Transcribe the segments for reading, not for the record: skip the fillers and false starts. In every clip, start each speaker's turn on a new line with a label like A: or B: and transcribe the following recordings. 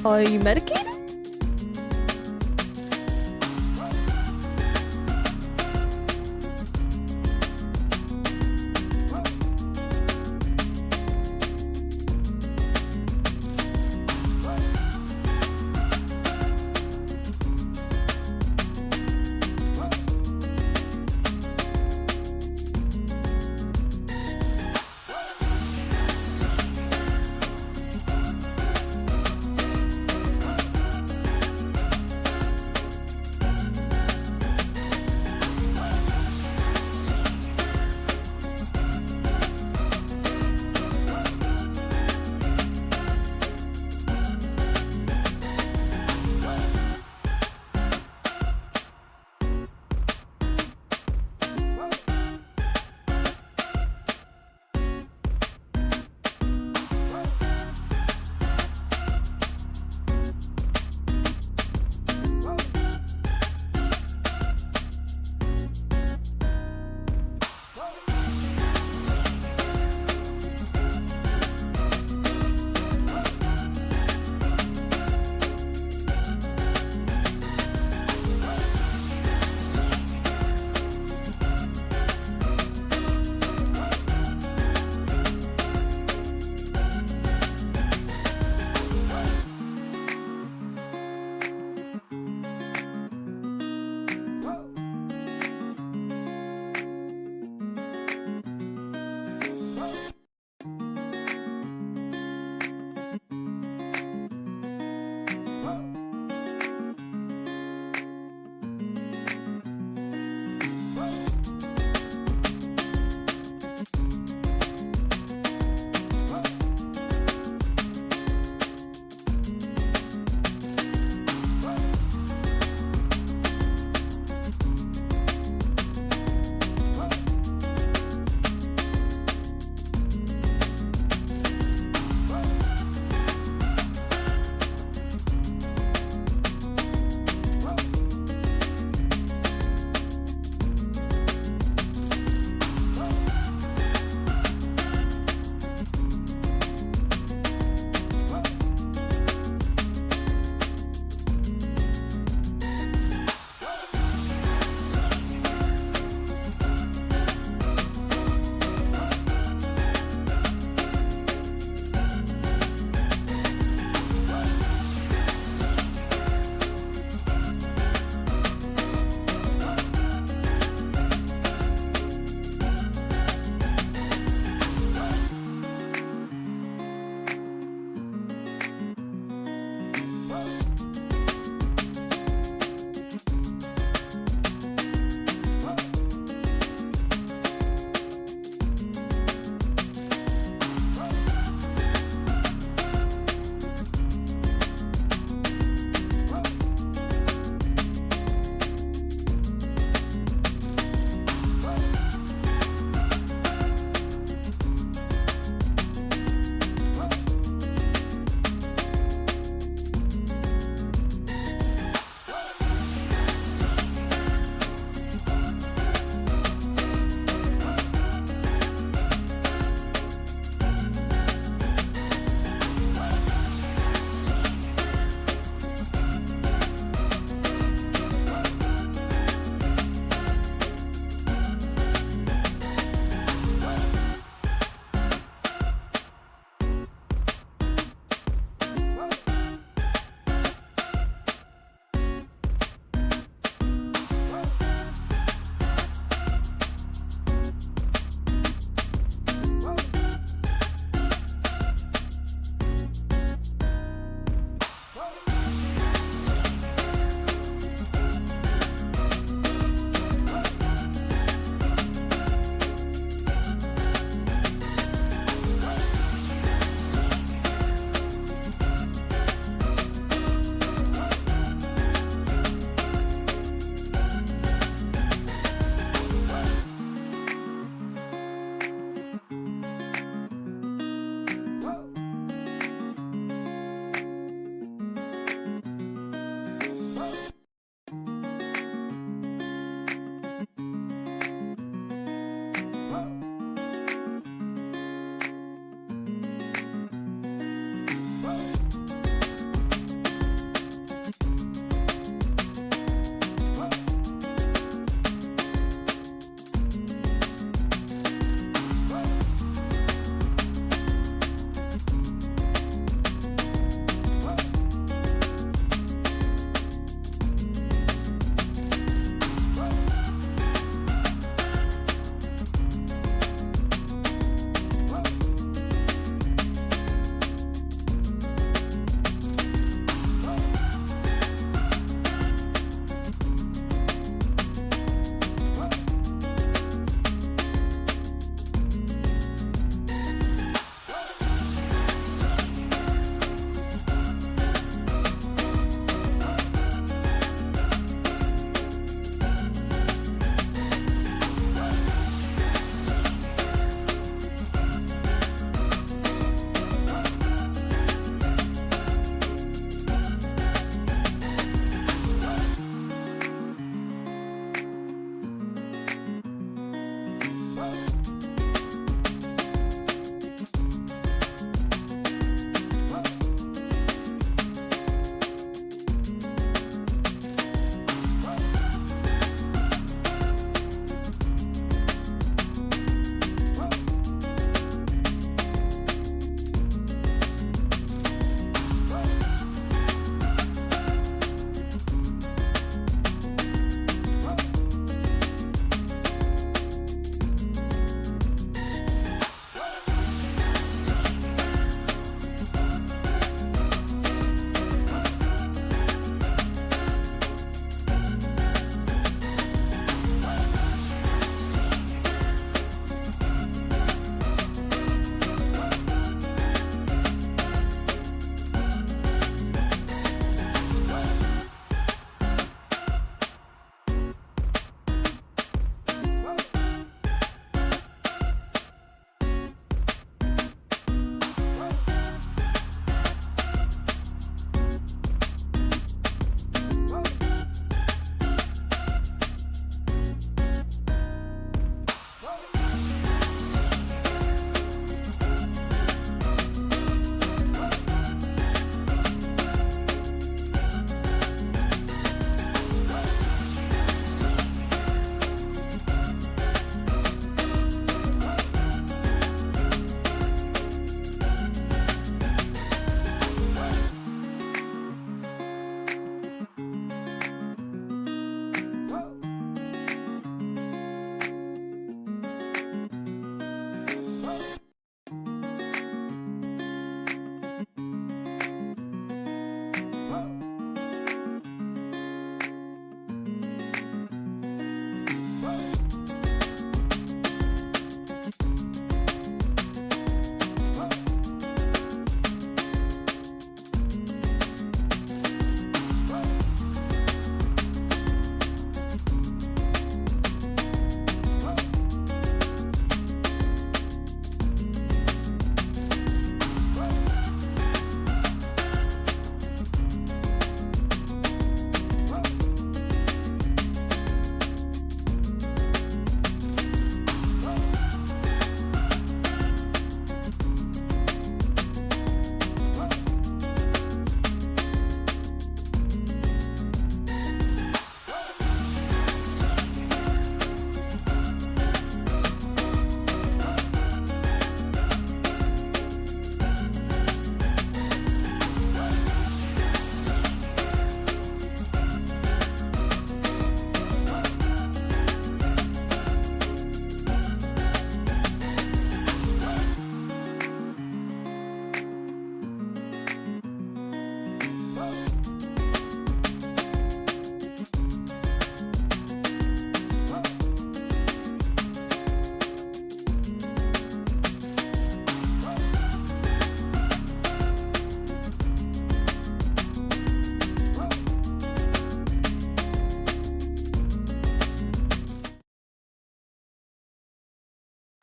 A: Are you medicated?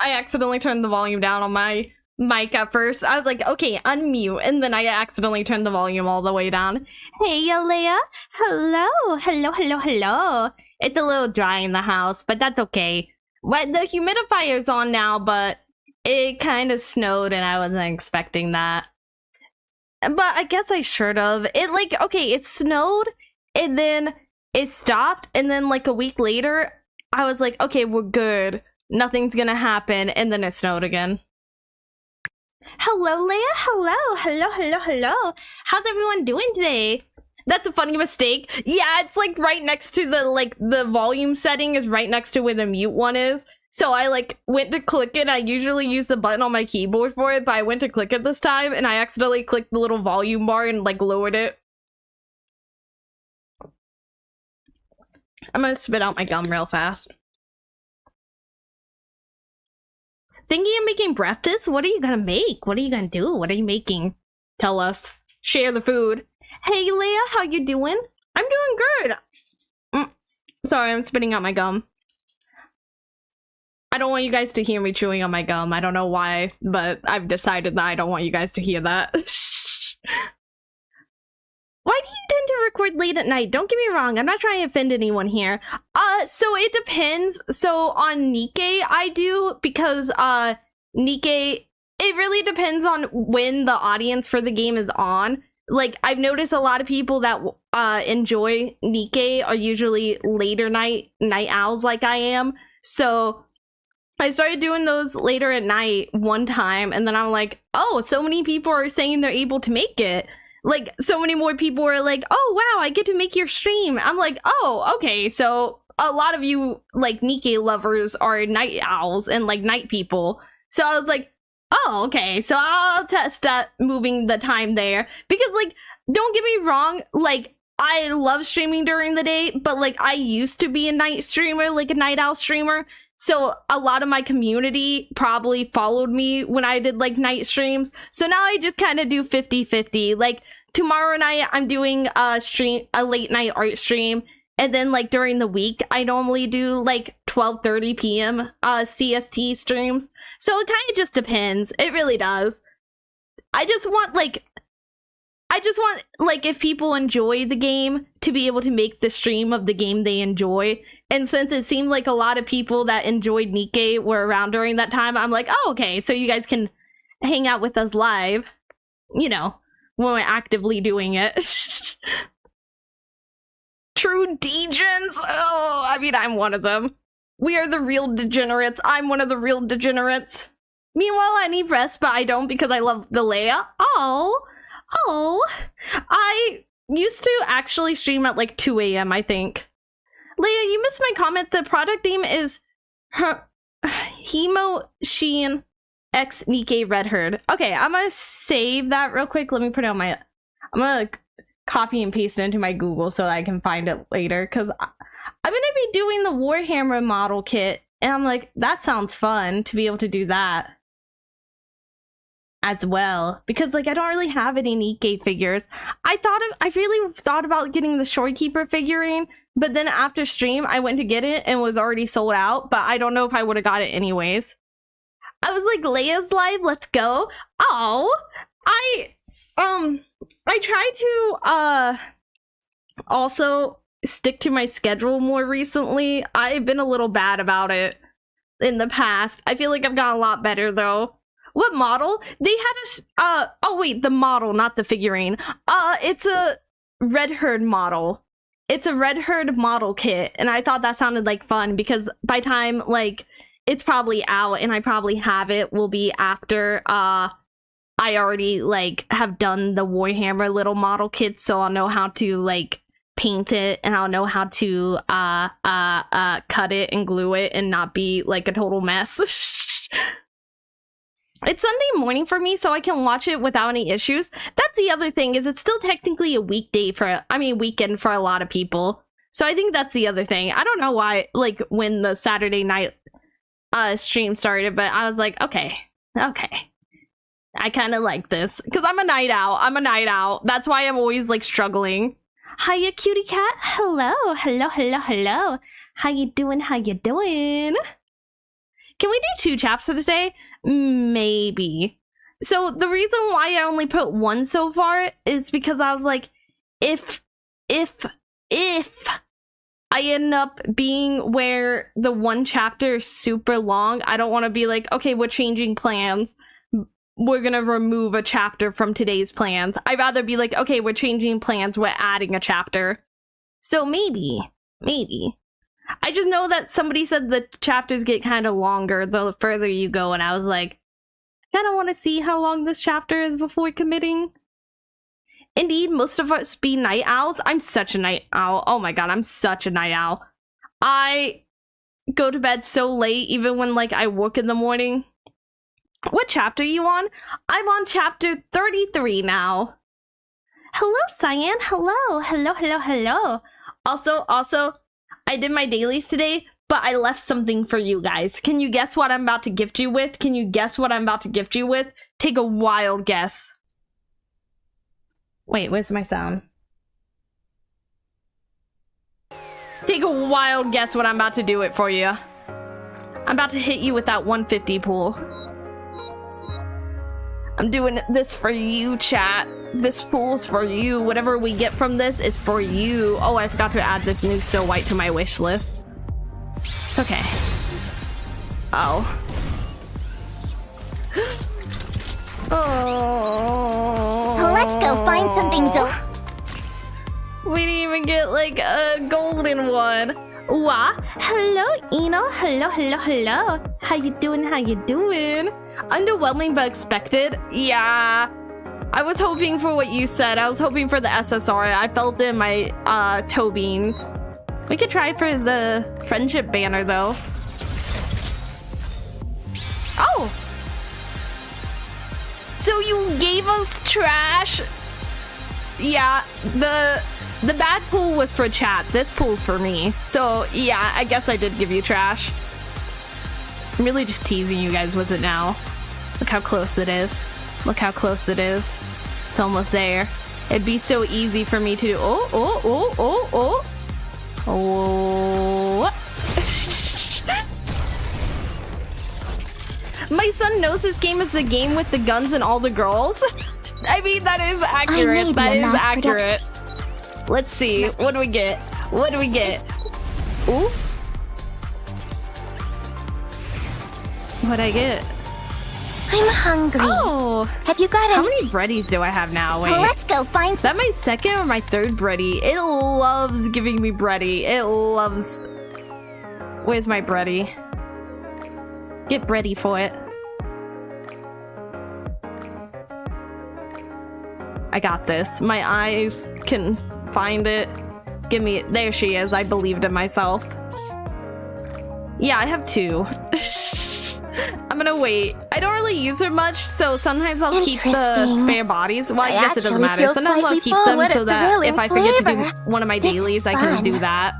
A: I accidentally turned the volume down on my mic at first. I was like, okay, unmute, and then I accidentally turned the volume all the way down. Hey, Alea. Hello. Hello, hello, hello. It's a little dry in the house, but that's okay. But the humidifier's on now, but it kind of snowed and I wasn't expecting that. But I guess I should have. It like, okay, it snowed and then it stopped, and then like a week later, I was like, okay, we're good. Nothing's gonna happen, and then it snowed again. Hello, Leia. Hello, hello, hello, hello. How's everyone doing today? That's a funny mistake. Yeah, it's like right next to the volume setting is right next to where the mute one is. So I like went to click it. I usually use the button on my keyboard for it, but I went to click it this time and I accidentally clicked the little volume bar and like lowered it. I'm gonna spit out my gum real fast. Thinking of making breakfast? What are you gonna make? What are you gonna do? What are you making? Tell us. Share the food. Hey Leia, how you doing? I'm doing good. Sorry, I'm spitting out my gum. I don't want you guys to hear me chewing on my gum. I don't know why, but I've decided that I don't want you guys to hear that. Why do you tend to record late at night? Don't get me wrong, I'm not trying to offend anyone here. So it depends. So on Nikke, I do, because Nikke, it really depends on when the audience for the game is on. Like, I've noticed a lot of people that enjoy Nikke are usually later night owls like I am. So I started doing those later at night one time, and then I'm like, oh, so many people are saying they're able to make it. Like, so many more people are like, oh, wow, I get to make your stream. I'm like, oh, okay, so a lot of you, like, Nikke lovers are night owls and, like, night people. So I was like, oh, okay, so I'll test that moving the time there. Because, like, don't get me wrong, like, I love streaming during the day, but, like, I used to be a night streamer, like a night owl streamer. So a lot of my community probably followed me when I did, like, night streams. So now I just kind of do 50-50. Like, tomorrow night, I'm doing a late night art stream. And then, like, during the week, I normally do, like, 12:30 p.m. CST streams. So it kind of just depends. It really does. I just want, like, if people enjoy the game, to be able to make the stream of the game they enjoy. And since it seemed like a lot of people that enjoyed Nikke were around during that time, I'm like, oh, okay, so you guys can hang out with us live, you know, when we're actively doing it. True degens. Oh, I mean, I'm one of them. We are the real degenerates. I'm one of the real degenerates. Meanwhile, I need rest, but I don't because I love the Leia. Oh, I used to actually stream at like 2 a.m. I think. Leia, you missed my comment. The product name is Hemo Sheen X Nikke Red Herd. Okay, I'm gonna save that real quick. Let me put it on my. I'm gonna copy and paste it into my Google so that I can find it later, because I'm gonna be doing the Warhammer model kit, and I'm like, that sounds fun to be able to do that as well, because like I don't really have any Nikke figures. I really thought about getting the Shorekeeper figurine, but then after stream I went to get it and it was already sold out, but I don't know if I would have got it anyways. I was like, Leia's live, let's go. Oh, I try to also stick to my schedule more recently. I've been a little bad about it in the past. I feel like I've gotten a lot better though. What model? They had a oh wait, the model, not the figurine. It's a Red Herd model. It's a Red Herd model kit, and I thought that sounded like fun because by time like it's probably out and I probably have it will be after I already like have done the Warhammer little model kit, so I'll know how to like paint it and I'll know how to cut it and glue it and not be like a total mess. It's Sunday morning for me, so I can watch it without any issues. That's the other thing, is it's still technically a weekend for a lot of people. So I think that's the other thing. I don't know why, like, when the Saturday night stream started, but I was like, okay. I kind of like this, because I'm a night owl. That's why I'm always, like, struggling. Hiya, cutie cat. Hello. How you doing? Can we do 2 chapters today? Maybe. So the reason why I only put 1 so far is because I was like, if I end up being where the 1 chapter is super long, I don't want to be like, okay, we're changing plans. We're gonna remove a chapter from today's plans. I'd rather be like, okay, we're changing plans, we're adding a chapter. So maybe. I just know that somebody said the chapters get kind of longer the further you go, and I was like, I kind of want to see how long this chapter is before committing. Indeed, most of us be night owls. I'm such a night owl. Oh my god, I'm such a night owl. I go to bed so late, even when like I work in the morning. What chapter are you on? I'm on chapter 33 now. Hello, Cyan. Hello. Also, I did my dailies today, but I left something for you guys. Can you guess what I'm about to gift you with? Take a wild guess. Wait, where's my sound? Take a wild guess what I'm about to do it for you. I'm about to hit you with that 150 pool. I'm doing this for you, chat. This pool's for you. Whatever we get from this is for you. Oh, I forgot to add this new Snow White to my wish list. Okay. Oh. Oh.
B: Let's go find something
A: We didn't even get like a golden one. Wah. Hello, Eno. Hello. How you doing? Underwhelming but expected. Yeah. I was hoping for what you said. I was hoping for the SSR. I felt it in my toe beans. We could try for the friendship banner though. Oh! So you gave us trash? Yeah, the bad pool was for chat. This pool's for me. So yeah, I guess I did give you trash. I'm really just teasing you guys with it now. Look how close it is. It's almost there. It'd be so easy for me to do. Oh. My son knows this game is the game with the guns and all the girls. I mean, that is accurate. Let's see. What do we get? Ooh. What'd I get?
B: I'm hungry.
A: Oh.
B: Have you got any?
A: How many breadies do I have now? Wait.
B: Let's go find.
A: Is that my 2nd or my 3rd bready? It loves giving me bready. It loves. Where's my bready? Get bready for it. I got this. My eyes can find it. Give me it. There she is. I believed in myself. Yeah, I have 2. I'm gonna wait. I don't really use her much, so sometimes I'll keep the spare bodies. Well, I guess it doesn't matter. Sometimes I'll keep them so that if I forget to do one of my dailies, I can do that.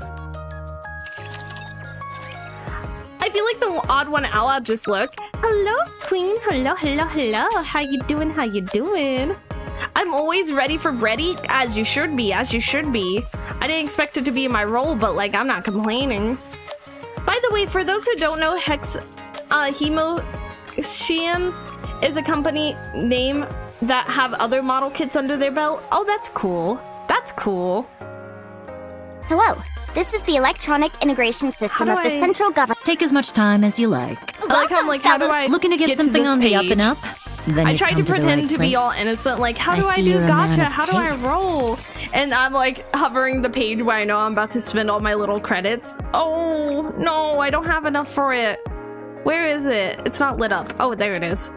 A: I feel like the odd one out. I'll just look. Hello, queen. Hello. How you doing? I'm always ready for bready, as you should be. I didn't expect it to be my role, but like, I'm not complaining. By the way, for those who don't know, Hemoshian is a company name that have other model kits under their belt. Oh, that's cool.
B: Hello. This is the electronic integration system of the central government.
C: Take as much time as you like.
A: How do I
C: looking to get something on the up and up? Then
A: I tried to pretend to be all innocent, like, how do I do gotcha? How do I roll? And I'm like hovering the page where I know I'm about to spend all my little credits. Oh, no, I don't have enough for it. Where is it? It's not lit up. Oh, there it is.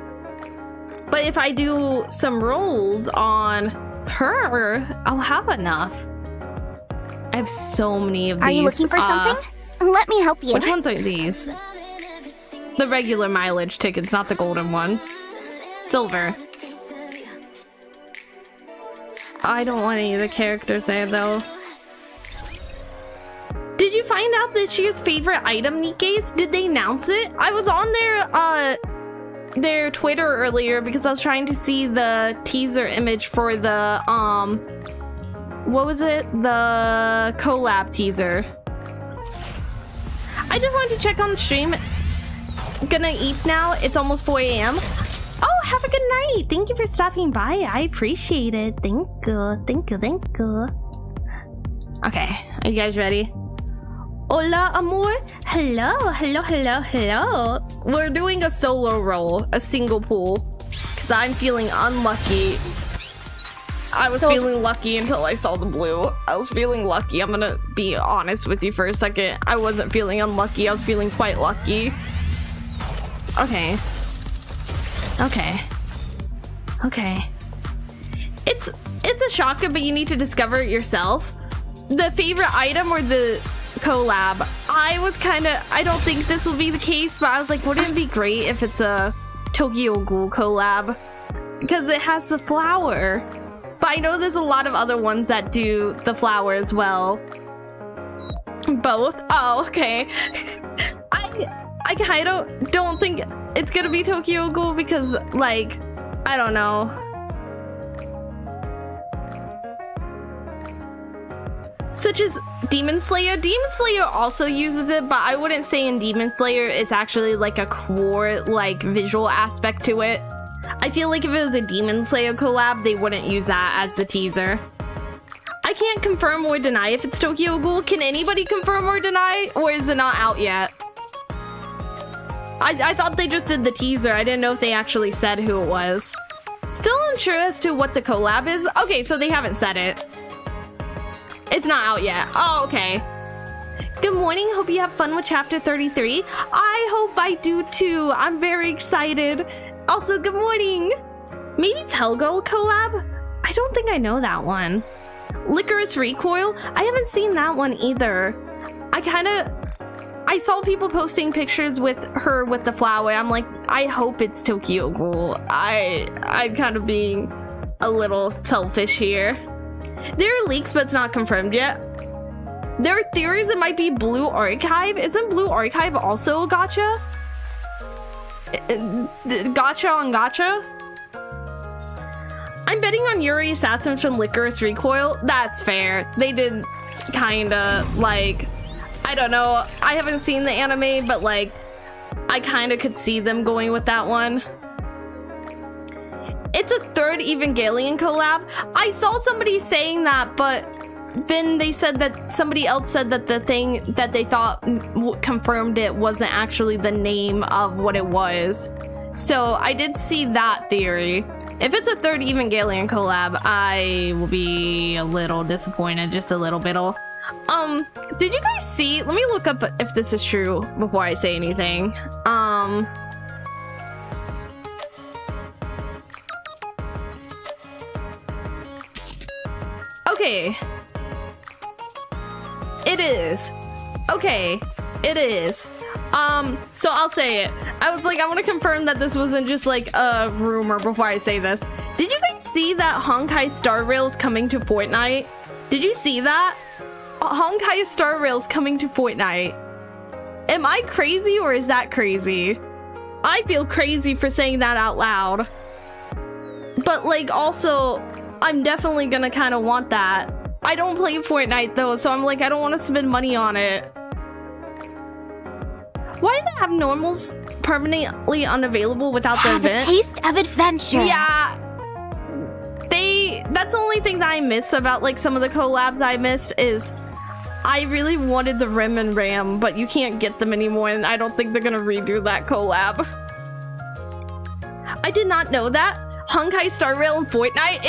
A: But if I do some rolls on her, I'll have enough. I have so many of these.
B: Are you looking for something? Let me help you.
A: Which ones are these? The regular mileage tickets, not the golden ones. Silver. I don't want any of the characters there, though. Did you find out this year's favorite item, Nikke's? Did they announce it? I was on their Twitter earlier because I was trying to see the teaser image for the, what was it? The collab teaser. I just wanted to check on the stream. gonna eat now. It's almost 4 a.m. Oh, have a good night. Thank you for stopping by. I appreciate it. Thank you. Thank you. Thank you. Okay, are you guys ready? Hola, amor. Hello, hello, hello, hello. We're doing a solo roll, a single pool, because I'm feeling unlucky. I was feeling lucky until I saw the blue. I was feeling lucky. I'm gonna be honest with you for a second. I wasn't feeling unlucky. I was feeling quite lucky. Okay. Okay. Okay. It's a shotgun, but you need to discover it yourself. The favorite item or the collab? I don't think this will be the case, but I was like, wouldn't it be great if it's a Tokyo Ghoul collab? Because it has the flower. But I know there's a lot of other ones that do the flower as well. Both? Oh, okay. I kind of don't think it's gonna be Tokyo Ghoul because, like, I don't know. Such as Demon Slayer. Demon Slayer also uses it, but I wouldn't say in Demon Slayer it's actually like a core, like, visual aspect to it. I feel like if it was a Demon Slayer collab, they wouldn't use that as the teaser. I can't confirm or deny if it's Tokyo Ghoul. Can anybody confirm or deny? Or is it not out yet? I thought they just did the teaser. I didn't know if they actually said who it was. Still unsure as to what the collab is. Okay, so they haven't said it. It's not out yet. Oh, okay. Good morning. Hope you have fun with chapter 33. I hope I do too. I'm very excited. Also, good morning. Maybe Telgo collab? I don't think I know that one. Licorice Recoil? I haven't seen that one either. I saw people posting pictures with her with the flower. I'm like, I hope it's Tokyo Ghoul. I'm kind of being a little selfish here. There are leaks, but it's not confirmed yet. There are theories it might be Blue Archive. Isn't Blue Archive also a gacha? Gacha on gacha? I'm betting on Yuri Assassins from Licorice Recoil. That's fair. They did kinda, like, I don't know. I haven't seen the anime, but, like, I kinda could see them going with that one. It's a third Evangelion collab. I saw somebody saying that, but then they said that somebody else said that the thing that they thought confirmed it wasn't actually the name of what it was. So I did see that theory. If it's a third Evangelion collab, I will be a little disappointed, just a little bit. Did you guys see? Let me look up if this is true before I say anything. Okay. It is. Okay. It is. So I'll say it. I was like, I want to confirm that this wasn't just like a rumor before I say this. Did you guys see that Honkai Star Rail's coming to Fortnite? Did you see that? Honkai Star Rail's coming to Fortnite. Am I crazy or is that crazy? I feel crazy for saying that out loud. But like also, I'm definitely gonna kind of want that. I don't play Fortnite though, so I'm like, I don't want to spend money on it. Why do they have normals permanently unavailable without the event?
B: Have a taste of adventure.
A: Yeah. That's the only thing that I miss about like some of the collabs I missed is I really wanted the Rim and Ram, but you can't get them anymore, and I don't think they're gonna redo that collab. I did not know that. Honkai Star Rail and Fortnite,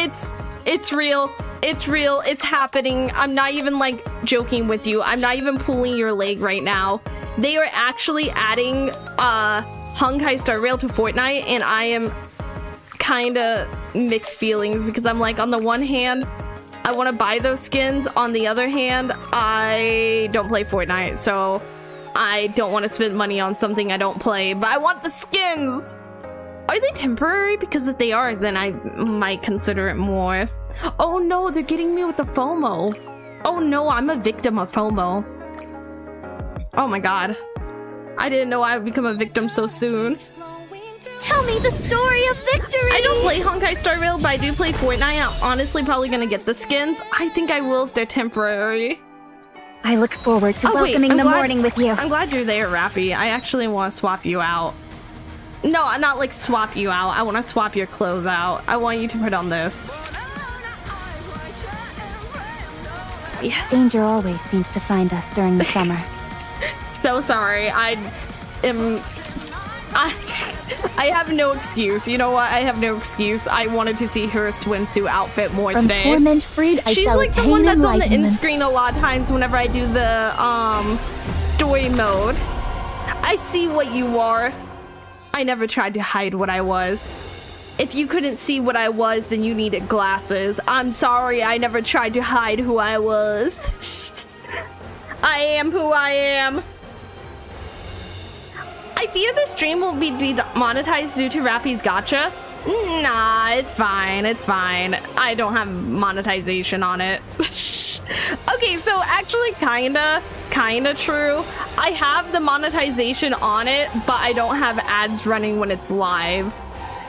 A: it's real. It's real. It's happening. I'm not even like joking with you. I'm not even pulling your leg right now. They are actually adding Honkai Star Rail to Fortnite, and I am kind of mixed feelings because I'm like, on the one hand, I want to buy those skins. On the other hand, I don't play Fortnite, so I don't want to spend money on something I don't play, but I want the skins. Are they temporary? Because if they are, then I might consider it more. Oh no, they're getting me with the FOMO. Oh no, I'm a victim of FOMO. Oh my god. I didn't know I would become a victim so soon.
B: Tell me the story of victory!
A: I don't play Honkai Star Rail, but I do play Fortnite. I'm honestly probably gonna get the skins. I think I will if they're temporary.
B: I look forward to welcoming the morning with you.
A: I'm glad you're there, Rappy. I actually want to swap you out. No, not like swap you out. I want to swap your clothes out. I want you to put on this. Yes.
B: Danger always seems to find us during the summer.
A: So sorry. I have no excuse. You know what? I have no excuse. I wanted to see her swimsuit outfit more
B: From
A: today.
B: torment freed, I
A: She's
B: shall
A: like the
B: attain
A: one that's on the end
B: enlightenment.
A: screen a lot of times whenever I do the story mode. I see what you are. I never tried to hide what I was. If you couldn't see what I was, then you needed glasses. I'm sorry, I never tried to hide who I was. I am who I am. I fear the stream will be demonetized due to Rappy's gotcha. Nah, it's fine, it's fine. I don't have monetization on it. Okay, so actually kinda true. I have the monetization on it, but I don't have ads running when it's live.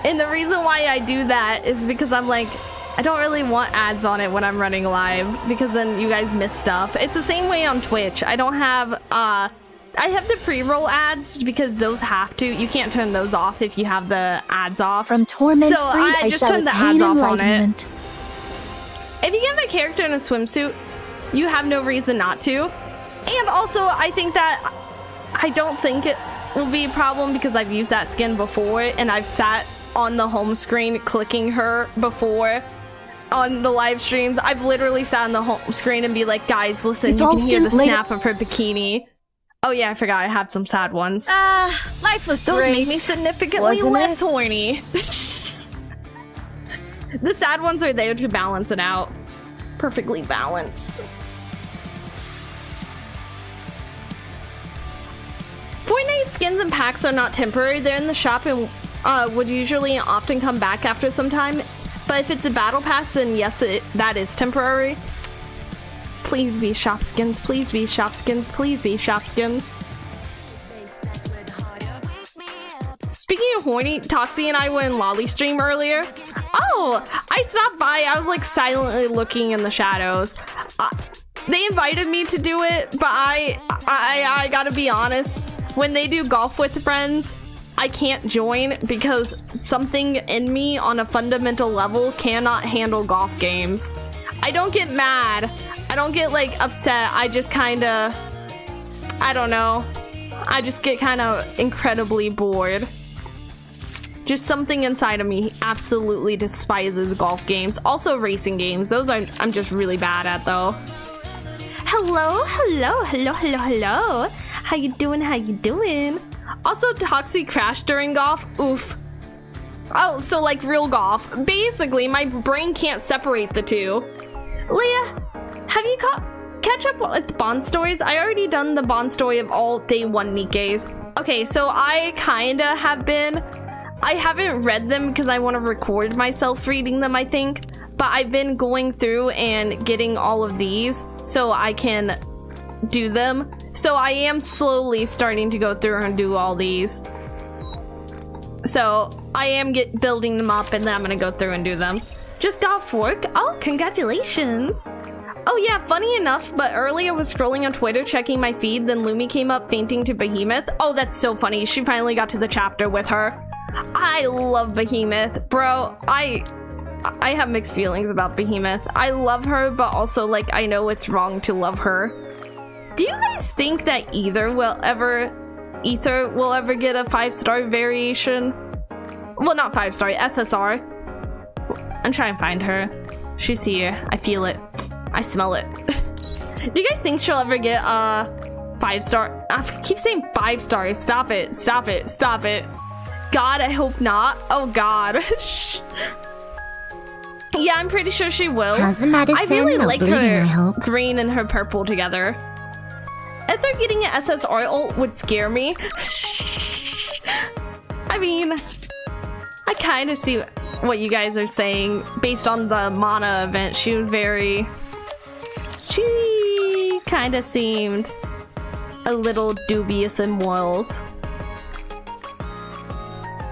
A: And the reason why I do that is because I'm like, I don't really want ads on it when I'm running live, because then you guys miss stuff. It's the same way on Twitch. I don't have, I have the pre-roll ads because those have to. You can't turn those off if you have the ads off.
B: From torment
A: so
B: freed,
A: I
B: I
A: just
B: shall
A: turned the
B: attain
A: ads off on it.
B: enlightenment.
A: If you give a character in a swimsuit, you have no reason not to. And also, I think that I don't think it will be a problem because I've used that skin before and I've sat on the home screen clicking her before on the live streams. I've literally sat on the home screen and be like, guys, listen,
B: It's
A: you
B: all
A: can hear the
B: since later-
A: snap of her bikini. Oh yeah, I forgot I have some sad ones.
B: Life was
A: Those
B: great.
A: make me significantly
B: wasn't
A: less
B: it?
A: horny. The sad ones are there to balance it out. Perfectly balanced. Fortnite skins and packs are not temporary. They're in the shop and would usually often come back after some time. But if it's a battle pass, then yes, that is temporary. Please be shop skins. Please be shop skins. Please be shop skins. Speaking of horny, Toxie and I were in Lolly stream earlier. Oh, I stopped by. I was like silently looking in the shadows. They invited me to do it, but I gotta be honest. When they do golf with friends, I can't join because something in me on a fundamental level cannot handle golf games. I don't get mad. I don't get like upset. I just kind of, I don't know. I just get kind of incredibly bored. Just something inside of me absolutely despises golf games. Also racing games. Those I'm just really bad at though. Hello, hello, hello, hello, hello. How you doing? How you doing? Also, Toxie crashed during golf. Oof. Oh, so like real golf. Basically, my brain can't separate the two. Leah, have you catch up with Bond stories? I already done the Bond story of all day one Nikkes. Okay, so I kinda have been. I haven't read them because I want to record myself reading them, I think. But I've been going through and getting all of these so I can do them. So I am slowly starting to go through and do all these. So I am building them up and then I'm gonna go through and do them. Just got fork. Oh, congratulations. Oh yeah, funny enough, but earlier I was scrolling on Twitter checking my feed, then Lumi came up fainting to Behemoth. Oh, that's so funny. She finally got to the chapter with her. I love Behemoth. Bro, I have mixed feelings about Behemoth. I love her, but also like I know it's wrong to love her. Do you guys think that Ether will ever get a 5-star variation? Well, not 5-star, SSR. I'm trying to find her. She's here. I feel it. I smell it. Do you guys think she'll ever get a 5-star? I keep saying 5 stars. Stop it. Stop it. Stop it. God, I hope not. Oh God. Yeah, I'm pretty sure she will.
C: How's the medicine?
A: I really
C: No
A: like
C: bleeding, I
A: her
C: hope.
A: green and her purple together. If they're getting an SSR ult would scare me. I mean, I kind of see what you guys are saying based on the Mana event. She kind of seemed a little dubious in morals.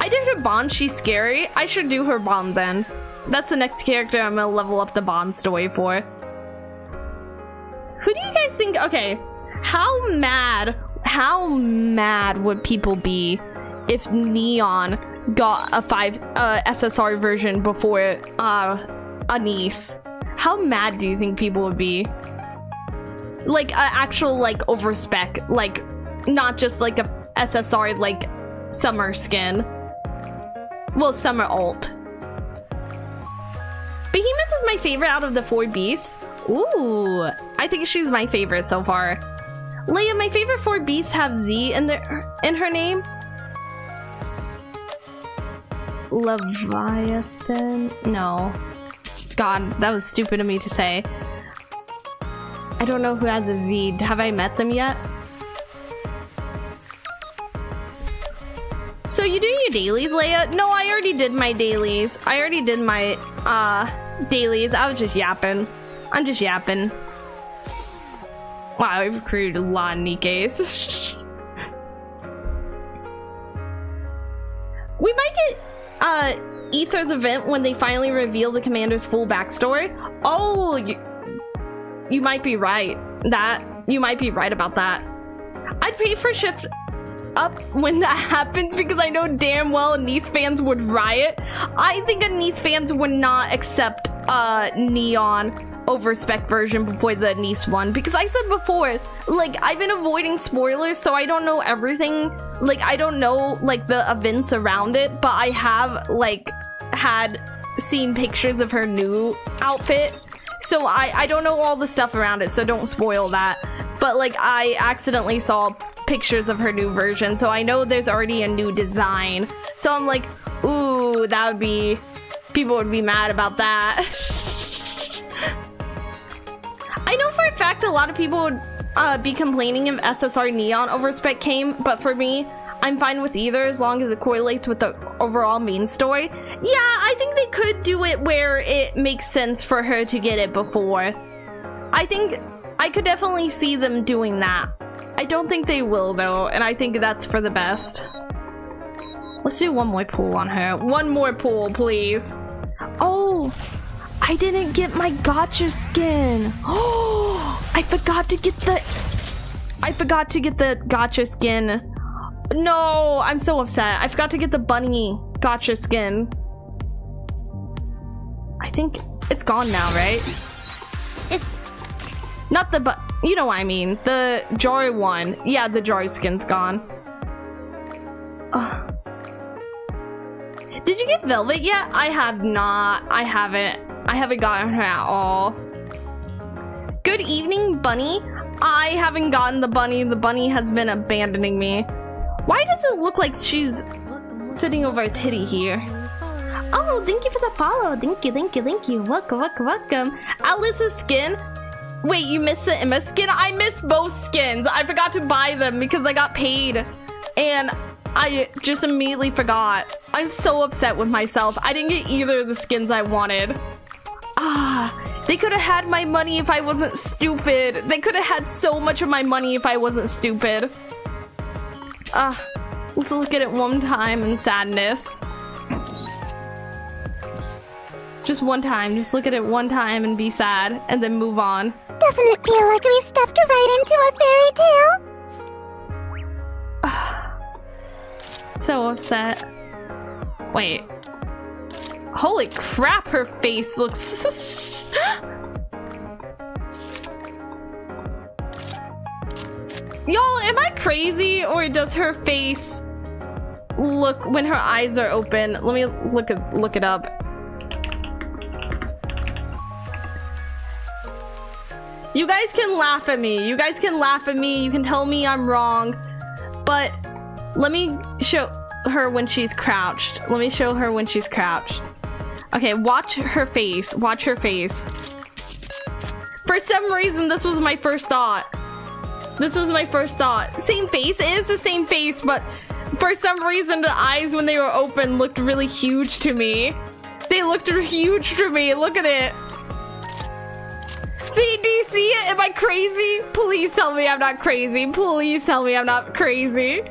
A: I did her Bond, she's scary. I should do her Bond then. That's the next character I'm gonna level up the Bond story for. Who do you guys think? Okay, how mad would people be if Neon got a SSR version before Anise. How mad do you think people would be? Like actual like overspec, like not just like a SSR like summer skin. Well, summer alt. Behemoth is my favorite out of the 4 beasts. Ooh, I think she's my favorite so far. Leia, my favorite 4 beasts have Z in her name. Leviathan? No. God, that was stupid of me to say. I don't know who has a Z. Have I met them yet? So you do your dailies, Leia? No, I already did my dailies. I already did my dailies. I was just yapping. I'm just yapping. Wow, I've recruited a lot of Nikkes. We might get Ether's event when they finally reveal the commander's full backstory. Oh, you might be right. You might be right about that. I'd pay for shift up when that happens because I know damn well Anise fans would riot. I think Anise fans would not accept Neon overspec version before the Anise one, because I said before, like, I've been avoiding spoilers, so I don't know everything. Like, I don't know like the events around it, but I have like seen pictures of her new outfit, so I don't know all the stuff around it, so don't spoil that. But like, I accidentally saw pictures of her new version, so I know there's already a new design, so I'm like, ooh, that would be, people would be mad about that. I know for a fact a lot of people would be complaining if SSR Neon overspec came, but for me, I'm fine with either as long as it correlates with the overall main story. Yeah, I think they could do it where it makes sense for her to get it before. I think I could definitely see them doing that. I don't think they will though, and I think that's for the best. Let's do one more pull on her. One more pull, please. Oh, I didn't get my gotcha skin. Oh, I forgot to get the gotcha skin. No, I'm so upset. I forgot to get the bunny gotcha skin. I think it's gone now, right? Not the you know what I mean. The Jory one. Yeah, the Jory skin's gone. Did you get Velvet yet? I have not. I haven't gotten her at all. Good evening, Bunny. I haven't gotten the bunny. The bunny has been abandoning me. Why does it look like she's sitting over a titty here? Oh, thank you for the follow. Thank you. Welcome. Alice's skin. Wait, you missed the Emma skin? I missed both skins. I forgot to buy them because I got paid. And I just immediately forgot. I'm so upset with myself. I didn't get either of the skins I wanted. They could have had my money if I wasn't stupid. They could have had so much of my money if I wasn't stupid. Let's look at it one time in sadness. Just one time. Just look at it one time and be sad, and then move on.
B: Doesn't it feel like we've stepped right into a fairy tale?
A: So upset. Wait. Holy crap, her face looks... Y'all, am I crazy, or does her face look when her eyes are open? Let me look it up. You guys can laugh at me. You guys can laugh at me. You can tell me I'm wrong. But let me show her when she's crouched. Let me show her when she's crouched. Okay, watch her face. Watch her face. For some reason, this was my first thought. This was my first thought. Same face. It is the same face, but for some reason, the eyes when they were open looked really huge to me. They looked huge to me. Look at it. See, do you see it? Am I crazy? Please tell me I'm not crazy. Please tell me I'm not crazy.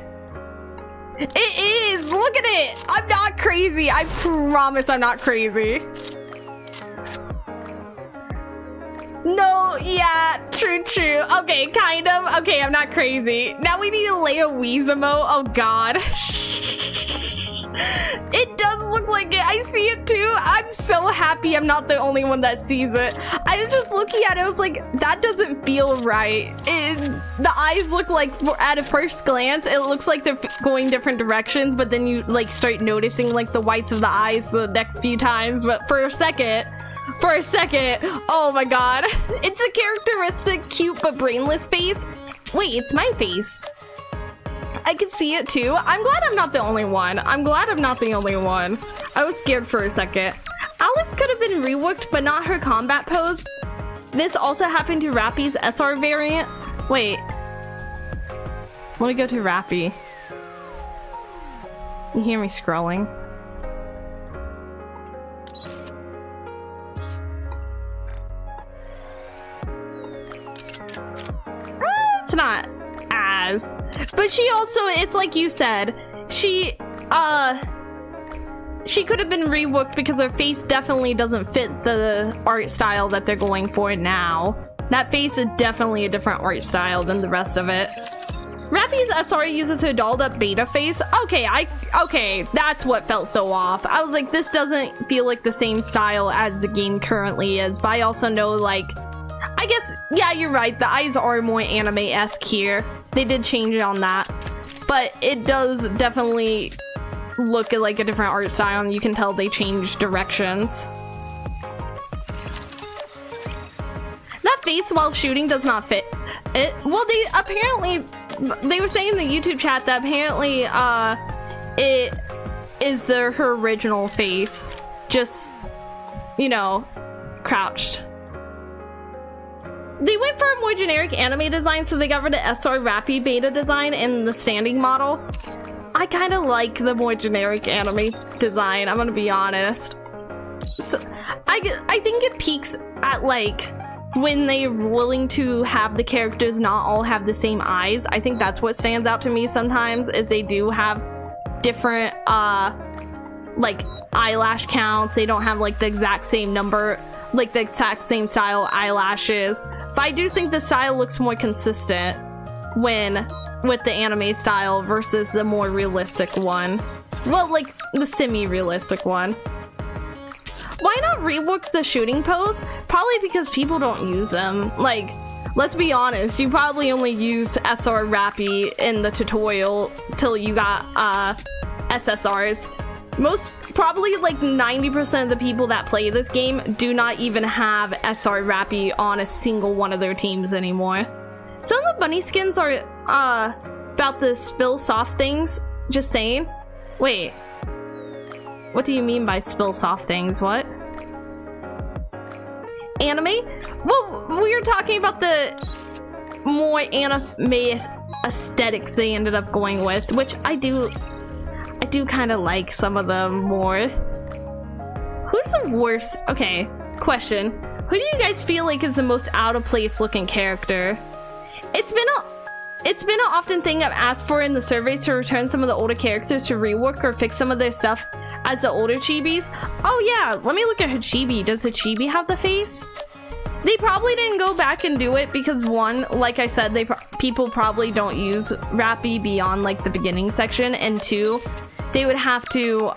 A: It is. Look at it. I'm not crazy. I promise I'm not crazy. No, yeah, true. Okay, kind of. Okay, I'm not crazy. Now we need to lay a Weezemo. Oh god. It does look like it. I see it too. I'm so happy I'm not the only one that sees it. I was just looking at it. I was like, that doesn't feel right. The eyes look like, at a first glance, it looks like they're going different directions, but then you like start noticing like the whites of the eyes the next few times. But for a second, oh my god. It's a characteristic, cute but brainless face. Wait, it's my face. I can see it too. I'm glad I'm not the only one. I was scared for a second. Alex could have been reworked, but not her combat pose. This also happened to Rappy's SR variant. Wait. Let me go to Rappy. You hear me scrolling? It's not as, but she also, it's like you said, she could have been reworked because her face definitely doesn't fit the art style that they're going for now. That face is definitely a different art style than the rest of it. Rappy's SR uses her dolled up beta face. Okay, that's what felt so off. I was like, this doesn't feel like the same style as the game currently is, but I also know, like, I guess, yeah, you're right. The eyes are more anime-esque here. They did change it on that. But it does definitely look like a different art style, and you can tell they changed directions. That face while shooting does not fit it. Well, they were saying in the YouTube chat that apparently it is her original face. Just, you know, crouched. They went for a more generic anime design, so they got rid of SR Rappy beta design and the standing model. I kind of like the more generic anime design, I'm gonna be honest. So, I think it peaks at like when they're willing to have the characters not all have the same eyes. I think that's what stands out to me sometimes, is they do have different like eyelash counts. They don't have like the exact same number, like the exact same style eyelashes. But I do think the style looks more consistent with the anime style versus the more realistic one. Well, like the semi-realistic one. Why not rework the shooting pose? Probably because people don't use them. Like, let's be honest, you probably only used SR Rappy in the tutorial till you got SSRs. Probably like 90% of the people that play this game do not even have SR Rappy on a single one of their teams anymore. Some of the bunny skins are about the spill soft things. Just saying. Wait. What do you mean by spill soft things? What? Anime? Well, we were talking about the more anime aesthetics they ended up going with, which I do kind of like some of them more. Who's the worst? Okay, question. Who do you guys feel like is the most out of place looking character? It's been an often thing I've asked for in the surveys to return some of the older characters to rework or fix some of their stuff as the older chibis. Oh yeah, let me look at her chibi. Does her chibi have the face? They probably didn't go back and do it because one, like I said, people probably don't use Rappy beyond like the beginning section, and two, they would have to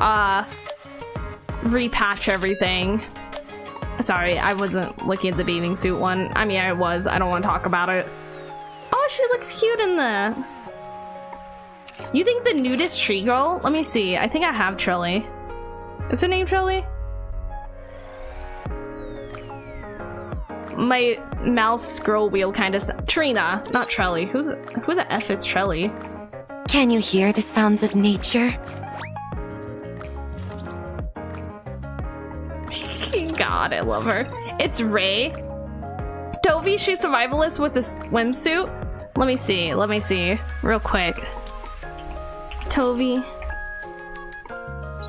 A: repatch everything. Sorry, I wasn't looking at the bathing suit one. I mean, I was. I don't want to talk about it. Oh, she looks cute in the... You think the nudist tree girl? Let me see. I think I have Trilly. Is her name Trilly? My mouse scroll wheel kind of... Trina, not Trelly. Who the F is Trelly?
D: Can you hear the sounds of nature?
A: God, I love her. It's Ray. Tovi, she's survivalist with a swimsuit. Let me see, real quick. Tovi.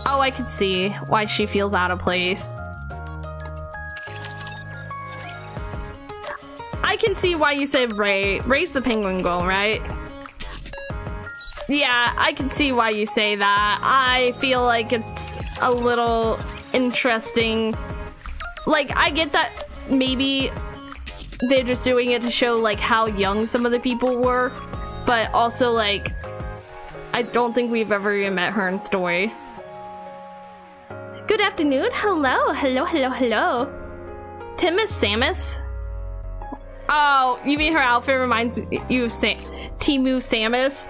A: Oh, I can see why she feels out of place. I can see why you said Ray. Ray's the penguin girl, right? Yeah, I can see why you say that. I feel like it's a little interesting. Like, I get that maybe they're just doing it to show like how young some of the people were, but also like I don't think we've ever even met her in story. Good afternoon. Hello. Hello. Tim is Samus? Oh, you mean her outfit reminds you of Timu Samus?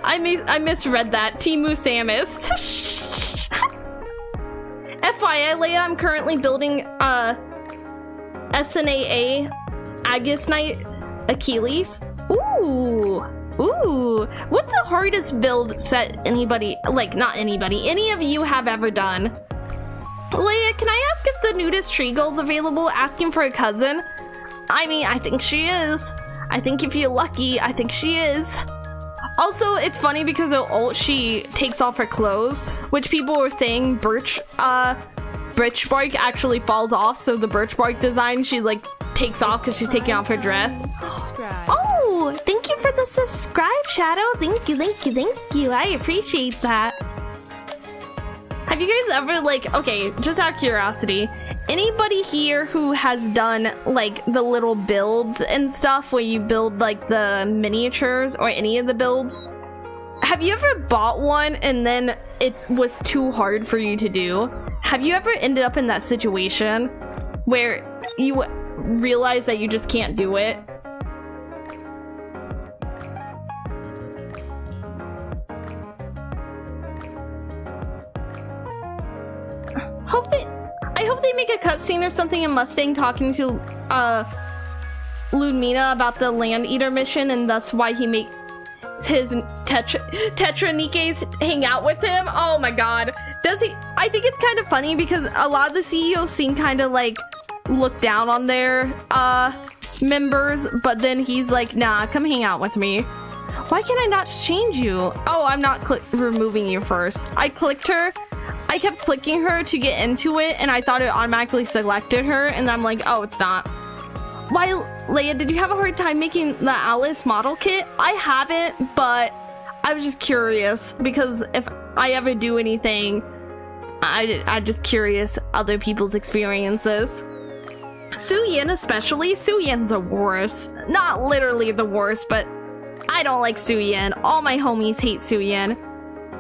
A: I misread that. Timu Samus. FYI, Leia, I'm currently building SNAA Agus Knight Achilles. Ooh. What's the hardest build set anybody, like not anybody, any of you have ever done? Leia, can I ask if the nudist tree girl's available? Asking for a cousin? I mean, I think she is. I think if you're lucky, I think she is. Also, it's funny because at ult, she takes off her clothes, which people were saying birch bark actually falls off, so the birch bark design, she like takes off because she's taking off her dress. Oh, thank you for the subscribe, Shadow. Thank you. I appreciate that. Have you guys ever, like, okay, just out of curiosity, anybody here who has done like the little builds and stuff where you build like the miniatures or any of the builds? Have you ever bought one and then it was too hard for you to do? Have you ever ended up in that situation where you realize that you just can't do it? I hope they make a cutscene or something in Mustang talking to Ludmina about the Land Eater mission, and that's why he makes his Tetra Nikkes hang out with him. Oh my god. Does he? I think it's kind of funny because a lot of the CEOs seem kind of like look down on their members, but then he's like, nah, come hang out with me. Why can I not change you? Oh, I'm not removing you first. I clicked her. I kept clicking her to get into it, and I thought it automatically selected her, and I'm like, oh, it's not. Why, Leia, did you have a hard time making the Alice model kit? I haven't, but I was just curious, because if I ever do anything, I'm just curious other people's experiences. Suyin especially. Suyin's the worst. Not literally the worst, but I don't like Suyin. All my homies hate Suyin.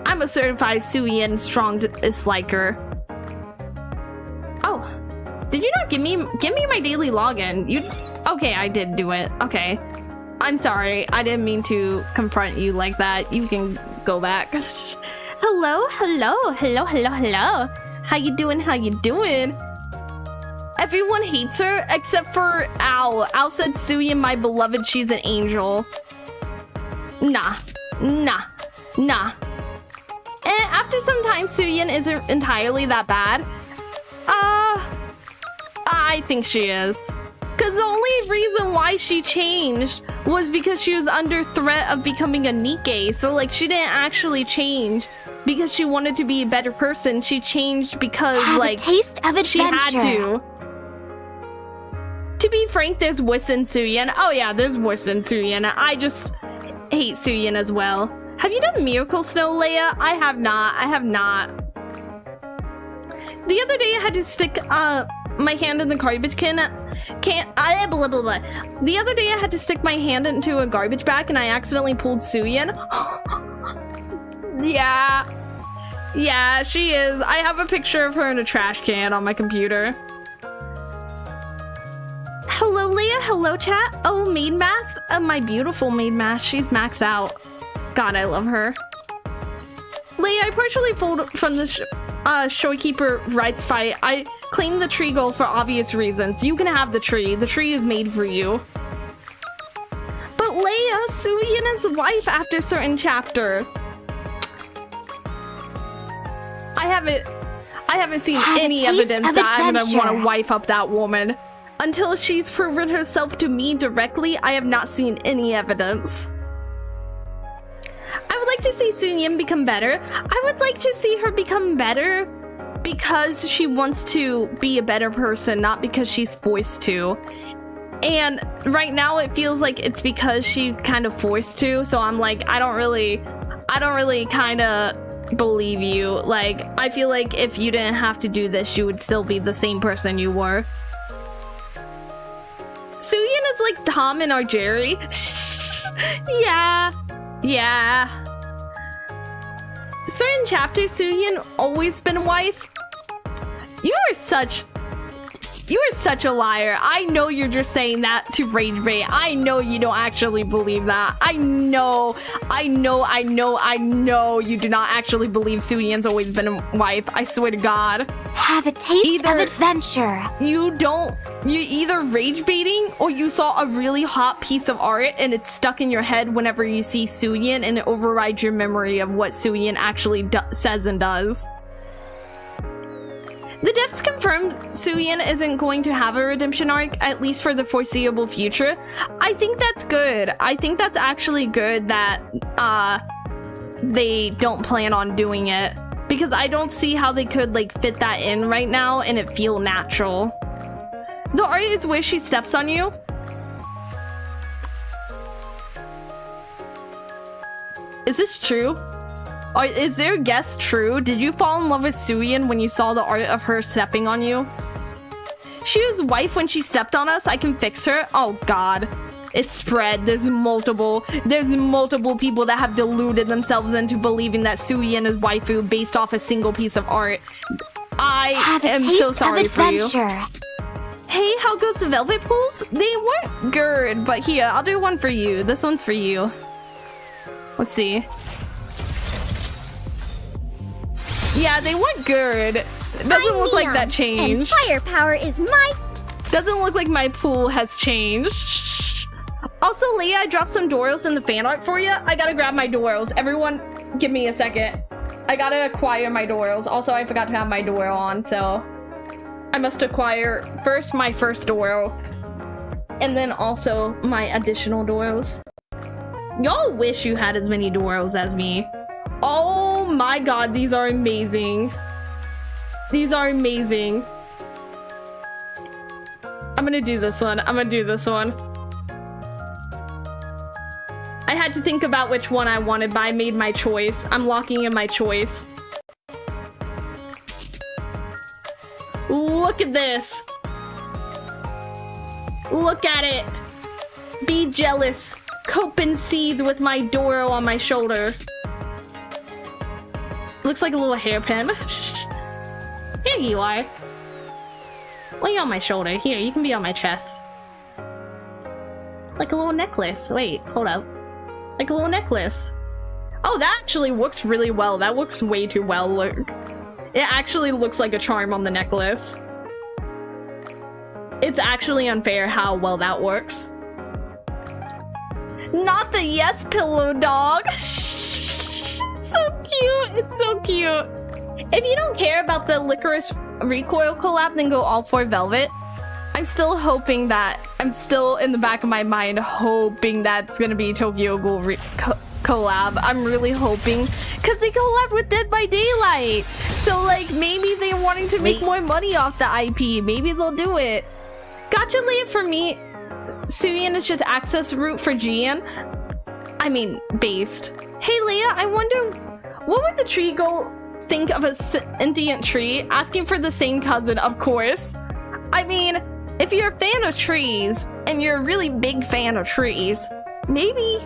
A: I'm a certified Suyin strong disliker. Oh, did you not give me my daily login? Okay, I did do it. Okay, I'm sorry. I didn't mean to confront you like that. You can go back. Hello. How you doing? Everyone hates her except for Al. Al said Suyin, my beloved, she's an angel. Nah. And after some time, Suyin isn't entirely that bad. I think she is. Because the only reason why she changed was because she was under threat of becoming a Nikke. So, like, she didn't actually change because she wanted to be a better person. She changed because, like,
B: a taste of adventure.
A: She had to. To be frank, there's wuss in Suyin. Oh yeah, there's wuss in Suyin. I just hate Suyin as well. Have you done Miracle Snow, Leia? I have not. The other day I had to stick my hand in the garbage can. The other day I had to stick my hand into a garbage bag and I accidentally pulled Suyin. Yeah, she is. I have a picture of her in a trash can on my computer. Hello, Leia. Hello, chat. Oh, maid mask. My beautiful maid mask. She's maxed out. God, I love her. Leia, I partially pulled from the Showkeeper rights fight. I claimed the tree goal for obvious reasons. You can have the tree. The tree is made for you. But Leia, Suyin is wife after certain chapter. I haven't seen any evidence that I'm gonna want to wife up that woman. Until she's proven herself to me directly, I have not seen any evidence. I would like to see Suyin become better. I would like to see her become better because she wants to be a better person, not because she's forced to. And right now it feels like it's because she kind of forced to, so I'm like, I don't really kind of believe you. Like, I feel like if you didn't have to do this, you would still be the same person you were. was like Tom and our Jerry. Yeah. Certain chapters, Suyin always been a wife. You are such a liar. I know you're just saying that to rage bait. I know you don't actually believe that. I know you do not actually believe Suyin's always been a wife. I swear to God.
B: Have a taste of adventure.
A: You're either rage baiting or you saw a really hot piece of art and it's stuck in your head whenever you see Suyin and it overrides your memory of what Suyin actually says and does. The devs confirmed Suyin isn't going to have a redemption arc, at least for the foreseeable future. I think that's good. I think that's actually good that they don't plan on doing it. Because I don't see how they could like fit that in right now and it feel natural. The art is where she steps on you. Is this true? Is their guess true? Did you fall in love with Suyin when you saw the art of her stepping on you? She was wife when she stepped on us. I can fix her. Oh God. It's spread. There's multiple people that have deluded themselves into believing that Suyin is waifu based off a single piece of art. I am so sorry for you. Hey, how goes the velvet pools? They weren't good, but here, I'll do one for you. This one's for you. Let's see. Yeah, they weren't good. It doesn't look like that changed.
B: And firepower is my...
A: Doesn't look like my pool has changed. Also, Leah, I dropped some Doros in the fan art for you. I gotta grab my Doros. Everyone, give me a second. I gotta acquire my Doros. Also, I forgot to have my Doro on, so... I must acquire first my first Doro. And then also my additional Doros. Y'all wish you had as many Doros as me. Oh my God, these are amazing. These are amazing. I'm gonna do this one. I'm gonna do this one. I had to think about which one I wanted, but I made my choice. I'm locking in my choice. Look at this. Look at it. Be jealous. Cope and seethe with my Doro on my shoulder. Looks like a little hairpin. Here you are. Lay on my shoulder. Here, you can be on my chest. Like a little necklace. Wait, hold up. Like a little necklace. Oh, that actually works really well. That works way too well. Look. It actually looks like a charm on the necklace. It's actually unfair how well that works. Not the yes pillow dog. So cute. It's so cute. If you don't care about the Licorice Recoil collab, then go all for Velvet. I'm still hoping that, I'm still in the back of my mind hoping that's gonna be Tokyo Ghoul collab. I'm really hoping, because they collab with Dead by Daylight. So like maybe they're wanting to make more money off the IP. Maybe they'll do it. Gotcha Leah for me. Suyin is just access route for Gian. I mean, based. Hey Leah, I wonder, what would the tree go think of a sentient tree asking for the same cousin? Of course. I mean, if you're a fan of trees and you're a really big fan of trees, maybe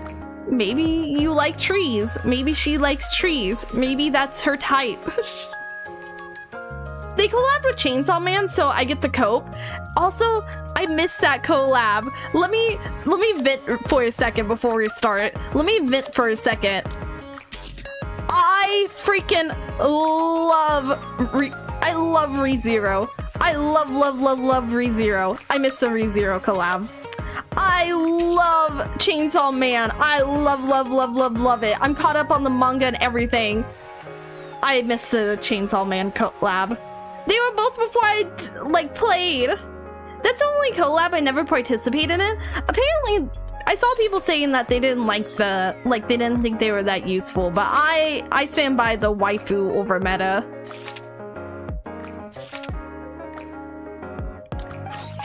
A: you like trees. Maybe she likes trees. Maybe that's her type. They collab with Chainsaw Man, so I get to cope. Also, I missed that collab. Let me vent for a second before we start. Let me vent for a second. I freaking love ReZero. I love ReZero. I miss the ReZero collab. I love Chainsaw Man. I love it. I'm caught up on the manga and everything. I miss the Chainsaw Man collab. They were both before I like played. That's the only collab I never participated in. Apparently, I saw people saying that they didn't like they didn't think they were that useful, but I stand by the waifu over meta.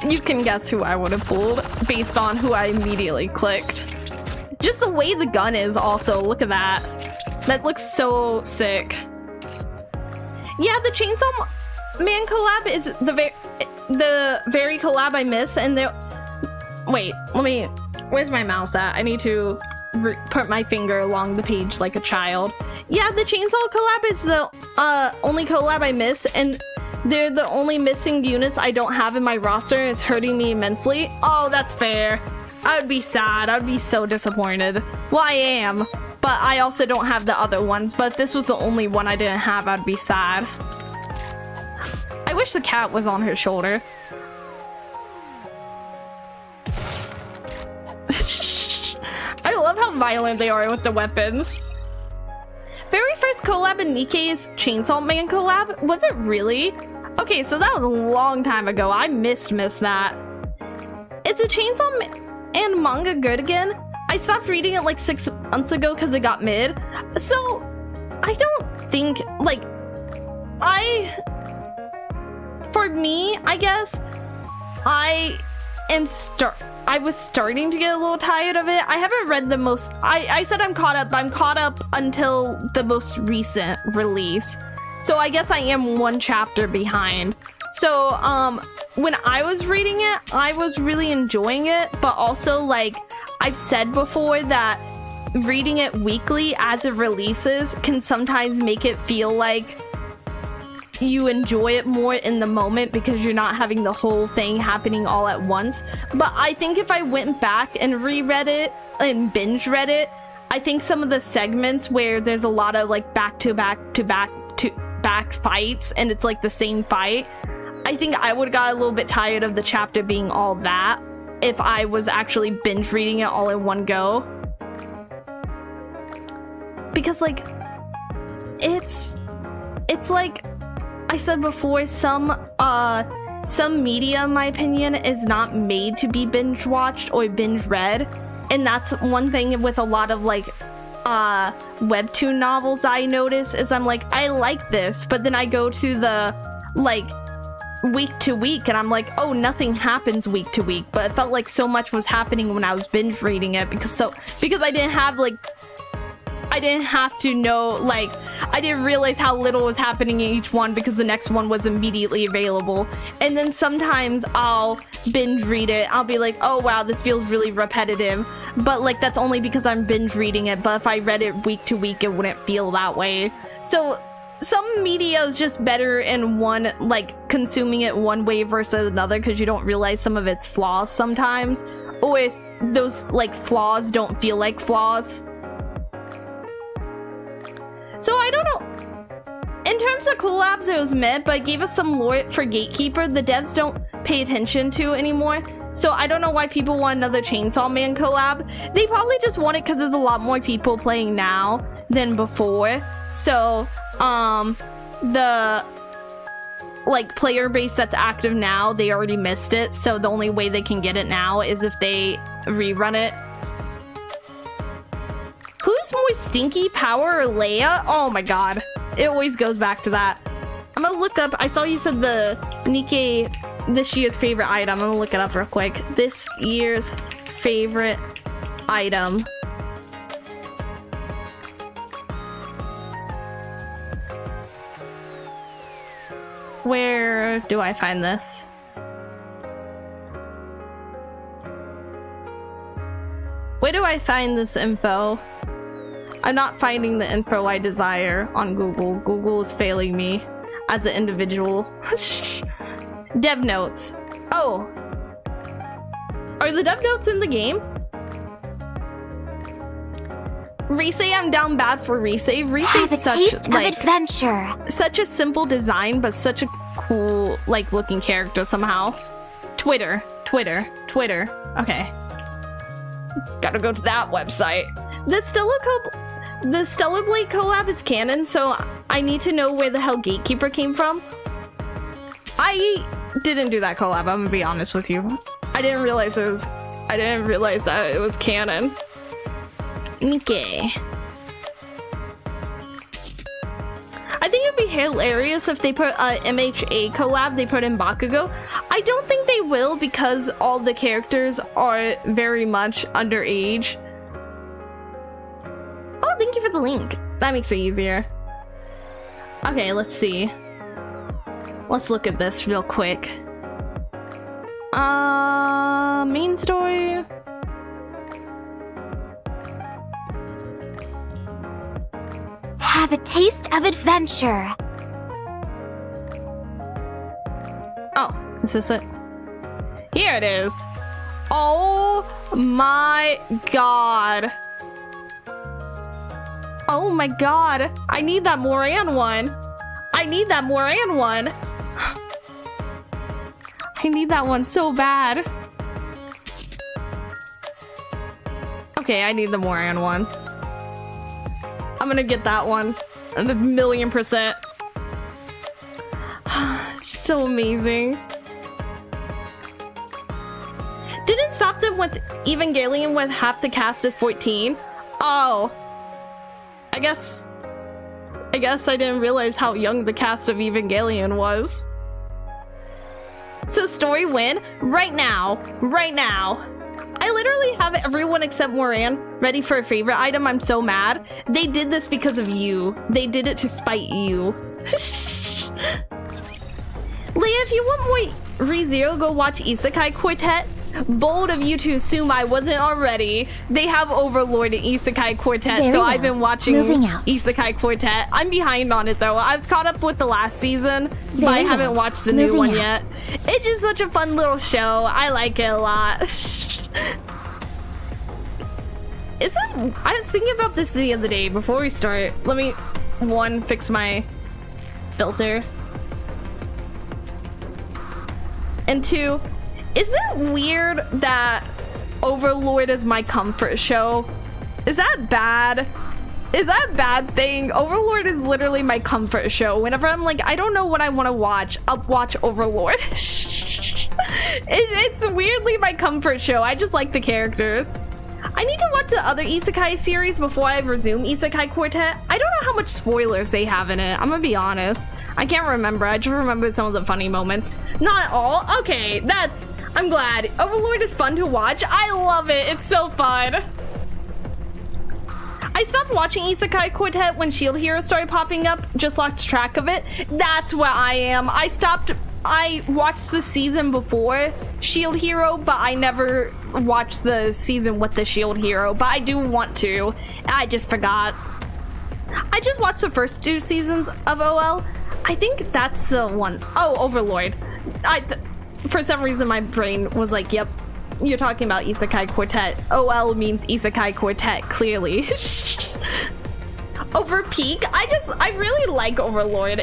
A: You can guess who I would have pulled based on who I immediately clicked. Just the way the gun is also, look at that. That looks so sick. Yeah, the Chainsaw Man collab is the very collab I miss, and wait, let me, where's my mouse at? I need to put my finger along the page like a child. Yeah, the Chainsaw collab is the only collab I miss, and they're the only missing units I don't have in my roster, and it's hurting me immensely. Oh, that's fair. I would be sad. I would be so disappointed. Well, I am, but I also don't have the other ones, but if this was the only one I didn't have, I'd be sad. I wish the cat was on her shoulder. I love how violent they are with the weapons. Very first collab in Nikke's Chainsaw Man collab? Was it really? Okay, so that was a long time ago. I missed that. It's a Chainsaw Man manga good again? I stopped reading it like 6 months ago because it got mid. So, I don't think, like, for me, I guess, I was starting to get a little tired of it. I haven't read the most, I said I'm caught up, but I'm caught up until the most recent release. So I guess I am 1 chapter behind. So, when I was reading it, I was really enjoying it, but also, like, I've said before that reading it weekly as it releases can sometimes make it feel like you enjoy it more in the moment because you're not having the whole thing happening all at once. But I think if I went back and reread it and binge read it, I think some of the segments where there's a lot of like back fights and it's like the same fight, I think I would have got a little bit tired of the chapter being all that if I was actually binge reading it all in one go. Because like it's like I said before, some media, in my opinion, is not made to be binge watched or binge read, and that's one thing with a lot of like webtoon novels I notice is I'm like, I like this, but then I go to the like week to week and I'm like, oh, nothing happens week to week, but it felt like so much was happening when I was binge reading it because I didn't have to know, like, I didn't realize how little was happening in each one because the next one was immediately available. And then sometimes I'll binge read it. I'll be like, oh wow, this feels really repetitive. But like, that's only because I'm binge reading it. But if I read it week to week, it wouldn't feel that way. So some media is just better in one, like, consuming it one way versus another because you don't realize some of its flaws sometimes. Or those, like, flaws don't feel like flaws. So I don't know. In terms of collabs, it was meh, but it gave us some lore for Gatekeeper the devs don't pay attention to anymore. So I don't know why people want another Chainsaw Man collab. They probably just want it because there's a lot more people playing now than before. So, the like player base that's active now, they already missed it. So the only way they can get it now is if they rerun it. Who's more stinky, Power or Leia? Oh my god. It always goes back to that. I'm gonna look up, I saw you said the Nikke this year's favorite item. I'm gonna look it up real quick. This year's favorite item. Where do I find this? Where do I find this info? I'm not finding the info I desire on Google. Google is failing me as an individual. Dev notes. Oh. Are the dev notes in the game? Resay, I'm down bad for Resay. Resay's such like
B: adventure.
A: Such a simple design, but such a cool like looking character somehow. Twitter. Okay. Gotta go to that website. The Stellar Blade collab is canon, so I need to know where the hell Gatekeeper came from. I didn't do that collab, I'm gonna be honest with you. I didn't realize that it was canon. Nikke. I think it'd be hilarious if they put MHA collab, they put in Bakugo. I don't think they will because all the characters are very much underage. Oh, thank you for the link. That makes it easier. Okay, let's see. Let's look at this real quick. Main story.
B: Have a taste of adventure.
A: Oh, is this it? Here it is. Oh my god. Oh my god. I need that Moran one. I need that Moran one. I need that one so bad. Okay, I need the Moran one. I'm gonna get that one. 1,000,000%. So amazing. Didn't stop them with Evangelion with half the cast is 14. Oh. I guess I didn't realize how young the cast of Evangelion was. So story win right now. Right now. I literally have everyone except Moran ready for a favorite item. I'm so mad. They did this because of you. They did it to spite you. Leah, if you want more ReZero, go watch Isekai Quartet. Bold of you to assume I wasn't already. They have Overlord and Isekai Quartet,
B: Very
A: so
B: well.
A: I've been watching
B: Moving out.
A: Isekai Quartet. I'm behind on it though. I was caught up with the last season, but I
B: Very
A: haven't
B: well.
A: watched the new
B: Moving
A: one
B: out.
A: yet. It's just such a fun little show. I like it a lot. I was thinking about this the other day before we start. Let me, fix my filter. And 2, is it weird that Overlord is my comfort show? Is that bad? Is that a bad thing? Overlord is literally my comfort show. Whenever I'm like, I don't know what I want to watch, I'll watch Overlord. It's weirdly my comfort show. I just like the characters. I need to watch the other Isekai series before I resume Isekai Quartet. I don't know how much spoilers they have in it. I'm gonna be honest. I can't remember. I just remember some of the funny moments. Not all. Okay, I'm glad. Overlord is fun to watch. I love it. It's so fun. I stopped watching Isekai Quartet when Shield Hero started popping up. Just lost track of it. That's where I am. I watched the season before Shield Hero, but I never watched the season with the Shield Hero, but I do want to. I just forgot. I just watched the first 2 seasons of OL. I think that's the one. Oh, Overlord. For some reason my brain was like, yep, you're talking about Isekai Quartet. OL means Isekai Quartet, clearly. Over Peak, I really like Overlord.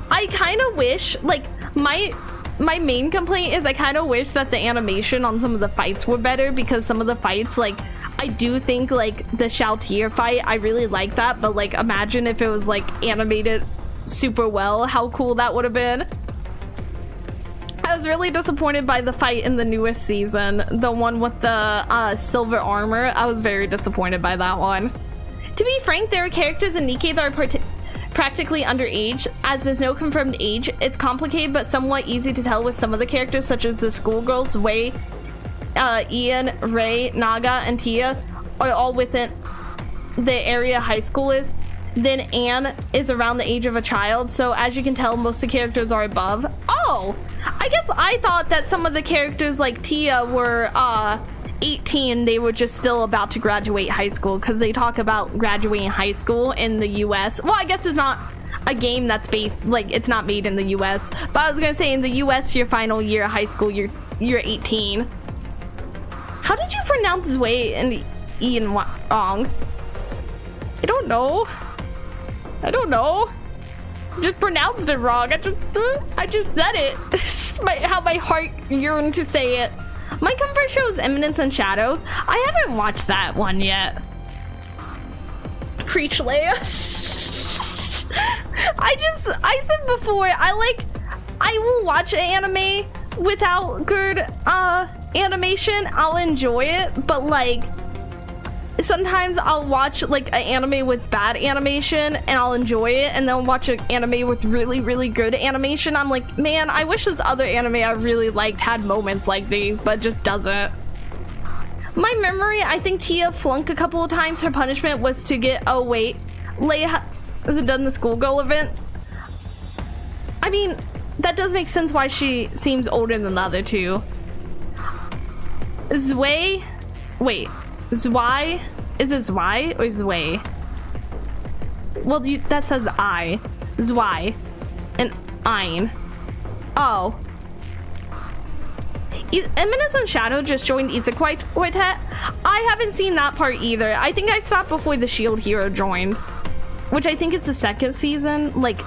A: I kind of wish, like, my main complaint is I kind of wish that the animation on some of the fights were better, because some of the fights, like, I do think, like, the Shoutier fight, I really like that, but, like, imagine if it was, like, animated super well, how cool that would have been. I was really disappointed by the fight in the newest season, the one with the silver armor. I was very disappointed by that one. To be frank, there are characters in Nikke that are practically underage. As there's no confirmed age, it's complicated but somewhat easy to tell with some of the characters, such as the schoolgirls, Wei, Ian, Ray, Naga, and Tia are all within the area high school is. Then Anne is around the age of a child, so as you can tell, most of the characters are above. Oh, I guess I thought that some of the characters like Tia were 18, they were just still about to graduate high school, because they talk about graduating high school in the US. Well, I guess it's not a game that's based, like, it's not made in the US, but I was gonna say in the US, your final year of high school, you're 18. How did you pronounce Wei and Ian wrong? I don't know. Just pronounced it wrong. I just said it. How my heart yearned to say it. My comfort show is Eminence and Shadows. I haven't watched that one yet. Preach, Leia. I said before, I will watch an anime without good animation. I'll enjoy it, but like, sometimes I'll watch like an anime with bad animation and I'll enjoy it, and then watch an anime with really, really good animation. I'm like, man, I wish this other anime I really liked had moments like these, but it just doesn't. My memory, I think Tia flunked a couple of times. Her punishment was to get, oh wait, Leia hasn't done the schoolgirl event. I mean, that does make sense why she seems older than the other two. Zwei. Wait. Zwei? Is it Zwei or Zwei? Well, that says I. Zwei. And Ein. Oh. Eminence and Shadow just joined Isekai Quartet. I haven't seen that part either. I think I stopped before the Shield Hero joined. Which I think is the second season. Like,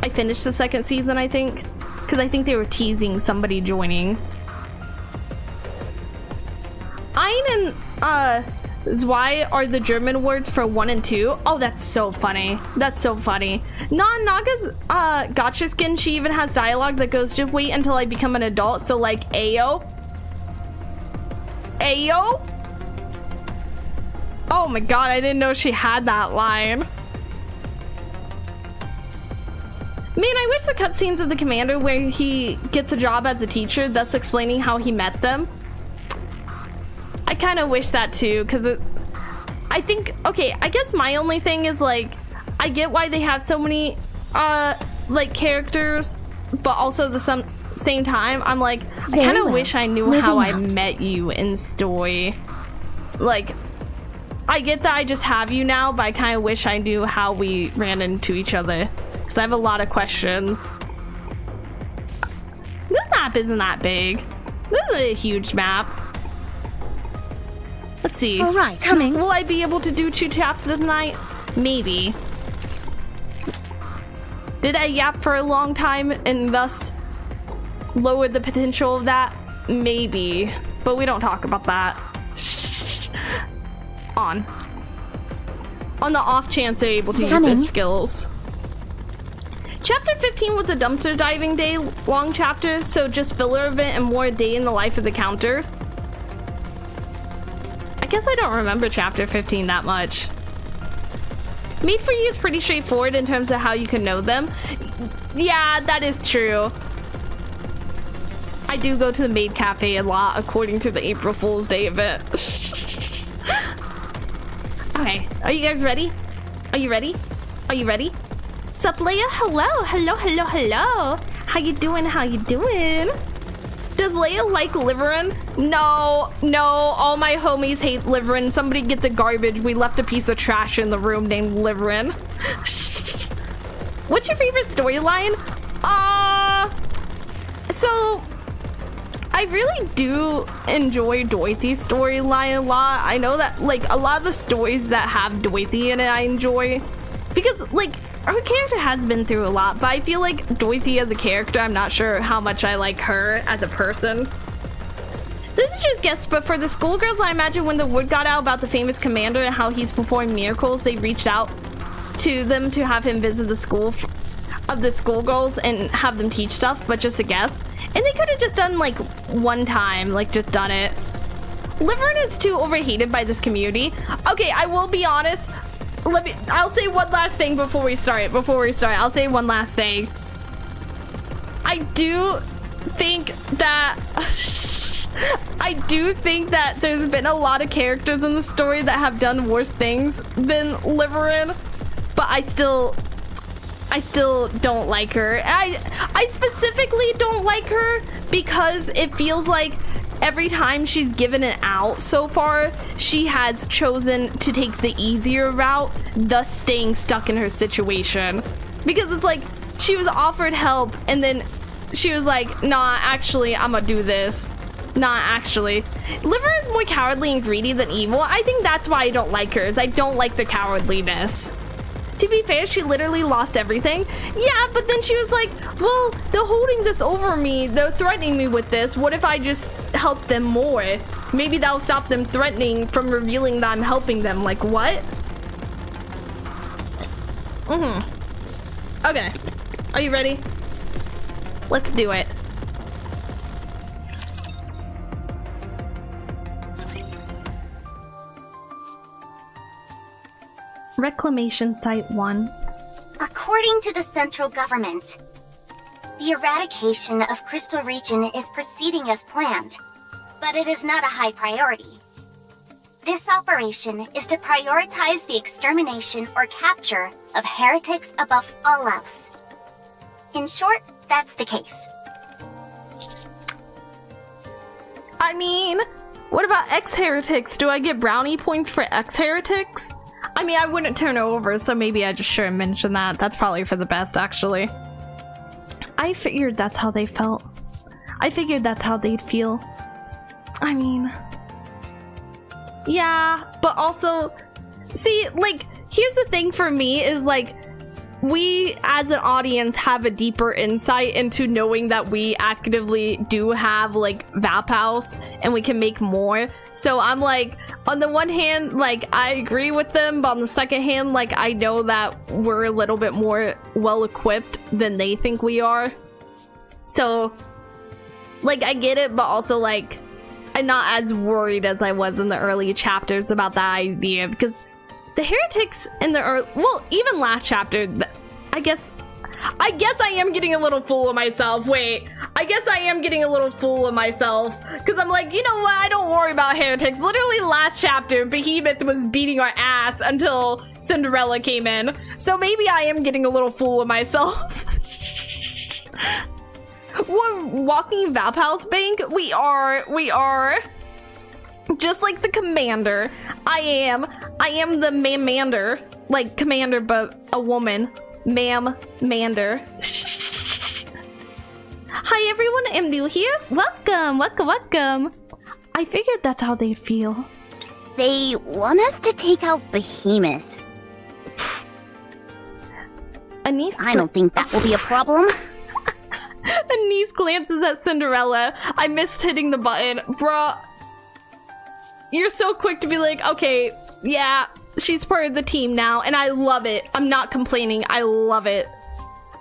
A: I finished the second season, I think. Because I think they were teasing somebody joining. Ein and Zwei are the German words for 1 and 2. Oh, that's so funny. That's so funny. Naga's gotcha skin, she even has dialogue that goes, just wait until I become an adult. So like, Ayo. Ayo? Oh my god, I didn't know she had that line. Man, I wish the cutscenes of the commander where he gets a job as a teacher, thus explaining how he met them. I kind of wish that too, because I think, okay, I guess my only thing is like, I get why they have so many like characters, but also at the same time, I'm like, I kind of wish I knew how I met you in story. Like, I get that I just have you now, but I kind of wish I knew how we ran into each other. Because I have a lot of questions. This map isn't that big. This is a huge map. Let's see.
B: All right, coming.
A: Will I be able to do 2 chapters tonight? Maybe. Did I yap for a long time and thus lower the potential of that? Maybe. But we don't talk about that. On the off chance they're able to use their skills. Chapter 15 was a dumpster diving day long chapter, so just filler event and more a day in the life of the counters. I guess I don't remember chapter 15 that much. Made for You is pretty straightforward in terms of how you can know them. Yeah, that is true. I do go to the maid cafe a lot according to the April Fool's Day event. Okay, are you guys ready? Are you ready? Are you ready? Sup, Leia? Hello, hello, hello, hello. How you doing? How you doing? Does Leia like Liverin? No, no, all my homies hate Liverin. Somebody get the garbage. We left a piece of trash in the room named Liverin. What's your favorite storyline? So I really do enjoy Dorothy's storyline a lot. I know that like a lot of the stories that have Dorothy in it I enjoy. Because like her character has been through a lot, but I feel like Dorothy as a character, I'm not sure how much I like her as a person. This is just guess, but for the schoolgirls, I imagine when the word got out about the famous commander and how he's performing miracles, they reached out to them to have him visit the school of the schoolgirls and have them teach stuff, but just a guess. And they could have just done like one time, like just done it. Liverin is too overhated by this community. Okay, I will be honest. I'll say one last thing before we start. I'll say one last thing. I do think that there's been a lot of characters in the story that have done worse things than Liverin, but I still don't like her. I specifically don't like her because it feels like every time she's given an out so far, she has chosen to take the easier route, thus staying stuck in her situation. Because it's like, she was offered help, and then she was like, nah, actually, I'm gonna do this. Nah, actually. Liver is more cowardly and greedy than evil. I think that's why I don't like her, is I don't like the cowardliness. To be fair, she literally lost everything. Yeah, but then she was like, well, they're holding this over me. They're threatening me with this. What if I just help them more? Maybe that'll stop them threatening from revealing that I'm helping them. Like, what? Okay. Are you ready? Let's do it. Reclamation Site 1.
B: According to the central government, the eradication of Crystal Region is proceeding as planned, but it is not a high priority. This operation is to prioritize the extermination or capture of heretics above all else. In short, that's the case.
A: I mean, What about ex-heretics? Do I get brownie points for ex-heretics? I mean, I wouldn't turn it over, so maybe I just shouldn't mention that. That's probably for the best, actually. I figured that's how they felt. I figured that's how they'd feel. I mean... yeah, but also... see, like, here's the thing for me is, like, we as an audience have a deeper insight into knowing that we actively do have like Vap House and we can make more. So I'm like, on the one hand, like I agree with them, but on the second hand, like I know that we're a little bit more well equipped than they think we are. So like I get it, but also like I'm not as worried as I was in the early chapters about that idea, because the heretics in the early, well, even last chapter, I guess I am getting a little fool of myself. Wait, I guess I am getting a little fool of myself, because I'm like, you know what, I don't worry about heretics. Literally last chapter, Behemoth was beating our ass until Cinderella came in. So maybe I am getting a little fool of myself. We're walking Vap House Bank. We are. Just like the commander, I am the mamander, like commander, but a woman, ma'am-mander. Hi everyone, I'm new here. Welcome. I figured that's how they'd feel.
E: They want us to take out Behemoth.
A: Anise,
E: I don't think that will be a problem.
A: Anise glances at Cinderella. I missed hitting the button, bruh. You're so quick to be like, okay, yeah, she's part of the team now, and I love it. I'm not complaining. I love it.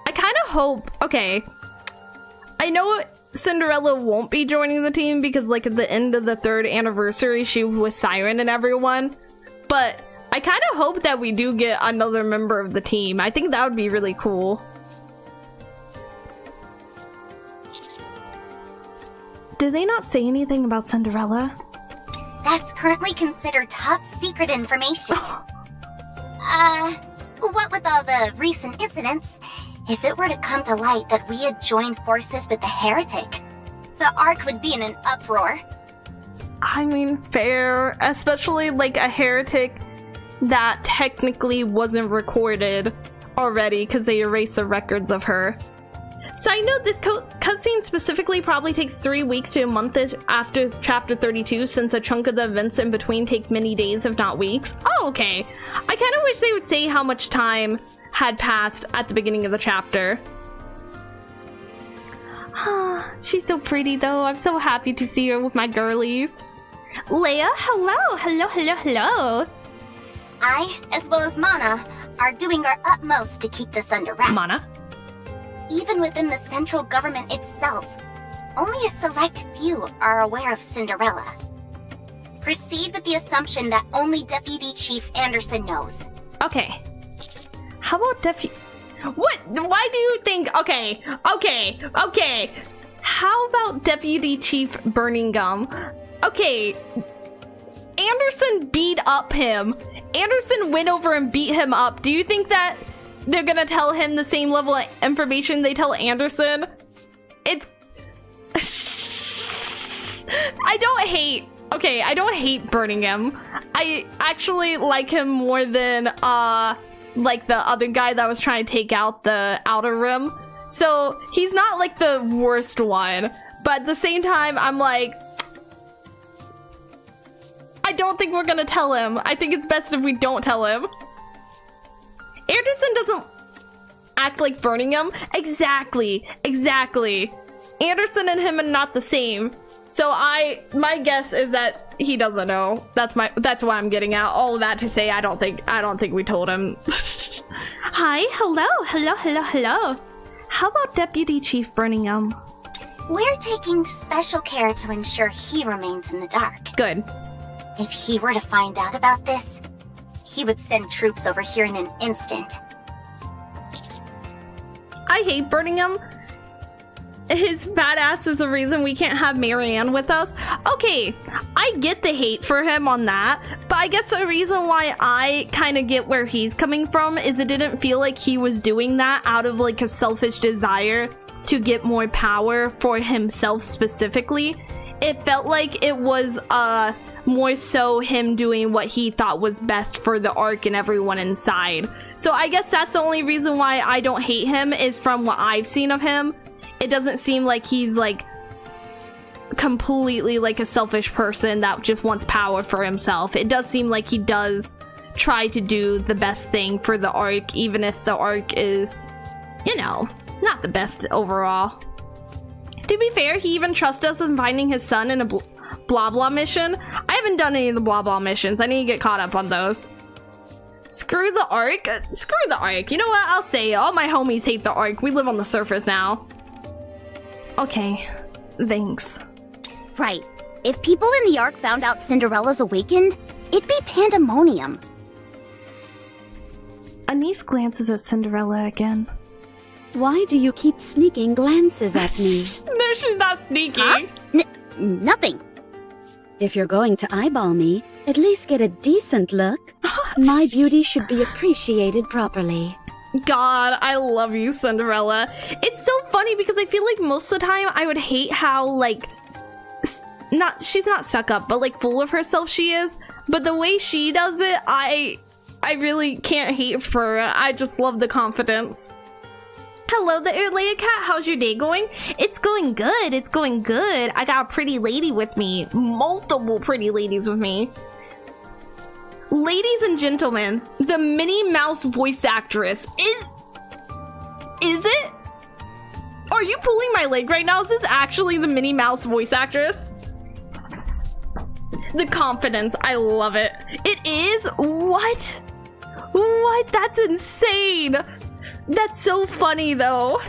A: I kind of hope, okay, I know Cinderella won't be joining the team because, like, at the end of the 3rd anniversary, she was with Siren and everyone, but I kind of hope that we do get another member of the team. I think that would be really cool. Did they not say anything about Cinderella?
B: That's currently considered top secret information. What with all the recent incidents, if it were to come to light that we had joined forces with the heretic, the Ark would be in an uproar.
A: I mean, fair, especially like a heretic that technically wasn't recorded already because they erased the records of her. Side note, this cutscene specifically probably takes 3 weeks to a month after chapter 32, since a chunk of the events in between take many days, if not weeks. Oh, okay. I kind of wish they would say how much time had passed at the beginning of the chapter. She's so pretty, though. I'm so happy to see her with my girlies. Leia, hello.
B: I, as well as Mana, are doing our utmost to keep this under wraps.
A: Mana?
B: Even within the central government itself, only a select few are aware of Cinderella. Proceed with the assumption that only Deputy Chief Anderson knows.
A: Okay. How about What? Why do you think? Okay. How about Deputy Chief Burningham? Okay. Anderson beat up him. Anderson went over and beat him up. Do you think that they're gonna tell him the same level of information they tell Anderson? It's... I don't hate Burningham. I actually like him more than, like the other guy that was trying to take out the Outer Rim. So, he's not like the worst one. But at the same time, I'm like, I don't think we're gonna tell him. I think it's best if we don't tell him. Anderson doesn't act like Burningham. Exactly. Anderson and him are not the same. So my guess is that he doesn't know. That's what I'm getting at. All of that to say, I don't think we told him. Hi, hello. How about Deputy Chief Burningham?
B: We're taking special care to ensure he remains in the dark.
A: Good.
B: If he were to find out about this, he would send troops over here in an instant.
A: I hate Burningham. His badass is the reason we can't have Marianne with us. Okay, I get the hate for him on that, but I guess the reason why I kind of get where he's coming from is it didn't feel like he was doing that out of like a selfish desire to get more power for himself specifically. it felt like it was more so him doing what he thought was best for the arc and everyone inside. So I guess that's the only reason why I don't hate him, is from what I've seen of him. It doesn't seem like he's like completely like a selfish person that just wants power for himself. It does seem like he does try to do the best thing for the arc, even if the arc is, you know, not the best overall. To be fair, he even trusts us in finding his son in a blah blah mission. I haven't done any of the blah blah missions. I need to get caught up on those. Screw the arc. Screw the arc. You know what? I'll say it. All my homies hate the arc. We live on the surface now. Okay. Thanks.
E: Right. If people in the Ark found out Cinderella's awakened, it'd be pandemonium.
A: Anise glances at Cinderella again.
F: Why do you keep sneaking glances at me?
A: No, she's not sneaking.
E: Huh? Nothing.
F: If you're going to eyeball me, at least get a decent look. My beauty should be appreciated properly.
A: God, I love you, Cinderella. It's so funny because I feel like most of the time I would hate how, like, she's not stuck up, but like full of herself she is. But the way she does it, I really can't hate for her. I just love the confidence. Hello there, Leia Cat. How's your day going? It's going good. It's going good. I got a pretty lady with me. Multiple pretty ladies with me. Ladies and gentlemen, the Minnie Mouse voice actress is it? Are you pulling my leg right now? Is this actually the Minnie Mouse voice actress? The confidence, I love it. It is? What? What? That's insane. That's so funny though.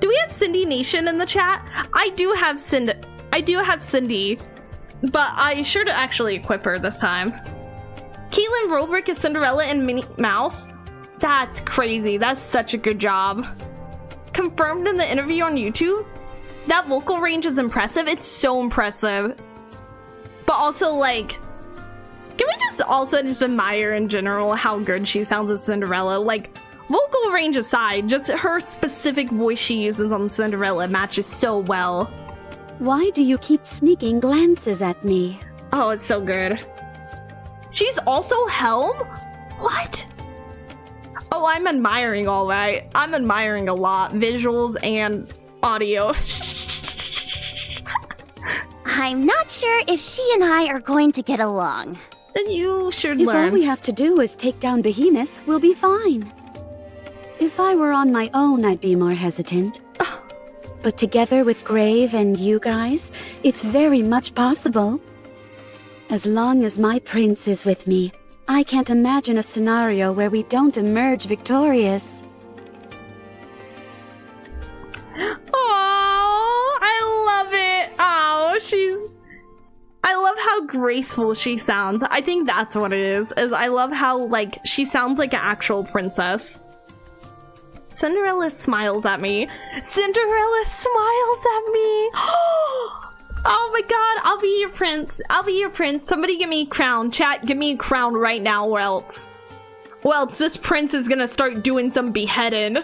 A: Do we have Cindy Nation in the chat? I do have Cindy, but I sure to actually equip her this time. Caitlin Robrick is Cinderella and Minnie Mouse. That's crazy. That's such a good job. Confirmed in the interview on YouTube. That vocal range is impressive. It's so impressive. But also, like, can we just also just admire in general how good she sounds as Cinderella? Like, vocal range aside, just her specific voice she uses on Cinderella matches so well.
F: Why do you keep sneaking glances at me?
A: Oh, it's so good. She's also Helm? What? Oh, I'm admiring all that. I'm admiring a lot. Visuals and audio.
E: I'm not sure if she and I are going to get along.
A: Then you should
F: If
A: learn.
F: all we have to do is take down Behemoth, we'll be fine. If I were on my own, I'd be more hesitant. But together with Grave and you guys, it's very much possible. As long as my prince is with me, I can't imagine a scenario where we don't emerge victorious.
A: Oh, I love it. Oh, I love how graceful she sounds. I think that's what it is I love how, like, she sounds like an actual princess. Cinderella smiles at me. Cinderella smiles at me. Oh my god, I'll be your prince. I'll be your prince. Somebody give me a crown. Chat, give me a crown right now or else. Or else this prince is gonna start doing some beheading.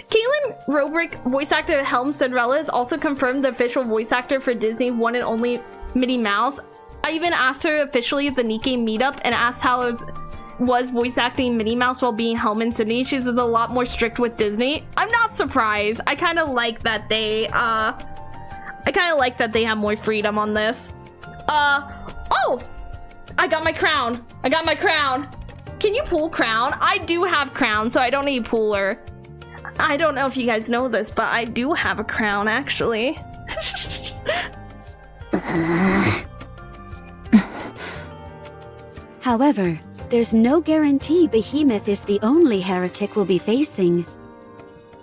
A: Caitlin Robrick, voice actor of Helm Cinderella, is also confirmed the official voice actor for Disney one and only Minnie Mouse. I even asked her officially at the Nikke meetup and asked how it was voice acting Minnie Mouse while being Helm in Sydney. She's a lot more strict with Disney. I'm not surprised. I kind of like that they have more freedom on this. Oh! I got my crown. I got my crown. Can you pull crown? I do have crown, so I don't need pooler. I don't know if you guys know this, but I do have a crown, actually.
F: However, there's no guarantee Behemoth is the only heretic we'll be facing.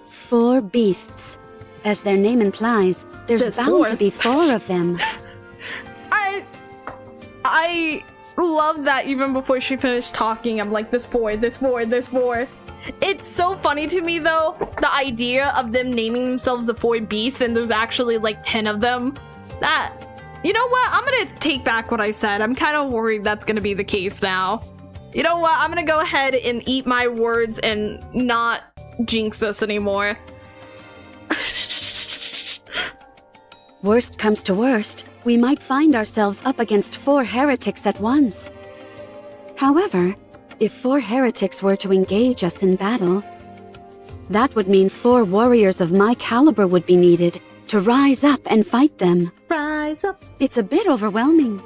F: 4 beasts. As their name implies, there's bound
A: 4.
F: to be 4 of them.
A: I love that even before she finished talking, I'm like, this 4. It's so funny to me, though, the idea of them naming themselves the 4 beasts and there's actually like 10 of them. That, you know what? I'm gonna take back what I said. I'm kind of worried that's gonna be the case now. You know what? I'm gonna go ahead and eat my words and not jinx this anymore.
F: Worst comes to worst, we might find ourselves up against 4 heretics at once. However, if 4 heretics were to engage us in battle, that would mean 4 warriors of my caliber would be needed to rise up and fight them.
A: Rise up.
F: It's a bit overwhelming.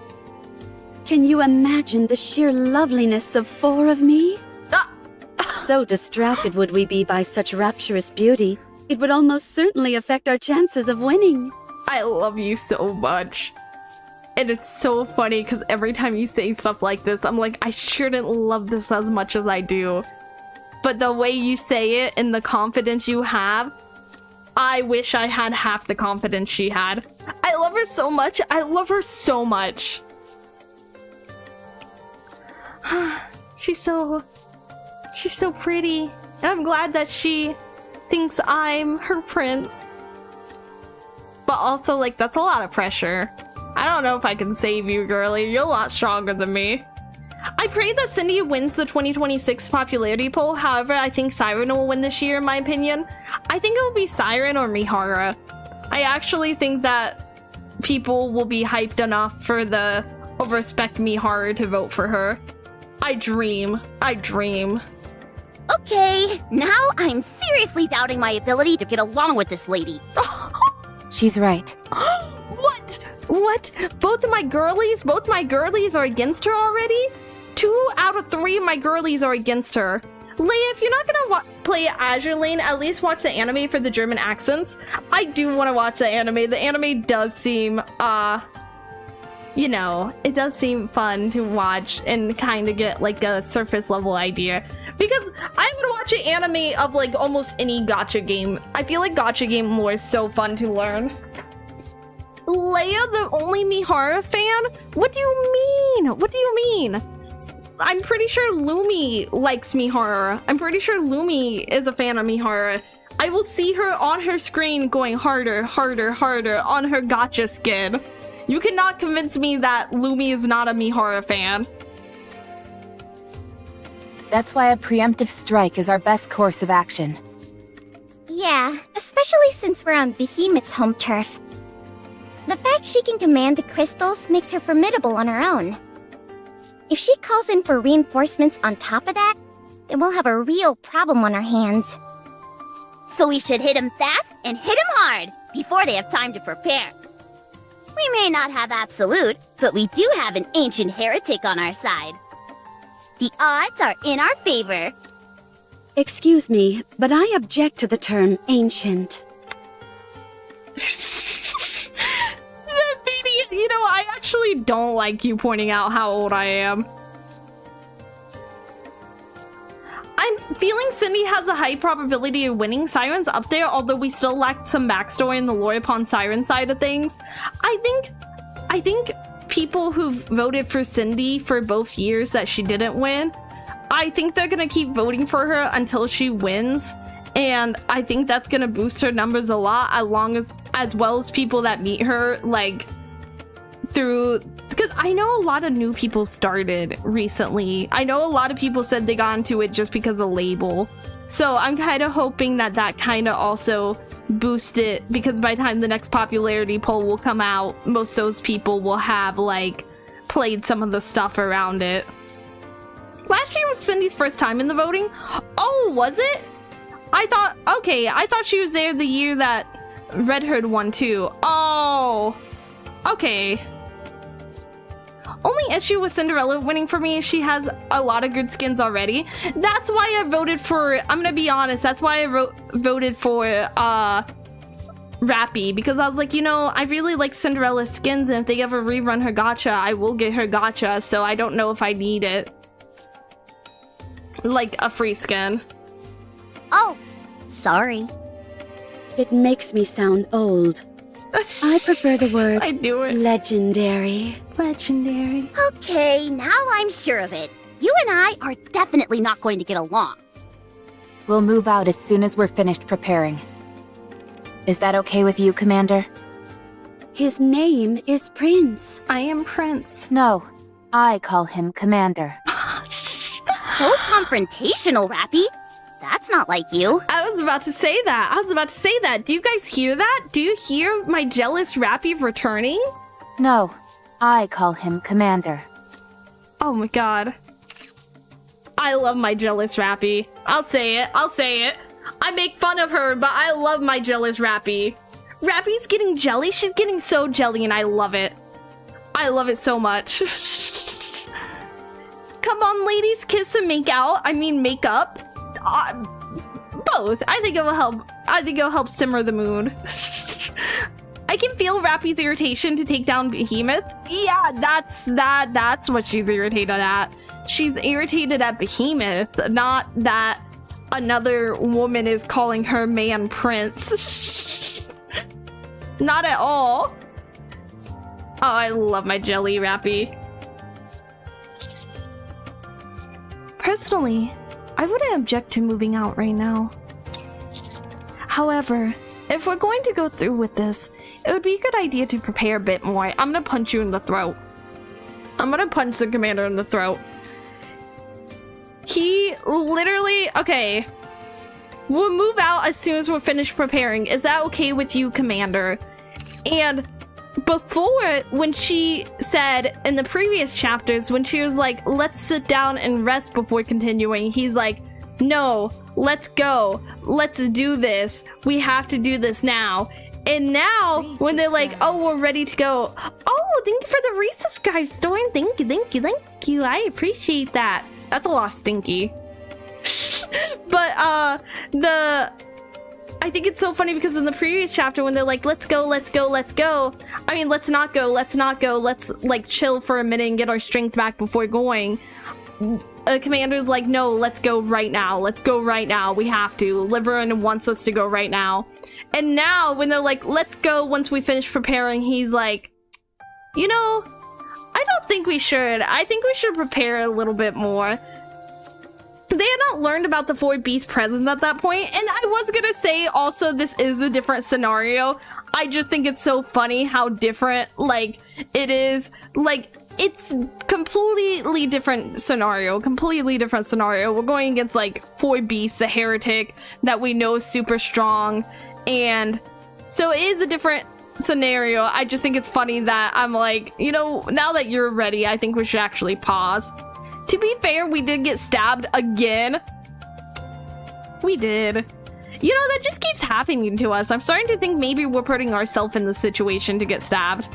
F: Can you imagine the sheer loveliness of 4 of me? So distracted would we be by such rapturous beauty, it would almost certainly affect our chances of winning.
A: I love you so much. And it's so funny because every time you say stuff like this, I'm like, I shouldn't love this as much as I do. But the way you say it and the confidence you have, I wish I had half the confidence she had. I love her so much. I love her so much. She's so pretty. And I'm glad that she thinks I'm her prince. But also, like, that's a lot of pressure. I don't know if I can save you, girlie. You're a lot stronger than me. I pray that Cindy wins the 2026 popularity poll. However, I think Siren will win this year, in my opinion. I think it will be Siren or Mihara. I actually think that people will be hyped enough for the respect Mihara to vote for her. I dream.
E: Okay, now I'm seriously doubting my ability to get along with this lady.
D: She's right.
A: What? Both my girlies are against her already? 2 out of 3 of my girlies are against her. Leia, if you're not gonna play Azure Lane, at least watch the anime for the German accents. I do want to watch the anime. The anime does seem, you know, it does seem fun to watch and kind of get like a surface level idea. Because I would watch an anime of like almost any gacha game. I feel like gacha game lore is so fun to learn. Leia, the only Mihara fan? What do you mean? I'm pretty sure Lumi likes Mihara. I'm pretty sure Lumi is a fan of Mihara. I will see her on her screen going harder on her gacha skin. You cannot convince me that Lumi is not a Mihara fan.
D: That's why a preemptive strike is our best course of action.
E: Yeah, especially since we're on Behemoth's home turf. The fact she can command the crystals makes her formidable on her own. If she calls in for reinforcements on top of that, then we'll have a real problem on our hands. So we should hit him fast and hit him hard before they have time to prepare. We may not have absolute, but we do have an ancient heretic on our side. The odds are in our favor.
F: Excuse me, but I object to the term ancient.
A: You know, I actually don't like you pointing out how old I am. I'm feeling Cindy has a high probability of winning. Siren's up there, although we still lack some backstory in the lore upon Siren side of things. I think people who voted for Cindy for both years that she didn't win, I think they're gonna keep voting for her until she wins. And I think that's gonna boost her numbers a lot, as well as people that meet her, like, through, because I know a lot of new people started recently. I know a lot of people said they got into it just because of label. So I'm kind of hoping that kind of also boosts it, because by the time the next popularity poll will come out, most of those people will have, like, played some of the stuff around it. Last year was Cindy's first time in the voting? Oh, was it? I thought she was there the year that Red Hood won too. Oh, okay. Only issue with Cinderella winning for me is she has a lot of good skins already. That's why I voted for, I'm gonna be honest, that's why I voted for Rappy, because I was like, you know, I really like Cinderella's skins, and if they ever rerun her gacha, I will get her gacha, so I don't know if I need it. Like a free skin.
E: Oh, sorry.
F: It makes me sound old. I prefer the word
A: I do it.
F: legendary.
A: Legendary.
E: Okay, now I'm sure of it. You and I are definitely not going to get along.
D: We'll move out as soon as we're finished preparing. Is that okay with you, Commander?
F: His name is Prince.
A: I am Prince.
D: No, I call him Commander.
E: So confrontational, Rappy. That's not like you.
A: I was about to say that. Do you guys hear that? Do you hear my jealous Rappy returning?
D: No, I call him Commander.
A: Oh my god. I love my jealous Rappy. I'll say it. I make fun of her, but I love my jealous Rappy. Rappy's getting jelly. She's getting so jelly, and I love it. I love it so much. Come on, ladies, kiss and make out. I mean, make up. Both. I think it will help. I think it'll help simmer the mood. I can feel Rappy's irritation to take down Behemoth. Yeah, that's what she's irritated at. She's irritated at Behemoth, not that another woman is calling her man prince. Not at all. Oh, I love my jelly Rappy. Personally, I wouldn't object to moving out right now. However, if we're going to go through with this, it would be a good idea to prepare a bit more. I'm gonna punch you in the throat. I'm gonna punch the commander in the throat. He literally... Okay. We'll move out as soon as we're finished preparing. Is that okay with you, Commander? And before, when she said in the previous chapters, when she was like, let's sit down and rest before continuing, he's like, no, let's go. Let's do this. We have to do this now. And now, when they're like, oh, we're ready to go. Oh, thank you for the resubscribe, Storm. Thank you. I appreciate that. That's a lot stinky. But, I think it's so funny because in the previous chapter when they're like, let's go. I mean, let's not go. Let's, like, chill for a minute and get our strength back before going. Commander's like, no, let's go right now. We have to. Liverin wants us to go right now. And now, when they're like, let's go once we finish preparing, he's like, you know, I don't think we should. I think we should prepare a little bit more. They had not learned about the 4 beast presence at that point, and I was gonna say also this is a different scenario. I just think it's so funny how different, like, it is. Like, it's completely different scenario. We're going against, like, 4 beasts, a heretic that we know is super strong, and so it is a different scenario. I just think it's funny that I'm like, you know, now that you're ready, I think we should actually pause. To be fair, we did get stabbed again. We did. You know, that just keeps happening to us. I'm starting to think maybe we're putting ourselves in the situation to get stabbed.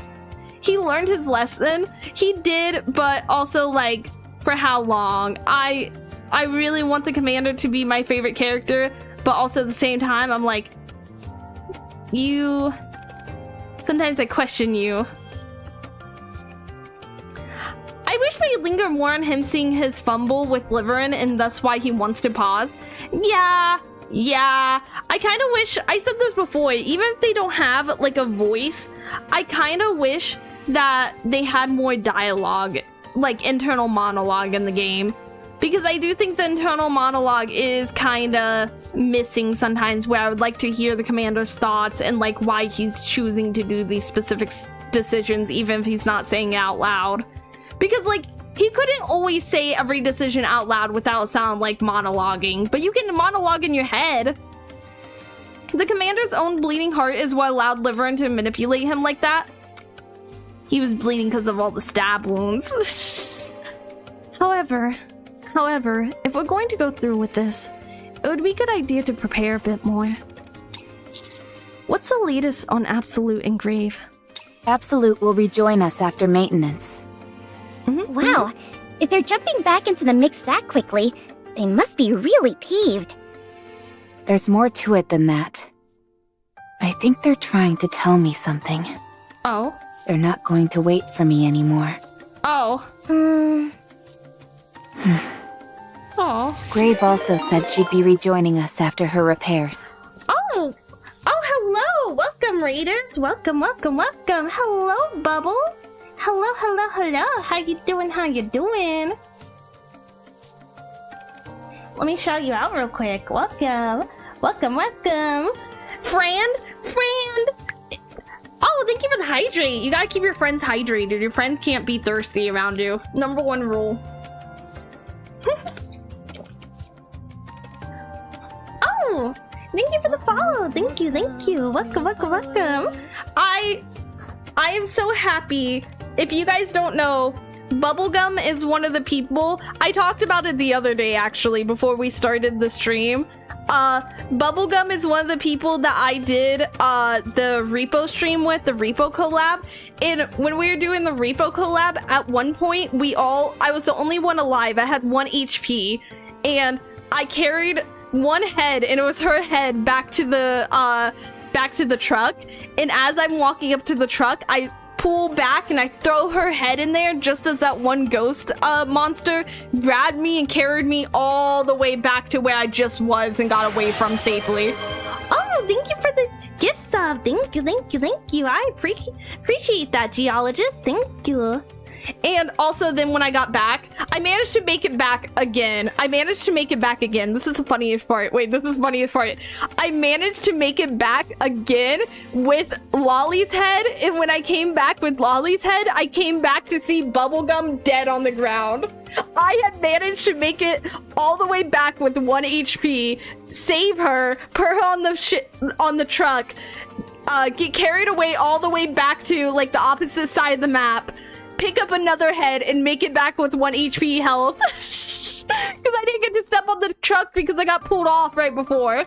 A: He learned his lesson. He did, but also, like, for how long? I really want the commander to be my favorite character, but also at the same time, I'm like, you... Sometimes I question you. I wish they'd linger more on him seeing his fumble with Liverin and thus why he wants to pause. Yeah. I kind of wish, I said this before, even if they don't have, like, a voice, I kind of wish that they had more dialogue, like internal monologue in the game. Because I do think the internal monologue is kind of missing sometimes, where I would like to hear the commander's thoughts and, like, why he's choosing to do these specific decisions, even if he's not saying it out loud. Because, like, he couldn't always say every decision out loud without sound like monologuing, but you can monologue in your head. The commander's own bleeding heart is what allowed Liverin to manipulate him like that. He was bleeding because of all the stab wounds. However, if we're going to go through with this, it would be a good idea to prepare a bit more. What's the latest on Absolute and Grave?
D: Absolute will rejoin us after maintenance.
E: Wow, if they're jumping back into the mix that quickly, they must be really peeved.
D: There's more to it than that. I think they're trying to tell me something.
A: Oh?
D: They're not going to wait for me anymore.
A: Oh. Oh.
D: Grave also said she'd be rejoining us after her repairs.
A: Oh, hello! Welcome, Raiders! Welcome! Hello, Bubble! Hello! How you doing? Let me shout you out real quick. Welcome! Friend! Oh, thank you for the hydrate! You gotta keep your friends hydrated. Your friends can't be thirsty around you. #1 rule. Thank you for the follow. Thank you, thank you. Welcome, welcome, welcome. I am so happy. If you guys don't know, Bubblegum is one of the people, I talked about it the other day actually before we started the stream. Bubblegum is one of the people that I did the repo stream with, the repo collab. And when we were doing the repo collab, at one point I was the only one alive. I had 1 HP and I carried one head, and it was her head back to the truck. And as I'm walking up to the truck, I pull back and I throw her head in there just as that one ghost monster grabbed me and carried me all the way back to where I just was and got away from safely. Oh, thank you for the gift sub. Thank you, thank you, thank you. I appreciate that, geologist. Thank you. And also then when I got back, I managed to make it back again. This is the funniest part. Wait, this is the funniest part. I managed to make it back again with Lolly's head. And when I came back with Lolly's head, I came back to see Bubblegum dead on the ground. I had managed to make it all the way back with 1 HP, save her, put her on the truck, get carried away all the way back to like the opposite side of the map, pick up another head and make it back with 1 HP health. Because I didn't get to step on the truck because I got pulled off right before.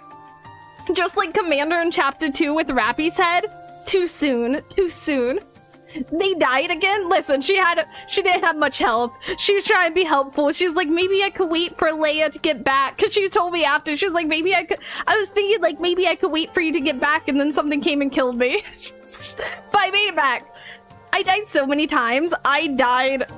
A: Just like Commander in Chapter 2 with Rappy's head. Too soon. They died again? Listen, she didn't have much health. She was trying to be helpful. She was like, maybe I could wait for Leia to get back. Because she told me after. She was like, I was thinking like, maybe I could wait for you to get back. And then something came and killed me. But I made it back. I died so many times. I died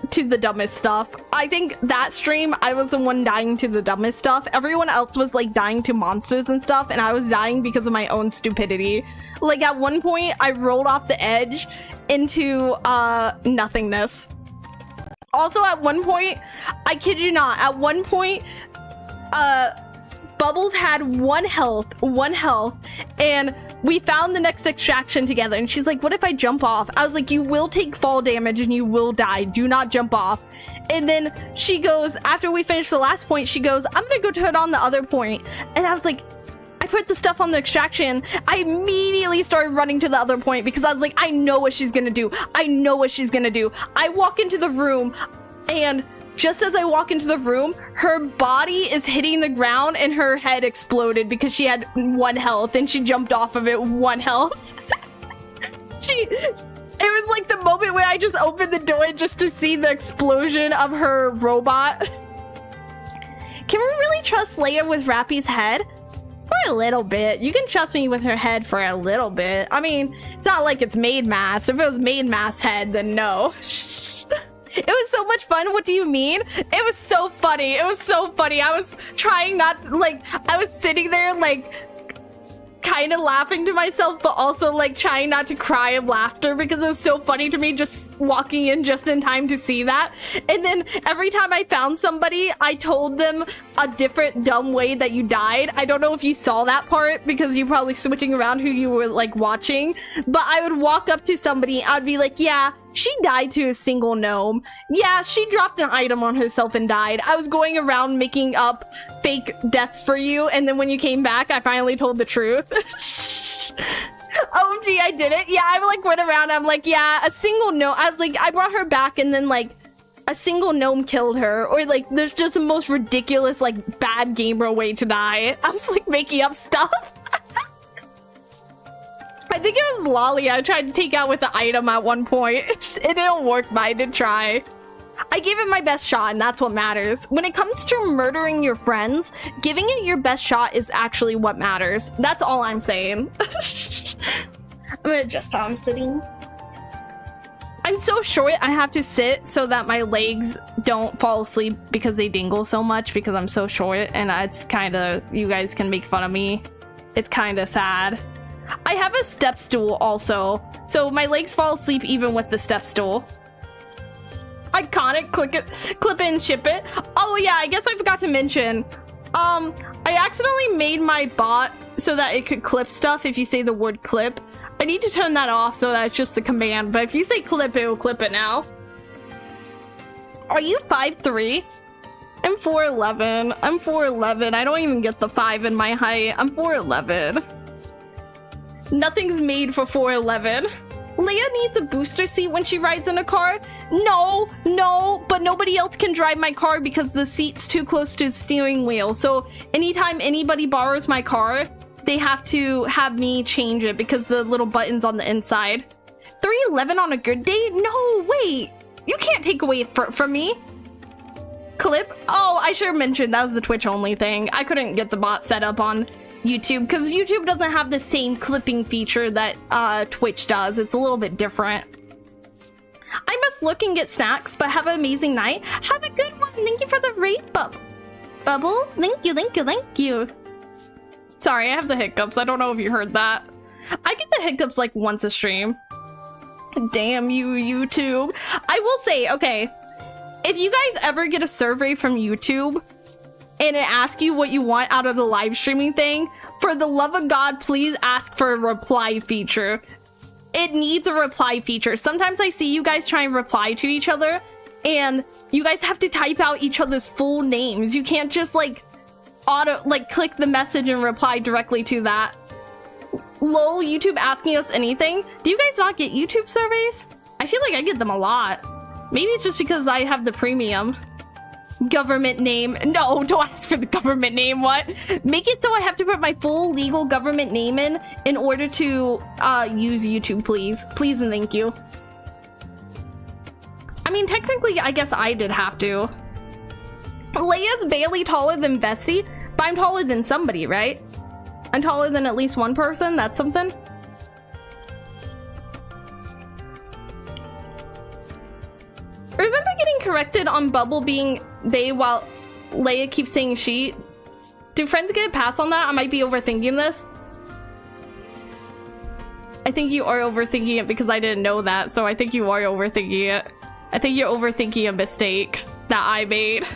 A: to the dumbest stuff. I think that stream, I was the one dying to the dumbest stuff. Everyone else was like dying to monsters and stuff, and I was dying because of my own stupidity. Like at one point, I rolled off the edge into nothingness. Also at one point, I kid you not, at one point, Bubbles had 1 health, and we found the next extraction together, and she's like, what if I jump off? I was like, you will take fall damage and you will die. Do not jump off. And then she goes, after we finish the last point, she goes, I'm gonna go turn on the other point. And I was like, I put the stuff on the extraction. I immediately started running to the other point because I was like, I know what she's gonna do. I walk into the room, and just as I walk into the room, her body is hitting the ground and her head exploded because she had 1 health and she jumped off of it with 1 health. It was like the moment where I just opened the door just to see the explosion of her robot. Can we really trust Leia with Rappy's head? For a little bit. You can trust me with her head for a little bit. I mean, it's not like it's Maid Mass. If it was Maid Mass head, then no. It was so much fun. What do you mean? It was so funny. I was trying not to, like, I was sitting there, like, kind of laughing to myself, but also, like, trying not to cry of laughter because it was so funny to me just walking in just in time to see that. And then every time I found somebody, I told them a different dumb way that you died. I don't know if you saw that part because you probably switching around who you were, like, watching, but I would walk up to somebody, I'd be like, yeah, she died to a single gnome. Yeah, she dropped an item on herself and died. I was going around making up fake deaths for you, and then when you came back, I finally told the truth. OMG, I did it. Yeah, I like went around, I'm like, yeah, a single gnome. I was like, I brought her back, and then like, a single gnome killed her. Or like, there's just the most ridiculous, like, bad gamer way to die. I was like making up stuff. I think it was Lolly I tried to take out with the item at one point. It didn't work, but I did try. I gave it my best shot, and that's what matters. When it comes to murdering your friends, giving it your best shot is actually what matters. That's all I'm saying. I'm gonna adjust how I'm sitting. I'm so short, I have to sit so that my legs don't fall asleep because they dingle so much because I'm so short, and it's kind of, you guys can make fun of me. It's kind of sad. I have a step stool also, so my legs fall asleep even with the step stool. Iconic, clip it and ship it. Oh yeah, I guess I forgot to mention. I accidentally made my bot so that it could clip stuff if you say the word clip. I need to turn that off so that it's just the command, but if you say clip, it will clip it now. Are you 5'3"? I'm 4'11". I'm 4'11". I don't even get the 5 in my height. I'm 4'11". Nothing's made for 4'11". Leia needs a booster seat when she rides in a car. No, but nobody else can drive my car because the seat's too close to the steering wheel. So anytime anybody borrows my car, they have to have me change it because the little button's on the inside. 3'11" on a good day? No, wait. You can't take away from me. Clip? Oh, I should have mentioned that was the Twitch only thing. I couldn't get the bot set up on YouTube because YouTube doesn't have the same clipping feature that Twitch does. It's a little bit different. I must look and get snacks, but have an amazing night. Have a good one. Thank you for the raid bubble. Thank you. Sorry, I have the hiccups. I don't know if you heard that. I get the hiccups like once a stream. Damn you, YouTube. I will say, okay, if you guys ever get a survey from YouTube and it asks you what you want out of the live streaming thing, for the love of God, please ask for a reply feature. It needs a reply feature. Sometimes I see you guys try and reply to each other and you guys have to type out each other's full names. You can't just like click the message and reply directly to that. Lol, YouTube asking us anything. Do you guys not get YouTube surveys? I feel like I get them a lot. Maybe it's just because I have the premium. Government name. No, don't ask for the government name. What? Make it so I have to put my full legal government name in order to use YouTube, please. Please and thank you. I mean, technically, I guess I did have to. Leia's barely taller than Bestie, but I'm taller than somebody, right? I'm taller than at least one person. That's something. Remember getting corrected on Bubble being they while Leia keeps saying she? Do friends get a pass on that? I might be overthinking this. I think you are overthinking it because I didn't know that, so I think you are overthinking it. I think you're overthinking a mistake that I made.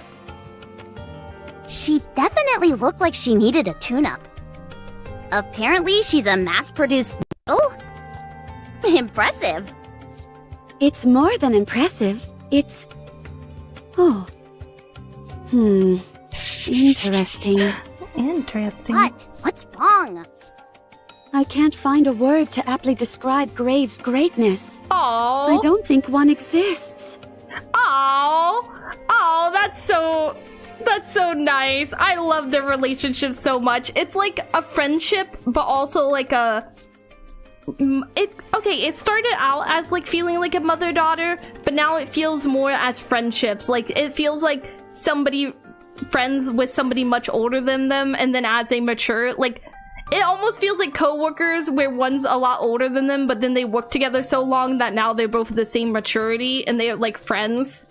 G: She definitely looked like she needed a tune-up. Apparently, she's a mass-produced model? Impressive.
F: It's more than impressive. It's... Oh. Interesting.
A: Interesting.
G: What? What's wrong?
F: I can't find a word to aptly describe Graves' greatness.
A: Aww.
F: I don't think one exists.
A: Oh, that's so nice. I love their relationship so much. It's like a friendship, but also like a... It started out as like feeling like a mother-daughter, but now it feels more as friendships. Like it feels like somebody friends with somebody much older than them, and then as they mature, like it almost feels like co-workers where one's a lot older than them, but then they work together so long that now they're both the same maturity and they're like friends.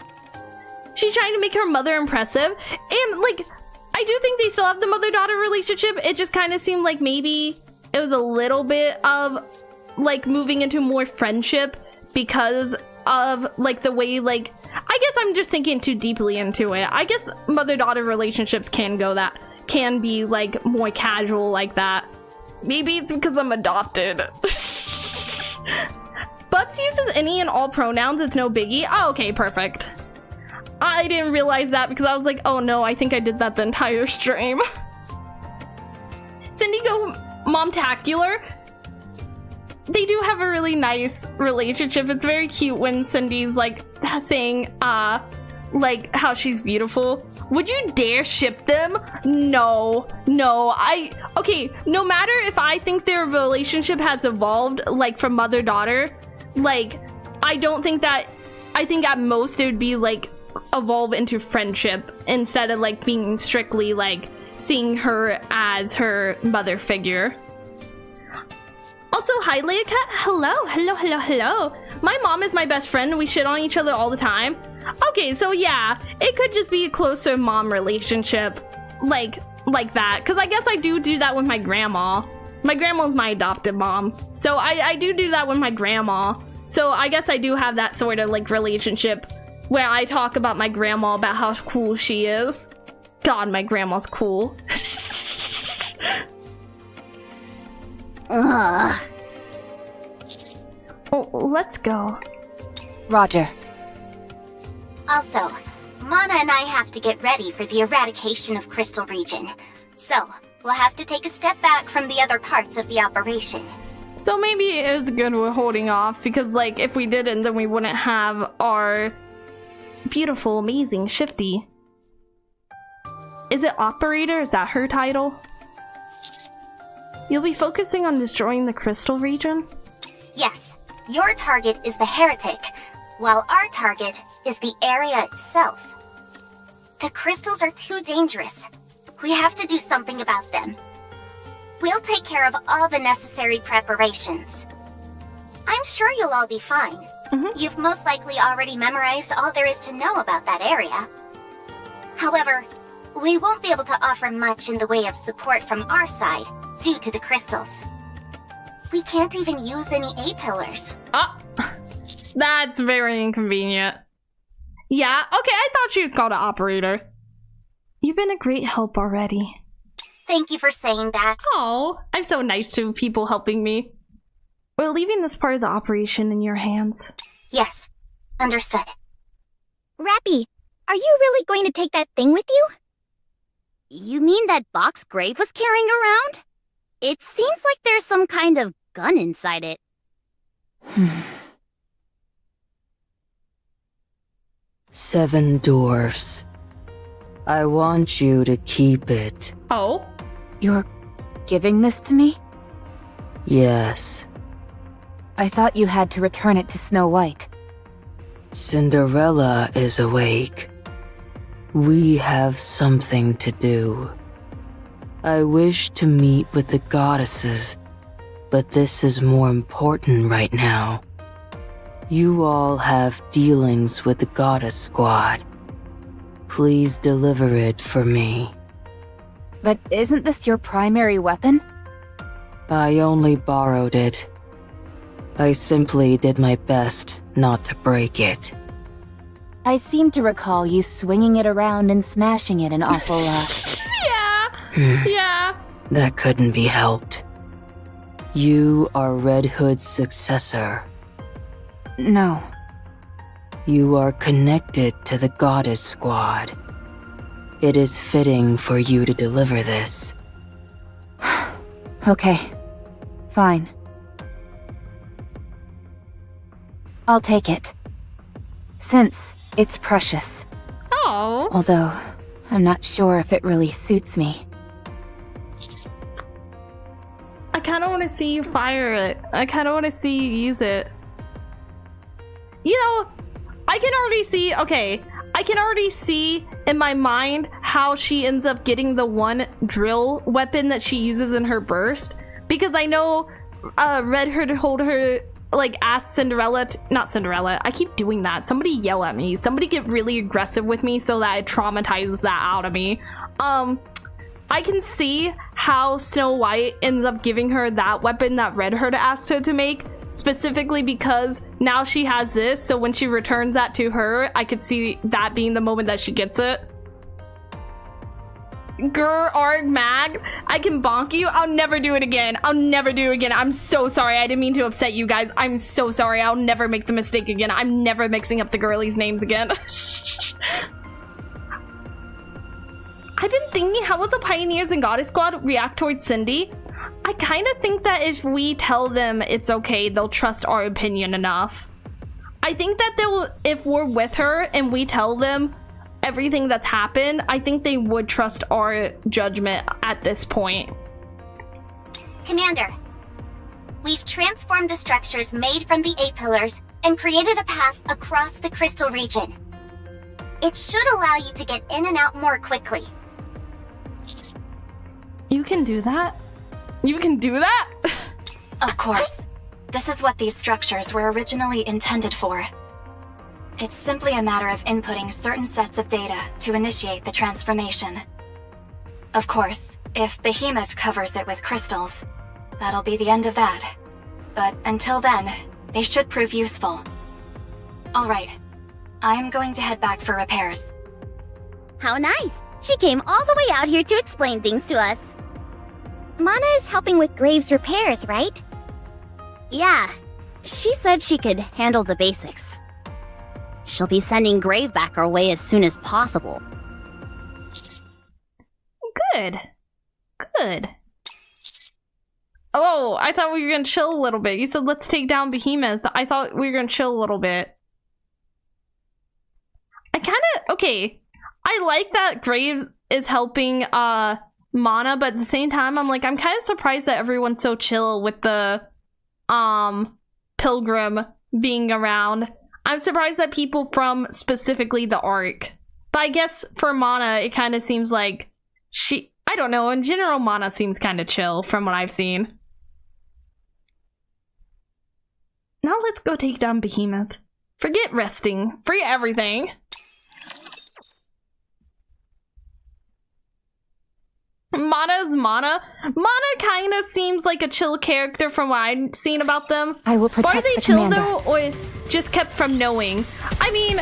A: She's trying to make her mother impressive, and like I do think they still have the mother-daughter relationship. It just kind of seemed like maybe it was a little bit of like moving into more friendship because of like the way, like, I guess I'm just thinking too deeply into it. I guess mother-daughter relationships can be like more casual like that. Maybe it's because I'm adopted. Bubs uses any and all pronouns. It's no biggie. Oh, okay, perfect. I didn't realize that because I was like, oh no, I think I did that the entire stream. Cindy go Momtacular. They do have a really nice relationship. It's very cute when Cindy's like saying like how she's beautiful. Would you dare ship them? No. Okay, no matter if I think their relationship has evolved like from mother-daughter, like I think at most it would be like evolve into friendship instead of like being strictly like seeing her as her mother figure. Also, hi Leia Cat. Hello. My mom is my best friend. We shit on each other all the time. Okay, so yeah, it could just be a closer mom relationship, like that. Cause I guess I do that with my grandma. My grandma's my adopted mom, so I do that with my grandma. So I guess I do have that sort of like relationship where I talk about my grandma about how cool she is. God, my grandma's cool.
G: Ugh.
A: Oh, let's go.
D: Roger.
B: Also, Mana and I have to get ready for the eradication of Crystal Region. So, we'll have to take a step back from the other parts of the operation.
A: So maybe it is good we're holding off, because like if we didn't, then we wouldn't have our beautiful, amazing Shifty. Is it Operator? Is that her title? You'll be focusing on destroying the Crystal Region?
B: Yes, your target is the Heretic, while our target is the area itself. The crystals are too dangerous. We have to do something about them. We'll take care of all the necessary preparations. I'm sure you'll all be fine. You've most likely already memorized all there is to know about that area. However, we won't be able to offer much in the way of support from our side due to the crystals. We can't even use any A-pillars.
A: Ah, that's very inconvenient. Yeah, okay, I thought she was called an Operator. You've been a great help already.
B: Thank you for saying that.
A: Oh, I'm so nice to people helping me. We're leaving this part of the operation in your hands.
B: Yes, understood.
E: Rappy, are you really going to take that thing with you?
G: You mean that box Grave was carrying around? It seems like there's some kind of gun inside it.
H: 7 dwarfs. I want you to keep it.
A: Oh?
D: You're giving this to me?
H: Yes.
D: I thought you had to return it to Snow White.
H: Cinderella is awake. We have something to do. I wish to meet with the goddesses, but this is more important right now. You all have dealings with the goddess squad. Please deliver it for me.
D: But isn't this your primary weapon?
H: I only borrowed it. I simply did my best not to break it.
D: I seem to recall you swinging it around and smashing it an awful lot.
A: Yeah.
H: That couldn't be helped. You are Red Hood's successor.
D: No.
H: You are connected to the goddess squad. It is fitting for you to deliver this.
D: Okay. Fine. I'll take it. Since it's precious.
A: Oh.
D: Although, I'm not sure if it really suits me.
A: I kind of want to see you fire it. I kind of want to see you use it. You know, I can already see, okay, I can already see in my mind how she ends up getting the one drill weapon that she uses in her burst. Because I know Red Hood told her, like, ask Cinderella, not Cinderella, I keep doing that. Somebody yell at me. Somebody get really aggressive with me so that it traumatizes that out of me. I can see how Snow White ends up giving her that weapon that Red Hood asked her to make, specifically because now she has this, so when she returns that to her, I could see that being the moment that she gets it. Grr, arg, mag, I can bonk you. I'll never do it again. I'll never do it again. I'm so sorry. I didn't mean to upset you guys. I'm so sorry. I'll never make the mistake again. I'm never mixing up the girlies' names again. I've been thinking, how will the Pioneers and Goddess Squad react towards Cindy? I kind of think that if we tell them it's okay, they'll trust our opinion enough. I think that they'll, if we're with her and we tell them everything that's happened, I think they would trust our judgment at this point.
B: Commander, we've transformed the structures made from the A-pillars and created a path across the crystal region. It should allow you to get in and out more quickly.
A: You can do that? You can do that?
I: Of course. This is what these structures were originally intended for. It's simply a matter of inputting certain sets of data to initiate the transformation. Of course, if Behemoth covers it with crystals, that'll be the end of that. But until then, they should prove useful. Alright, I am going to head back for repairs.
G: How nice! She came all the way out here to explain things to us.
E: Mana is helping with Graves' repairs, right?
G: Yeah, she said she could handle the basics. She'll be sending Grave back our way as soon as possible.
A: Good. Good. Oh, I thought we were gonna chill a little bit. You said let's take down Behemoth. I thought we were gonna chill a little bit. Okay. I like that Graves is helping Mana, but at the same time, I'm kind of surprised that everyone's so chill with the Pilgrim being around. I'm surprised that people from specifically the Ark. But I guess for Mana, it kind of seems like I don't know, in general, Mana seems kind of chill from what I've seen. Now let's go take down Behemoth. Forget resting. Forget everything. Mana's Mana. Mana kind of seems like a chill character from what I've seen about them.
D: I will protect
A: Are they
D: the
A: chill
D: commander.
A: though, or just kept from knowing? I mean,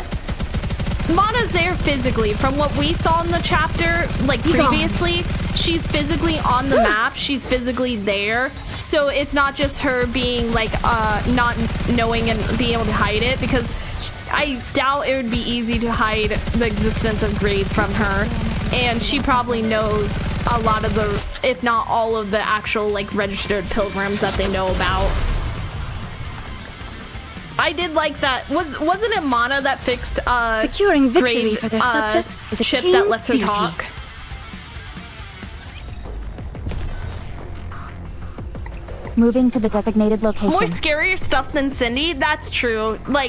A: Mana's there physically. From what we saw in the chapter, previously, she's physically on the map. She's physically there. So it's not just her being not knowing and being able to hide it, because I doubt it would be easy to hide the existence of Grave from her. And she probably knows a lot of the, if not all of the actual registered pilgrims that they know about. I did like that. Wasn't it Mana that fixed
F: Securing victory
A: Grave,
F: for their subjects is a
A: chip
F: king's
A: that lets her
F: duty.
A: talk?
D: Moving to the designated location.
A: More scarier stuff than Cindy? That's true. I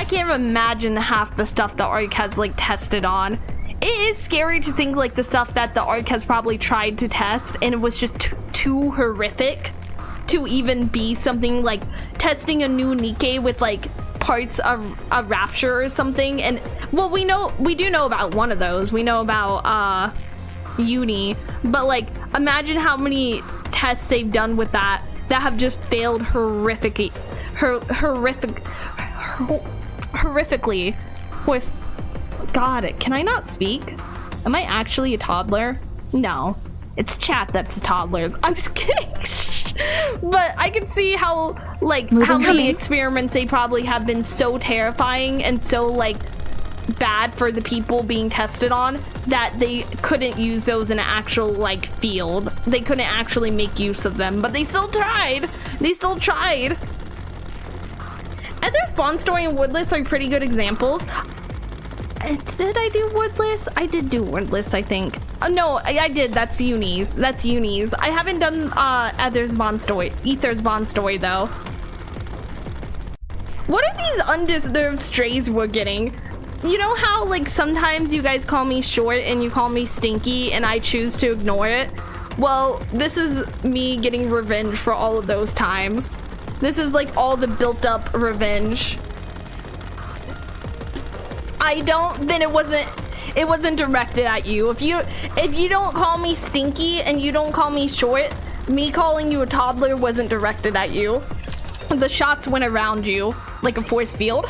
A: can't imagine half the stuff the Ark has tested on. It is scary to think the stuff that the Ark has probably tried to test and it was just too horrific to even be something testing a new Nikke with parts of a Rapture or something. And well, we do know about one of those. We know about Uni, but imagine how many tests they've done with that have just failed horrifically with God, can I not speak? Am I actually a toddler? No. It's chat that's toddlers. I'm just kidding. But I can see how how many experiments they probably have been so terrifying and so bad for the people being tested on that they couldn't use those in an actual field. They couldn't actually make use of them, but they still tried. Ether's Bond Story and Woodless are pretty good examples. Did I do Woodless? I did do Woodless, I think. No, I did. That's Uni's. I haven't done Ether's Bond Story, though. What are these undeserved strays we're getting? You know how sometimes you guys call me short and you call me stinky and I choose to ignore it? Well, this is me getting revenge for all of those times. This is all the built up revenge. Then it wasn't directed at you. If you don't call me stinky and you don't call me short, me calling you a toddler wasn't directed at you. The shots went around you like a force field.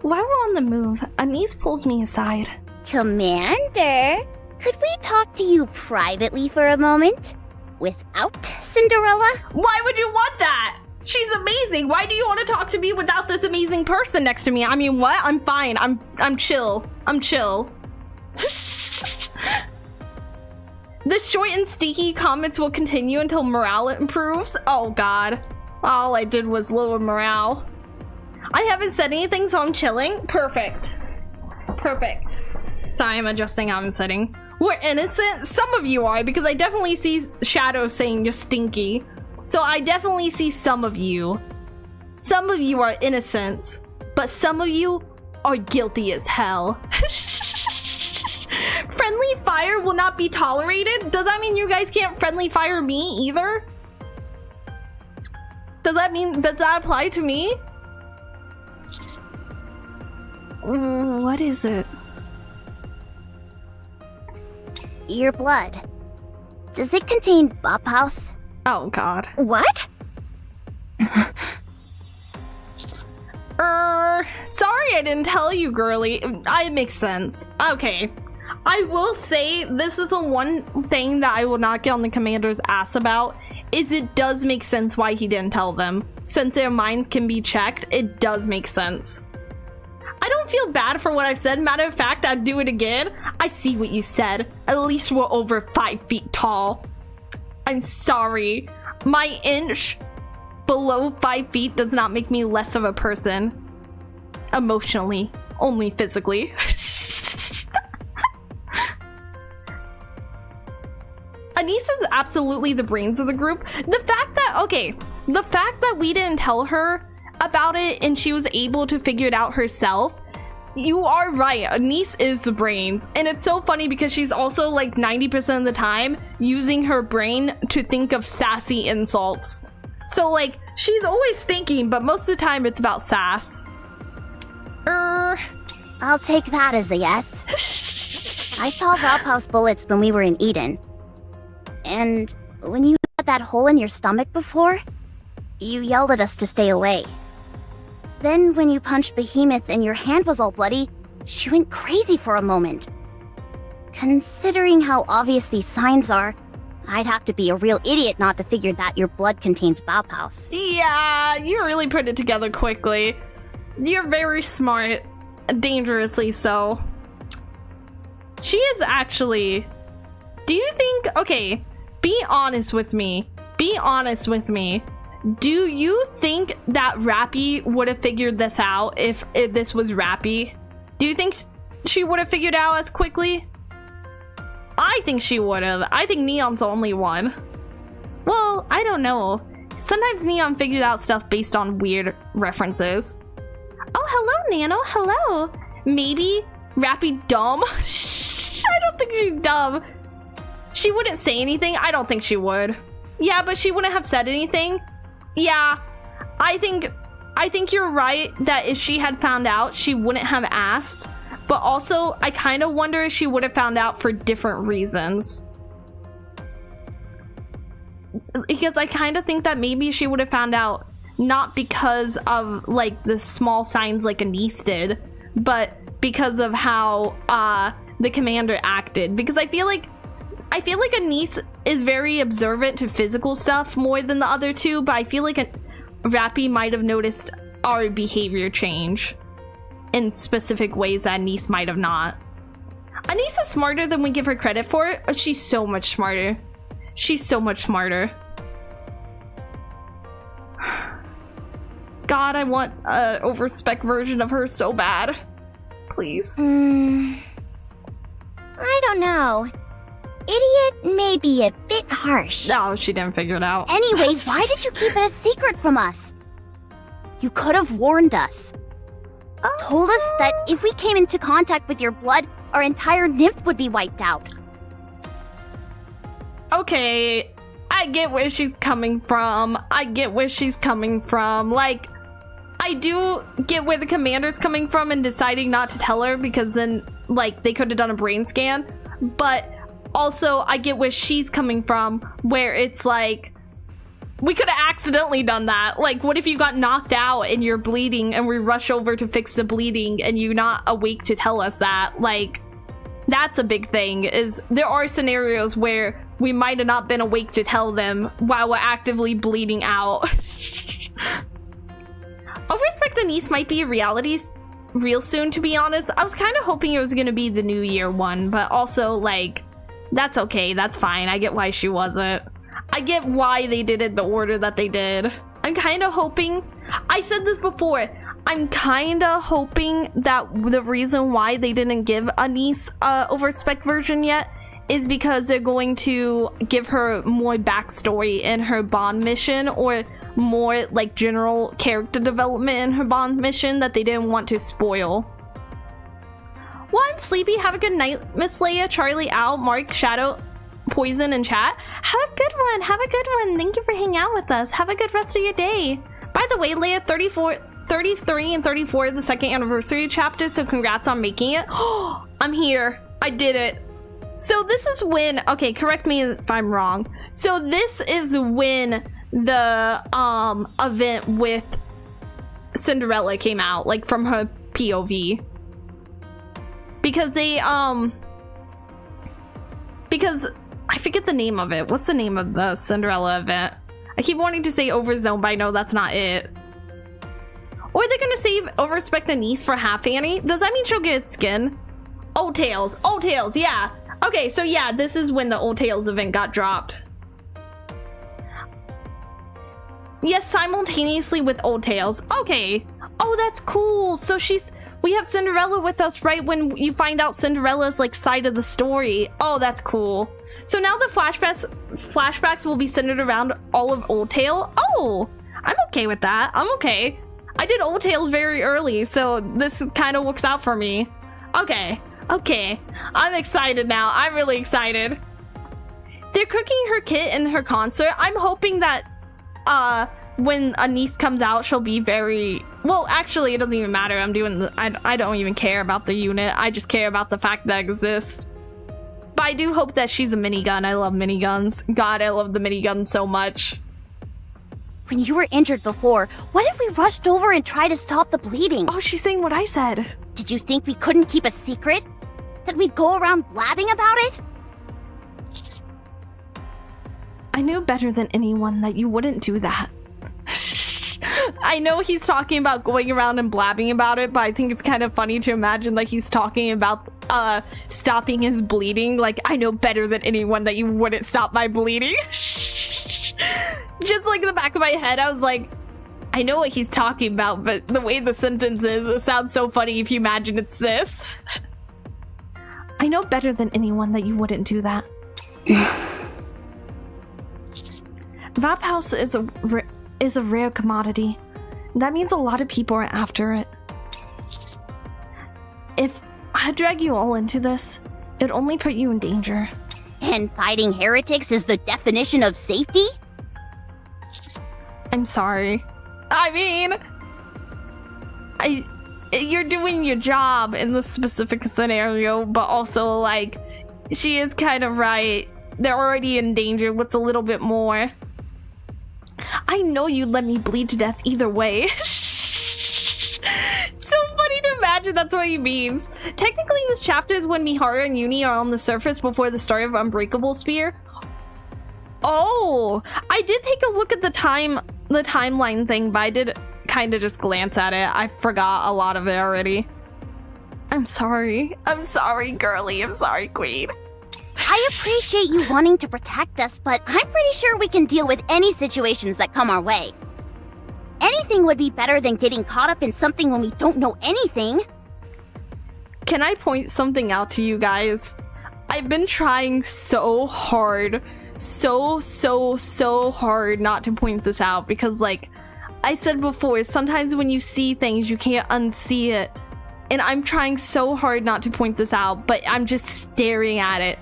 A: While we're on the move, Anise pulls me aside.
G: Commander, could we talk to you privately for a moment? Without Cinderella?
A: Why would you want that? She's amazing. Why do you want to talk to me without this amazing person next to me? I mean, what? I'm fine. I'm chill. The short and stinky comments will continue until morale improves. Oh God. All I did was lower morale. I haven't said anything, so I'm chilling. Perfect. Sorry, I'm adjusting how I'm sitting. We're innocent. Some of you are, because I definitely see Shadow saying you're stinky. So I definitely see some of you. Some of you are innocent, but some of you are guilty as hell. Friendly fire will not be tolerated? Does that mean you guys can't friendly fire me either? Does that apply to me? What is it?
G: Your blood. Does it contain Bop House?
A: Oh God.
G: What?
A: Sorry I didn't tell you, girly. It makes sense. Okay. I will say this is the one thing that I will not get on the commander's ass about, is it does make sense why he didn't tell them. Since their minds can be checked, it does make sense. I don't feel bad for what I've said. Matter of fact, I'd do it again. I see what you said. At least we're over 5 feet tall. I'm sorry. My inch below 5 feet does not make me less of a person. Emotionally, only physically. Anise is absolutely the brains of the group. The fact that we didn't tell her about it and she was able to figure it out herself, you are right. Anise is the brains. And it's so funny because she's also like 90% of the time using her brain to think of sassy insults. So like, she's always thinking, but most of the time it's about sass.
G: I'll take that as a yes. I saw Raupaus bullets when we were in Eden. And when you had that hole in your stomach before, you yelled at us to stay away. Then when you punched Behemoth and your hand was all bloody, she went crazy for a moment. Considering how obvious these signs are, I'd have to be a real idiot not to figure that your blood contains Bauhaus.
A: Yeah, you really put it together quickly. You're very smart. Dangerously so. She is actually... Do you think... Okay, be honest with me. Be honest with me. Do you think that Rappy would have figured this out if this was Rappy? Do you think she would have figured out as quickly? I think she would have. I think Neon's the only one. Well, I don't know. Sometimes Neon figured out stuff based on weird references. Oh, hello, Nano. Hello. Maybe Rappy dumb? I don't think she's dumb. She wouldn't say anything. I don't think she would. Yeah, but she wouldn't have said anything. Yeah, I think you're right that if she had found out, she wouldn't have asked. But also, I kind of wonder if she would have found out for different reasons. Because I kind of think that maybe she would have found out not because of like the small signs like Anise did, but because of how the commander acted. Because I feel like Anise is very observant to physical stuff more than the other two, but I feel like Rappy might have noticed our behavior change in specific ways that Anise might have not. Anise is smarter than we give her credit for. She's so much smarter. She's so much smarter. God, I want a overspec version of her so bad. Please.
E: I don't know. Idiot may be a bit harsh.
A: No, she didn't figure it out.
G: Anyway, why did you keep it a secret from us? You could have warned us. Told us that if we came into contact with your blood, our entire nymph would be wiped out.
A: Okay, I get where she's coming from. I get where she's coming from. Like, I do get where the commander's coming from and deciding not to tell her because then, like, they could have done a brain scan. But also, I get where she's coming from, where it's like, we could have accidentally done that. Like, what if you got knocked out and you're bleeding and we rush over to fix the bleeding and you're not awake to tell us that? Like, that's a big thing, is there are scenarios where we might have not been awake to tell them while we're actively bleeding out. Overspec Anise might be a reality real soon, to be honest. I was kind of hoping it was going to be the New Year one, but also, like, that's okay. That's fine. I get why she wasn't. I get why they did it the order that they did. I'm kind of hoping, I said this before, I'm kind of hoping that the reason why they didn't give Anise overspec version yet is because they're going to give her more backstory in her bond mission, or more like general character development in her bond mission that they didn't want to spoil. Well, I'm sleepy. Have a good night, Miss Leia, Charlie, Owl, Mark, Shadow, Poison, and chat. Have a good one. Have a good one. Thank you for hanging out with us. Have a good rest of your day. By the way, Leia, 33 and 34 is the 2nd anniversary chapter, so congrats on making it. Oh, I'm here. I did it. So this is when, okay, correct me if I'm wrong. So this is when the event with Cinderella came out, like from her POV. Because they, because I forget the name of it. What's the name of the Cinderella event? I keep wanting to say Overzone, but I know that's not it. Or they're gonna save overspec Anise for half Annie. Does that mean she'll get skin? Old Tails, yeah. Okay, so yeah, this is when the Old Tails event got dropped. Yes, simultaneously with Old Tails. Okay. Oh, that's cool. So we have Cinderella with us right when you find out Cinderella's like side of the story. Oh, that's cool. So now the flashbacks will be centered around all of Old Tail. Oh, I'm okay with that. I'm okay. I did Old Tails very early, so this kind of works out for me. Okay. I'm excited now. I'm really excited. They're cooking her kit in her concert. I'm hoping that when Anise comes out, she'll be very... Well, actually, it doesn't even matter. I don't even care about the unit. I just care about the fact that it exists. But I do hope that she's a minigun. I love miniguns. God, I love the minigun so much.
G: When you were injured before, what if we rushed over and tried to stop the bleeding?
A: Oh, she's saying what I said.
G: Did you think we couldn't keep a secret? That we'd go around blabbing about it?
A: I knew better than anyone that you wouldn't do that. I know he's talking about going around and blabbing about it, but I think it's kind of funny to imagine like he's talking about stopping his bleeding. Like, I know better than anyone that you wouldn't stop my bleeding. Just like in the back of my head, I was like, I know what he's talking about, but the way the sentence is, it sounds so funny if you imagine it's this. I know better than anyone that you wouldn't do that. Vap House is a rare commodity. That means a lot of people are after it. If I drag you all into this, it'd only put you in danger.
G: And fighting heretics is the definition of safety?
A: I'm sorry. I mean, you're doing your job in this specific scenario, but also, like, she is kind of right. They're already in danger. What's a little bit more? I know you'd let me bleed to death either way. So funny to imagine that's what he means. Technically, this chapter is when Miharu and Uni are on the surface before the start of Unbreakable Spear. Oh, I did take a look at the timeline thing, but I did kind of just glance at it. I forgot a lot of it already. I'm sorry. I'm sorry, girly. I'm sorry, queen.
G: I appreciate you wanting to protect us, but I'm pretty sure we can deal with any situations that come our way. Anything would be better than getting caught up in something when we don't know anything.
A: Can I point something out to you guys? I've been trying so hard, so hard not to point this out because, like I said before, sometimes when you see things, you can't unsee it. And I'm trying so hard not to point this out, but I'm just staring at it.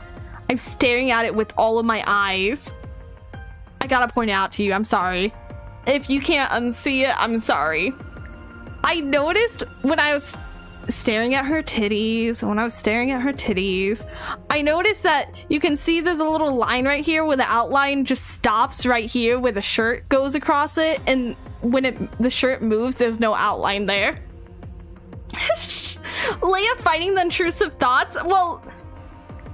A: I'm staring at it with all of my eyes. I gotta point it out to you. I'm sorry. If you can't unsee it, I'm sorry. I noticed when I was staring at her titties, I noticed that you can see there's a little line right here where the outline just stops right here where the shirt goes across it, and when the shirt moves, there's no outline there. Leia fighting the intrusive thoughts? Well,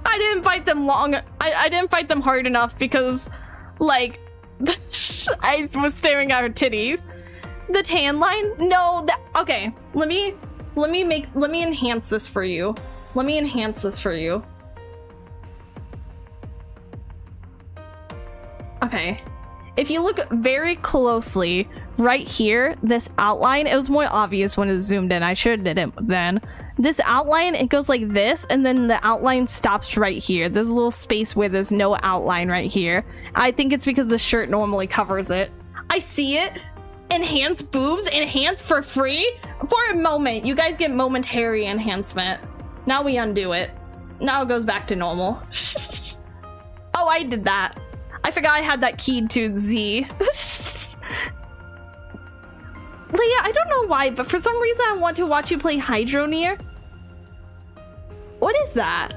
A: I didn't fight them long. I didn't fight them hard enough because, like, I was staring at her titties. The tan line? No, okay. Let me enhance this for you. Okay. If you look very closely, right here, this outline, it was more obvious when it was zoomed in. I should have did it then. This outline, it goes like this, and then the outline stops right here. There's a little space where there's no outline right here. I think it's because the shirt normally covers it. I see it. Enhance boobs, enhance for free? For a moment, you guys get momentary enhancement. Now we undo it. Now it goes back to normal. Oh, I did that. I forgot I had that keyed to Z. Leia, I don't know why, but for some reason I want to watch you play Hydroneer. What is that?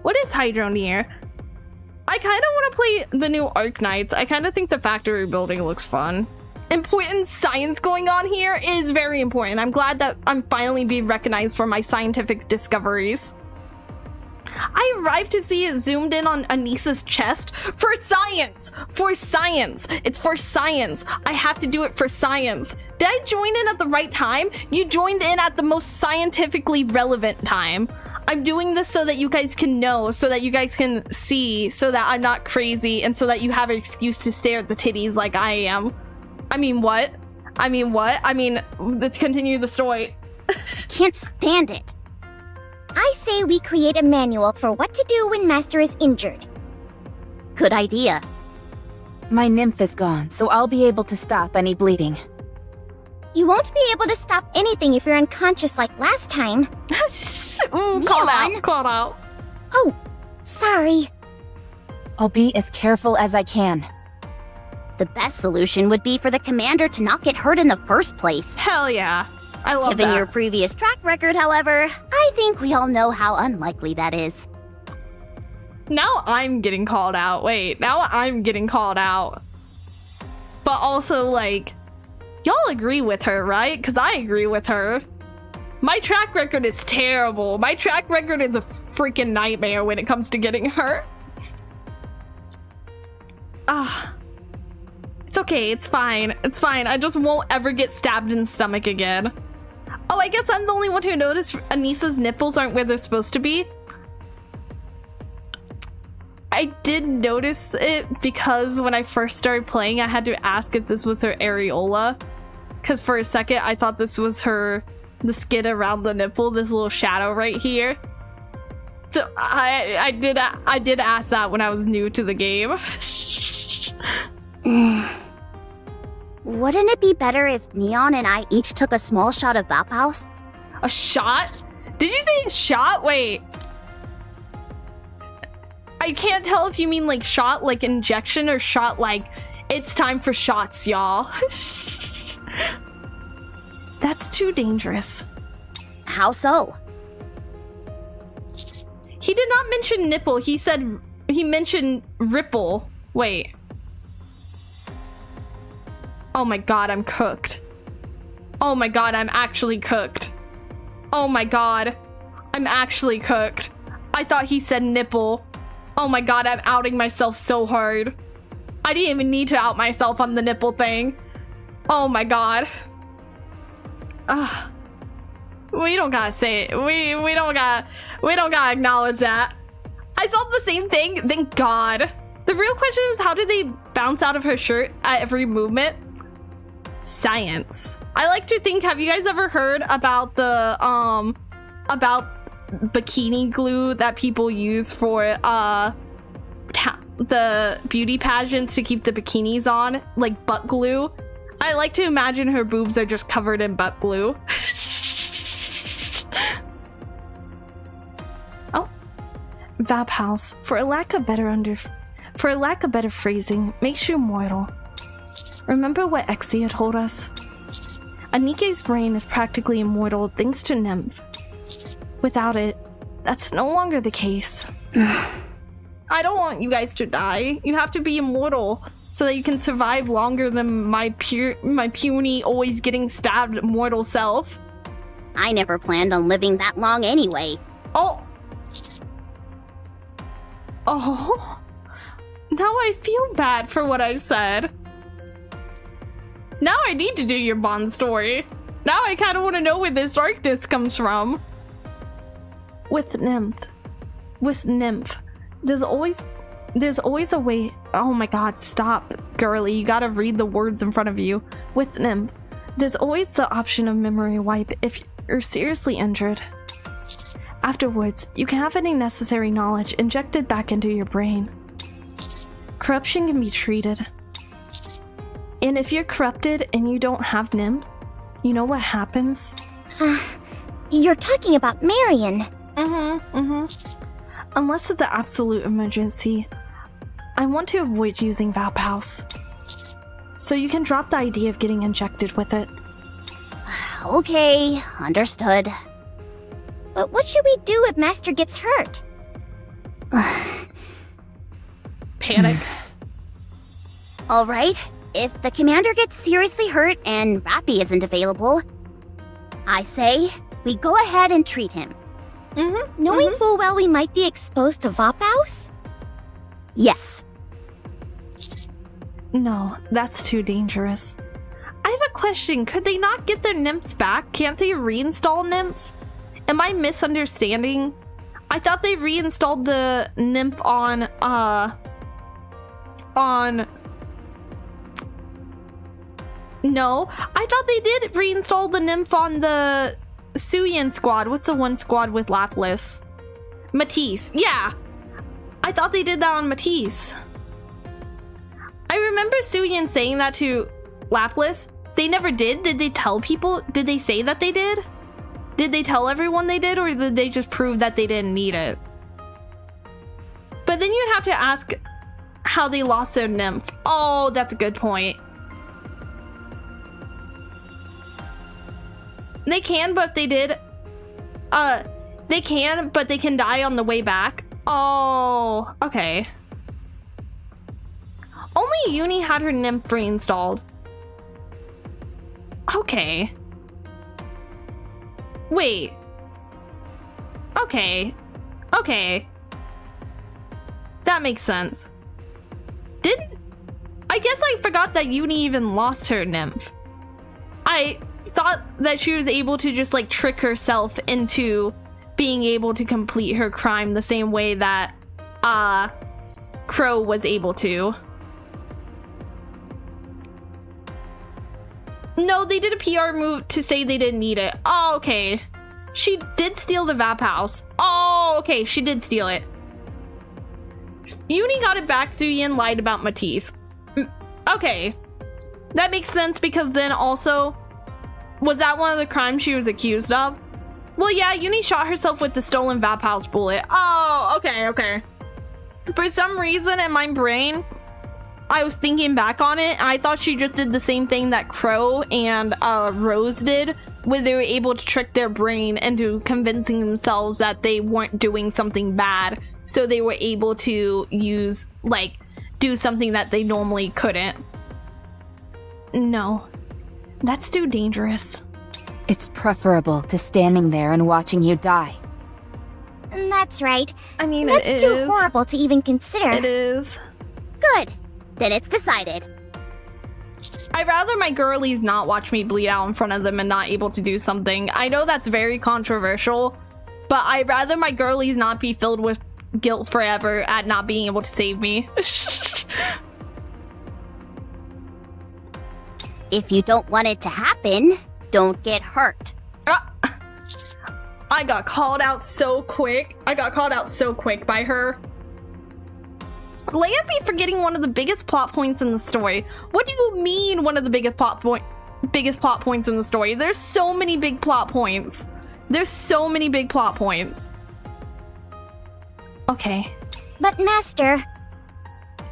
A: What is Hydroneer? I kind of want to play the new Arknights. I kind of think the factory building looks fun. Important science going on here is very important. I'm glad that I'm finally being recognized for my scientific discoveries. I arrived to see it zoomed in on Anissa's chest for science! For science! It's for science! I have to do it for science! Did I join in at the right time? You joined in at the most scientifically relevant time. I'm doing this so that you guys can know, so that you guys can see, so that I'm not crazy, and so that you have an excuse to stare at the titties like I am. I mean, what? I mean, let's continue the story.
G: Can't stand it.
E: I say we create a manual for what to do when Master is injured.
G: Good idea.
D: My nymph is gone, so I'll be able to stop any bleeding.
E: You won't be able to stop anything if you're unconscious like last time.
A: Ooh, called out.
E: Oh, sorry.
D: I'll be as careful as I can.
G: The best solution would be for the commander to not get hurt in the first place.
A: Hell yeah. I love
G: Given
A: that.
G: your previous track record, however, I think we all know how unlikely that is.
A: Now I'm getting called out. Wait, now I'm getting called out. But also, like, y'all agree with her, right? Because I agree with her. My track record is terrible. My track record is a freaking nightmare when it comes to getting hurt. It's okay. It's fine. It's fine. I just won't ever get stabbed in the stomach again. Oh, I guess I'm the only one who noticed Anissa's nipples aren't where they're supposed to be. I did notice it because when I first started playing, I had to ask if this was her areola. Because for a second, I thought this was the skin around the nipple, this little shadow right here. So I did ask that when I was new to the game.
G: Wouldn't it be better if Neon and I each took a small shot of Vapouse?
A: A shot? Did you say shot? Wait. I can't tell if you mean like shot like injection or shot like it's time for shots, y'all. That's too dangerous.
G: How so?
A: He did not mention nipple. He mentioned ripple. Wait. Oh my god, I'm cooked. Oh my god, I'm actually cooked. Oh my god, I'm actually cooked. I thought he said nipple. Oh my god, I'm outing myself so hard. I didn't even need to out myself on the nipple thing. Oh my god. We don't gotta say it. We don't gotta acknowledge that. I saw the same thing, thank god. The real question is, how do they bounce out of her shirt at every movement? Science. I like to think, have you guys ever heard about the bikini glue that people use for the beauty pageants to keep the bikinis on, like butt glue? I like to imagine her boobs are just covered in butt glue. Oh, Vapouse. For a lack of better phrasing, makes you immortal. Remember what Exia told us? Nikke's brain is practically immortal thanks to Nymph. Without it, that's no longer the case. I don't want you guys to die. You have to be immortal so that you can survive longer than my puny, always getting stabbed mortal self.
G: I never planned on living that long anyway.
A: Oh. Now I feel bad for what I said. Now I need to do your Bond story. Now I kind of want to know where this darkness comes from. With Nymph, there's always a way. Oh my god, stop, girly. You gotta read the words in front of you. With Nymph, there's always the option of memory wipe if you're seriously injured. Afterwards, you can have any necessary knowledge injected back into your brain. Corruption can be treated. And if you're corrupted and you don't have Nymph, you know what happens?
E: You're talking about Marion.
A: Unless it's an absolute emergency, I want to avoid using Vapouse. So you can drop the idea of getting injected with it.
G: Okay, understood.
E: But what should we do if Master gets hurt?
A: Panic.
G: Alright, if the commander gets seriously hurt and Rappy isn't available, I say we go ahead and treat him.
E: Knowing full well we might be exposed to Vophouse?
G: Yes.
A: No, that's too dangerous. I have a question. Could they not get their nymph back? Can't they reinstall nymph? Am I misunderstanding? I thought they reinstalled the nymph on No, I thought they did reinstall the nymph on the Suyin squad. What's the one squad with Lapis? Matisse. Yeah. I thought they did that on Matisse. I remember Suyin saying that to Lapis. They never did? Did they tell people? Did they say that they did? Did they tell everyone they did, or did they just prove that they didn't need it? But then you'd have to ask how they lost their nymph. Oh, that's a good point. They can, but they did. They can, but they can die on the way back. Oh, okay. Only Uni had her nymph reinstalled. Okay. Wait. Okay. Okay. That makes sense. I guess I forgot that Uni even lost her nymph. I thought that she was able to just like trick herself into being able to complete her crime the same way that Crow was able to. No, they did a PR move to say they didn't need it. Oh, okay. She did steal the Vophouse. Oh, okay, she did steal it. Uni got it back, Suyin lied about Matisse. Okay. That makes sense because then also, was that one of the crimes she was accused of? Well, yeah, Uni shot herself with the stolen Vophouse bullet. Oh, okay, okay. For some reason in my brain, I was thinking back on it, and I thought she just did the same thing that Crow and Rose did, where they were able to trick their brain into convincing themselves that they weren't doing something bad, so they were able to use, like, do something that they normally couldn't. No, that's too dangerous.
D: It's preferable to standing there and watching you die.
E: That's right.
A: I mean,
E: that's too horrible to even consider.
A: It is.
G: Good. Then it's decided.
A: I'd rather my girlies not watch me bleed out in front of them and not able to do something. I know that's very controversial, but I'd rather my girlies not be filled with guilt forever at not being able to save me.
G: If you don't want it to happen, don't get hurt.
A: I got called out so quick. I got called out so quick by her. Leia be forgetting one of the biggest plot points in the story. What do you mean one of the biggest plot points in the story? There's so many big plot points. There's so many big plot points. Okay.
E: But Master,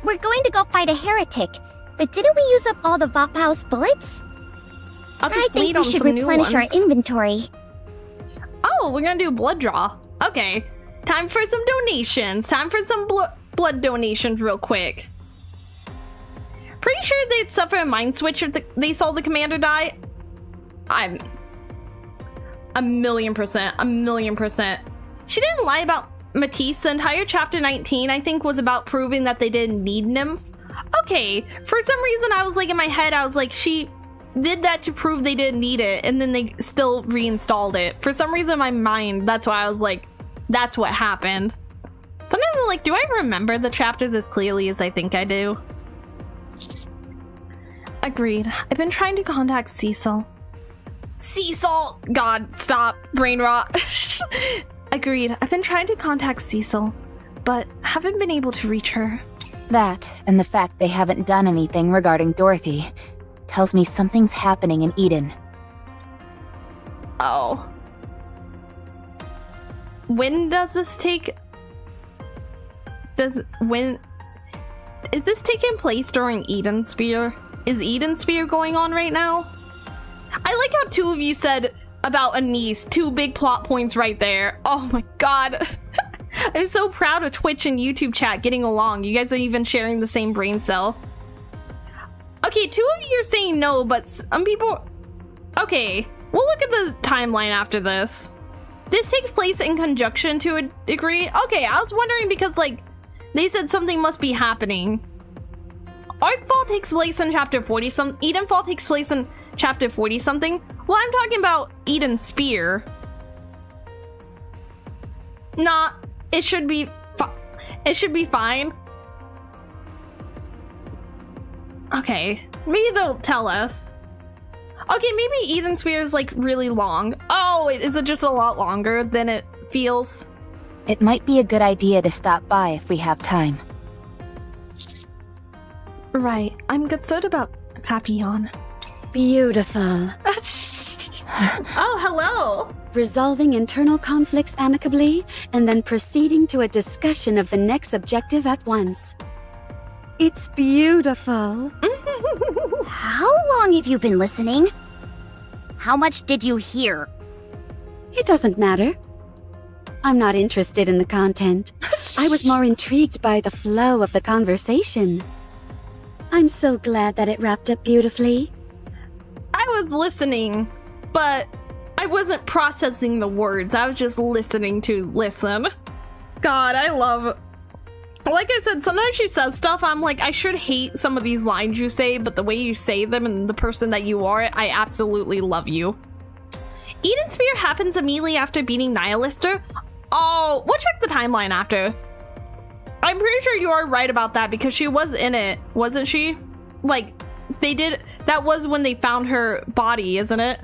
E: we're going to go fight a heretic, but didn't we use up all the Vophouse bullets?
A: I
E: think we should replenish our inventory.
A: Oh, we're gonna do blood draw. Okay. Time for some donations. Time for some blood donations real quick. Pretty sure they'd suffer a mind switch if they saw the commander die. I'm a million percent. She didn't lie about Matisse. The entire chapter 19, I think, was about proving that they didn't need nymph. Okay, for some reason I was like in my head, I was like, she did that to prove they didn't need it, and then they still reinstalled it. For some reason in my mind, that's why I was like, that's what happened. Sometimes I'm like, do I remember the chapters as clearly as I think I do? Agreed. I've been trying to contact Cecil. Cecil! God, stop. Brain rot. Agreed. I've been trying to contact Cecil, but haven't been able to reach her.
D: That, and the fact they haven't done anything regarding Dorothy, tells me something's happening in Eden.
A: Oh. When does this take... Is this taking place during Eden Spear? Is Eden Spear going on right now? I like how two of you said about Anise. Two big plot points right there. Oh my god. I'm so proud of Twitch and YouTube chat getting along. You guys are even sharing the same brain cell. Okay, two of you are saying no, but some people... Okay, we'll look at the timeline after this. This takes place in conjunction to a degree. Okay, I was wondering because, like, they said something must be happening. Arcfall takes place in chapter 40 Edenfall takes place in chapter 40 something. Well, I'm talking about Eden Spear. Nah, it should be fine. Okay, maybe they'll tell us. Okay, maybe Eden Spear is like really long. Oh, is it just a lot longer than it feels?
D: It might be a good idea to stop by if we have time.
A: Right, I'm concerned about Papillon.
F: Beautiful.
A: Oh, hello!
F: Resolving internal conflicts amicably, and then proceeding to a discussion of the next objective at once. It's beautiful.
G: How long have you been listening? How much did you hear?
F: It doesn't matter. I'm not interested in the content. I was more intrigued by the flow of the conversation. I'm so glad that it wrapped up beautifully.
A: I was listening, but I wasn't processing the words. I was just listening to listen. God, I love... Like I said, sometimes she says stuff, I'm like, I should hate some of these lines you say, but the way you say them and the person that you are, I absolutely love you. Eden Spear happens immediately after beating Nihilister. Oh, we'll check the timeline after. I'm pretty sure you are right about that because she was in it, wasn't she? Like, they did... That was when they found her body, isn't it?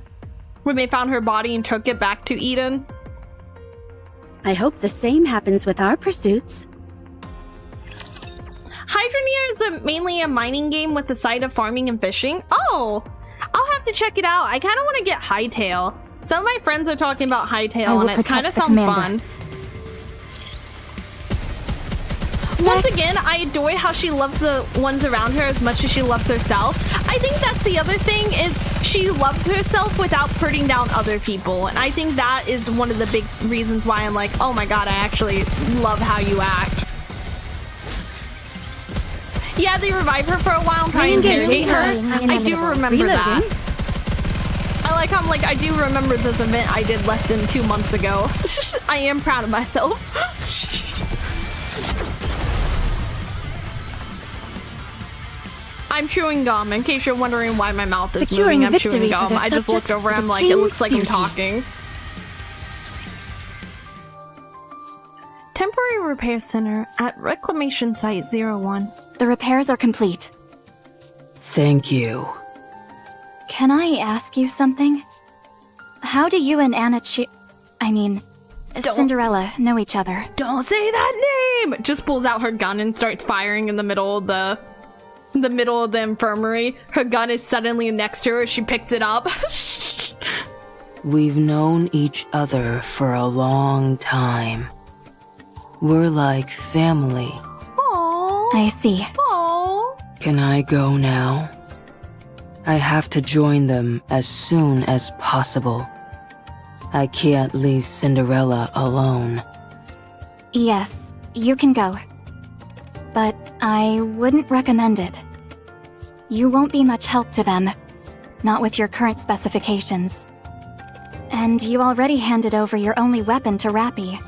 A: When they found her body and took it back to Eden.
F: I hope the same happens with our pursuits.
A: Hydroneer is mainly a mining game with the side of farming and fishing. Oh, I'll have to check it out. I kind of want to get Hightail. Some of my friends are talking about Hightail and it kind of sounds fun. Once again, I adore how she loves the ones around her as much as she loves herself. I think that's the other thing is she loves herself without putting down other people. And I think that is one of the big reasons why I'm like, oh my god, I actually love how you act. Yeah, they revive her for a while and try and interrogate her. I do remember that. I like how I'm like, I do remember this event I did less than 2 months ago. I am proud of myself. I'm chewing gum, in case you're wondering why my mouth is moving. I'm chewing gum. I just looked over, I'm like, it looks like I'm talking. Temporary Repair Center at Reclamation Site 01.
I: The repairs are complete.
H: Thank you.
I: Can I ask you something? How do you and Cinderella know each other?
A: Don't say that name! Just pulls out her gun and starts firing in the middle of the infirmary. Her gun is suddenly next to her. She picks it up.
H: We've known each other for a long time. We're like family.
A: Aww.
I: I see.
A: Aww.
H: Can I go now? I have to join them as soon as possible. I can't leave Cinderella alone.
I: Yes, you can go. But I wouldn't recommend it. You won't be much help to them. Not with your current specifications. And you already handed over your only weapon to Rappy.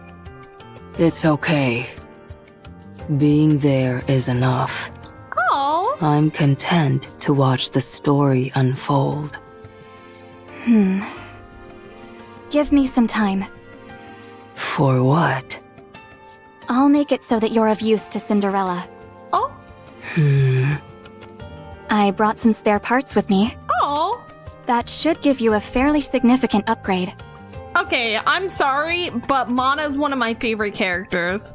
H: It's okay. Being there is enough.
A: Aww.
H: I'm content to watch the story unfold.
I: Give me some time.
H: For what?
I: I'll make it so that you're of use to Cinderella.
A: Oh.
I: I brought some spare parts with me.
A: Oh.
I: That should give you a fairly significant upgrade.
A: Okay, I'm sorry, but Mana's one of my favorite characters.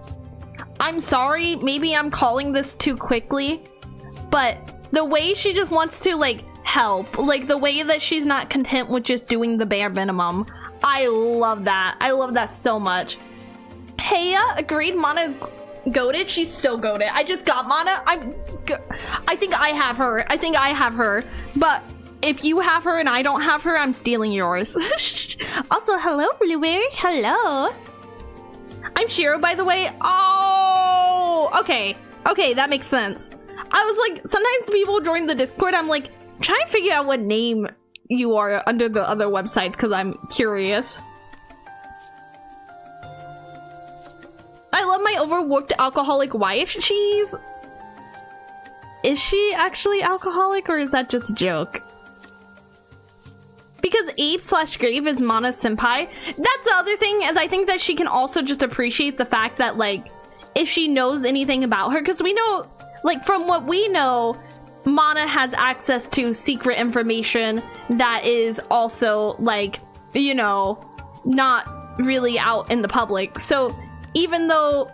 A: I'm sorry, maybe I'm calling this too quickly, but the way she just wants to, like, help, like, the way that she's not content with just doing the bare minimum, I love that. I love that so much. Heya, agreed, Mana's goated. She's so goated. I just got Mana. I think I have her. I think I have her, but if you have her and I don't have her, I'm stealing yours. Also, hello, Blueberry. Hello. I'm Shiro, by the way. Oh, okay. Okay, that makes sense. I was like, sometimes people join the Discord, I'm like, trying to figure out what name you are under the other websites because I'm curious. love my overworked alcoholic wife. Is she actually alcoholic, or is that just a joke? Because Abe/Grave is Mana's senpai. That's the other thing, is I think that she can also just appreciate the fact that, like, if she knows anything about her, because we know, like, from what we know, Mana has access to secret information that is also, like, you know, not really out in the public. So even though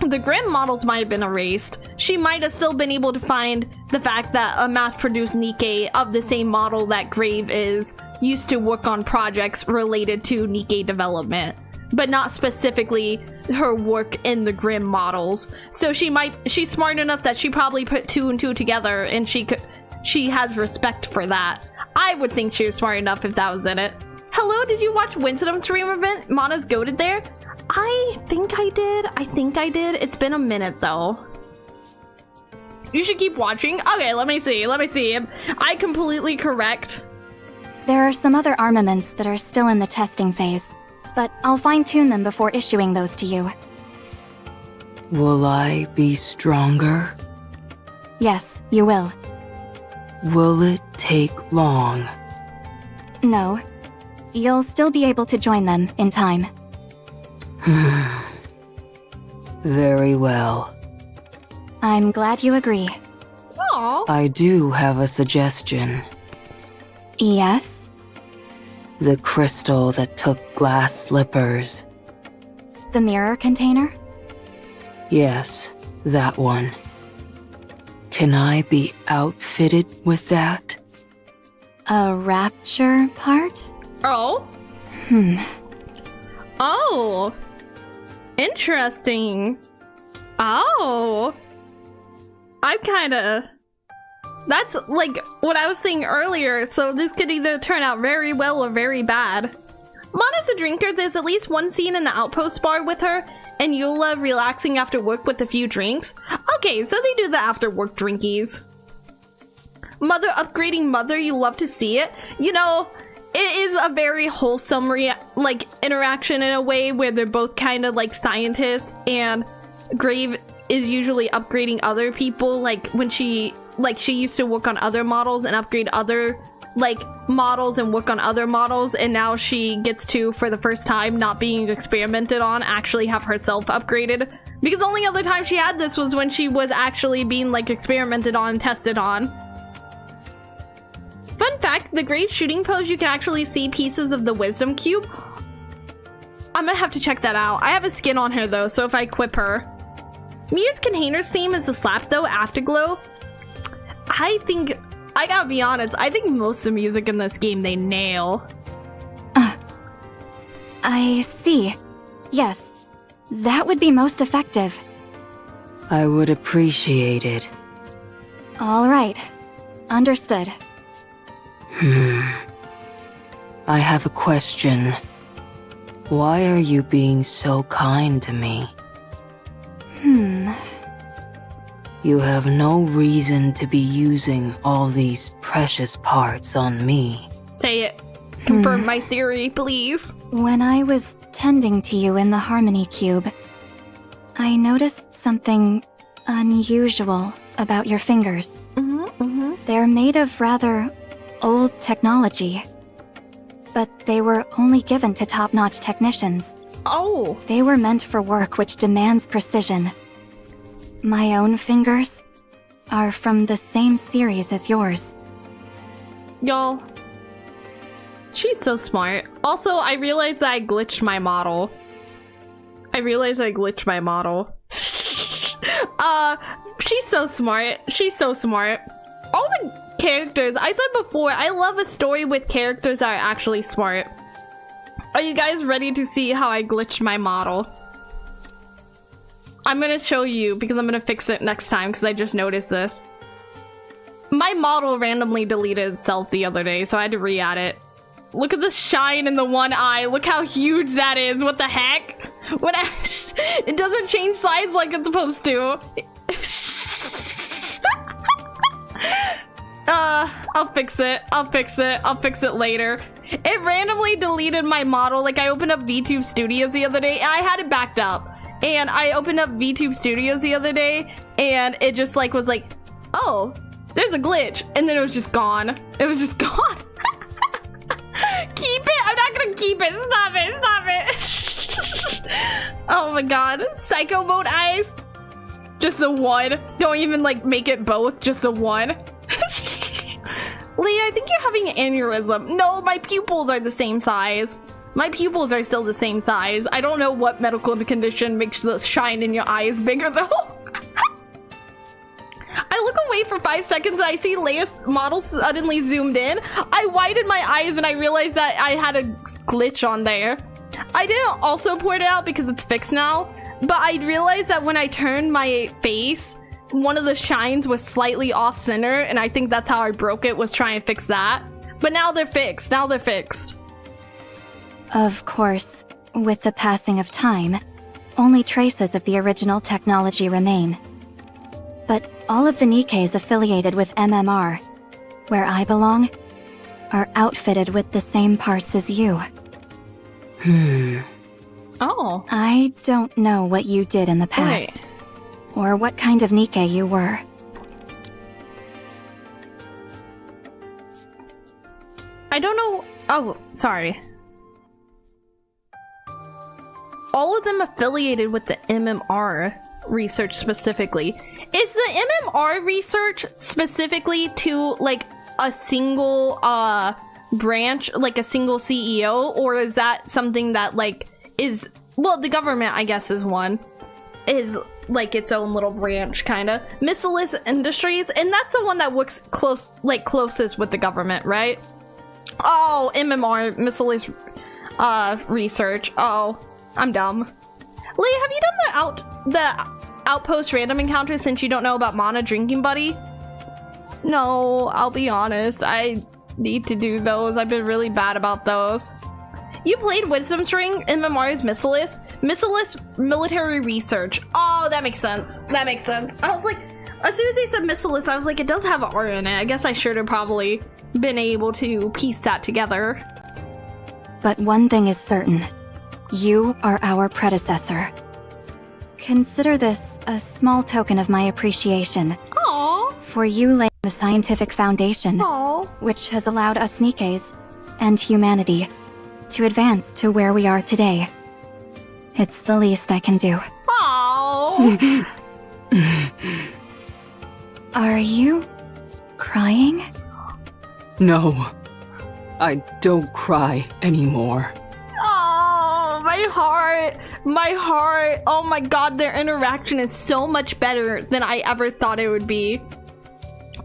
A: the Grimm models might have been erased, she might have still been able to find the fact that a mass-produced Nikke of the same model that Grave is used to work on projects related to Nikke development, but not specifically her work in the Grimm models. So she's smart enough that she probably put 2 and 2 together, and she has respect for that. I would think she was smart enough if that was in it. Hello, did you watch Wisdom Stream event? Mana's goated there? I think I did. It's been a minute though. You should keep watching. Okay, let me see. Am I completely correct?
J: There are some other armaments that are still in the testing phase, but I'll fine-tune them before issuing those to you.
H: Will I be stronger?
J: Yes, you will.
H: Will it take long?
J: No. You'll still be able to join them in time.
H: Very well.
J: I'm glad you agree.
A: Aww.
H: I do have a suggestion.
J: Yes?
H: The crystal that took glass slippers.
J: The mirror container?
H: Yes, that one. Can I be outfitted with that?
J: A rapture part?
A: Oh? Oh. Interesting. Oh. I'm kinda... That's like what I was saying earlier, so this could either turn out very well or very bad. Mana's a drinker. There's at least one scene in the Outpost bar with her and Eula relaxing after work with a few drinks. Okay, so they do the after work drinkies. Mother upgrading Mother, you love to see it. You know, it is a very wholesome interaction in a way where they're both kind of like scientists, and Grave is usually upgrading other people, like when she used to work on other models and upgrade other models and work on other models, and now she gets to, for the first time, not being experimented on, actually have herself upgraded, because the only other time she had this was when she was actually being experimented on and tested on. Fun fact, the Grave shooting pose, you can actually see pieces of the Wisdom Cube. I'm gonna have to check that out. I have a skin on her though, so if I equip her. Mia's Containers theme is a slap though, Afterglow. I gotta be honest, I think most of the music in this game they nail.
J: I see. Yes, that would be most effective.
H: I would appreciate it.
J: All right. Understood.
H: I have a question. Why are you being so kind to me? You have no reason to be using all these precious parts on me.
A: Say it. Confirm my theory, please.
J: When I was tending to you in the Harmony Cube, I noticed something unusual about your fingers. They're made of rather old technology, but they were only given to top-notch technicians.
A: Oh.
J: They were meant for work which demands precision. My own fingers are from the same series as yours.
A: Y'all, she's so smart. Also, I realized that I glitched my model. She's so smart. She's so smart. All the characters, I said before, I love a story with characters that are actually smart. Are you guys ready to see how I glitched my model? I'm gonna show you because I'm gonna fix it next time because I just noticed this. My model randomly deleted itself the other day, so I had to re-add it. Look at the shine in the one eye. Look how huge that is. What the heck? It doesn't change size like it's supposed to. I'll fix it. I'll fix it later. It randomly deleted my model. Like, I opened up VTube Studios the other day and I had it backed up. And I opened up VTube Studios the other day, and it just like was like, oh, there's a glitch, and then it was just gone. It was just gone. Keep it. I'm not gonna keep it. Stop it. Stop it. Oh my god. Psycho mode eyes. Just a 1. Don't even like make it both. Just a 1. Leah, I think you're having an aneurysm. No, my pupils are the same size. My pupils are still the same size. I don't know what medical condition makes the shine in your eyes bigger though. I look away for 5 seconds and I see Leia's model suddenly zoomed in. I widened my eyes and I realized that I had a glitch on there. I didn't also point it out because it's fixed now, but I realized that when I turned my face, one of the shines was slightly off center, and I think that's how I broke it, was trying to fix that. But now they're fixed. Now they're fixed.
J: Of course, with the passing of time, only traces of the original technology remain. But all of the Nikkes affiliated with MMR, where I belong, are outfitted with the same parts as you.
A: Oh.
J: I don't know what you did in the past, or what kind of Nikke you were.
A: I don't know. Oh, sorry. All of them affiliated with the MMR research specifically. Is the MMR research specifically to like a single branch, like a single CEO, or is that something that like is, well, the government I guess is one, is like its own little branch kind of. Miscellaneous Industries, and that's the one that works closest with the government, right? Oh, MMR, Miscellaneous Research. Oh, I'm dumb. Leah, have you done the outpost random encounter since you don't know about Mana Drinking Buddy? No, I'll be honest. I need to do those. I've been really bad about those. You played Wisdom String, MMR's Miscellaneous Military Research. Oh, that makes sense. That makes sense. I was like, as soon as they said Miscellaneous, I was like, it does have an R in it. I guess I should have probably been able to piece that together.
J: But one thing is certain. You are our predecessor. Consider this a small token of my appreciation.
A: Aww.
J: For you laying the scientific foundation,
A: Aww.
J: which has allowed us Nikkes and humanity to advance to where we are today. It's the least I can do.
A: Aww.
J: Are you crying?
H: No, I don't cry anymore.
A: Oh, my heart. Oh my god, their interaction is so much better than I ever thought it would be.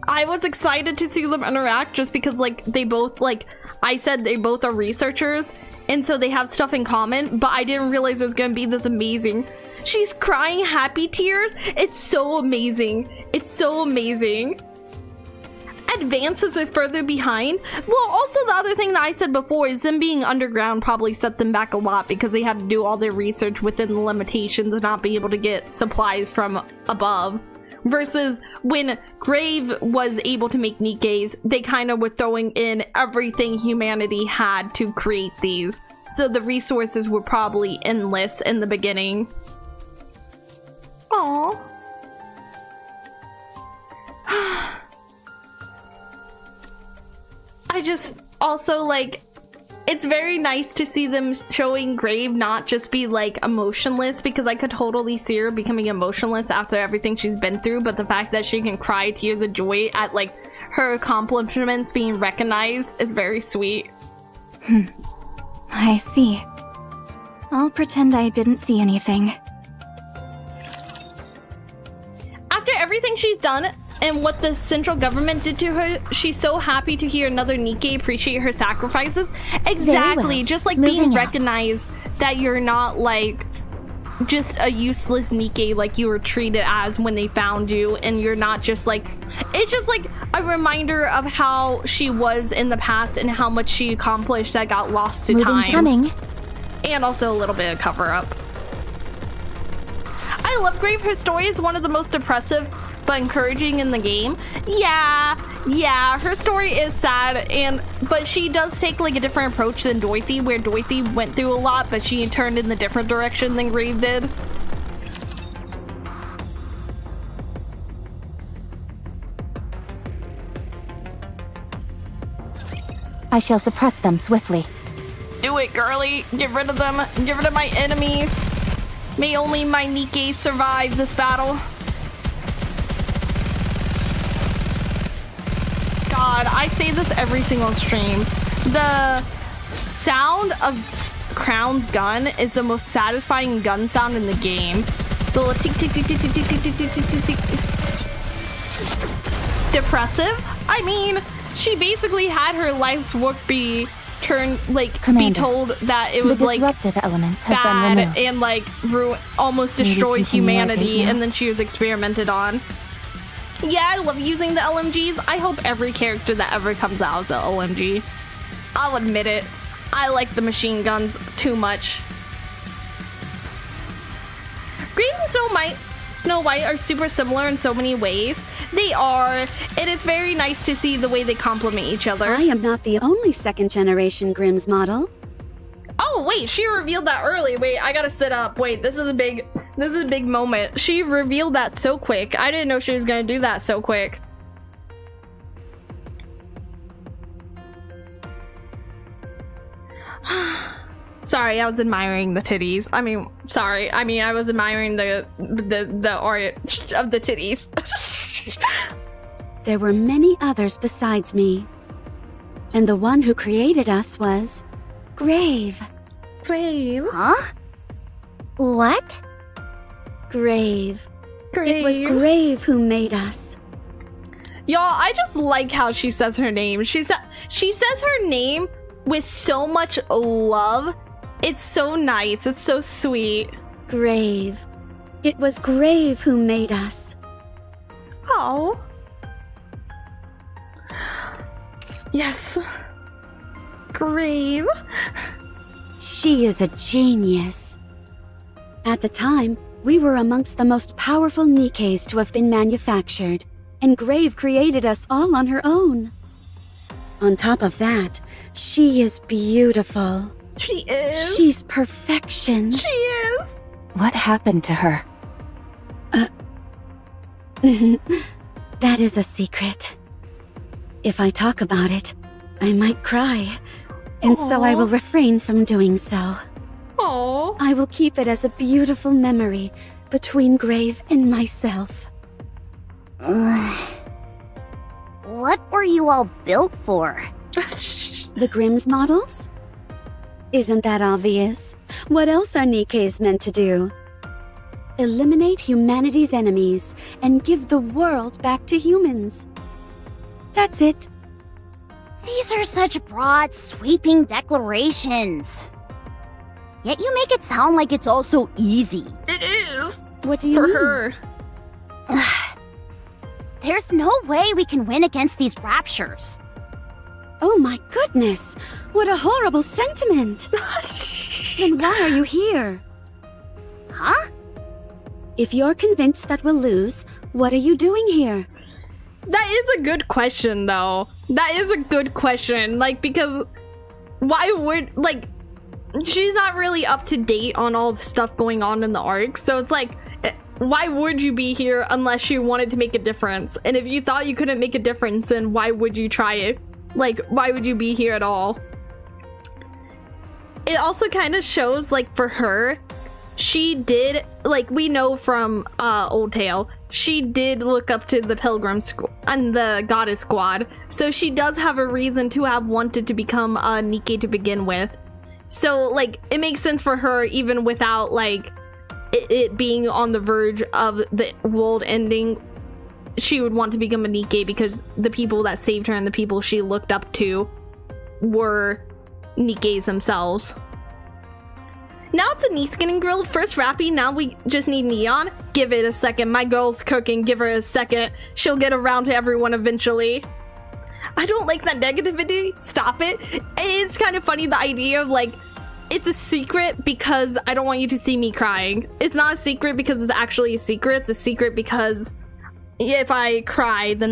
A: I was excited to see them interact just because like they both, like I said, they both are researchers and so they have stuff in common, but I didn't realize it was gonna be this amazing. She's crying happy tears. It's so amazing. It's so amazing. Advances are further behind. Well, also the other thing that I said before is them being underground probably set them back a lot because they had to do all their research within the limitations and not be able to get supplies from above. Versus when Grave was able to make Nikkes, they kind of were throwing in everything humanity had to create these. So the resources were probably endless in the beginning. Aww. I just also like, it's very nice to see them showing Grave not just be like emotionless, because I could totally see her becoming emotionless after everything she's been through, but the fact that she can cry tears of joy at like her accomplishments being recognized is very sweet.
J: I see. I'll pretend I didn't see anything.
A: After everything she's done and what the central government did to her, she's so happy to hear another Nikke appreciate her sacrifices. Exactly,
E: well.
A: just like
E: Moving
A: being
E: on.
A: recognized that you're not like just a useless Nikke like you were treated as when they found you, and you're not just like, it's just like a reminder of how she was in the past and how much she accomplished that got lost to time.
E: Coming.
A: And also a little bit of cover up. I love Grave. Her story is one of the most depressive but encouraging in the game. Yeah, her story is sad, but she does take like a different approach than Dorothy, where Dorothy went through a lot, but she turned in the different direction than Grave did.
D: I shall suppress them swiftly.
A: Do it, girly. Get rid of them. Get rid of my enemies. May only my Nikke survive this battle. God, I say this every single stream. The sound of Crown's gun is the most satisfying gun sound in the game. The little tick tick tick tick tick tick tick tick tick tick tick. Depressive? I mean, she basically had her life's work be turned, like,
D: Commander,
A: be told that it was
D: the
A: like
D: disruptive elements have
A: bad
D: been removed.
A: and like almost
D: Maybe
A: destroyed
D: continue our
A: humanity,
D: date now?
A: and then she was experimented on. Yeah, I love using the LMGs. I hope every character that ever comes out is an LMG. I'll admit it. I like the machine guns too much. Graves and Snow White are super similar in so many ways. They are, and it's very nice to see the way they complement each other.
F: I am not the only second-generation Grimm's model.
A: Oh wait, she revealed that early. Wait, I gotta sit up. Wait, this is a big moment. She revealed that so quick. I didn't know she was gonna do that so quick. Sorry, I was admiring the titties. I mean, sorry. I mean, I was admiring the art of the titties.
F: There were many others besides me. And the one who created us was Grave.
A: Grave?
E: Huh? What?
F: Grave. It was Grave who made us.
A: Y'all, I just like how she says her name. She says her name with so much love. It's so nice. It's so sweet.
F: Grave. It was Grave who made us.
A: Oh. Yes. Grave.
F: She is a genius. At the time, we were amongst the most powerful Nikkes to have been manufactured, and Grave created us all on her own. On top of that, she is beautiful.
A: She is.
F: She's perfection.
A: She is.
D: What happened to her?
F: That is a secret. If I talk about it, I might cry, and so I will refrain from doing so.
A: Aww.
F: I will keep it as a beautiful memory between Grave and myself.
G: What were you all built for?
F: The Grimm's models? Isn't that obvious? What else are Nikkes meant to do? Eliminate humanity's enemies and give the world back to humans. That's it.
G: These are such broad, sweeping declarations. Yet you make it sound like it's all so easy.
A: It is.
F: What do you
A: For
F: mean?
A: her.
G: There's no way we can win against these raptures.
F: Oh my goodness! What a horrible sentiment! Then why are you here?
G: Huh?
F: If you're convinced that we'll lose, what are you doing here?
A: That is a good question, though. That is a good question. Like, because why would, like, she's not really up to date on all the stuff going on in the arc. So it's like, why would you be here unless you wanted to make a difference? And if you thought you couldn't make a difference, then why would you try it? Like, why would you be here at all? It also kind of shows, like, for her, she did, like, we know from Old Tale, she did look up to the Pilgrim and the Goddess Squad. So she does have a reason to have wanted to become a Nikke to begin with. So, like, it makes sense for her even without, like, it being on the verge of the world ending. She would want to become a Nikke because the people that saved her and the people she looked up to were Nikkes themselves. Now it's Anise getting grilled. First Rappy, now we just need Neon. Give it a second. My girl's cooking. Give her a second. She'll get around to everyone eventually. I don't like that negativity. Stop it. It's kind of funny, the idea of, like, it's a secret because I don't want you to see me crying. It's not a secret because it's actually a secret. It's a secret because if I cry, then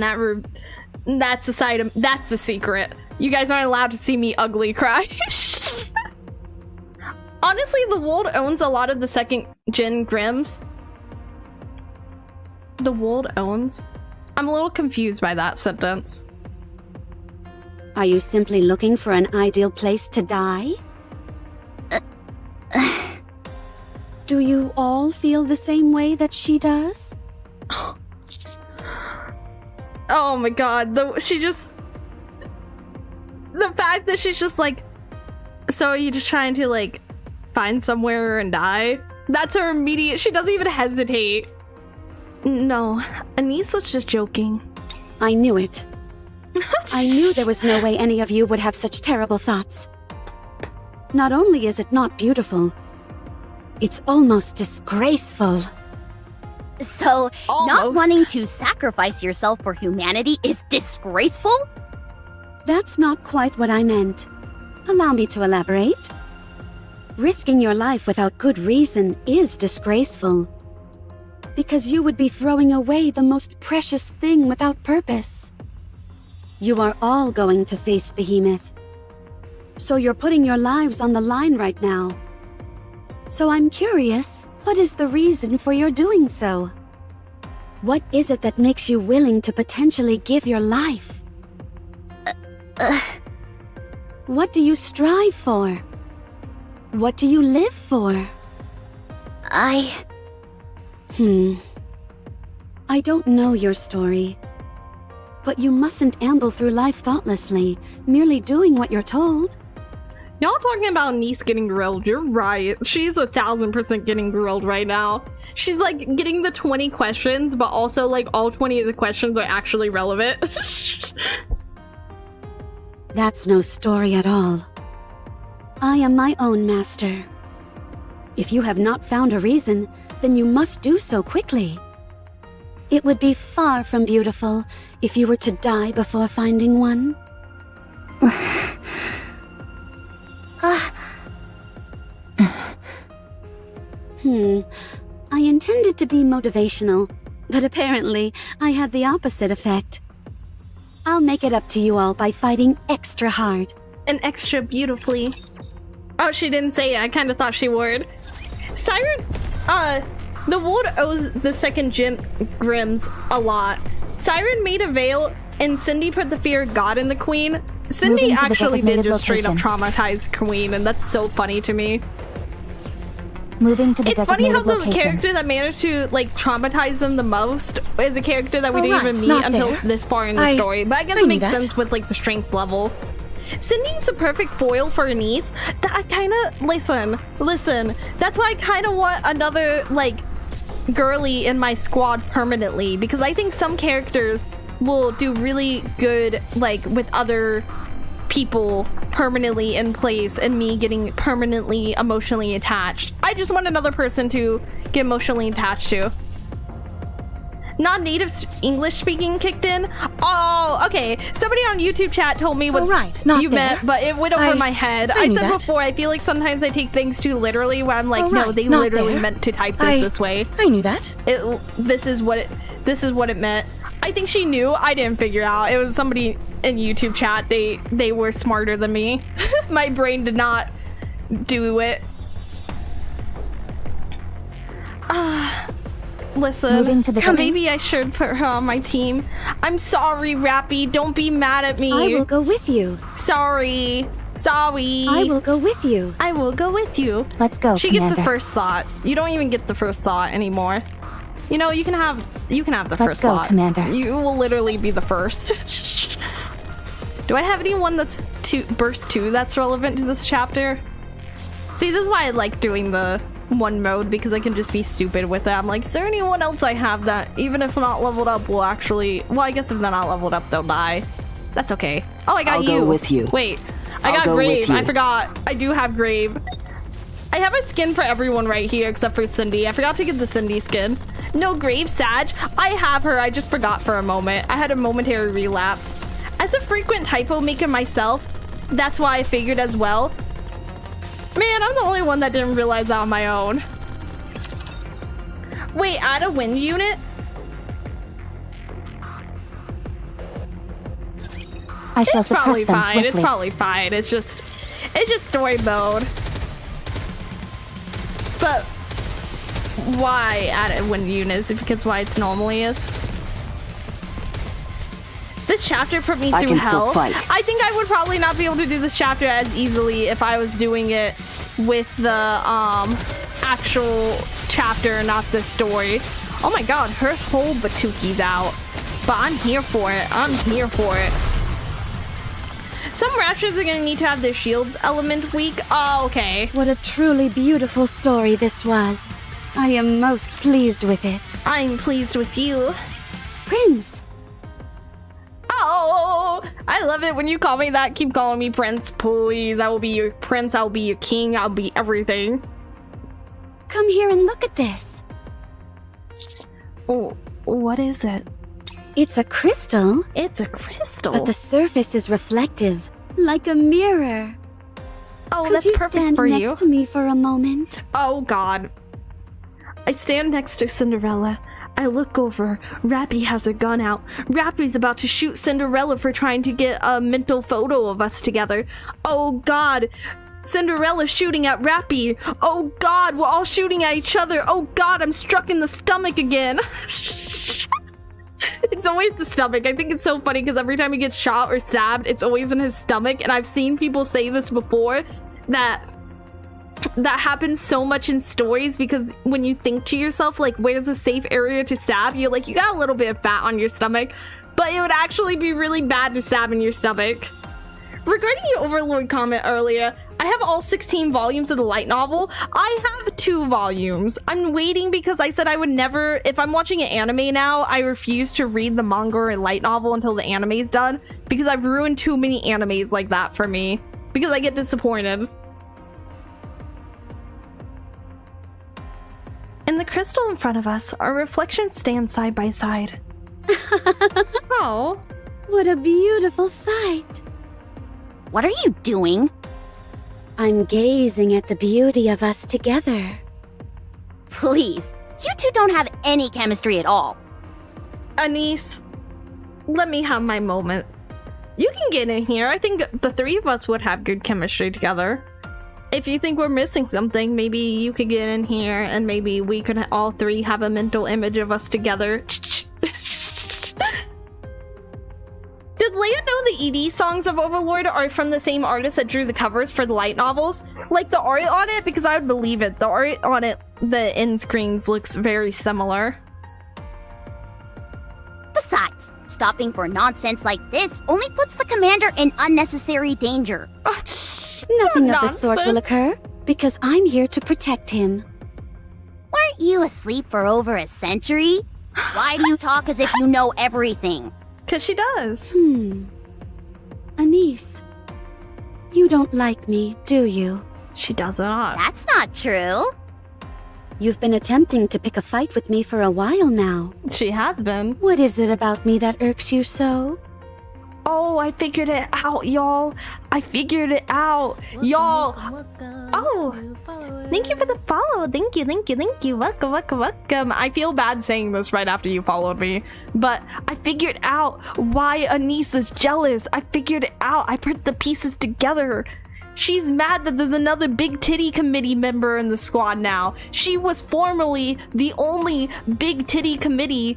A: that's the side of, that's the secret. You guys aren't allowed to see me ugly cry. Honestly, the world owns a lot of the second gen Grimms. The world owns? I'm a little confused by that sentence.
F: Are you simply looking for an ideal place to die? Do you all feel the same way that she does?
A: Oh my god, the fact that she's just like, so are you just trying to like find somewhere and die? That's her immediate, she doesn't even hesitate. No, Anise was just joking.
F: I knew it. I knew there was no way any of you would have such terrible thoughts. Not only is it not beautiful, it's almost disgraceful.
G: So,
A: Almost.
G: not wanting to sacrifice yourself for humanity is disgraceful?
F: That's not quite what I meant. Allow me to elaborate. Risking your life without good reason is disgraceful. Because you would be throwing away the most precious thing without purpose. You are all going to face Behemoth. So you're putting your lives on the line right now. So I'm curious, what is the reason for your doing so? What is it that makes you willing to potentially give your life? What do you strive for? What do you live for? I don't know your story. But you mustn't amble through life thoughtlessly, merely doing what you're told.
A: Y'all talking about Niece getting grilled, you're right. She's 1000% getting grilled right now. She's like getting the 20 questions, but also like all 20 of the questions are actually relevant.
F: That's no story at all. I am my own master. If you have not found a reason, then you must do so quickly. It would be far from beautiful if you were to die before finding one. I intended to be motivational, but apparently I had the opposite effect. I'll make it up to you all by fighting extra hard.
A: And extra beautifully. Oh, she didn't say it. I kind of thought she would. Siren, the world owes the second gym Grims a lot. Siren made a veil, and Cindy put the fear of God in the queen. Cindy actually did just straight up traumatize Queen, and that's so funny to me.
D: Moving to the
A: It's funny how
D: designated
A: the
D: location.
A: character that managed to like traumatize them the most is a character that we didn't even meet until this far in the story. But I guess it makes sense with like the strength level. Cindy's the perfect foil for Anise. That I kind of listen. That's why I kind of want another like girly in my squad permanently, because I think some characters will do really good like with other people permanently in place and me getting permanently emotionally attached. I just want another person to get emotionally attached to. Non-native English speaking kicked in. Oh, okay. Somebody on YouTube chat told me what you meant, but it went over my head. I said before, I feel like sometimes I take things too literally, where I'm like, no, they literally meant to type this way.
K: I knew that.
A: This is what it meant. I think she knew. I didn't figure it out. It was somebody in YouTube chat. They were smarter than me. My brain did not do it. Listen, maybe I should put her on my team. I'm sorry, Rappy. Don't be mad at me.
F: I will go with you.
A: Sorry.
F: I will go with you.
A: I will go with you.
D: Let's go,
A: She
D: Commander.
A: gets the first slot. You don't even get the first slot anymore. You know, you can have the first slot.
D: Let's go, Commander.
A: You will literally be the first. Do I have anyone that's burst 2 that's relevant to this chapter? See, this is why I like doing the one mode, because I can just be stupid with it. I'm like, is there anyone else I have that, even if not leveled up, will actually... Well, I guess if they're not leveled up, they'll die. That's okay. Oh, I got
H: I'll
A: you.
H: go with you.
A: Wait, I got Grave. I forgot. I do have Grave. I have a skin for everyone right here except for Cindy. I forgot to get the Cindy skin. No, Grave Sag. I have her. I just forgot for a moment. I had a momentary relapse. As a frequent typo maker myself, that's why I figured as well. Man, I'm the only one that didn't realize that on my own. Wait, add a wind unit?
D: I shall
A: It's probably
D: suppress them
A: fine. It's
D: swiftly.
A: probably fine. It's just story mode. But why add a wind unit? Is it because why it's normally is? This chapter put me
H: I
A: through
H: can
A: hell.
H: still fight.
A: I think I would probably not be able to do this chapter as easily if I was doing it with the actual chapter, not the story. Oh my god, her whole Batuki's out. But I'm here for it. I'm here for it. Some Raptures are gonna need to have their shield element weak. Oh, okay.
F: What a truly beautiful story this was. I am most pleased with it.
A: I'm pleased with you.
F: Prince!
A: Oh, I love it when you call me that. Keep calling me Prince, please. I will be your prince. I'll be your king. I'll be everything.
F: Come here and look at this.
A: Oh, what is it?
F: It's a crystal.
A: It's a crystal.
F: But the surface is reflective, like a mirror.
A: Oh,
F: Could
A: that's
F: you
A: perfect
F: stand
A: for
F: next
A: you.
F: to me for a moment?
A: Oh, God. I stand next to Cinderella. I look over. Rappy has a gun out. Rappy's about to shoot Cinderella for trying to get a mental photo of us together. Oh, God. Cinderella's shooting at Rappy. Oh, God. We're all shooting at each other. Oh, God. I'm struck in the stomach again. It's always the stomach. I think it's so funny because every time he gets shot or stabbed, it's always in his stomach. And I've seen people say this before, that happens so much in stories, because when you think to yourself, like, where's a safe area to stab? You're like, you got a little bit of fat on your stomach, but it would actually be really bad to stab in your stomach. Regarding your Overlord comment earlier, I have all 16 volumes of the light novel. I have 2 volumes. I'm waiting because I said I would never, if I'm watching an anime now, I refuse to read the manga or light novel until the anime's done, because I've ruined too many animes like that for me, because I get disappointed. In the crystal in front of us, our reflections stand side by side. Oh.
F: What a beautiful sight.
G: What are you doing?
F: I'm gazing at the beauty of us together.
G: Please, you two don't have any chemistry at all.
A: Anise, let me have my moment. You can get in here. I think the 3 of us would have good chemistry together. If you think we're missing something, maybe you could get in here and maybe we could all 3 have a mental image of us together. Does Leia know the ED songs of Overlord are from the same artist that drew the covers for the light novels? Like the art on it? Because I would believe it. The art on it, the end screens looks very similar.
G: Besides, stopping for nonsense like this only puts the commander in unnecessary danger.
F: Nothing of the sort will occur, because I'm here to protect him.
G: Weren't you asleep for over a century? Why do you talk as if you know everything?
A: Because she does.
F: Anise, you don't like me, do you?
A: She does not.
G: That's not true.
F: You've been attempting to pick a fight with me for a while now.
A: She has been.
F: What is it about me that irks you so?
A: Oh, I figured it out, y'all. I figured it out, y'all. Oh, thank you for the follow. Thank you, thank you, thank you. Welcome, welcome, welcome. I feel bad saying this right after you followed me, but I figured out why Anise is jealous. I figured it out. I put the pieces together. She's mad that there's another Big Titty Committee member in the squad now. She was formerly the only Big Titty Committee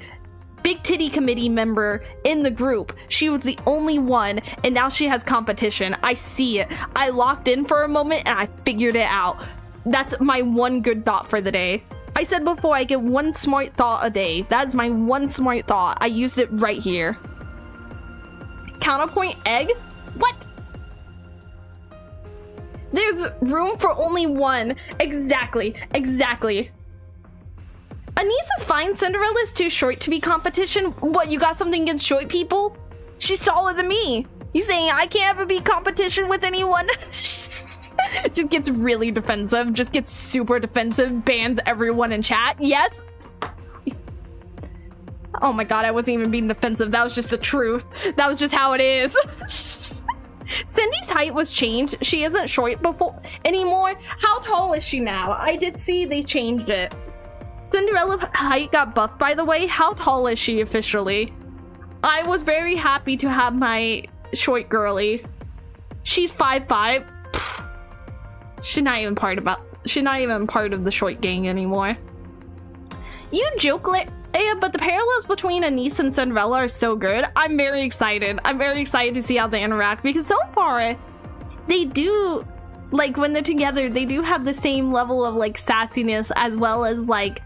A: member in the group. She was the only one, and now she has competition. I see it. I locked in for a moment and I figured it out. That's my one good thought for the day. I said before, I get one smart thought a day. That's my one smart thought. I used it right here. Counterpoint egg? What? There's room for only one. Exactly. Anise is fine. Cinderella's too short to be competition. What, you got something against short people? She's taller than me. You saying I can't ever be competition with anyone? Just gets really defensive. Just gets super defensive. Bans everyone in chat. Yes? Oh my god, I wasn't even being defensive. That was just the truth. That was just how it is. Cindy's height was changed. She isn't short anymore. How tall is she now? I did see they changed it. Cinderella's height got buffed, by the way. How tall is she officially? I was very happy to have my short girly. She's 5'5". She's not even part of the short gang anymore. You joke Yeah, but the parallels between Anise and Cinderella are so good. I'm very excited. I'm very excited to see how they interact because so far they do, like, when they're together, they do have the same level of like sassiness as well as like,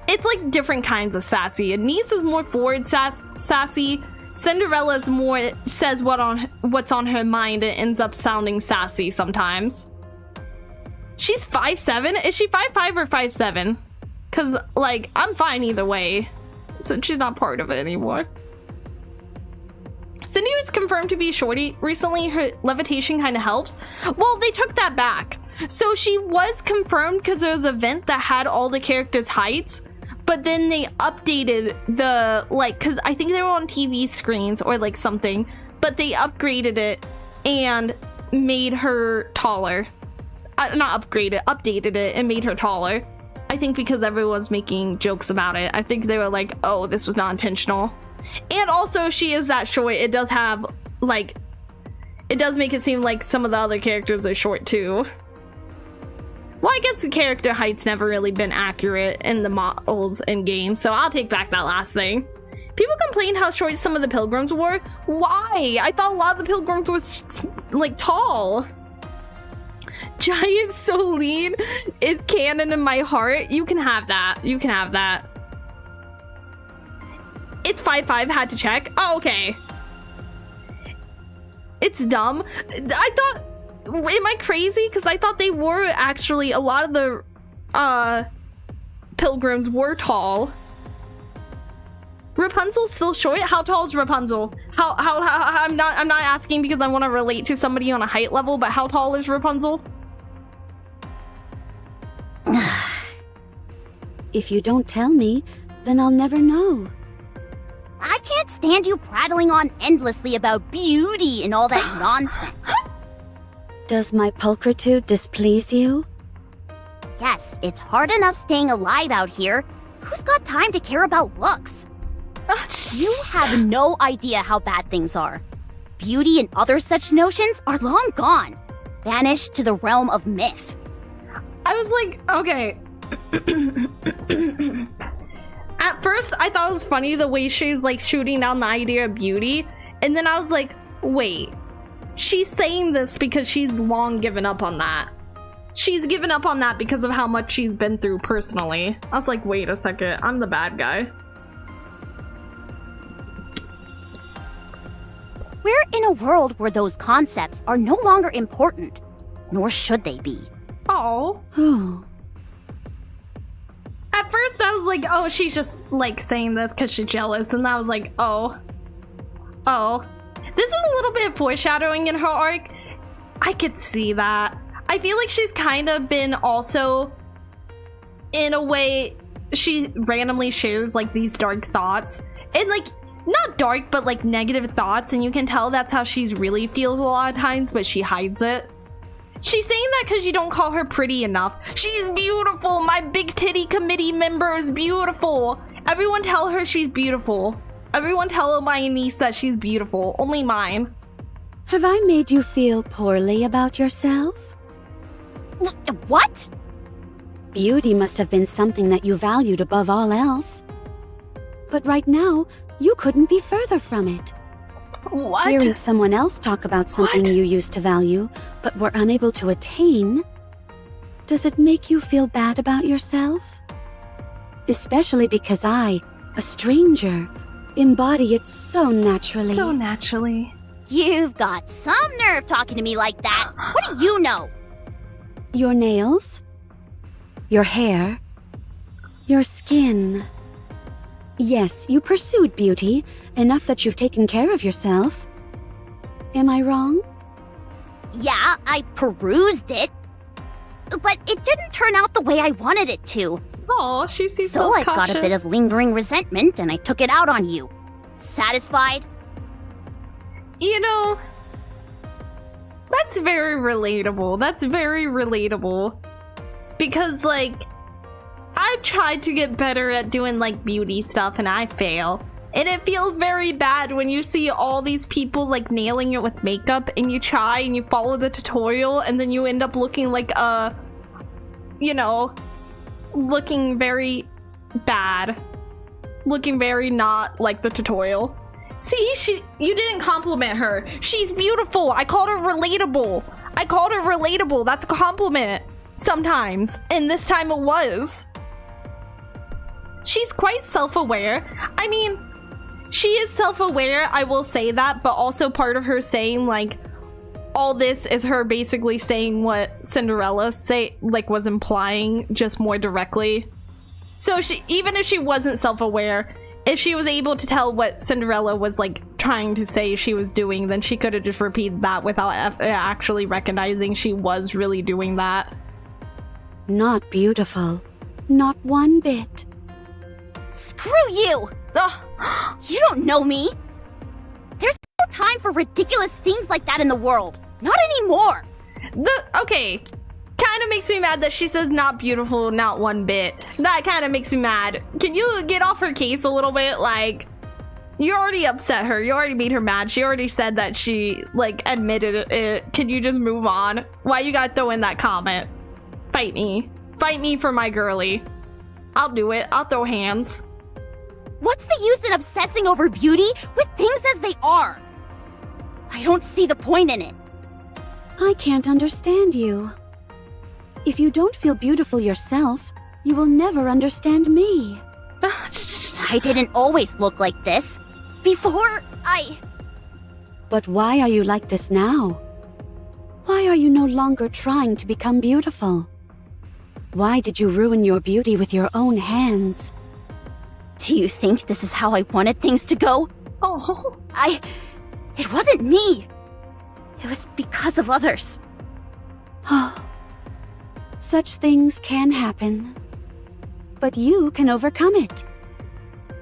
A: it's like different kinds of sassy. Anise is more forward sassy. Cinderella's more says what's on her mind and ends up sounding sassy sometimes. She's 5'7". Is she 5'5" or 5'7"? Cause like I'm fine either way, since she's not part of it anymore. Cindy was confirmed to be shorty recently. Her levitation kind of helps. Well, they took that back. So she was confirmed because there was an event that had all the characters' heights, but then they updated the, like, because I think they were on TV screens or like something, but they upgraded it and made her taller. Not upgraded, updated it and made her taller. I think because everyone's making jokes about it. I think they were like, oh, this was not intentional. And also, she is that short. It does have, like, it does make it seem like some of the other characters are short too. Well, I guess the character height's never really been accurate in the models in games, so I'll take back that last thing. People complain how short some of the pilgrims were. Why? I thought a lot of the pilgrims were, like, tall. Giant Soline is canon in my heart. You can have that. You can have that. It's 5'5", had to check. Oh, okay. It's dumb. I thought... Am I crazy? Because I thought they were actually... A lot of the pilgrims were tall. Rapunzel's still short? How tall is Rapunzel? How I'm not asking because I want to relate to somebody on a height level, but how tall is Rapunzel?
F: If you don't tell me, then I'll never know.
G: I can't stand you prattling on endlessly about beauty and all that nonsense.
F: Does my pulchritude displease you?
G: Yes, it's hard enough staying alive out here. Who's got time to care about looks? You have no idea how bad things are. Beauty and other such notions are long gone, vanished to the realm of myth.
A: I was like, okay. At first, I thought it was funny the way she's like shooting down the idea of beauty. And then I was like, wait, she's saying this because she's long given up on that. She's given up on that because of how much she's been through personally. I was like, wait a second, I'm the bad guy.
G: We're in a world where those concepts are no longer important, nor should they be.
A: Oh. At first I was like, oh, she's just like saying this because she's jealous, and I was like, oh. This is a little bit of foreshadowing in her arc. I could see that. I feel like she's kind of been also, in a way, she randomly shares like these dark thoughts, and like, not dark, but like negative thoughts, and you can tell that's how she really feels a lot of times, but she hides it. She's saying that because you don't call her pretty enough. She's beautiful. My big titty committee member is beautiful. Everyone tell her she's beautiful. Everyone tell my niece that she's beautiful. Only mine.
F: Have I made you feel poorly about yourself?
G: What?
F: Beauty must have been something that you valued above all else. But right now, you couldn't be further from it.
A: What?
F: Hearing someone else talk about something you used to value, but were unable to attain, does it make you feel bad about yourself? Especially because I, a stranger, embody it so naturally.
A: So naturally.
G: You've got some nerve talking to me like that. What do you know?
F: Your nails, your hair, your skin. Yes, you pursued beauty, enough that you've taken care of yourself. Am I wrong?
G: Yeah, I perused it. But it didn't turn out the way I wanted it to.
A: Oh, she seems
G: so
A: so
G: I got a bit of lingering resentment and I took it out on you. Satisfied?
A: You know, that's very relatable. That's very relatable. Because, like, I've tried to get better at doing, like, beauty stuff and I fail. And it feels very bad when you see all these people, like, nailing it with makeup and you try and you follow the tutorial and then you end up looking like a, you know, looking very bad. Looking very not like the tutorial. See, you didn't compliment her. She's beautiful. I called her relatable. That's a compliment sometimes. And this time it was. She's quite self-aware. I mean, she is self-aware, I will say that, but also part of her saying, like, all this is her basically saying what Cinderella was implying just more directly. So even if she wasn't self-aware, if she was able to tell what Cinderella was like trying to say she was doing, then she could have just repeated that without actually recognizing she was really doing that.
F: Not beautiful. Not one bit.
G: Screw you! You don't know me! There's no time for ridiculous things like that in the world. Not anymore!
A: Okay, kind of makes me mad that she says not beautiful, not one bit. That kind of makes me mad. Can you get off her case a little bit? Like, you already upset her. You already made her mad. She already said that she, like, admitted it. Can you just move on? Why you gotta throw in that comment? Fight me. Fight me for my girly. I'll do it. I'll throw hands.
G: What's the use in obsessing over beauty with things as they are? I don't see the point in it.
F: I can't understand you. If you don't feel beautiful yourself, you will never understand me.
G: I didn't always look like this. Before
F: But why are you like this now? Why are you no longer trying to become beautiful? Why did you ruin your beauty with your own hands?
G: Do you think this is how I wanted things to go?
A: Oh.
G: It wasn't me. It was because of others.
F: Such things can happen. But you can overcome it.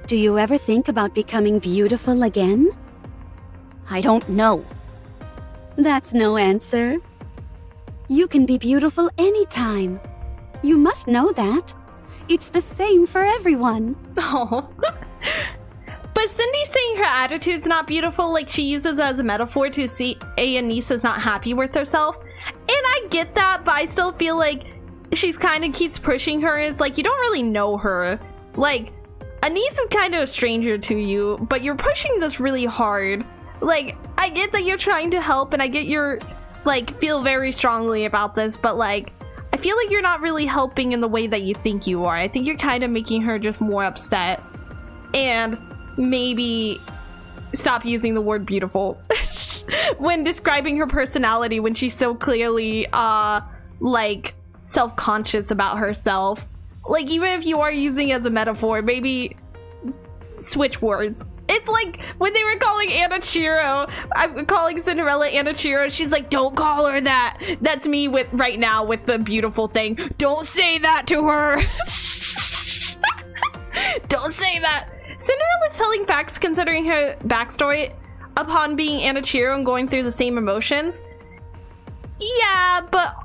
F: Do you ever think about becoming beautiful again?
G: I don't know.
F: That's no answer. You can be beautiful anytime. You must know that. It's the same for everyone.
A: Oh. But Cindy's saying her attitude's not beautiful, like she uses it as a metaphor to see a niece is not happy with herself. And I get that, but I still feel like she's kind of keeps pushing her. It's like, you don't really know her. Like, Anise is kind of a stranger to you, but you're pushing this really hard. Like, I get that you're trying to help, and I get you're, like, feel very strongly about this, but, like, I feel like you're not really helping in the way that you think you are. I think you're kind of making her just more upset. And maybe stop using the word beautiful when describing her personality when she's so clearly, like, self-conscious about herself. Like, even if you are using it as a metaphor, maybe switch words. It's like when they were calling Anna Chiro, I'm calling Cinderella Anna Chiro. She's like, don't call her that. That's me with right now with the beautiful thing. Don't say that to her. Don't say that. Cinderella's telling facts considering her backstory upon being Anna Chiro and going through the same emotions. Yeah, but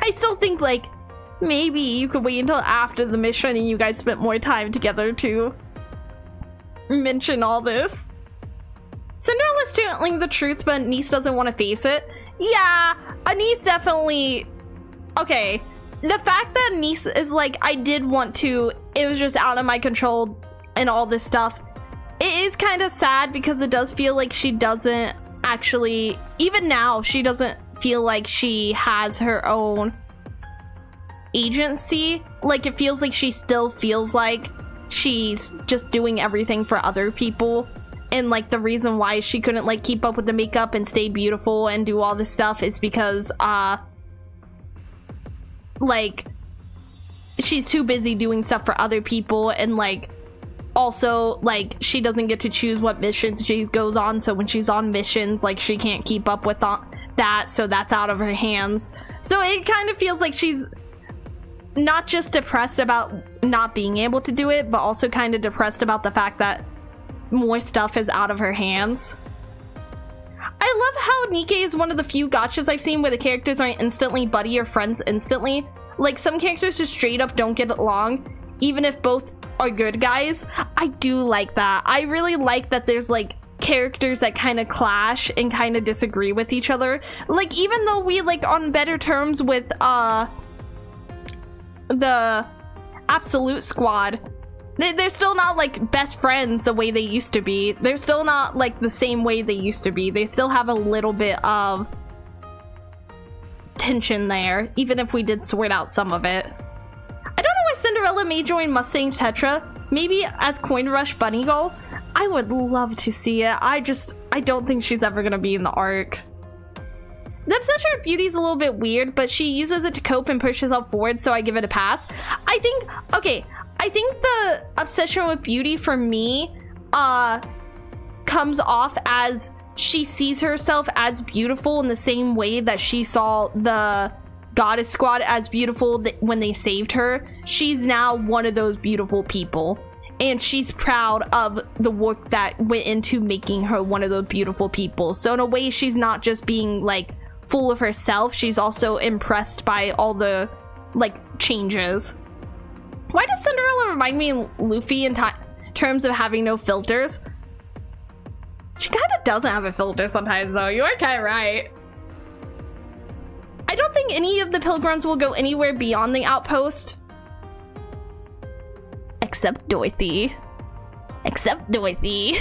A: I still think, like, maybe you could wait until after the mission and you guys spent more time together to mention all this. Cinderella's telling the truth, but Anise doesn't want to face it. Yeah, Anise definitely... Okay, the fact that Anise is like, I did want to, it was just out of my control and all this stuff, it is kind of sad because it does feel like she doesn't actually, even now, she doesn't feel like she has her own agency. Like, it feels like she still feels like she's just doing everything for other people, and like the reason why she couldn't like keep up with the makeup and stay beautiful and do all this stuff is because like she's too busy doing stuff for other people, and like also like she doesn't get to choose what missions she goes on, so when she's on missions, like she can't keep up with that, so that's out of her hands. So it kind of feels like she's not just depressed about not being able to do it, but also kind of depressed about the fact that more stuff is out of her hands. I love how Nikke is one of the few gachas I've seen where the characters aren't instantly buddy or friends instantly. Like, some characters just straight up don't get along, even if both are good guys. I do like that. I really like that there's like characters that kind of clash and kind of disagree with each other. Like, even though we like on better terms with absolute squad. They're still not like best friends the way they used to be. They're still not like the same way they used to be. They still have a little bit of tension there, even if we did sort out some of it. I don't know why Cinderella may join Mustang Tetra. Maybe as Coin Rush Bunny Girl. I would love to see it. I don't think she's ever gonna be in the arc. The obsession with beauty is a little bit weird, but she uses it to cope and push herself forward, so I give it a pass. I think the obsession with beauty for me comes off as she sees herself as beautiful in the same way that she saw the Goddess Squad as beautiful when they saved her. She's now one of those beautiful people, and she's proud of the work that went into making her one of those beautiful people. So in a way, she's not just being like full of herself, she's also impressed by all the like changes. Why does Cinderella remind me of Luffy in terms of having no filters? She kind of doesn't have a filter sometimes, though. You are kind of right. I don't think any of the pilgrims will go anywhere beyond the outpost. Except Dorothy. Except Dorothy.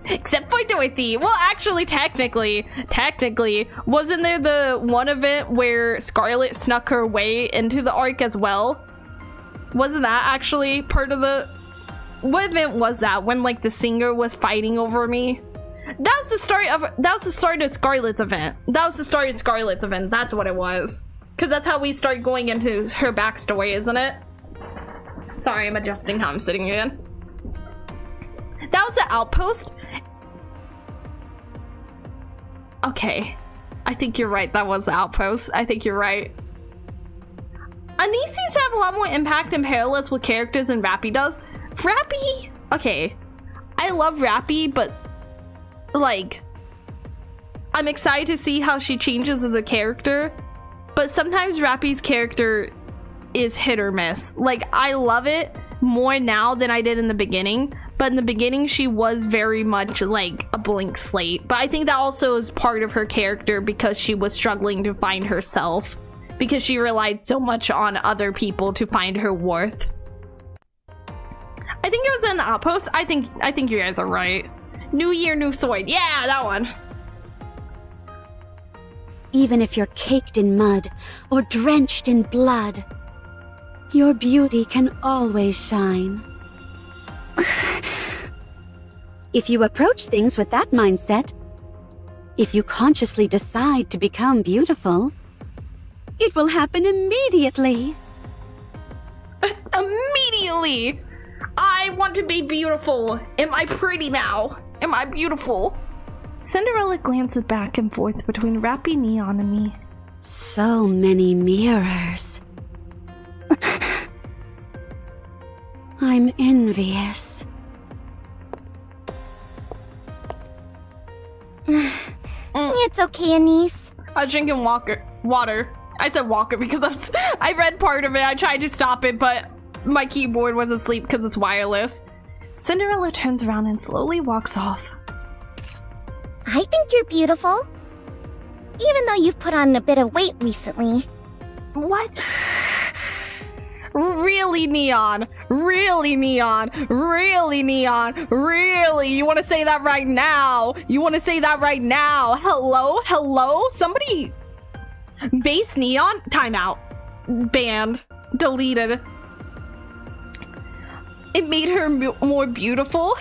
A: Except for Dorothy. Well, actually, technically, wasn't there the one event where Scarlet snuck her way into the arc as well? Wasn't that actually part of the... What event was that? When like the singer was fighting over me? That was the start of Scarlet's event. That's what it was. Because that's how we start going into her backstory, isn't it? Sorry, I'm adjusting how I'm sitting again. That was the outpost. Okay. I think you're right. That was the outpost. I think you're right. Anise seems to have a lot more impact and parallels with characters than Rappy does. Rappy? Okay. I love Rappy, but like, I'm excited to see how she changes as a character. But sometimes Rappy's character is hit or miss. Like, I love it more now than I did in the beginning. But in the beginning, she was very much like a blank slate. But I think that also is part of her character because she was struggling to find herself. Because she relied so much on other people to find her worth. I think it was in the outpost. I think you guys are right. New year, new sword. Yeah, that one.
F: Even if you're caked in mud or drenched in blood, your beauty can always shine. If you approach things with that mindset, if you consciously decide to become beautiful, it will happen immediately.
A: Immediately! I want to be beautiful. Am I pretty now? Am I beautiful? Cinderella glances back and forth between Rappy, Neon, and me.
F: So many mirrors. I'm envious.
E: It's okay, Anise.
A: I was drinking water. I said walker because I read part of it. I tried to stop it, but my keyboard was asleep because it's wireless. Cinderella turns around and slowly walks off.
E: I think you're beautiful. Even though you've put on a bit of weight recently.
A: What? Really, Neon? Really, Neon? Really, Neon? Really? You want to say that right now? You want to say that right now? Hello? Hello? Somebody... Base Neon? Timeout. Banned. Deleted. It made her more beautiful.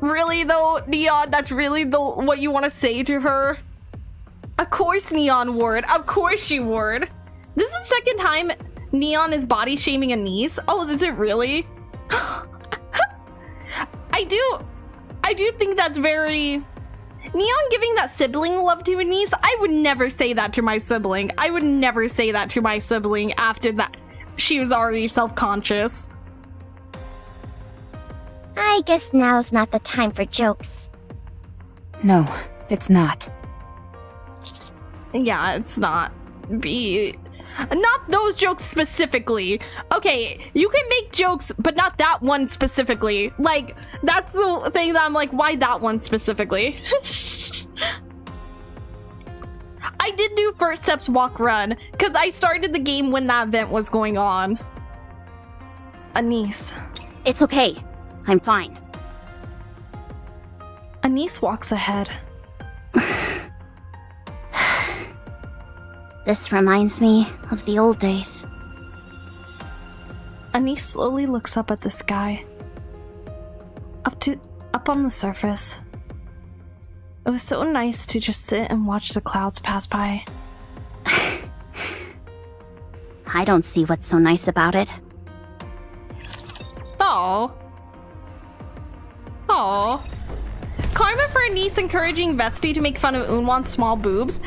A: Really though, Neon, that's really what you want to say to her? Of course Neon would. Of course she would. This is the second time Neon is body shaming Anise. Oh, is it really? I do think that's very... Neon giving that sibling love to Anise? I would never say that to my sibling. I would never say that to my sibling after that. She was already self-conscious.
E: I guess now's not the time for jokes.
D: No, it's not.
A: Yeah, it's not. Not those jokes specifically. Okay, you can make jokes, but not that one specifically. Like, that's the thing that I'm like, why that one specifically? I I did do first steps walk run because I started the game when that event was going on. Anise.
G: It's okay. I'm fine.
A: Anise walks ahead.
G: This reminds me of the old days.
A: Anise slowly looks up at the sky. Up on the surface. It was so nice to just sit and watch the clouds pass by.
G: I don't see what's so nice about it.
A: Oh. Oh. Karma for Anise encouraging Vesti to make fun of Unwan's small boobs.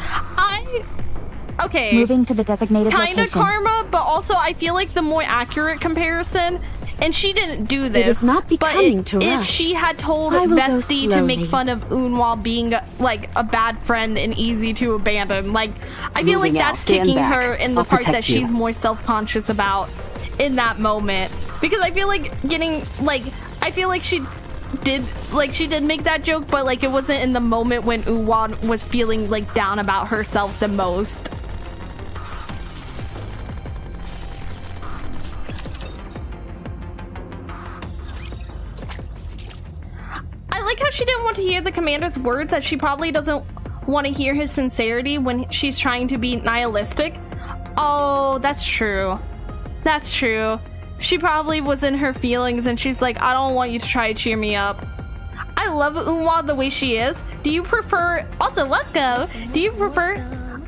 A: Okay.
D: Moving to the designated
A: Kinda
D: location.
A: karma, but also I feel like the more accurate comparison, and she didn't do this.
F: It is not becoming to
A: if
F: rush.
A: she had told
F: I will go
A: Vesti to make
F: slowly.
A: fun of Unwa being like a bad friend and easy to abandon, like I feel like
F: Moving out.
A: that's
F: Stand
A: kicking
F: back.
A: her in the
F: I'll
A: part that
F: protect you.
A: she's more self-conscious about in that moment. Because I feel like I feel like she did make that joke, but like it wasn't in the moment when Unwa was feeling like down about herself the most. I like how she didn't want to hear the commander's words, that she probably doesn't want to hear his sincerity when she's trying to be nihilistic. Oh, that's true. That's true. She probably was in her feelings and she's like, I don't want you to try to cheer me up. I love Unwa the way she is. Do you prefer... Also, welcome. Do you prefer...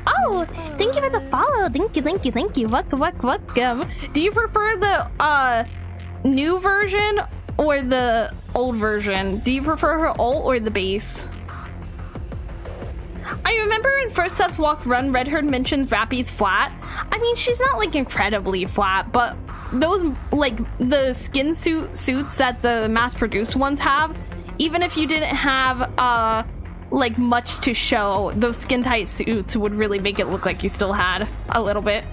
A: Oh, thank you for the follow. Thank you. Welcome. Do you prefer the new version or the old version? Do you prefer her ult or the base? I remember in First Steps Walk Run, Red Herd mentions Rappy's flat. I mean, she's not like incredibly flat, but those like the skin suits that the mass-produced ones have, even if you didn't have like much to show, those skin-tight suits would really make it look like you still had a little bit.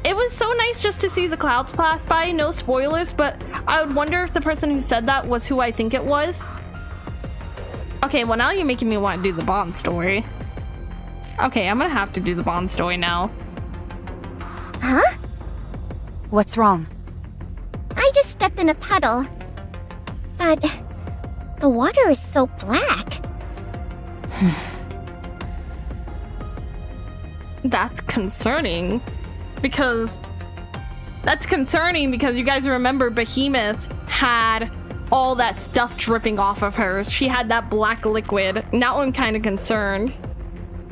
A: It was so nice just to see the clouds pass by. No spoilers, but I would wonder if the person who said that was who I think it was. Okay, well now you're making me want to do the Bond story. Okay, I'm gonna have to do the Bond story now.
E: Huh?
D: What's wrong?
E: I just stepped in a puddle. But the water is so black.
A: That's concerning. Because you guys remember Behemoth had all that stuff dripping off of her. She had that black liquid. Now I'm kind of concerned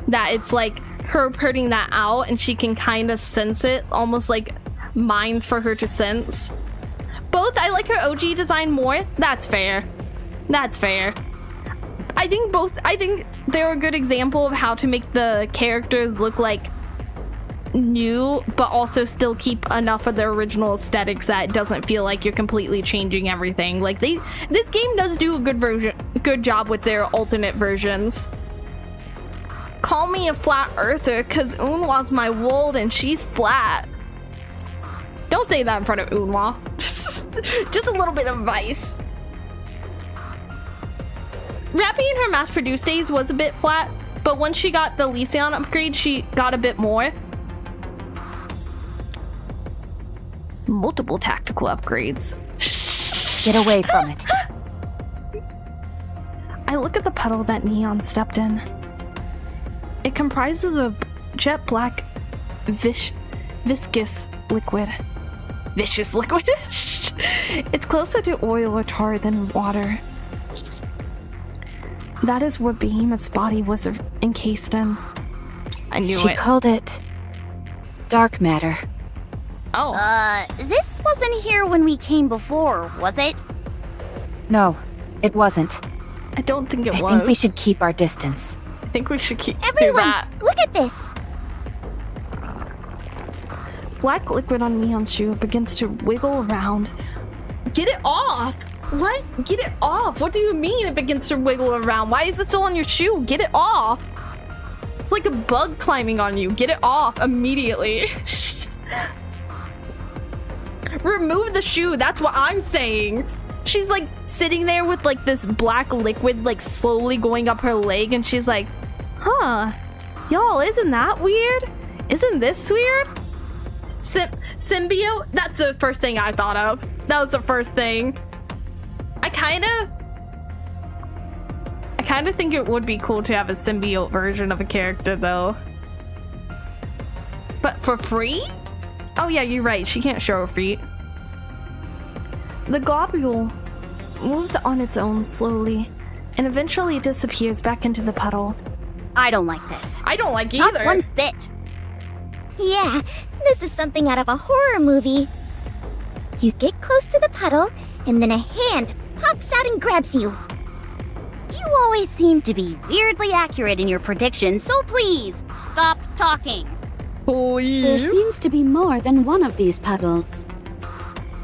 A: that it's like her putting that out and she can kind of sense it, almost like mines for her to sense. Both, I like her OG design more. That's fair. That's fair. I think they're a good example of how to make the characters look like new, but also still keep enough of the original aesthetics that it doesn't feel like you're completely changing everything. Like this game does do a good job with their alternate versions. Call me a flat earther, cause Unwa's my world and she's flat. Don't say that in front of Unwa. Just a little bit of advice. Rappy in her mass-produced days was a bit flat, but once she got the Lycion upgrade, she got a bit more. Multiple tactical upgrades.
D: Get away from it.
A: I look at the puddle that Neon stepped in. It comprises of jet black viscous liquid. Vicious liquid? It's closer to oil or tar than water. That is what Behemoth's body was encased in. I knew it.
D: She called it dark matter.
A: Oh.
G: This wasn't here when we came before, was it?
D: No, it wasn't.
A: I don't think it was.
D: I think we should keep our distance.
A: I think we should keep
E: Everyone,
A: do that.
E: look at this.
A: Black liquid on Neon's shoe begins to wiggle around. Get it off! What? Get it off! What do you mean it begins to wiggle around? Why is it still on your shoe? Get it off! It's like a bug climbing on you. Get it off immediately. Remove the shoe. That's what I'm saying. She's like sitting there with like this black liquid like slowly going up her leg, and she's like, huh, y'all, isn't that weird? Isn't this weird? Symbiote? That's the first thing I thought of. That was the first thing. I kind of think it would be cool to have a symbiote version of a character though. But for free? Oh yeah, you're right. She can't show her feet. The globule moves on its own slowly, and eventually disappears back into the puddle.
G: I don't like this.
A: I don't like it either.
G: Not one bit.
E: Yeah, this is something out of a horror movie. You get close to the puddle, and then a hand pops out and grabs you.
G: You always seem to be weirdly accurate in your predictions, so please, stop talking.
A: Please.
F: There seems to be more than one of these puddles.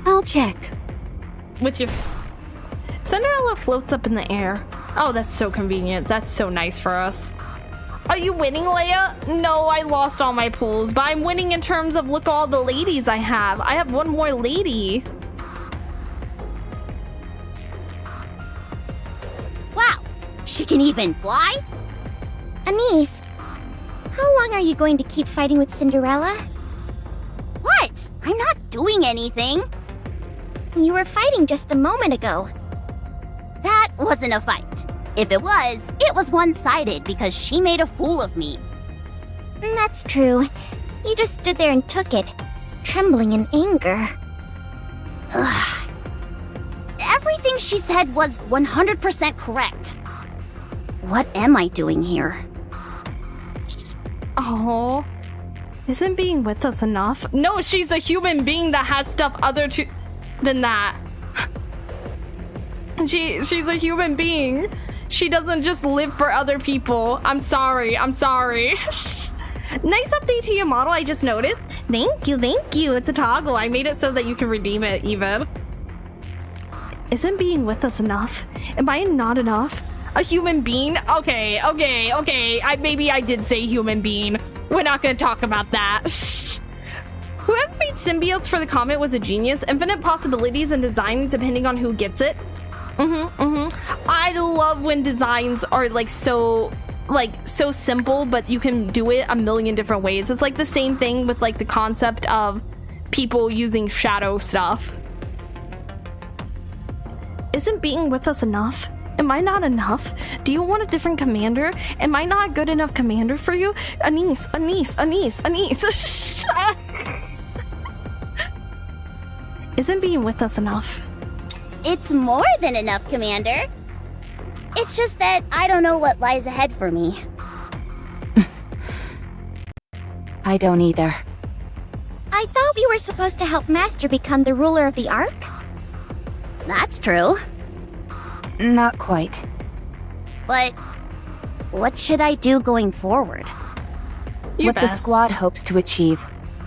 F: I'll check.
A: With your... Cinderella floats up in the air. Oh, that's so convenient. That's so nice for us. Are you winning, Leia? No, I lost all my pools, but I'm winning in terms of look at all the ladies I have. I have one more lady.
G: Wow, she can even fly?
E: Anise, how long are you going to keep fighting with Cinderella?
G: What? I'm not doing anything.
E: You were fighting just a moment ago.
G: That wasn't a fight. If it was one-sided because she made a fool of me.
E: That's true. You just stood there and took it, trembling in anger.
G: Ugh. Everything she said was 100% correct. What am I doing here?
A: Oh, isn't being with us enough? No, she's a human being that has stuff other than that. She's a human being. She doesn't just live for other people. I'm sorry. Nice update to your model, I just noticed. Thank you. It's a toggle. I made it so that you can redeem it even. Isn't being with us enough? Am I not enough? A human being? Okay. Maybe I did say human being. We're not gonna talk about that. Whoever made symbiotes for the comet was a genius. Infinite possibilities and design depending on who gets it. I love when designs are so simple, but you can do it a million different ways. It's like the same thing with like the concept of people using shadow stuff. Isn't being with us enough? Am I not enough? Do you want a different commander? Am I not a good enough commander for you? Anise. Isn't being with us enough?
G: It's more than enough, Commander. It's just that I don't know what lies ahead for me.
D: I don't either.
E: I thought we were supposed to help Master become the ruler of the Ark?
G: That's true.
D: Not quite.
G: But what should I do going forward?
D: What the squad hopes to achieve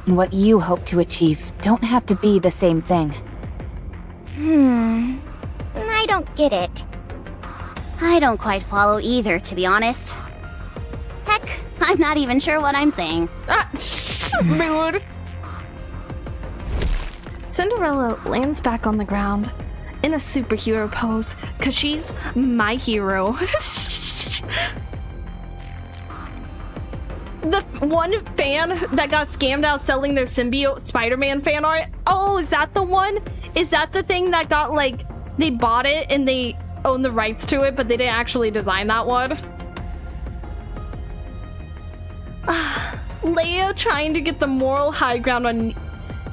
D: and what you hope to achieve don't have to be the same thing.
E: I don't get it.
G: I don't quite follow either, to be honest. Heck, I'm not even sure what I'm saying.
A: Mood. Cinderella lands back on the ground in a superhero pose, cause she's my hero. The one fan that got scammed out selling their symbiote Spider-Man fan art. Oh, is that the one? Is that the thing that got like, they bought it and they own the rights to it, but they didn't actually design that one? Leia trying to get the moral high ground on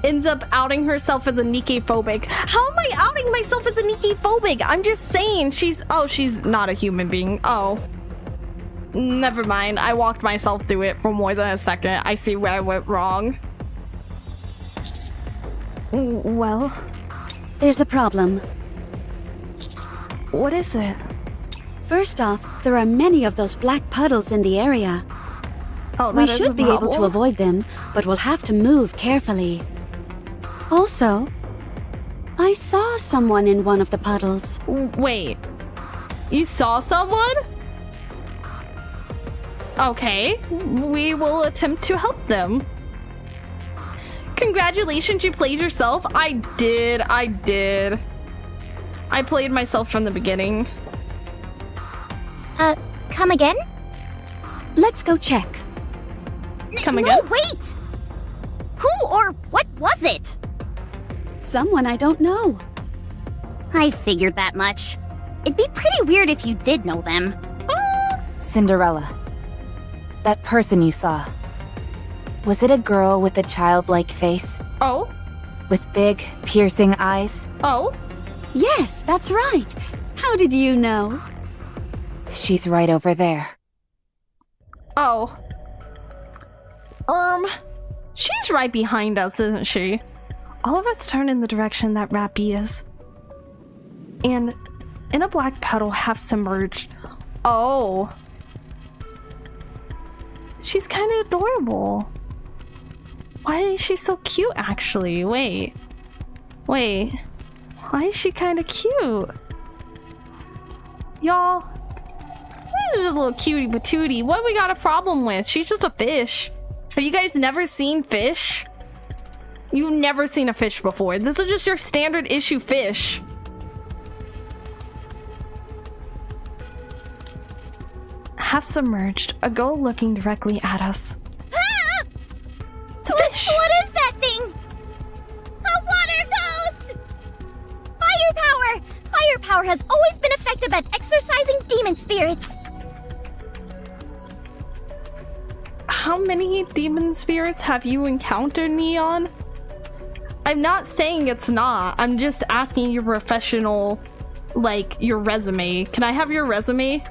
A: ends up outing herself as a Nikke phobic. How am I outing myself as a Nikke phobic? I'm just saying she's not a human being. Oh. Never mind. I walked myself through it for more than a second. I see where I went wrong. Well,
F: there's a problem.
A: What is it?
F: First off, there are many of those black puddles in the area.
A: Oh,
F: we should be able to avoid them, but we'll have to move carefully. Also, I saw someone in one of the puddles.
A: Wait, you saw someone? Okay, we will attempt to help them. Congratulations, you played yourself. I did. I played myself from the beginning.
E: Come again?
F: Let's go check.
A: Come again?
G: No, wait! Who or what was it?
F: Someone I don't know.
G: I figured that much. It'd be pretty weird if you did know them.
D: Cinderella. That person you saw. Was it a girl with a childlike face?
A: Oh?
D: With big, piercing eyes?
A: Oh?
F: Yes, that's right. How did you know?
D: She's right over there.
A: Oh. She's right behind us, isn't she? All of us turn in the direction that Rappy is. And in a black puddle half submerged. Oh. She's kind of adorable. Why is she so cute, actually? Wait. Why is she kind of cute? Y'all, this is just a little cutie patootie. What we got a problem with? She's just a fish. Have you guys never seen fish? You've never seen a fish before. This is just your standard issue fish. Half submerged, a girl looking directly at us.
E: Ah!
A: It's a fish.
E: What is that thing? A water ghost! Firepower! Firepower has always been effective at exorcising demon spirits.
A: How many demon spirits have you encountered, Neon? I'm not saying it's not. I'm just asking your professional, like, your resume. Can I have your resume?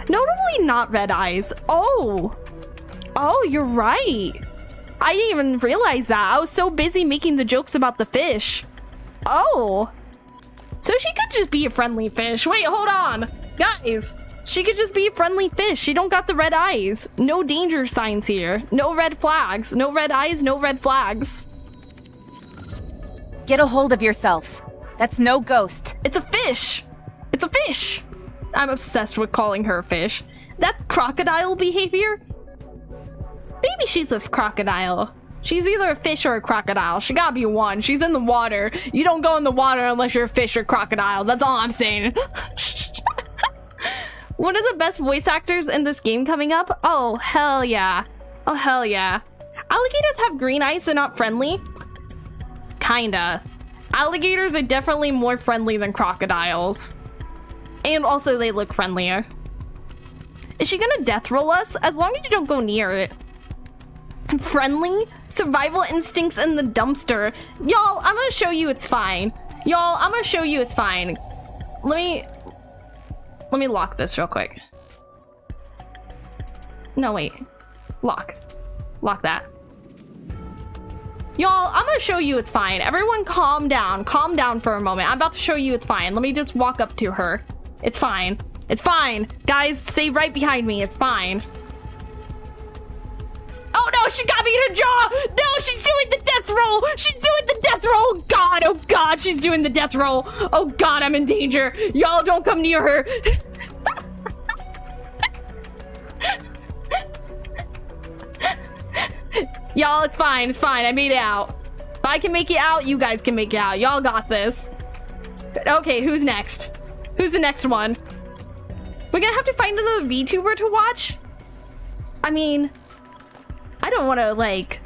A: Notably not red eyes. Oh, you're right. I didn't even realize that. I was so busy making the jokes about the fish. Oh, so she could just be a friendly fish. Wait, hold on, guys. She could just be a friendly fish. She don't got the red eyes. No danger signs here. No red flags. No red eyes. No red flags.
D: Get a hold of yourselves. That's no ghost.
A: It's a fish. It's a fish. I'm obsessed with calling her a fish. That's crocodile behavior. Maybe she's a crocodile. She's either a fish or a crocodile. She gotta be one. She's in the water. You don't go in the water unless you're a fish or crocodile. That's all I'm saying. One of the best voice actors in this game coming up? Oh, hell yeah. Oh, hell yeah. Alligators have green eyes and not friendly? Kinda. Alligators are definitely more friendly than crocodiles. And also they look friendlier. Is she gonna death roll us? As long as you don't go near it. Friendly? Survival instincts in the dumpster. Y'all, I'm gonna show you it's fine. Y'all, I'm gonna show you it's fine. Let me lock this real quick. No, wait. Lock that. Y'all, I'm gonna show you it's fine. Everyone calm down. Calm down for a moment. I'm about to show you it's fine. Let me just walk up to her. It's fine. It's fine. Guys, stay right behind me. It's fine. Oh no, she got me in her jaw! No, she's doing the death roll! She's doing the death roll! Oh god, she's doing the death roll! Oh god, I'm in danger! Y'all don't come near her! Y'all, it's fine, it's fine. I made it out. If I can make it out, you guys can make it out. Y'all got this. Okay, who's next? Who's the next one? We're gonna have to find another VTuber to watch? I mean, I don't want to like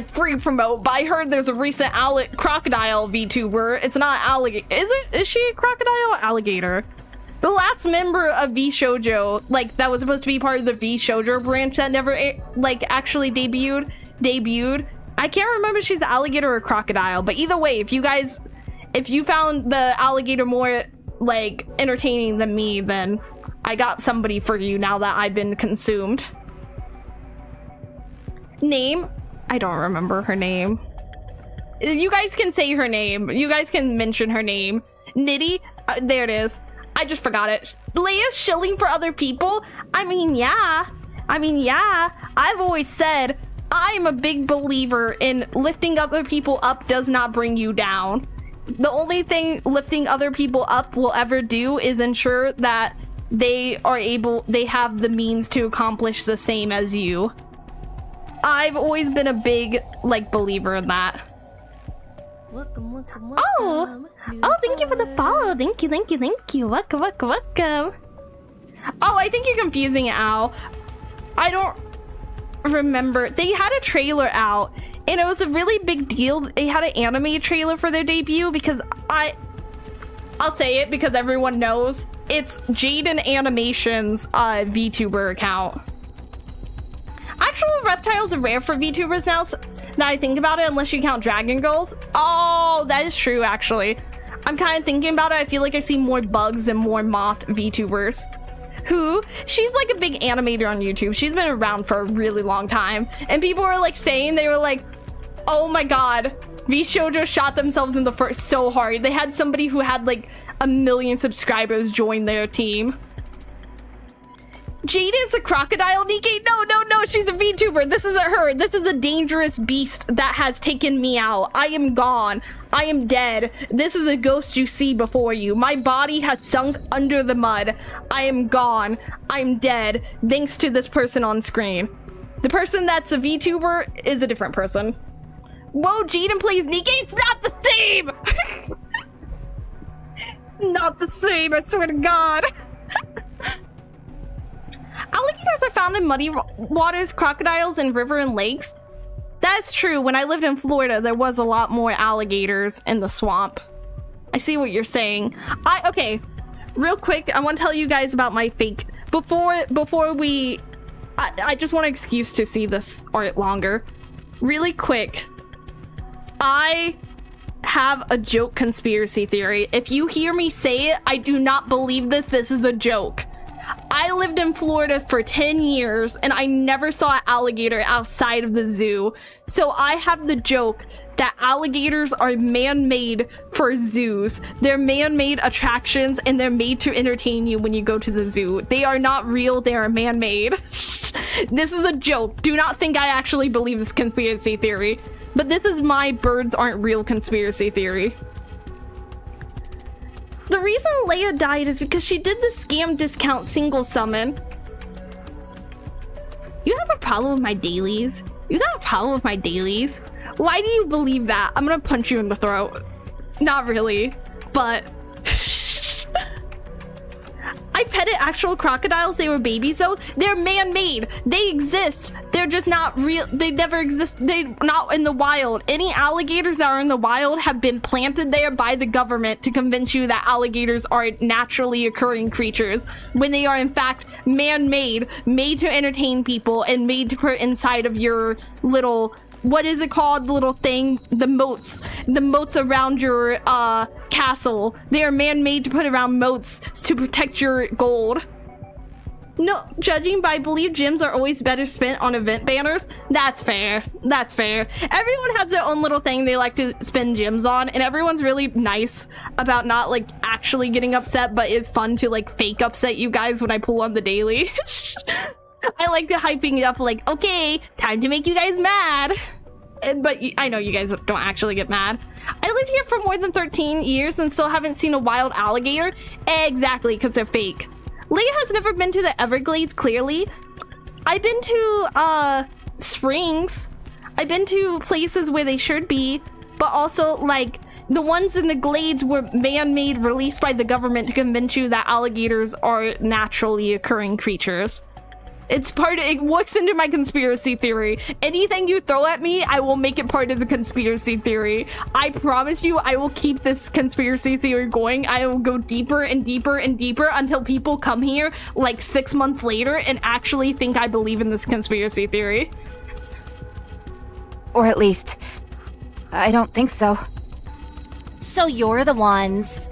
A: free promote, but I heard there's a recent crocodile VTuber. It's not alligator. Is she a crocodile or alligator? The last member of V Shoujo, like that was supposed to be part of the V Shoujo branch that never like actually debuted. I can't remember if she's alligator or crocodile, but either way, if you found the alligator more like entertaining than me, then I got somebody for you now that I've been consumed. Name? I don't remember her name. You guys can say her name. You guys can mention her name. Nitty? There it is. I just forgot it. Leia's shilling for other people? I mean, yeah. I've always said I'm a big believer in lifting other people up does not bring you down. The only thing lifting other people up will ever do is ensure that they have the means to accomplish the same as you. I've always been a big, like, believer in that.
K: Welcome.
A: Oh, Oh, thank you for the follow. Thank you, thank you, thank you. Welcome, welcome, welcome. Oh, I think you're confusing it, Al. I don't remember. They had a trailer out, and it was a really big deal. They had an anime trailer for their debut because I'll say it because everyone knows. It's Jaden Animation's VTuber account. Actual reptiles are rare for VTubers now, so that I think about it, unless you count Dragon Girls. Oh, that is true, actually. I'm kind of thinking about it. I feel like I see more bugs and more moth VTubers. Who? She's like a big animator on YouTube. She's been around for a really long time. And people were like saying, they were like, oh my god, VShoujo shot themselves in the foot so hard. They had somebody who had like 1 million subscribers join their team. Jade is a crocodile, Nikke? No, she's a VTuber. This isn't her. This is a dangerous beast that has taken me out. I am gone. I am dead. This is a ghost you see before you. My body has sunk under the mud. I am gone. I'm dead. Thanks to this person on screen. The person that's a VTuber is a different person. Whoa, Jaden plays Nikke? It's not the same! Not the same, I swear to God. Alligators are found in muddy waters, crocodiles, and river and lakes. That's true. When I lived in Florida, there was a lot more alligators in the swamp. I see what you're saying. Okay, real quick, I want to tell you guys about my fake. Before we... I just want an excuse to see this art longer. Really quick. I have a joke conspiracy theory. If you hear me say it, I do not believe this. This is a joke. I lived in Florida for 10 years and I never saw an alligator outside of the zoo. So I have the joke that alligators are man-made for zoos. They're man-made attractions and they're made to entertain you when you go to the zoo. They are not real, they are man-made. This is a joke. Do not think I actually believe this conspiracy theory. But this is my birds aren't real conspiracy theory. The reason Leia died is because she did the scam discount single summon. You have a problem with my dailies? You got a problem with my dailies? Why do you believe that? I'm gonna punch you in the throat. Not really, but... I petted actual crocodiles. They were babies though. They're man-made. They exist. They're just not real. They never exist. They're not in the wild. Any alligators that are in the wild have been planted there by the government to convince you that alligators are naturally occurring creatures when they are in fact man-made, made to entertain people and made to put inside of your little... What is it called? The little thing? The moats. The moats around your castle. They are man-made to put around moats to protect your gold. No, judging by I believe gems are always better spent on event banners. That's fair. That's fair. Everyone has their own little thing they like to spend gems on, and everyone's really nice about not like actually getting upset, but it's fun to like fake upset you guys when I pull on the daily. I like the hyping it up like, okay, time to make you guys mad. But I know you guys don't actually get mad. I lived here for more than 13 years and still haven't seen a wild alligator. Exactly, because they're fake. Leia has never been to the Everglades, clearly. I've been to, springs. I've been to places where they should be, but also, like, the ones in the glades were man-made, released by the government to convince you that alligators are naturally occurring creatures. It's it works into my conspiracy theory. Anything you throw at me, I will make it part of the conspiracy theory. I promise you, I will keep this conspiracy theory going. I will go deeper and deeper and deeper until people come here like 6 months later and actually think I believe in this conspiracy theory.
D: Or at least, I don't think so.
K: So you're the ones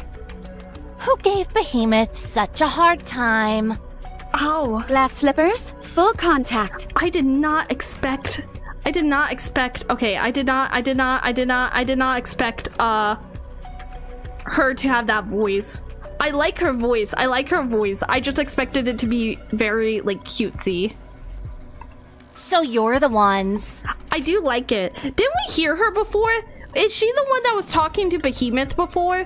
K: who gave Behemoth such a hard time.
A: Ow.
F: Glass slippers, full contact.
A: I did not expect, okay, I did not expect, her to have that voice. I like her voice, I just expected it to be very, like, cutesy.
K: So you're the ones.
A: I do like it. Didn't we hear her before? Is she the one that was talking to Behemoth before?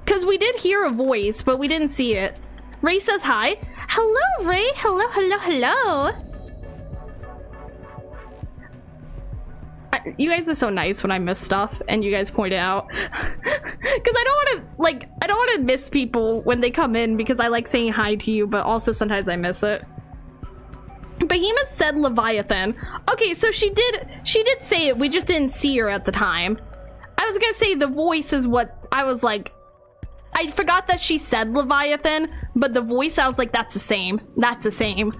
A: Because we did hear a voice, but we didn't see it. Ray says hi. Hello, Ray. Hello. You guys are so nice when I miss stuff and you guys point it out. Because I don't want to miss people when they come in because I like saying hi to you, but also sometimes I miss it. Behemoth said Leviathan. Okay, so she did say it, we just didn't see her at the time. I was gonna say the voice is what I was like, I forgot that she said Leviathan, but the voice, I was like, that's the same. That's the same.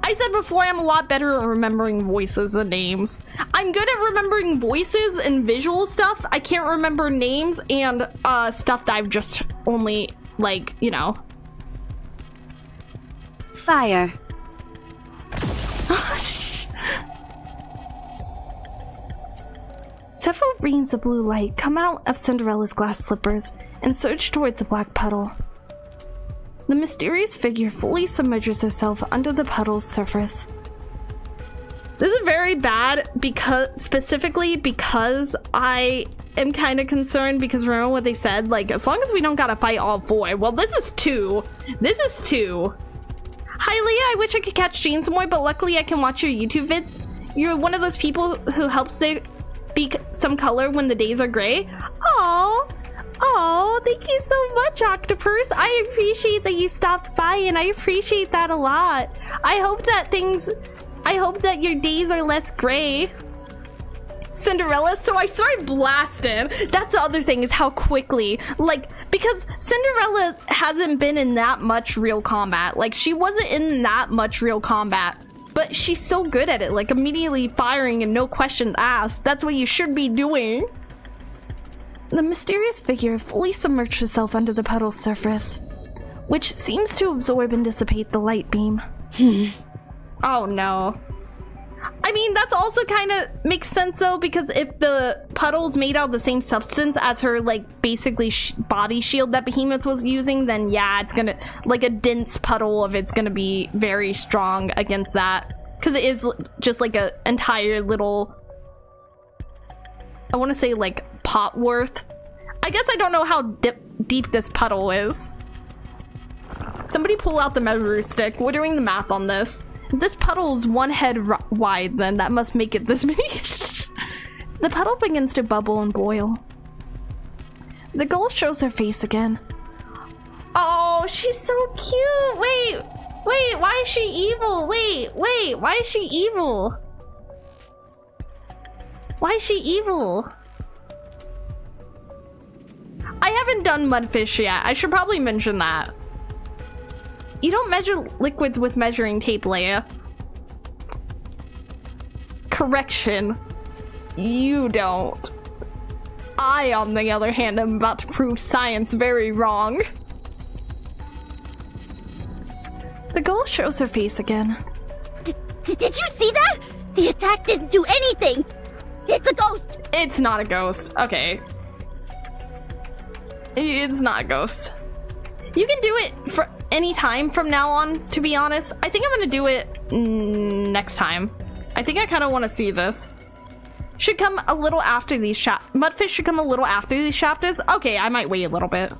A: I said before, I'm a lot better at remembering voices and names. I'm good at remembering voices and visual stuff. I can't remember names and stuff that I've just only, like, you know.
F: Fire.
A: Several beams of blue light come out of Cinderella's glass slippers and surge towards the black puddle. The mysterious figure fully submerges herself under the puddle's surface. This is very bad specifically because I am kind of concerned because remember what they said? Like, as long as we don't gotta fight all four. Well, this is 2. This is 2. Hi, Leah. I wish I could catch Jane some more, but luckily I can watch your YouTube vids. You're one of those people who helps speak some color when the days are gray. Aww. Oh, thank you so much, Octopus. I appreciate that you stopped by, and I appreciate that a lot. I hope that your days are less gray. Cinderella, so I started blasting. That's the other thing, is how quickly, like, because Cinderella hasn't been in that much real combat. Like, she wasn't in that much real combat, but she's so good at it, like immediately firing and no questions asked. That's what you should be doing. The mysterious figure fully submerged herself under the puddle's surface, which seems to absorb and dissipate the light beam. Oh no. I mean, that's also kind of makes sense though, because if the puddle's made out of the same substance as her, like, basically body shield that Behemoth was using, then yeah, it's gonna, like, a dense puddle of it's gonna be very strong against that. Because it is just like a entire little, I want to say, like, pot worth. I guess I don't know how deep this puddle is. Somebody pull out the measuring stick. We're doing the math on this. If this puddle is 1 head wide, then that must make it this many. The puddle begins to bubble and boil. The girl shows her face again. Oh, she's so cute. Wait, why is she evil? Wait, why is she evil? Why is she evil? I haven't done Mudfish yet. I should probably mention that. You don't measure liquids with measuring tape, Leia. Correction. You don't. I, on the other hand, am about to prove science very wrong. The girl shows her face again.
G: Did you see that? The attack didn't do anything! It's a ghost!
A: It's not a ghost. Okay. It's not a ghost. You can do it for any time from now on, to be honest. I think I'm gonna do it next time. I think I kind of want to see this. Should come a little after these Mudfish should come a little after these chapters. Okay, I might wait a little bit.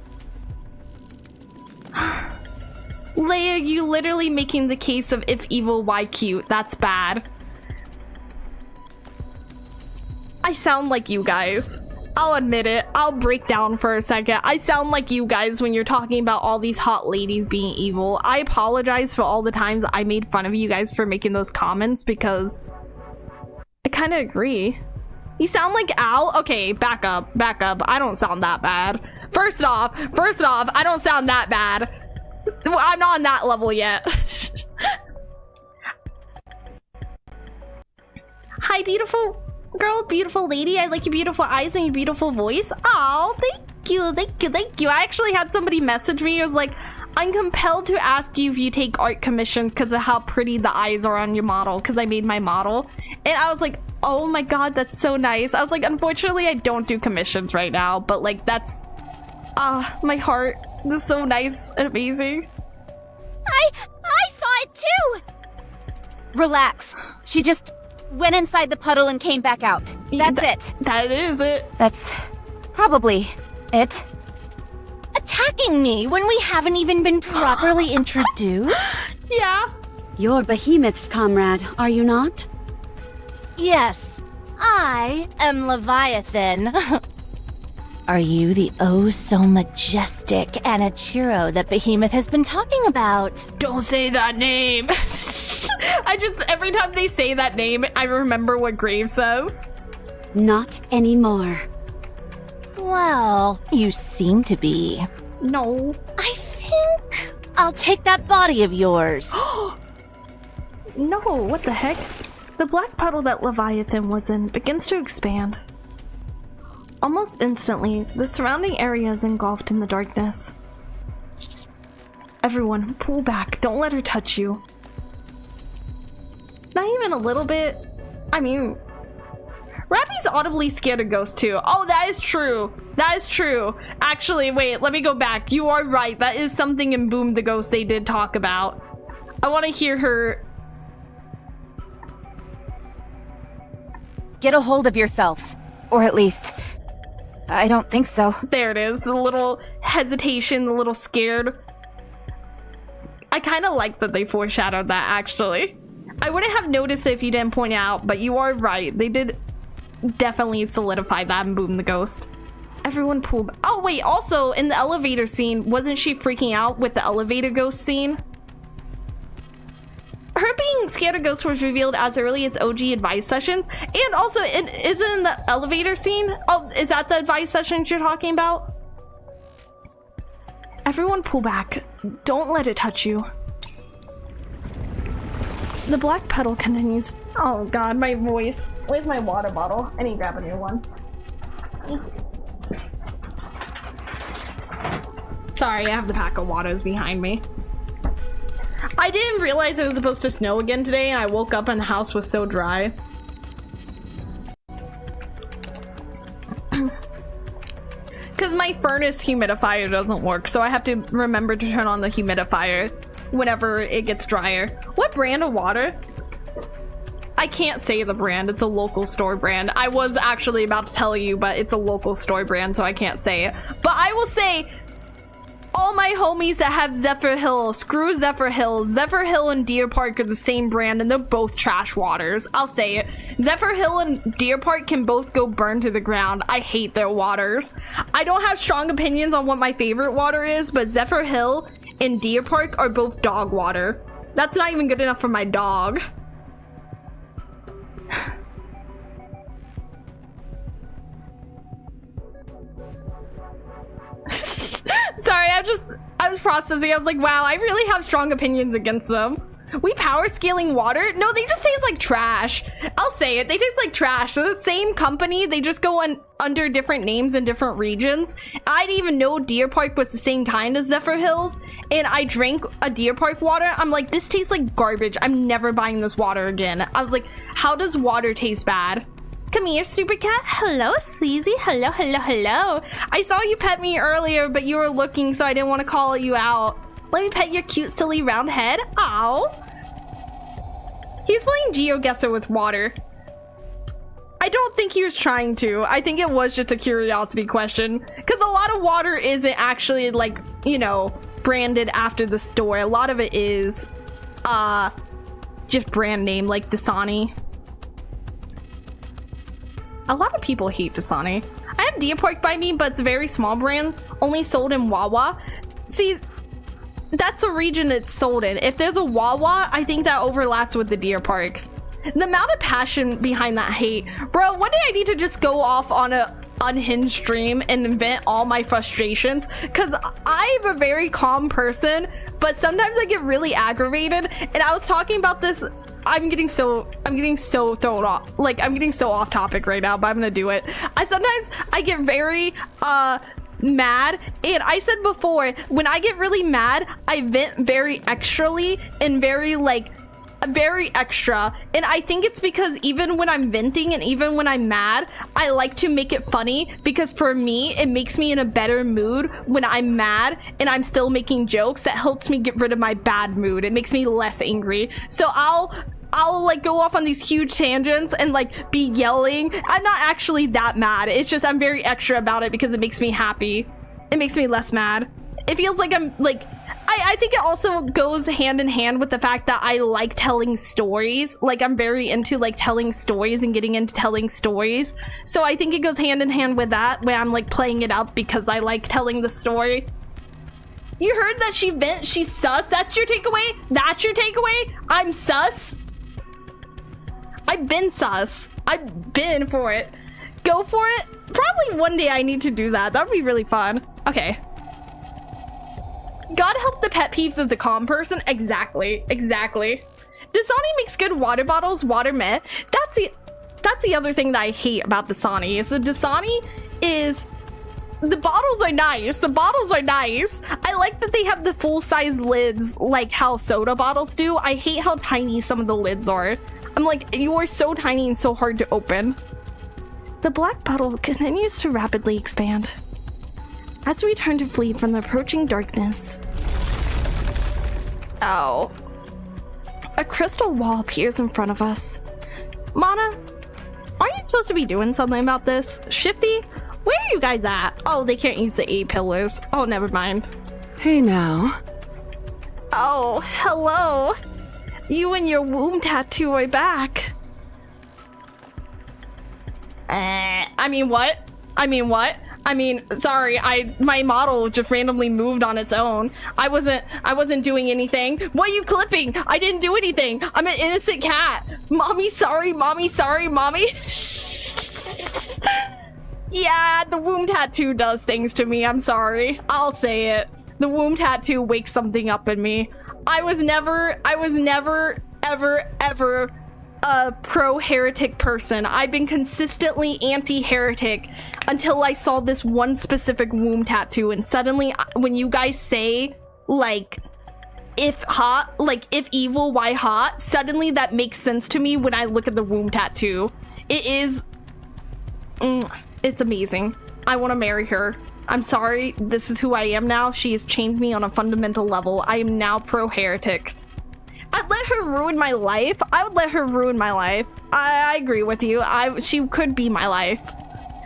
A: Leia, you literally making the case of if evil, why cute. That's bad. I sound like you guys. I'll admit it. I'll break down for a second. I sound like you guys when you're talking about all these hot ladies being evil. I apologize for all the times I made fun of you guys for making those comments because I kind of agree. You sound like Al? Okay, back up. I don't sound that bad. First off, I don't sound that bad. I'm not on that level yet. Hi, beautiful girl, beautiful lady. I like your beautiful eyes and your beautiful voice. Oh, thank you. I actually had somebody message me. It was like, I'm compelled to ask you if you take art commissions because of how pretty the eyes are on your model, because I made my model. And I was like, oh my god, that's so nice. I was like, unfortunately, I don't do commissions right now, but like, that's my heart. This is so nice and amazing.
G: I saw it too! Relax. She just went inside the puddle and came back out. That's it.
A: That is it.
D: That's probably it.
K: Attacking me when we haven't even been properly introduced?
A: Yeah.
F: You're Behemoth's comrade, are you not?
K: Yes. I am Leviathan. Are you the oh-so-majestic Anichiro that Behemoth has been talking about?
A: Don't say that name. Every time they say that name, I remember what Grave says.
F: Not anymore.
K: Well, you seem to be.
A: No.
K: I think I'll take that body of yours.
A: No, what the heck? The black puddle that Leviathan was in begins to expand. Almost instantly, the surrounding area is engulfed in the darkness. Everyone, pull back. Don't let her touch you. Not even a little bit. I mean, Rappy's audibly scared of ghosts too. Oh, that is true. That is true. Actually, wait, let me go back. You are right. That is something in Boom the Ghost they did talk about. I want to hear her.
D: Get a hold of yourselves. Or at least, I don't think so.
A: There it is. The little hesitation, the little scared. I kind of like that they foreshadowed that, actually. I wouldn't have noticed it if you didn't point it out, but you are right. They did definitely solidify that in Boom the Ghost. Everyone pulled. Oh, wait. Also, in the elevator scene, wasn't she freaking out with the elevator ghost scene? Her being scared of ghosts was revealed as early as OG advice session. And also, isn't in the elevator scene? Oh, is that the advice session you're talking about? Everyone pull back. Don't let it touch you. The black petal continues. Oh god, my voice. Where's my water bottle? I need to grab a new one. Sorry, I have the pack of waters behind me. I didn't realize it was supposed to snow again today, and I woke up and the house was so dry. Because my furnace humidifier doesn't work, so I have to remember to turn on the humidifier whenever it gets drier. What brand of water? I can't say the brand. It's a local store brand. I was actually about to tell you, but it's a local store brand, so I can't say it. But I will say, all my homies that have Zephyr Hill, screw Zephyr Hill. Zephyr Hill and Deer Park are the same brand, and they're both trash waters. I'll say it. Zephyr Hill and Deer Park can both go burn to the ground. I hate their waters. I don't have strong opinions on what my favorite water is, but Zephyr Hill and Deer Park are both dog water. That's not even good enough for my dog. Sorry, I was processing. I was like, wow, I really have strong opinions against them. We power scaling water? No, they just taste like trash. I'll say it. They taste like trash. They're the same company. They just go under different names in different regions. I didn't even know Deer Park was the same kind as Zephyr Hills. And I drank a Deer Park water. I'm like, this tastes like garbage. I'm never buying this water again. I was like, how does water taste bad? Come here, Super Cat. Hello, Sleazy. Hello, hello, hello. I saw you pet me earlier, but you were looking, so I didn't want to call you out. Let me pet your cute, silly, round head. Ow. He's playing GeoGuessr with water. I don't think he was trying to. I think it was just a curiosity question. Because a lot of water isn't actually, like, you know, branded after the store. A lot of it is, just brand name, like Dasani. A lot of people hate Dasani. I have Deer Park by me, but it's a very small brand, only sold in Wawa. See, that's the region it's sold in. If there's a Wawa, I think that overlaps with the Deer Park. The amount of passion behind that hate. Bro, one day I need to just go off on a unhinged stream and vent all my frustrations, because I'm a very calm person, but sometimes I get really aggravated. And I was talking about this. I'm getting so thrown off. Like, I'm getting so off topic right now, but I'm gonna do it. Sometimes I get very mad, and I said before, when I get really mad, I vent very extrally and very extra. And I think it's because even when I'm venting and even when I'm mad, I like to make it funny, because for me, it makes me in a better mood when I'm mad and I'm still making jokes. That helps me get rid of my bad mood. It makes me less angry. So I'll like go off on these huge tangents and like be yelling. I'm not actually that mad. It's just I'm very extra about it because it makes me happy. It makes me less mad. It feels like I'm like, I I think it also goes hand in hand with the fact that I like telling stories. Like, I'm very into like telling stories and getting into telling stories. So I think it goes hand in hand with that, where I'm like playing it up because I like telling the story. You heard that she's sus? That's your takeaway? That's your takeaway? I'm sus? I've been sus. I've been for it. Go for it? Probably one day I need to do that. That would be really fun. Okay. God help the pet peeves of the calm person. Exactly. Exactly. Dasani makes good water bottles. Water meh. That's the other thing that I hate about Dasani is the Dasani is... The bottles are nice. The bottles are nice. I like that they have the full-size lids like how soda bottles do. I hate how tiny some of the lids are. I'm like, you are so tiny and so hard to open. The black bottle continues to rapidly expand. As we turn to flee from the approaching darkness... Oh. A crystal wall appears in front of us. Mana, aren't you supposed to be doing something about this? Shifty? Where are you guys at? Oh, they can't use the 8 pillars. Oh, never mind.
L: Hey now.
A: Oh, hello. You and your womb tattoo are back. I mean, what? Sorry, my model just randomly moved on its own. I wasn't doing anything. What are you clipping? I didn't do anything. I'm an innocent cat. Mommy, sorry, mommy. Yeah, the womb tattoo does things to me. I'm sorry. I'll say it. The womb tattoo wakes something up in me. I was never, ever a pro-heretic person. I've been consistently anti-heretic until I saw this one specific womb tattoo, and suddenly when you guys say like if evil, why hot, suddenly that makes sense to me when I look at the womb tattoo. It is it's amazing. I want to marry her. I'm sorry, this is who I am now. She has changed me on a fundamental level. I am now pro-heretic. I'd let her ruin my life. I would let her ruin my life. I agree with you. She could be my life.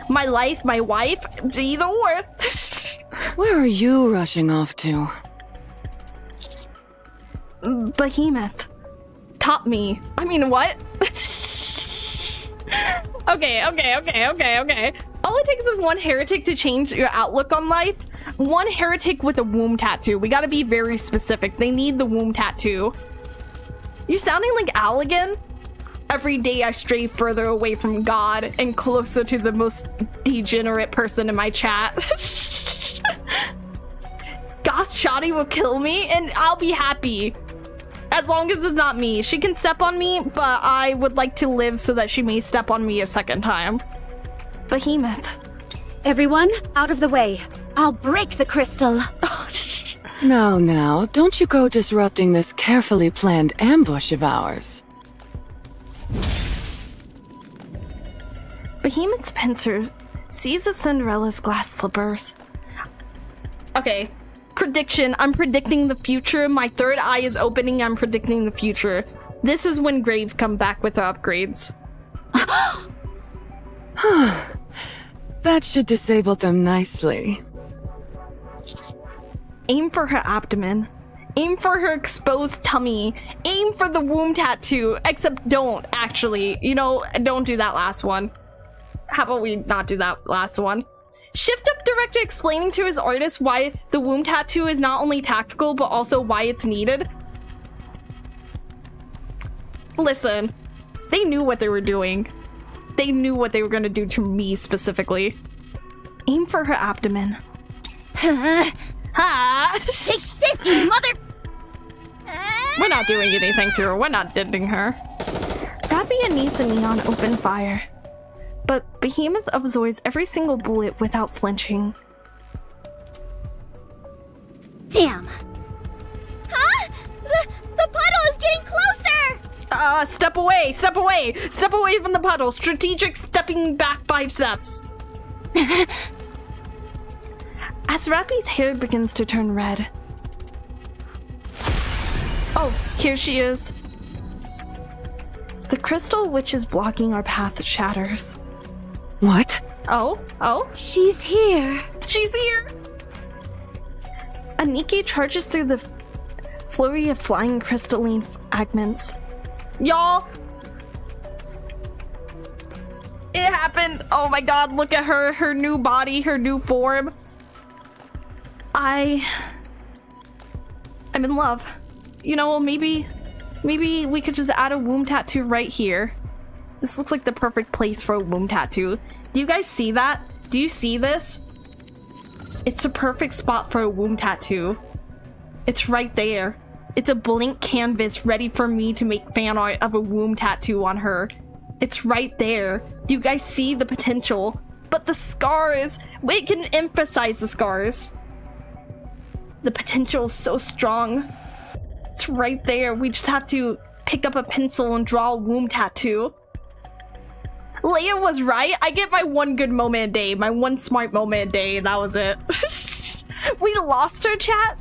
A: My life, my wife, either or.
L: Where are you rushing off to?
A: Behemoth. Top me. I mean, what? Okay. All it takes is one heretic to change your outlook on life. One heretic with a womb tattoo. We gotta be very specific. They need the womb tattoo. You're sounding like Al again? Every day I stray further away from God and closer to the most degenerate person in my chat. Goth Shoddy will kill me and I'll be happy. As long as it's not me. She can step on me, but I would like to live so that she may step on me a second time. Behemoth.
F: Everyone, out of the way. I'll break the crystal.
L: Now, don't you go disrupting this carefully planned ambush of ours.
A: Behemoth's pincer seizes Cinderella's glass slippers. Okay, prediction. I'm predicting the future. My third eye is opening. I'm predicting the future. This is when Grave come back with the upgrades.
L: That should disable them nicely.
A: Aim for her abdomen. Aim for her exposed tummy. Aim for the womb tattoo. Except don't, actually. You know, don't do that last one. How about we not do that last one? Shift Up Director explaining to his artist why the womb tattoo is not only tactical, but also why it's needed. Listen, they knew what they were doing. They knew what they were going to do to me specifically. Aim for her abdomen.
G: Take this, you mother...
A: We're not doing anything to her. We're not denting her. Rappy and Nisa Neon open fire. But Behemoth absorbs every single bullet without flinching.
G: Damn.
E: Huh? The puddle is getting closer!
A: Step away! Step away! Step away from the puddle! Strategic stepping back 5 steps. As Rappy's hair begins to turn red. Oh, here she is. The crystal which is blocking our path shatters.
L: What?
A: Oh?
F: She's here.
A: She's here! A Nikke charges through the flurry of flying crystalline fragments. Y'all! It happened! Oh my god, look at her, her new body, her new form. I'm in love. You know, maybe we could just add a womb tattoo right here. This looks like the perfect place for a womb tattoo. Do you guys see that? Do you see this? It's the perfect spot for a womb tattoo. It's right there. It's a blank canvas ready for me to make fan art of a womb tattoo on her. It's right there. Do you guys see the potential? But the scars, it can emphasize the scars. The potential is so strong. It's right there. We just have to pick up a pencil and draw a womb tattoo. Leia was right. I get my one good moment a day, my one smart moment a day, and that was it. We lost her, chat.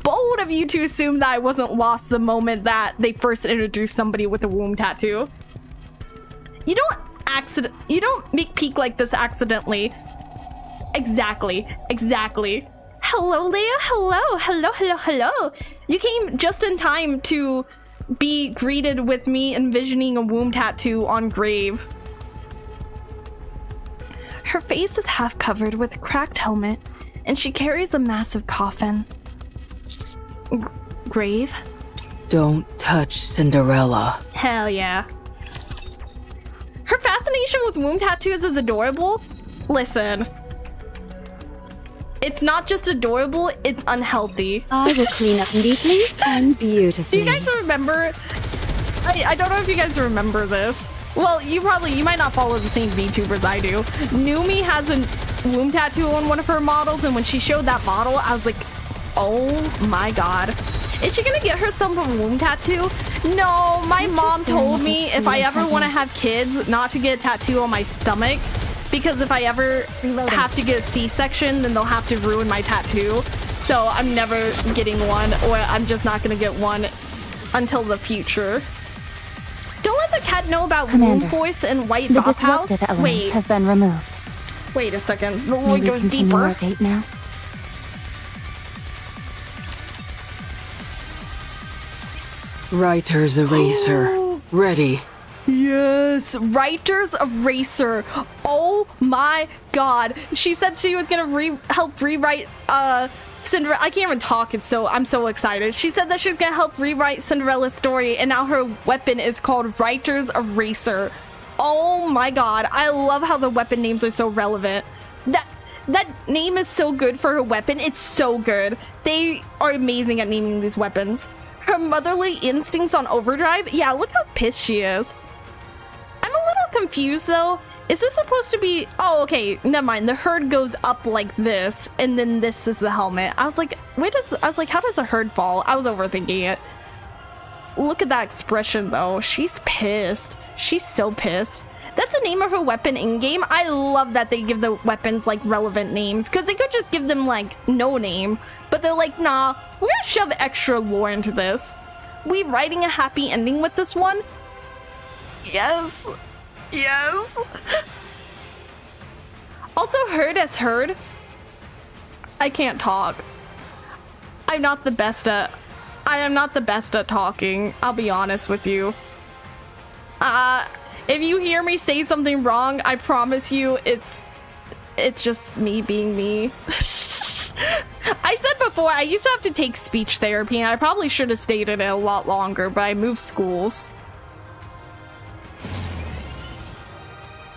A: Bold of you to assume that I wasn't lost the moment that they first introduced somebody with a womb tattoo. You don't make peek like this accidentally. Exactly. Hello, Leia. Hello. You came just in time to be greeted with me envisioning a womb tattoo on Grave. Her face is half covered with a cracked helmet, and she carries a massive coffin. Grave?
H: Don't touch Cinderella.
A: Hell yeah. Her fascination with womb tattoos is adorable. Listen. It's not just adorable, it's unhealthy.
F: I will clean up neatly and beautifully.
A: Do you guys remember? I don't know if you guys remember this. Well, you might not follow the same VTubers I do. Numi has a womb tattoo on one of her models, and when she showed that model, I was like, oh my god. Is she gonna get herself a womb tattoo? No, my mom told me if I ever want to have kids, not to get a tattoo on my stomach. Because if I ever have to get a C-section, then they'll have to ruin my tattoo. So I'm never getting one, or I'm just not gonna get one until the future. Don't let the cat know about Womb Force and White Boss House.
D: The disrupted elements have been removed.
A: Wait a second. The lore goes deeper.
D: Our date now.
H: Writer's eraser. Ready.
A: Yes, Writer's Eraser. Oh my god. She said she was gonna help rewrite Cinderella. I can't even talk, I'm so excited. She said that she was gonna help rewrite Cinderella's story, and now her weapon is called Writer's Eraser. Oh my god. I love how the weapon names are so relevant. That name is so good for her weapon. It's so good. They are amazing at naming these weapons. Her motherly instincts on overdrive. Yeah, look how pissed she is. I'm a little confused though. Is this supposed to be... Oh, okay, never mind. The herd goes up like this, and then this is the helmet. I was like, how does the herd fall? I was overthinking it. Look at that expression though. She's pissed. She's so pissed. That's the name of her weapon in-game. I love that they give the weapons like relevant names, because they could just give them like no name. But they're like, nah, we're gonna shove extra lore into this. We writing a happy ending with this one? Yes. Yes. Also, heard as heard. I can't talk. I am not the best at talking. I'll be honest with you. If you hear me say something wrong, I promise you it's just me being me. I said before, I used to have to take speech therapy, and I probably should have stayed in it a lot longer, but I moved schools.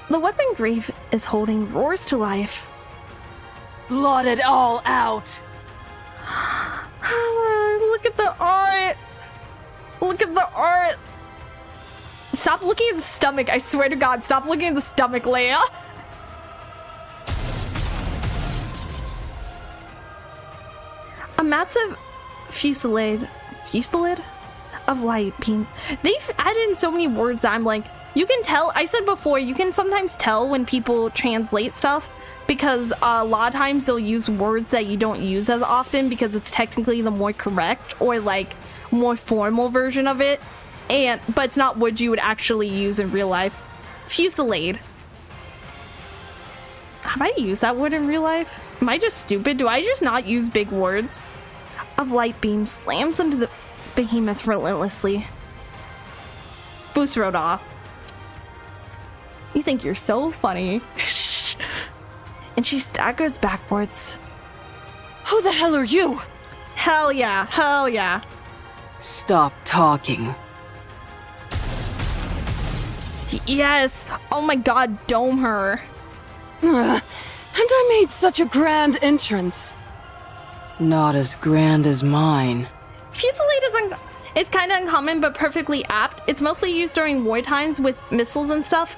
A: The weapon Grave is holding roars to life.
H: Blot it all out.
A: Look at the art. Look at the art. Stop looking at the stomach. I swear to God, stop looking at the stomach, Leia. A massive fusillade of light beam. They've added in so many words that I'm like, you can tell. I said before, you can sometimes tell when people translate stuff, because a lot of times they'll use words that you don't use as often because it's technically the more correct or like more formal version of it, but it's not words you would actually use in real life. Fusillade. Have I used that word in real life? Am I just stupid? Do I just not use big words? A light beam slams into the behemoth relentlessly. Boost rode off. You think you're so funny. And she staggers backwards.
L: Who the hell are you?
A: Hell yeah, hell yeah.
H: Stop talking.
A: Yes. Oh my god, dome her.
L: And I made such a grand entrance.
H: Not as grand as mine.
A: Fusillade is kind of uncommon but perfectly apt. It's mostly used during war times with missiles and stuff.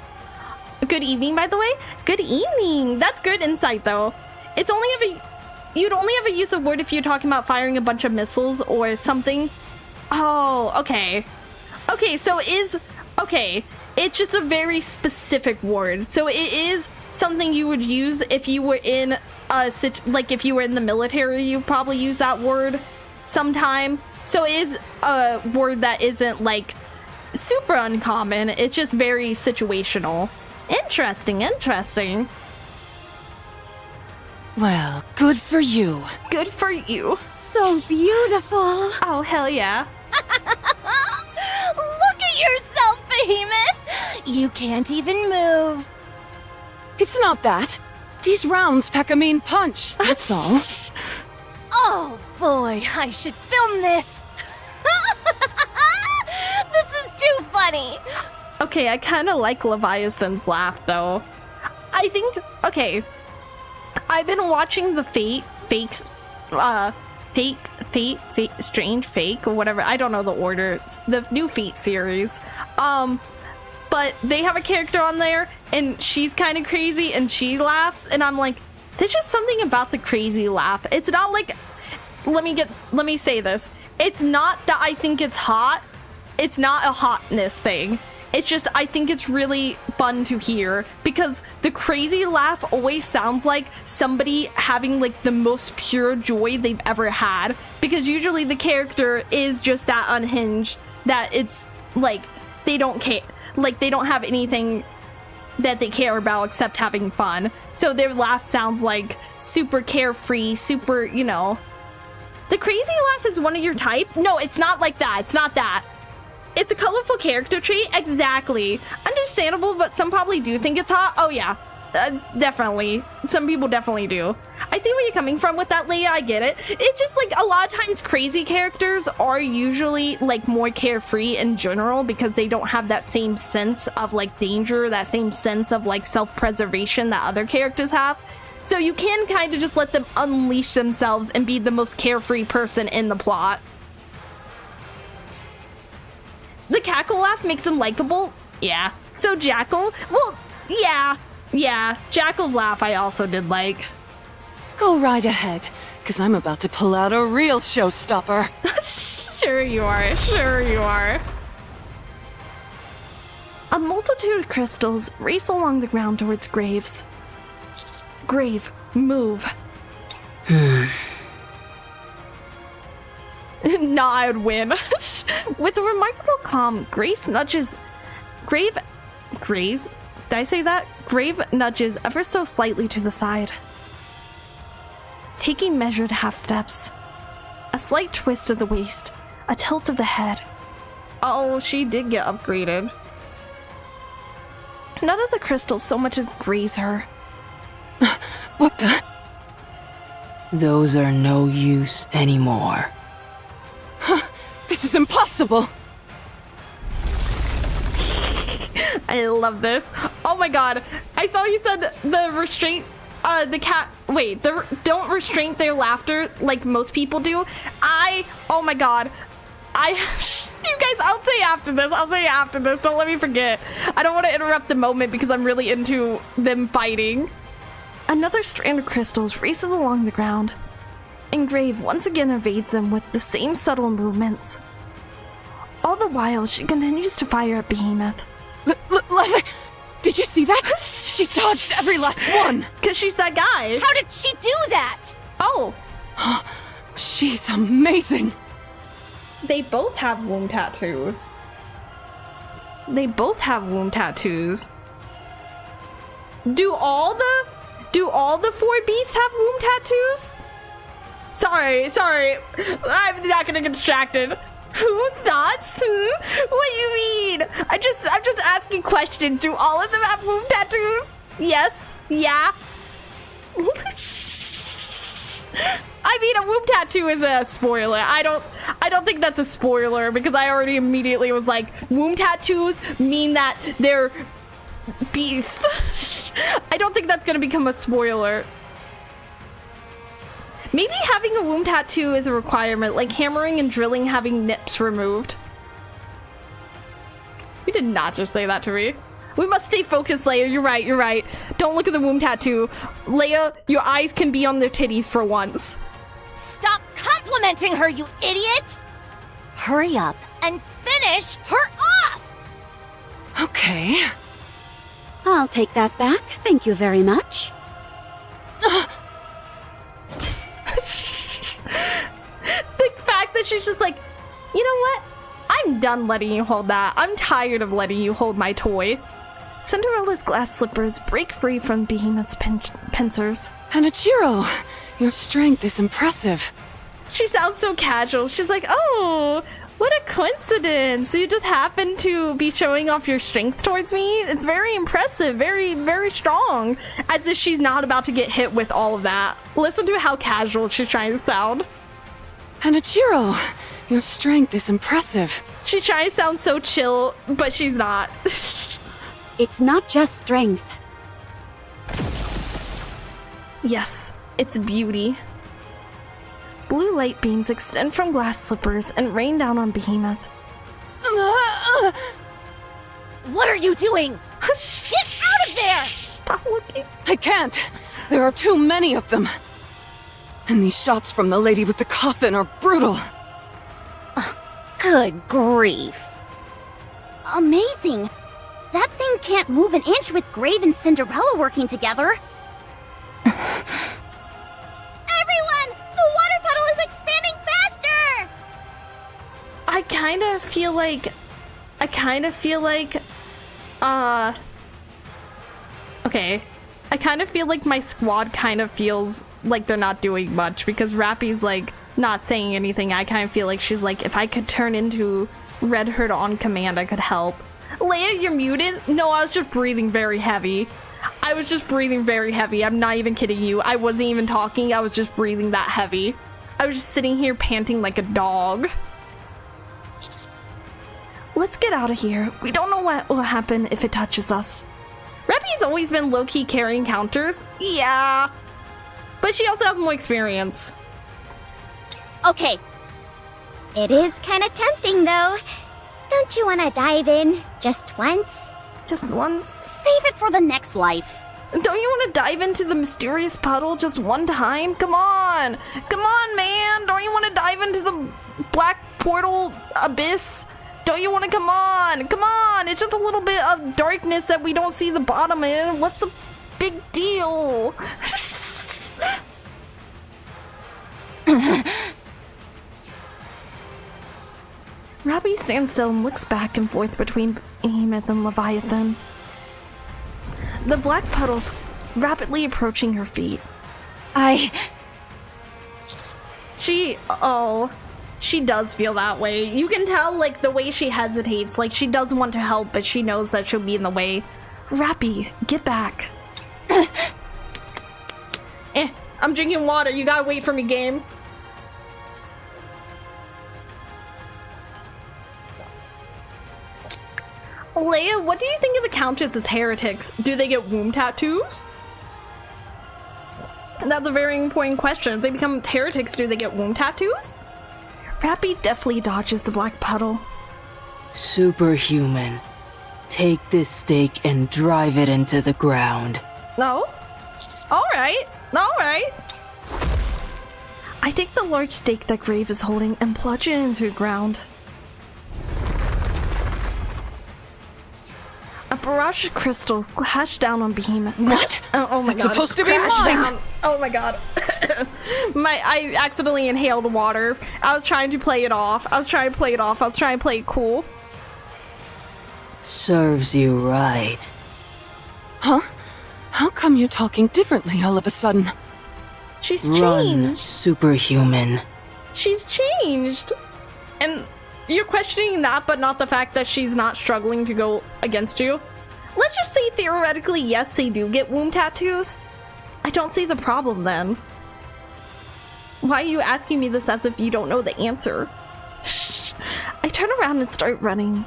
A: Good evening, by the way. Good evening. That's good insight, though. It's only ever... You'd only ever use a word if you're talking about firing a bunch of missiles or something. Oh, okay. Okay, so okay, it's just a very specific word. So it is something you would use if you were in like if you were in the military, you probably use that word sometime. So it is a word that isn't like super uncommon. It's just very situational. Interesting, interesting.
L: Well, good for you.
A: Good for you.
F: So beautiful.
A: Oh, hell yeah.
K: Look at yourself, Behemoth! You can't even move.
L: It's not that. These rounds pack a mean punch, that's all.
K: Oh boy, I should film this. This is too funny.
A: Okay, I kind of like Leviathan's laugh, though. I think, okay, I've been watching the Strange Fake, or whatever, I don't know the order, it's the new Fate series. But they have a character on there, and she's kind of crazy, and she laughs, and I'm like, there's just something about the crazy laugh. It's not like, let me say this. It's not that I think it's hot. It's not a hotness thing. It's just, I think it's really fun to hear, because the crazy laugh always sounds like somebody having like the most pure joy they've ever had, because usually the character is just that unhinged, that it's like, they don't care. Like, they don't have anything that they care about except having fun. So their laugh sounds like super carefree, super, you know. The crazy laugh is one of your types? No, it's not like that. It's not that. It's a colorful character trait. Exactly. Understandable, but some probably do think it's hot. Oh, yeah. Definitely. Some people definitely do. I see where you're coming from with that, Leah. I get it. It's just like a lot of times crazy characters are usually like more carefree in general because they don't have that same sense of like danger, that same sense of like self-preservation that other characters have. So you can kind of just let them unleash themselves and be the most carefree person in the plot. The cackle laugh makes them likable. Yeah. So Jackal, well, yeah. Yeah, Jackal's laugh I also did like.
L: Go right ahead, because I'm about to pull out a real showstopper.
A: Sure you are, sure you are. A multitude of crystals race along the ground towards Graves. Grave, move. Nah, I'd win. With a remarkable calm, Grace nudges... Graze? Did I say that? Grave nudges ever so slightly to the side. Taking measured half steps. A slight twist of the waist. A tilt of the head. Oh, she did get upgraded. None of the crystals so much as graze her.
L: What the?
H: Those are no use anymore.
L: This is impossible!
A: I love this. Oh my god. I saw you said the restraint, don't restrain their laughter like most people do. Oh my god. You guys, I'll say after this. Don't let me forget. I don't want to interrupt the moment because I'm really into them fighting. Another strand of crystals races along the ground. Engrave once again evades them with the same subtle movements. All the while, she continues to fire at Behemoth.
L: Did you see that? She dodged every last one!
A: Because she's that guy.
K: How did she do that?
A: Oh.
L: She's amazing.
A: They both have wound tattoos. Do all the Do all the 4 beasts have womb tattoos? Sorry. I'm not gonna get distracted. Who thoughts? What do you mean? I'm just asking questions. Do all of them have womb tattoos? Yes. Yeah. I mean, a womb tattoo is a spoiler. I don't think that's a spoiler because I already immediately was like, womb tattoos mean that they're beast. I don't think that's gonna become a spoiler. Maybe having a womb tattoo is a requirement, like hammering and drilling having nips removed. You did not just say that to me. We must stay focused, Leia. You're right. Don't look at the womb tattoo. Leia, your eyes can be on their titties for once.
K: Stop complimenting her, you idiot! Hurry up and finish her off!
L: Okay.
F: I'll take that back. Thank you very much.
A: The fact that she's just like, you know what? I'm done letting you hold that. I'm tired of letting you hold my toy. Cinderella's glass slippers break free from Behemoth's pincers.
L: Hanichiro, your strength is impressive.
A: She sounds so casual. She's like, oh, what a coincidence. You just happen to be showing off your strength towards me. It's very impressive, very, very strong. As if she's not about to get hit with all of that. Listen to how casual she's trying to sound.
L: Hanichiro, your strength is impressive.
A: She's trying to sound so chill, but she's not.
F: It's not just strength.
A: Yes, it's beauty. Blue light beams extend from glass slippers and rain down on Behemoth.
K: What are you doing? Get out of there!
A: Stop looking.
L: I can't. There are too many of them. And these shots from the lady with the coffin are brutal.
G: Good grief. Amazing. That thing can't move an inch with Grave and Cinderella working together.
E: Everyone! The water puddle is expanding faster!
A: I kind of feel like, okay. I kind of feel like my squad kind of feels like they're not doing much because Rappy's like not saying anything. I kind of feel like she's like, if I could turn into Red Herd on command, I could help. Leia, you're muted? No, I was just breathing very heavy. I'm not even kidding you. I wasn't even talking. I was just breathing that heavy. I was just sitting here panting like a dog. Let's get out of here. We don't know what will happen if it touches us. Rappy's always been low-key carrying counters. Yeah. But she also has more experience.
G: Okay.
E: It is kind of tempting, though. Don't you want to dive in just once?
A: Just once?
G: Save it for the next life.
A: Don't you want to dive into the mysterious puddle just one time? Come on! Come on, man! Don't you want to dive into the black portal abyss? Don't you want to come on? Come on! It's just a little bit of darkness that we don't see the bottom in. What's the big deal? Rappy stands still and looks back and forth between Behemoth and Leviathan. The black puddle's rapidly approaching her feet. She does feel that way. You can tell, like, the way she hesitates. Like, she does want to help, but she knows that she'll be in the way. Rappy, get back. I'm drinking water. You gotta wait for me, game. Leia, what do you think of the Countess as heretics? Do they get womb tattoos? That's a very important question. If they become heretics, do they get womb tattoos? Rappy deftly dodges the black puddle.
H: Superhuman. Take this stake and drive it into the ground.
A: No? Alright. I take the large stake that Grave is holding and plunge it into the ground. A barrage of crystal crashed down on Behemoth.
L: What?
A: Oh my
L: That's
A: god.
L: supposed to be mine.
A: Oh my god. I accidentally inhaled water. I was trying to play it off. I was trying to play it cool.
H: Serves you right.
L: Huh? How come you're talking differently all of a sudden?
A: She's
H: Run,
A: changed.
H: superhuman.
A: She's changed. And you're questioning that, but not the fact that she's not struggling to go against you. Let's just say theoretically, yes, they do get womb tattoos. I don't see the problem then. Why are you asking me this as if you don't know the answer? I turn around and start running.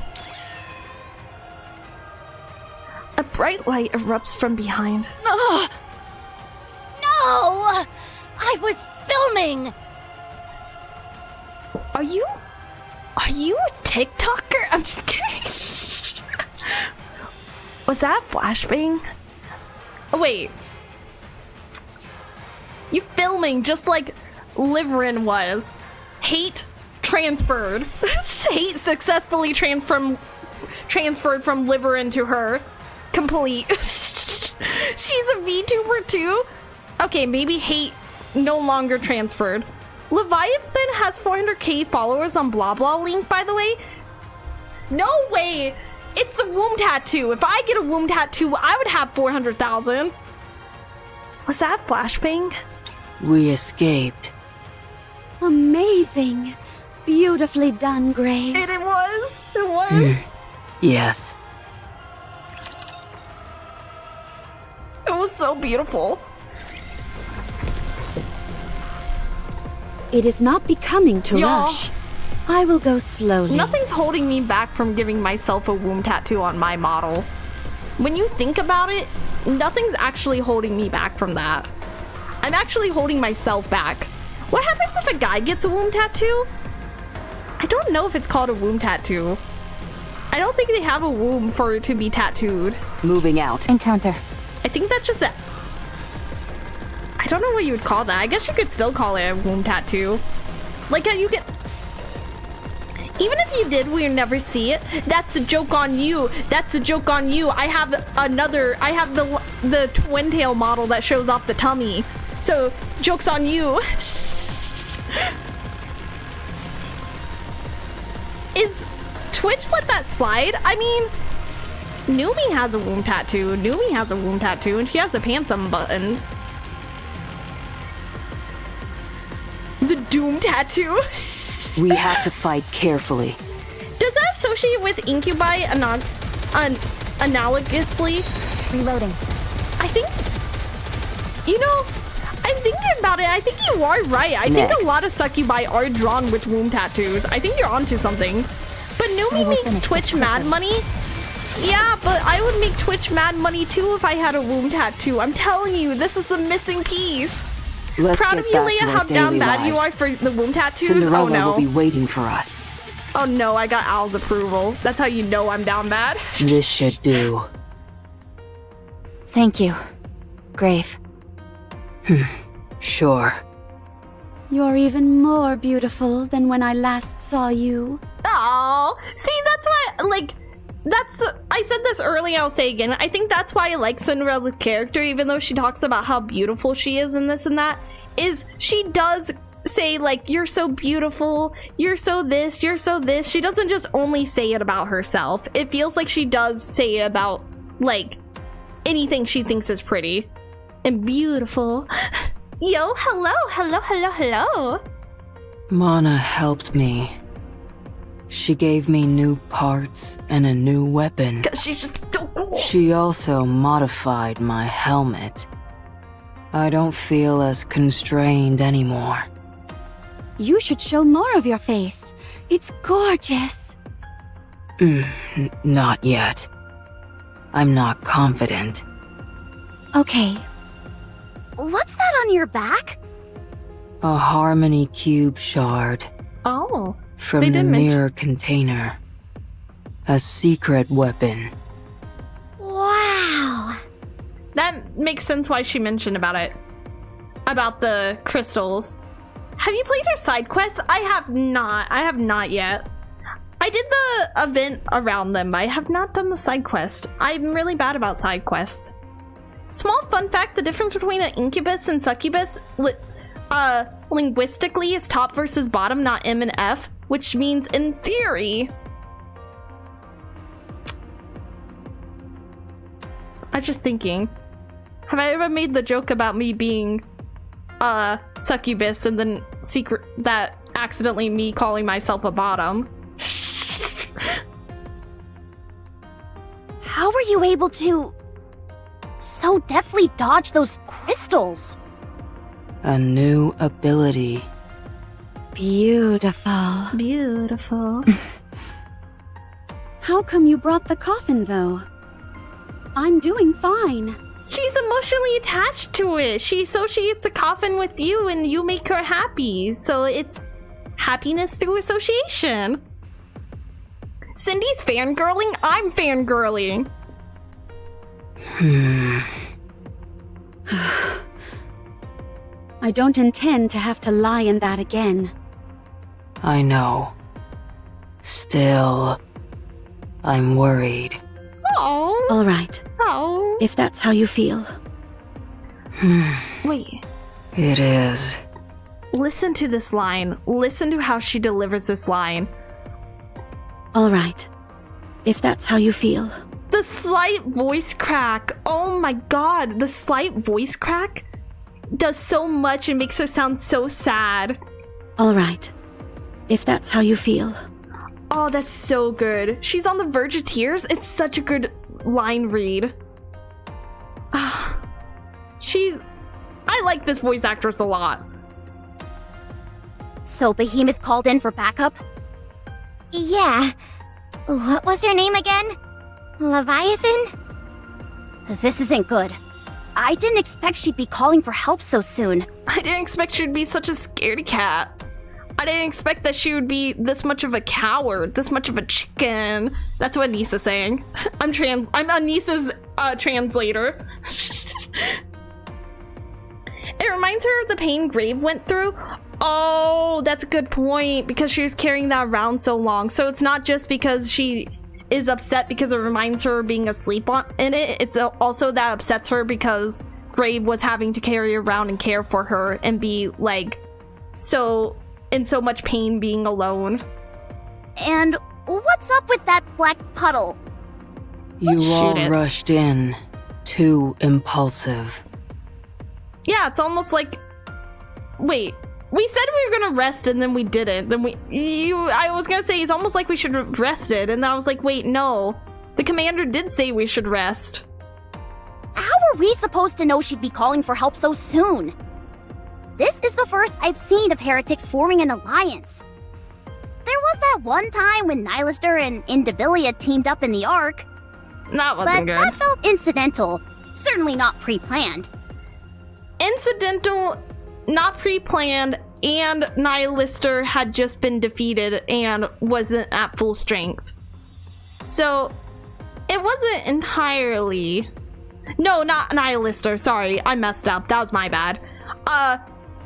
A: A bright light erupts from behind.
K: No! I was filming!
A: Are you a TikToker? I'm just kidding. Was that a flashbang? Oh, wait. You filming just like Liverin was. Hate transferred. Hate successfully transferred from Liverin to her. Complete. She's a VTuber too? Okay, maybe hate no longer transferred. Leviathan has 400k followers on blah blah link, by the way. No way! It's a womb tattoo. If I get a womb tattoo, I would have 400,000. Was that a flashbang?
H: We escaped.
F: Amazing. Beautifully done, Grave.
A: It was. It was.
H: Yes.
A: It was so beautiful.
F: It is not becoming to
A: Y'all.
F: rush. I will go slowly.
A: Nothing's holding me back from giving myself a womb tattoo on my model. When you think about it, nothing's actually holding me back from that. I'm actually holding myself back. What happens if a guy gets a womb tattoo? I don't know if it's called a womb tattoo. I don't think they have a womb for it to be tattooed.
H: Moving out.
D: Encounter.
A: I think that's just a... I don't know what you would call that. I guess you could still call it a womb tattoo. Like how you get... Even if you did, we'll never see it. That's a joke on you. That's a joke on you. I have the twin tail model that shows off the tummy. So, joke's on you. Is Twitch let that slide? I mean, Numi has a womb tattoo. Numi has a womb tattoo, and she has a pants unbuttoned. The Doom tattoo.
H: We have to fight carefully.
A: Does that associate with Incubi analogously?
D: Reloading.
A: I think, you know, I'm thinking about it. I think you are right. I think a lot of succubi are drawn with womb tattoos. I think you're onto something. But Numi makes Twitch mad money. Yeah, but I would make Twitch mad money too if I had a womb tattoo. I'm telling you, this is a missing piece.
H: Let's
A: Proud
H: get
A: of you,
H: back
A: Leah,
H: to our
A: how down
H: daily
A: bad you
H: lives.
A: are for the womb tattoos.
H: Cinderella
A: Oh no.
H: will be waiting for us.
A: Oh no, I got Al's approval. That's how you know I'm down bad.
H: This should do.
D: Thank you, Grave.
H: Sure.
F: You're even more beautiful than when I last saw you.
A: Oh, see, that's why, like, I said this earlier, I'll say again. I think that's why I like Cinderella's character, even though she talks about how beautiful she is and this and that, is she does say, like, you're so beautiful, you're so this, you're so this. She doesn't just only say it about herself. It feels like she does say it about, like, anything she thinks is pretty and beautiful. Yo, hello, hello, hello, hello.
H: Mana helped me. She gave me new parts and a new weapon.
A: She's just so cool.
H: She also modified my helmet. I don't feel as constrained anymore.
F: You should show more of your face. It's gorgeous.
H: Not yet. I'm not confident.
G: Okay. What's that on your back?
H: A harmony cube shard.
A: Oh.
H: From
A: They
H: the
A: didn't mention-
H: mirror container. A secret weapon.
G: Wow.
A: That makes sense why she mentioned about it. About the crystals. Have you played her side quests? I have not. I have not yet. I did the event around them, but I have not done the side quest. I'm really bad about side quests. Small fun fact, the difference between an incubus and succubus linguistically is top versus bottom, not M and F, which means in theory... I'm just thinking. Have I ever made the joke about me being succubus and then accidentally me calling myself a bottom?
G: How were you able to so deftly dodge those crystals?
H: A new ability.
F: Beautiful.
A: Beautiful.
F: How come you brought the coffin, though? I'm doing fine.
A: She's emotionally attached to it. She associates the coffin with you and you make her happy. So it's happiness through association. Cindy's fangirling, I'm fangirling.
F: I don't intend to have to lie in that again.
H: I know. Still, I'm worried.
A: Oh.
F: All right.
A: Oh.
F: If that's how you feel.
A: Wait.
H: It is.
A: Listen to this line. Listen to how she delivers this line.
F: All right. If that's how you feel.
A: The slight voice crack. Oh my god. The slight voice crack does so much and makes her sound so sad.
F: All right. If that's how you feel.
A: Oh, that's so good. She's on the verge of tears. It's such a good line read. I like this voice actress a lot.
G: So Behemoth called in for backup?
E: Yeah. What was her name again? Leviathan?
G: This isn't good. I didn't expect she'd be calling for help so soon.
A: I didn't expect she'd be such a scaredy cat. I didn't expect that she would be this much of a coward, this much of a chicken. That's what Anissa's saying. I'm Anissa's translator. It reminds her of the pain Grave went through. Oh, that's a good point, because she was carrying that around so long. So it's not just because she is upset because it reminds her of being asleep in it. It's also that upsets her because Grave was having to carry around and care for her and be like in so much pain being alone.
G: And what's up with that black puddle?
H: You all rushed in. Too impulsive.
A: Yeah, it's almost like... Wait, we said we were gonna rest and then we didn't. I was gonna say it's almost like we should have rested, and then I was like, wait, no. The commander did say we should rest.
G: How were we supposed to know she'd be calling for help so soon? This is the first I've seen of heretics forming an alliance. There was that one time when Nihilister and ENVTuber teamed up in the Ark.
A: That wasn't good.
G: But that felt incidental, certainly not pre-planned.
A: Incidental, not pre-planned, and Nihilister had just been defeated and wasn't at full strength. So, it wasn't entirely... No, not Nihilister, sorry, I messed up, that was my bad.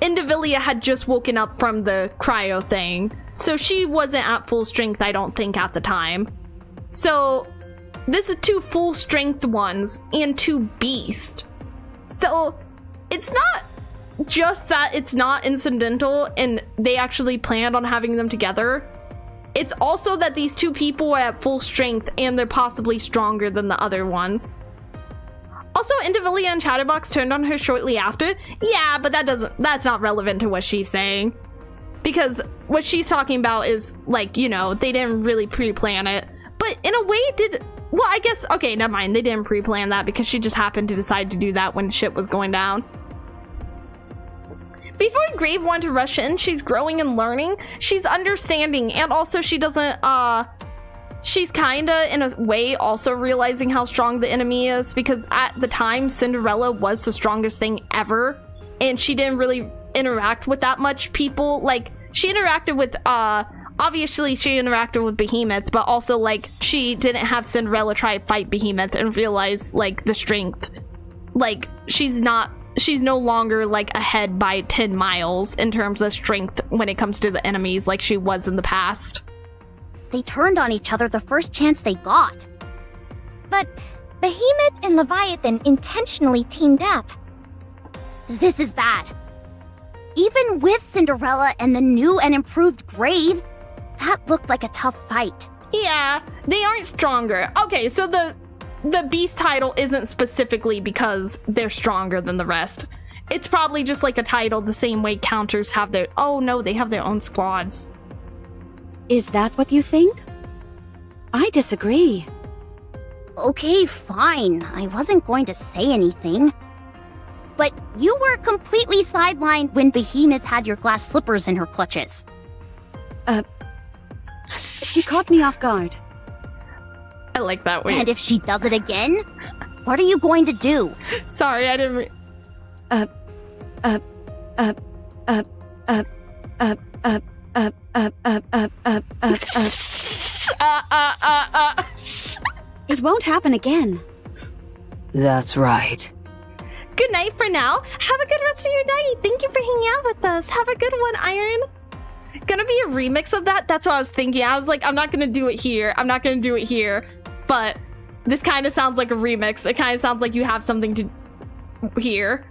A: ENVTuber had just woken up from the cryo thing, so she wasn't at full strength, I don't think, at the time. So, this is 2 full strength ones and 2 beast. So, it's not just that it's not incidental and they actually planned on having them together. It's also that these 2 people are at full strength and they're possibly stronger than the other ones. Also, ENVTuber and Chatterbox turned on her shortly after. Yeah, but that's not relevant to what she's saying. Because what she's talking about is, like, you know, they didn't really pre-plan it. But in a way it did... Well, I guess... Okay, never mind. They didn't pre-plan that because she just happened to decide to do that when shit was going down. Before Grave wanted to rush in, she's growing and learning. She's understanding. And also she doesn't... She's kinda, in a way, also realizing how strong the enemy is, because at the time, Cinderella was the strongest thing ever, and she didn't really interact with that much people. Like, she interacted with, obviously she interacted with Behemoth, but also, like, she didn't have Cinderella try to fight Behemoth and realize, like, the strength. Like, she's no longer, like, ahead by 10 miles in terms of strength when it comes to the enemies like she was in the past.
G: They turned on each other the first chance they got.
E: But Behemoth and Leviathan intentionally teamed up.
G: This is bad. Even with Cinderella and the new and improved Grave, that looked like a tough fight.
A: Yeah, they aren't stronger. Okay, so the the beast title isn't specifically because they're stronger than the rest. It's probably just like a title the same way counters have their... Oh no, they have their own squads.
F: Is that what you think? I disagree.
G: Okay, fine. I wasn't going to say anything. But you were completely sidelined when Behemoth had your glass slippers in her clutches.
F: She caught me off guard.
A: I like that way.
G: And if she does it again, what are you going to do?
A: Sorry, I didn't...
F: It won't happen again.
H: That's right.
A: Good night for now. Have a good rest of your night. Thank you for hanging out with us. Have a good one, Iron. Gonna be a remix of that? That's what I was thinking. I was like, I'm not gonna do it here. I'm not gonna do it here. But this kind of sounds like a remix. It kind of sounds like you have something to hear.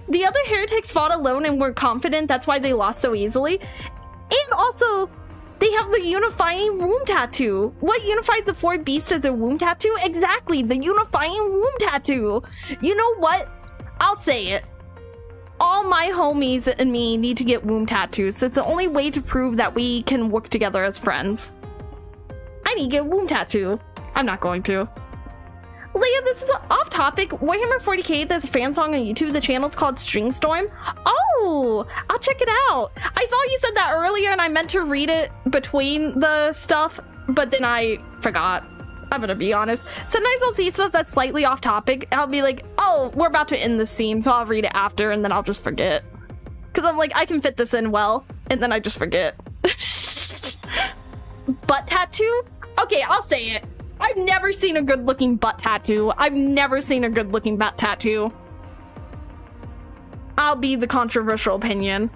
A: The other heretics fought alone and were confident. That's why they lost so easily. And also, they have the unifying womb tattoo. What unified the 4 beasts as a womb tattoo? Exactly, the unifying womb tattoo. You know what? I'll say it. All my homies and me need to get womb tattoos. It's the only way to prove that we can work together as friends. I need to get a womb tattoo. I'm not going to. Leah, this is off topic. Warhammer 40k, there's a fan song on YouTube. The channel's called Streamstorm. Oh, I'll check it out. I saw you said that earlier and I meant to read it between the stuff, but then I forgot. I'm gonna be honest. Sometimes I'll see stuff that's slightly off topic. I'll be like, oh, we're about to end this scene, so I'll read it after and then I'll just forget. Because I'm like, I can fit this in well, and then I just forget. Butt tattoo? Okay, I'll say it. I've never seen a good-looking butt tattoo. I've never seen a good-looking butt tattoo. I'll be the controversial opinion.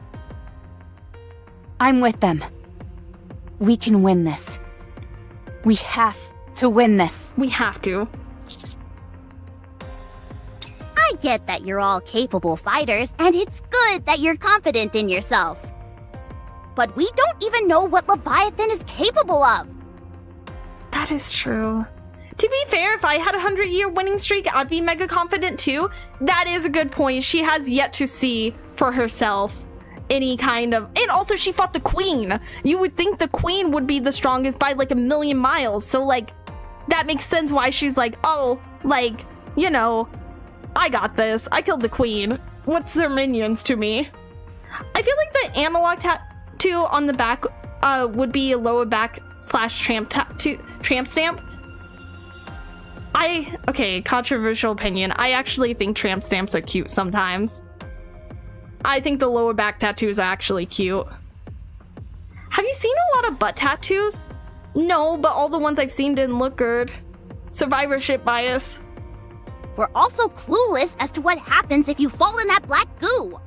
D: I'm with them. We can win this. We have to win this.
A: We have to.
G: I get that you're all capable fighters, and it's good that you're confident in yourselves. But we don't even know what Leviathan is capable of.
A: That is true. To be fair, if I had a 100-year winning streak, I'd be mega confident too. That is a good point. She has yet to see for herself any kind of... And also, she fought the queen. You would think the queen would be the strongest by like 1,000,000 miles. So like, that makes sense why she's like, oh, like, you know, I got this. I killed the queen. What's their minions to me? I feel like the analog tattoo on the back would be a lower back / tramp stamp. Okay, controversial opinion. I actually think tramp stamps are cute sometimes. I think the lower back tattoos are actually cute. Have you seen a lot of butt tattoos? No, but all the ones I've seen didn't look good. Survivorship bias.
G: We're also clueless as to what happens if you fall in that black goo.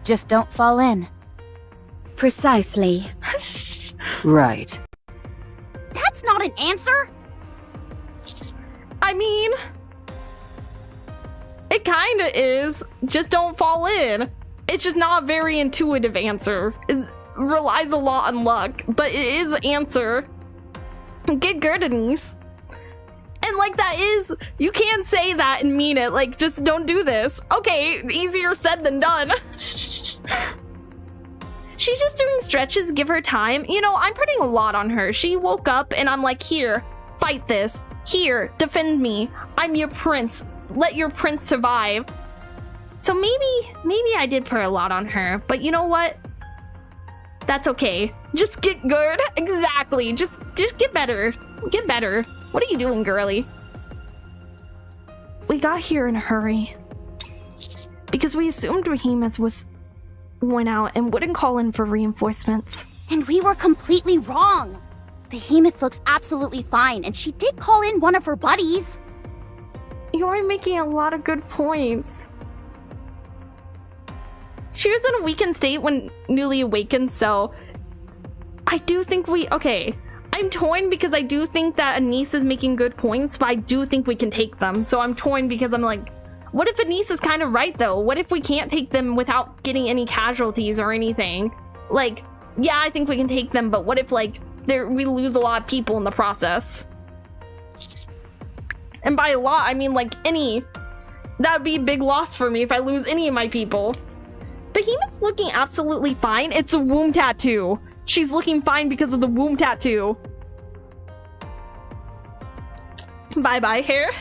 D: Just don't fall in.
F: Precisely.
H: Right.
G: That's not an answer.
A: I mean, it kinda is. Just don't fall in. It's just not a very intuitive answer. It relies a lot on luck, but it is an answer. Get good, Denise. And like that is, you can't say that and mean it. Like, just don't do this. Okay, easier said than done. She's just doing stretches, give her time. You know, I'm putting a lot on her. She woke up and I'm like, here, fight this. Here, defend me. I'm your prince. Let your prince survive. So maybe I did put a lot on her, but you know what? That's okay. Just get good. Exactly. Just get better. Get better. What are you doing, girly? We got here in a hurry. Because we assumed Behemoth went out and wouldn't call in for reinforcements.
G: And we were completely wrong. Behemoth looks absolutely fine, and she did call in one of her buddies.
A: You are making a lot of good points. She was in a weakened state when newly awakened, so I do think okay. I'm torn because I do think that Anise is making good points, but I do think we can take them. So I'm torn because I'm like, what if Anise is kind of right though? What if we can't take them without getting any casualties or anything? Like, yeah, I think we can take them, but what if like we lose a lot of people in the process. And by a lot, I mean like any. That would be a big loss for me if I lose any of my people. Behemoth's looking absolutely fine. It's a womb tattoo. She's looking fine because of the womb tattoo. Bye-bye hair.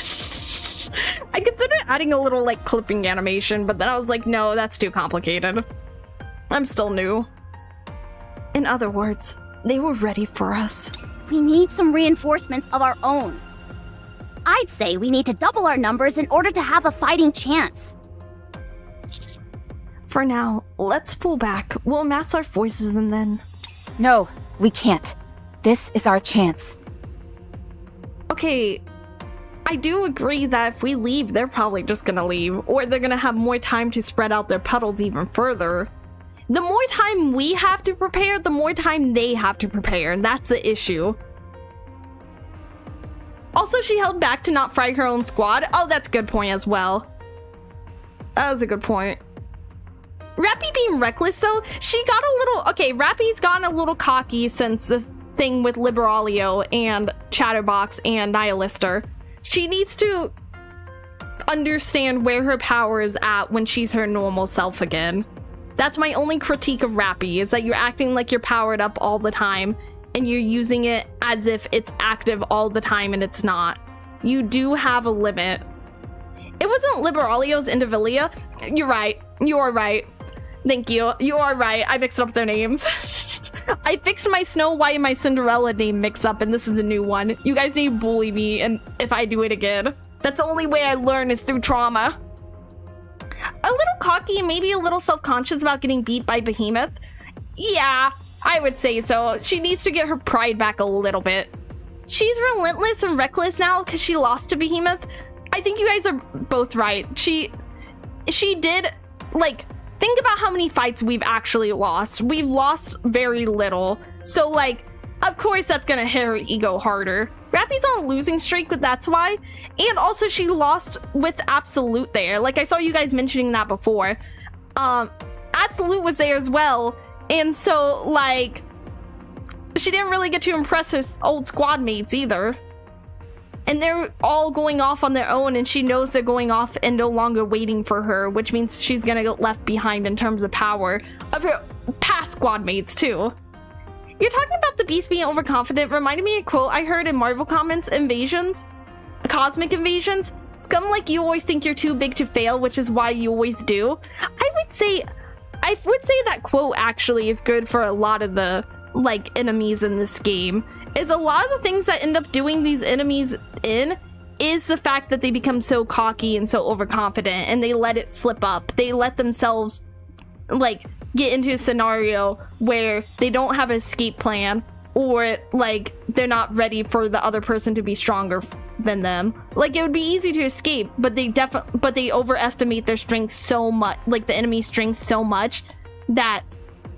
A: I considered adding a little like clipping animation, but then I was like, no, that's too complicated. I'm still new. In other words, they were ready for us.
G: We need some reinforcements of our own. I'd say we need to double our numbers in order to have a fighting chance.
A: For now, let's pull back. We'll amass our forces and then...
D: No, we can't. This is our chance.
A: Okay, I do agree that if we leave, they're probably just gonna leave. Or they're gonna have more time to spread out their puddles even further. The more time we have to prepare, the more time they have to prepare. And that's the issue. Also, she held back to not fry her own squad. Oh, that's a good point as well. That was a good point. Rappy being reckless, though, she got a little... Okay, Rappy's gotten a little cocky since the thing with Liberalio and Chatterbox and Nihilister. She needs to understand where her power is at when she's her normal self again. That's my only critique of Rappy, is that you're acting like you're powered up all the time, and you're using it as if it's active all the time, and it's not. You do have a limit. It wasn't Liberalio's Indivilia. You're right. You are right. Thank you. You are right. I mixed up their names. I fixed my Snow White and my Cinderella name mix up, and this is a new one. You guys need to bully me and if I do it again. That's the only way I learn is through trauma. A little cocky and maybe a little self-conscious about getting beat by Behemoth. Yeah, I would say so. She needs to get her pride back a little bit. She's relentless and reckless now because she lost to Behemoth. I think you guys are both right. She did, like... Think about how many fights we've actually lost. We've lost very little. So, like, of course that's gonna hit her ego harder. Rappy's on a losing streak, but that's why. And also she lost with Absolute there. Like, I saw you guys mentioning that before. Absolute was there as well. And so, like, she didn't really get to impress her old squad mates either. And they're all going off on their own, and she knows they're going off and no longer waiting for her, which means she's gonna get left behind in terms of power of her past squad mates too. You're talking about the beast being overconfident reminded me of a quote I heard in Marvel Comics Invasions, Cosmic Invasions. Scum like you always think you're too big to fail, which is why you always do. I would say that quote actually is good for a lot of the like enemies in this game. Is a lot of the things that end up doing these enemies in is the fact that they become so cocky and so overconfident and they let it slip up. They let themselves like get into a scenario where they don't have an escape plan, or like they're not ready for the other person to be stronger than them. Like, it would be easy to escape, but they overestimate their strength so much, like the enemy's strength so much, that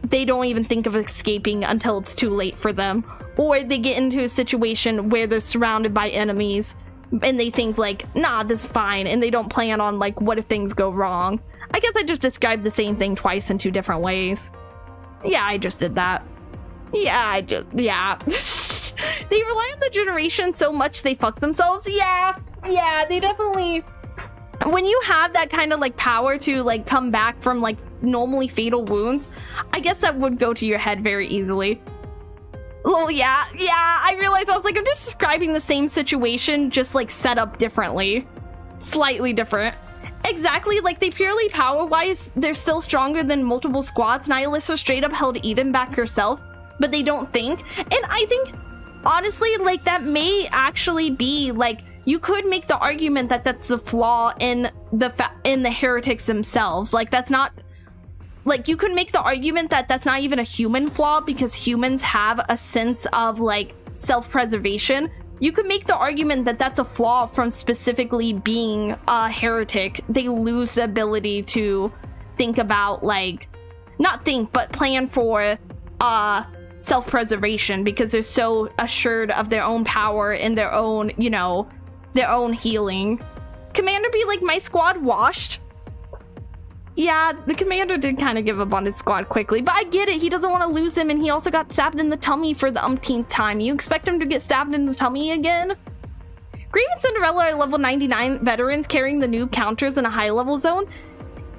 A: they don't even think of escaping until it's too late for them. Or they get into a situation where they're surrounded by enemies and they think like, nah, this is fine, and they don't plan on like, what if things go wrong? I guess I just described the same thing twice in two different ways. Yeah, I just did that. Yeah. They rely on the generation so much they fuck themselves. Yeah, they definitely... When you have that kind of like power to like come back from like normally fatal wounds, I guess that would go to your head very easily. Oh yeah, I realized I was like, I'm just describing the same situation, just like set up differently. Slightly different. Exactly, like they purely power-wise, they're still stronger than multiple squads. Nihilista straight up held Eden back herself, but they don't think. And I think, honestly, like that may actually be like, you could make the argument that that's a flaw in the heretics themselves. Like that's not... Like, you could make the argument that that's not even a human flaw because humans have a sense of, like, self-preservation. You could make the argument that that's a flaw from specifically being a heretic. They lose the ability to think about, like, not think, but plan for self-preservation because they're so assured of their own power and their own, you know, their own healing. Commander be like, my squad washed? Yeah, the commander did kind of give up on his squad quickly, but I get it. He doesn't want to lose him, and he also got stabbed in the tummy for the umpteenth time. You expect him to get stabbed in the tummy again? Grave and Cinderella are level 99 veterans carrying the noob counters in a high-level zone.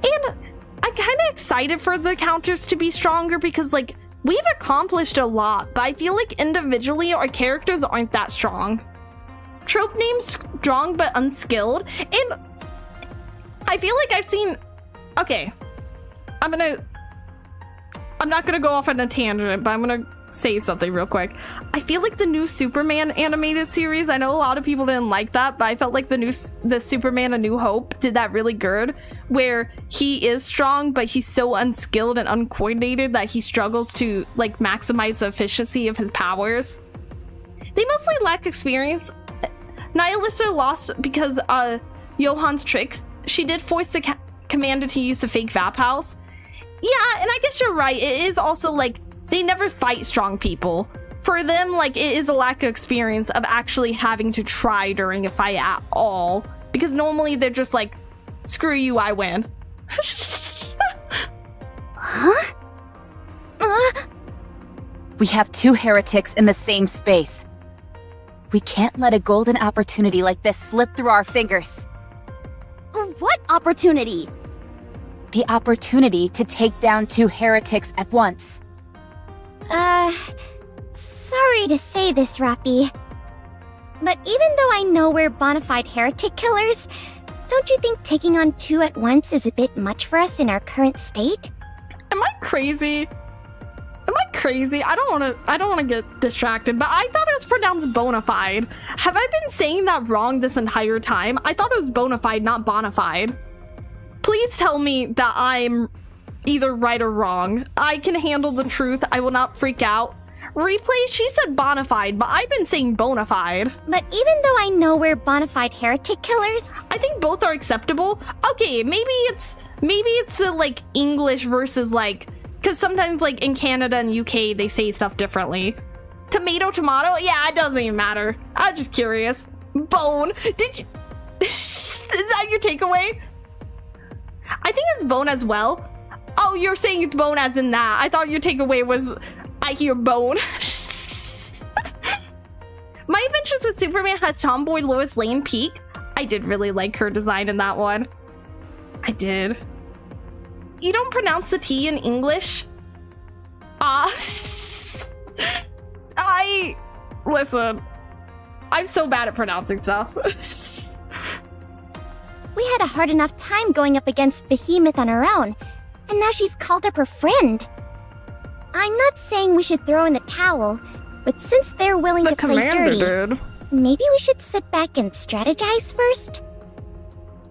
A: And I'm kind of excited for the counters to be stronger because, like, we've accomplished a lot, but I feel like individually our characters aren't that strong. Trope names strong but unskilled, and I feel like I've seen... Okay, I'm not gonna go off on a tangent, but I'm gonna say something real quick. I feel like the new Superman animated series, I know a lot of people didn't like that, but I felt like the Superman A New Hope did that really good, where he is strong, but he's so unskilled and uncoordinated that he struggles to like maximize the efficiency of his powers. They mostly lack experience. Nihilista lost because Johan's tricks. She did force the commander to use the fake Vap House. Yeah, and I guess you're right. It is also like they never fight strong people. For them, like, it is a lack of experience of actually having to try during a fight at all. Because normally they're just like, screw you, I win.
D: Huh? We have two heretics in the same space. We can't let a golden opportunity like this slip through our fingers.
G: What opportunity?
D: The opportunity to take down two heretics at once.
E: Sorry to say this, Rappy. But even though I know we're bona fide heretic killers, don't you think taking on two at once is a bit much for us in our current state?
A: Am I crazy? Am I crazy? I don't want to get distracted, but I thought it was pronounced bona fide. Have I been saying that wrong this entire time? I thought it was bona fide, not bona fide. Please tell me that I'm either right or wrong. I can handle the truth. I will not freak out. Replay, she said bona fide, but I've been saying bona fide.
E: But even though I know we're bona fide heretic killers,
A: I think both are acceptable. Okay, maybe it's like English versus like, because sometimes like in Canada and UK they say stuff differently. Tomato, tomato? Yeah, it doesn't even matter. I'm just curious. Bone. Did you... Is that your takeaway? I think it's bone as well. Oh, you're saying it's bone as in that. I thought your takeaway was, I hear bone. My Adventures with Superman has Tomboy Lois Lane peak. I did really like her design in that one. I did. You don't pronounce the T in English? Listen. I'm so bad at pronouncing stuff.
E: we had a hard enough time going up against Behemoth on our own, and now she's called up her friend. I'm not saying we should throw in the towel, but since they're willing to play dirty, maybe we should sit back and strategize first?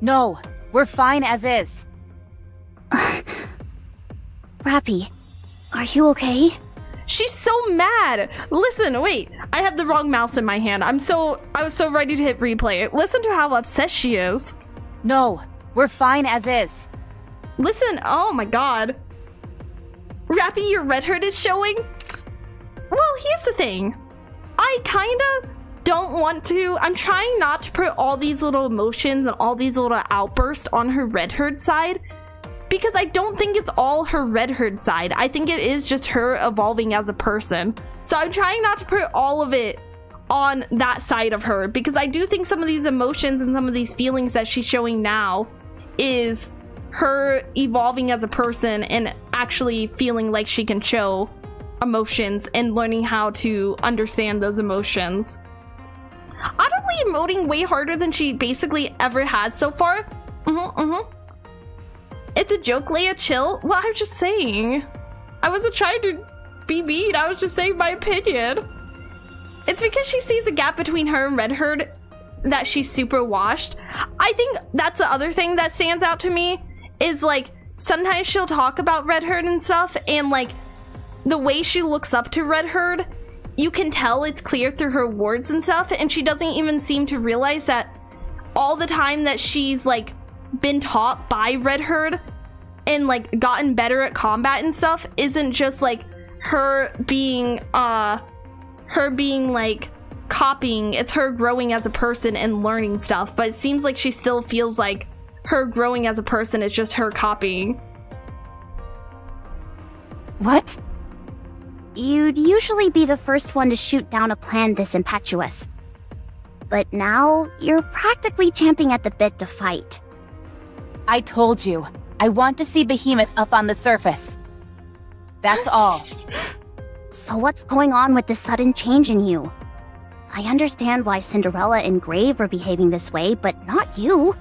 D: No, we're fine as is.
G: Rappy, are you okay?
A: She's so mad. Listen, wait. I have the wrong mouse in my hand. I was so ready to hit replay. Listen to how upset she is.
D: No, we're fine as is.
A: Listen, oh my god. Rappy, your red hurt is showing? Well, here's the thing. I kinda don't want to. I'm trying not to put all these little emotions and all these little outbursts on her red herd side, because I don't think it's all her red herd side. I think it is just her evolving as a person. So I'm trying not to put all of it on that side of her, because I do think some of these emotions and some of these feelings that she's showing now is her evolving as a person and actually feeling like she can show emotions and learning how to understand those emotions. Audibly emoting way harder than she basically ever has so far. It's a joke, Leia, chill. Well, I was just saying. I wasn't trying to be mean. I was just saying my opinion. It's because she sees a gap between her and Red Herd that she's super washed. I think that's the other thing that stands out to me is like sometimes she'll talk about Red Herd and stuff, and like the way she looks up to Red Herd, you can tell it's clear through her words and stuff, and she doesn't even seem to realize that all the time that she's like been taught by Red Herd and like gotten better at combat and stuff isn't just like her being like copying. It's her growing as a person and learning stuff, but it seems like she still feels like her growing as a person. It's just her copying.
G: What? You'd usually be the first one to shoot down a plan this impetuous. But now, you're practically champing at the bit to fight.
D: I told you, I want to see Behemoth up on the surface. That's all.
G: So what's going on with this sudden change in you? I understand why Cinderella and Grave are behaving this way, but not you.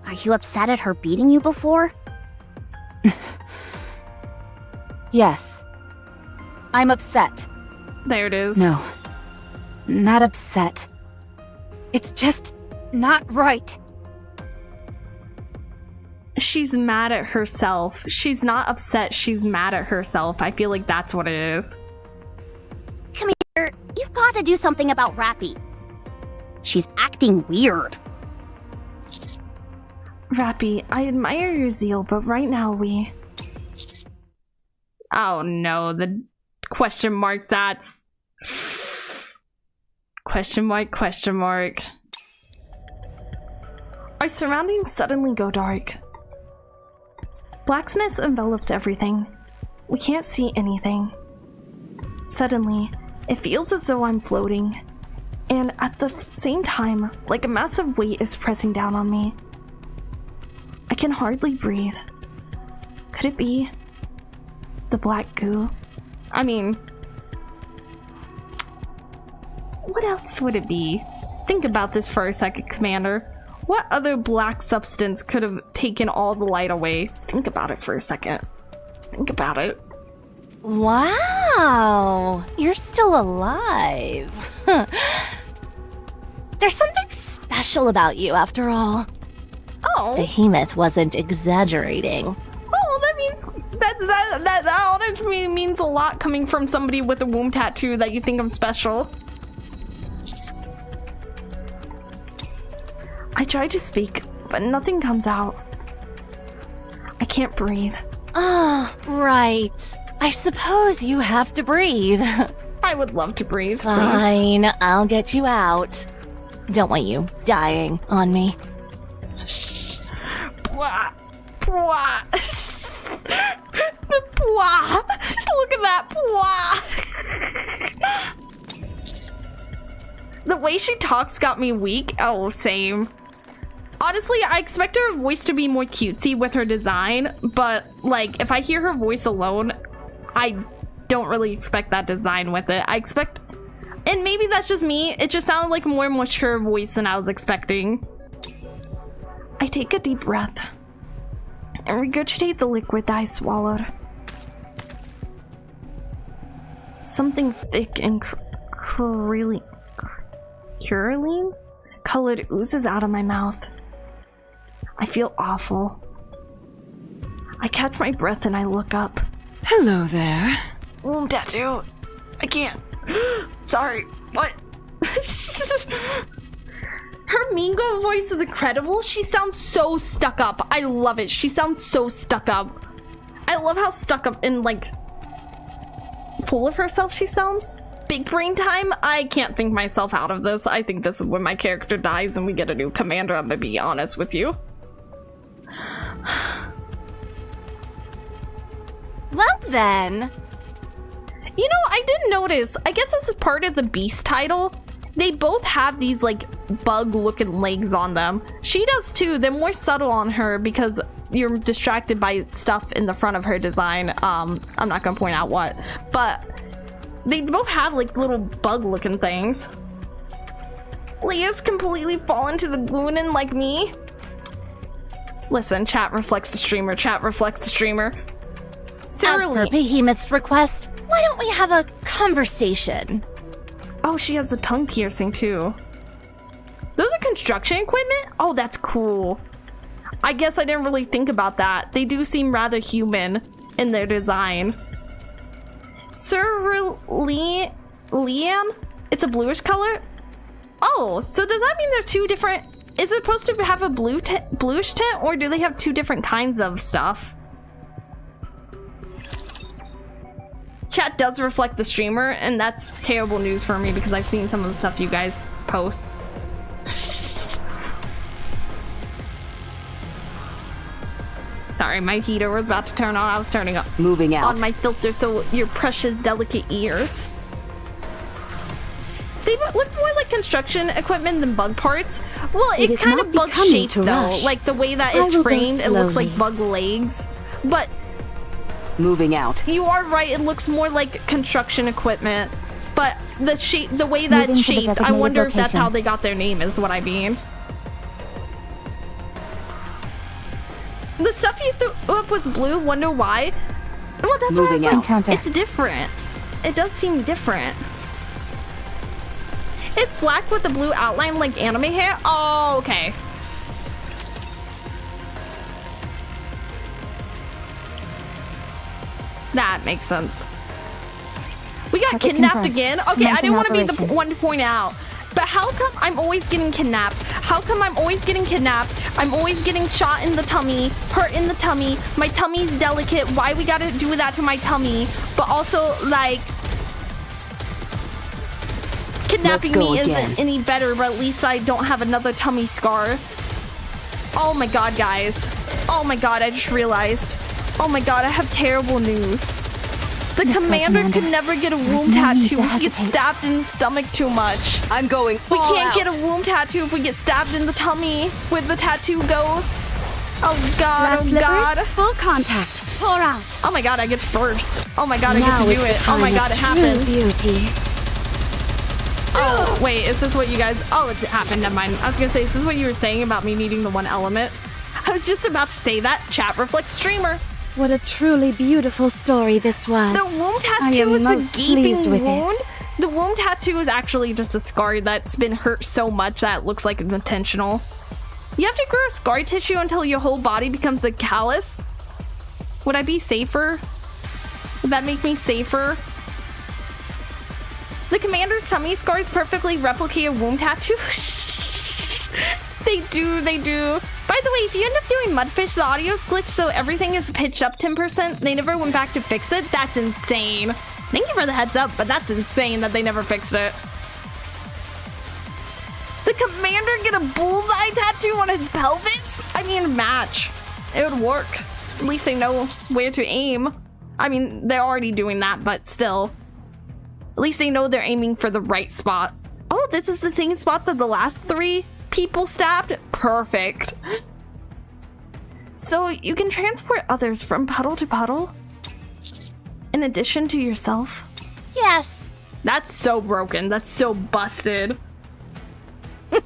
G: Are you upset at her beating you before?
D: Yes. I'm upset.
A: There it is.
D: No. Not upset. It's just not right.
A: She's mad at herself. She's not upset, she's mad at herself. I feel like that's what it is.
G: Come here, you've got to do something about Rappy. She's acting weird.
A: Rappy, I admire your zeal, but right now we... Oh no, the question marks, that's... Question mark. Our surroundings suddenly go dark. Blackness envelops everything. We can't see anything. Suddenly, it feels as though I'm floating. And at the same time, like a massive weight is pressing down on me. I can hardly breathe. Could it be the black goo? I mean, what else would it be? Think about this for a second, Commander. What other black substance could have taken all the light away? Think about it for a second. Think about it.
K: Wow, you're still alive. Huh. There's something special about you, after all.
A: Oh.
K: Behemoth wasn't exaggerating.
A: Oh, that means that honestly means a lot coming from somebody with a womb tattoo that you think I'm special. I try to speak, but nothing comes out. I can't breathe.
K: Ah, right. I suppose you have to breathe.
A: I would love to breathe.
K: Fine, please. I'll get you out. Don't want you dying on me.
A: Pwah. Pwah. The pwah. Just look at that pwah. The way she talks got me weak. Oh, same. Honestly, I expect her voice to be more cutesy with her design, but like if I hear her voice alone, I don't really expect that design with it. I expect, and maybe that's just me, it just sounded like a more mature voice than I was expecting. I take a deep breath and regurgitate the liquid that I swallowed. Something thick and curling colored oozes out of my mouth. I feel awful. I catch my breath and I look up.
L: Hello there.
A: Womb tattoo. I can't. Sorry. What? Her Mingo voice is incredible. She sounds so stuck up. I love it. She sounds so stuck up. I love how stuck up and like full of herself she sounds. Big brain time. I can't think myself out of this. I think this is when my character dies and we get a new commander. I'm gonna be honest with you.
K: Well then.
A: You know, I didn't notice. I guess this is part of the beast title. They both have these like bug looking legs on them. She does too. They're more subtle on her because you're distracted by stuff in the front of her design. I'm not gonna point out what, but they both have like little bug looking things. Leah's completely fallen to the goonin like me. Listen, chat reflects the streamer. Chat reflects the streamer.
K: As per Behemoth's request, why don't we have a conversation?
A: Oh, she has the tongue piercing too. Those are construction equipment? Oh, that's cool. I guess I didn't really think about that. They do seem rather human in their design. Cerulean? It's a bluish color? Oh, so does that mean they're two different... Is it supposed to have a bluish tint, or do they have two different kinds of stuff? Chat does reflect the streamer, and that's terrible news for me because I've seen some of the stuff you guys post. Sorry, my heater was about to turn on. I was turning up
F: Moving out.
A: on my filter so your precious, delicate ears. They look more like construction equipment than bug parts. Well,
F: It
A: it's
F: is
A: kind
F: not
A: of bug
F: becoming
A: shaped
F: to
A: though.
F: rush.
A: Like the way that
F: I
A: it's
F: will go
A: framed, it looks like
F: slowly.
A: bug legs. But
F: Moving out.
A: you are right, it looks more like construction equipment. But the shape, the way that
E: Moving
A: it's
E: to the
A: shaped, I
E: designated
A: wonder if that's
E: location.
A: how they got their name, is what I mean. The stuff you threw up was blue, wonder why? Well, that's what I was
F: Moving
A: like,
F: out.
E: Encounter.
A: it's different. It does seem different. It's black with the blue outline like anime hair? Oh, okay. That makes sense. We got
E: Target
A: kidnapped
E: confirmed.
A: again? Okay, I
E: Commencing
A: didn't want to be the
E: operation.
A: one to point out. But how come I'm always getting kidnapped? How come I'm always getting kidnapped? I'm always getting shot in the tummy, hurt in the tummy. My tummy's delicate. Why we gotta do that to my tummy? But also, like, kidnapping
F: Let's go
A: me
F: again.
A: isn't any better, but at least I don't have another tummy scar. Oh my god, guys. Oh my god, I just realized. Oh my god, I have terrible news. The
E: Yes, my
A: commander
E: commander.
A: could never get a
E: There's
A: womb
E: no need
A: tattoo.
E: to
A: He gets
E: hesitate.
A: stabbed in the stomach too much.
F: I'm going
A: We
F: all
A: can't
F: out.
A: get a womb tattoo if we get stabbed in the tummy where the tattoo goes. Oh god,
F: Glass
A: oh
F: slippers,
A: god.
F: full contact. Pour out.
A: Oh my god, I get first. Oh my god, I
F: Now
A: get to
F: is
A: do
F: the
A: it. Oh my
F: time
A: god,
F: of
A: it happened.
F: true beauty.
A: Oh, wait, is this what you guys... Oh, it happened, never mind. I was gonna say, is this what you were saying about me needing the one element? I was just about to say that. Chat reflects streamer.
F: What a truly beautiful story this was.
A: The wound
F: I
A: tattoo
F: am
A: is
F: most
A: a gaping
F: pleased with
A: wound.
F: it.
A: The wound tattoo is actually just a scar that's been hurt so much that it looks like it's intentional. You have to grow scar tissue until your whole body becomes a callus. Would I be safer? Would that make me safer? The commander's tummy scars perfectly replicate a wound tattoo. They do, they do. By the way, if you end up doing Mudfish, the audio's glitched, so everything is pitched up 10%. They never went back to fix it. That's insane. Thank you for the heads up, but that's insane that they never fixed it. The commander get a bullseye tattoo on his pelvis? I mean, match. It would work. At least they know where to aim. I mean, they're already doing that, but still. At least they know they're aiming for the right spot. Oh, this is the same spot that the last 3 people stabbed? Perfect. So you can transport others from puddle to puddle? In addition to yourself?
K: Yes.
A: That's so broken. That's so busted.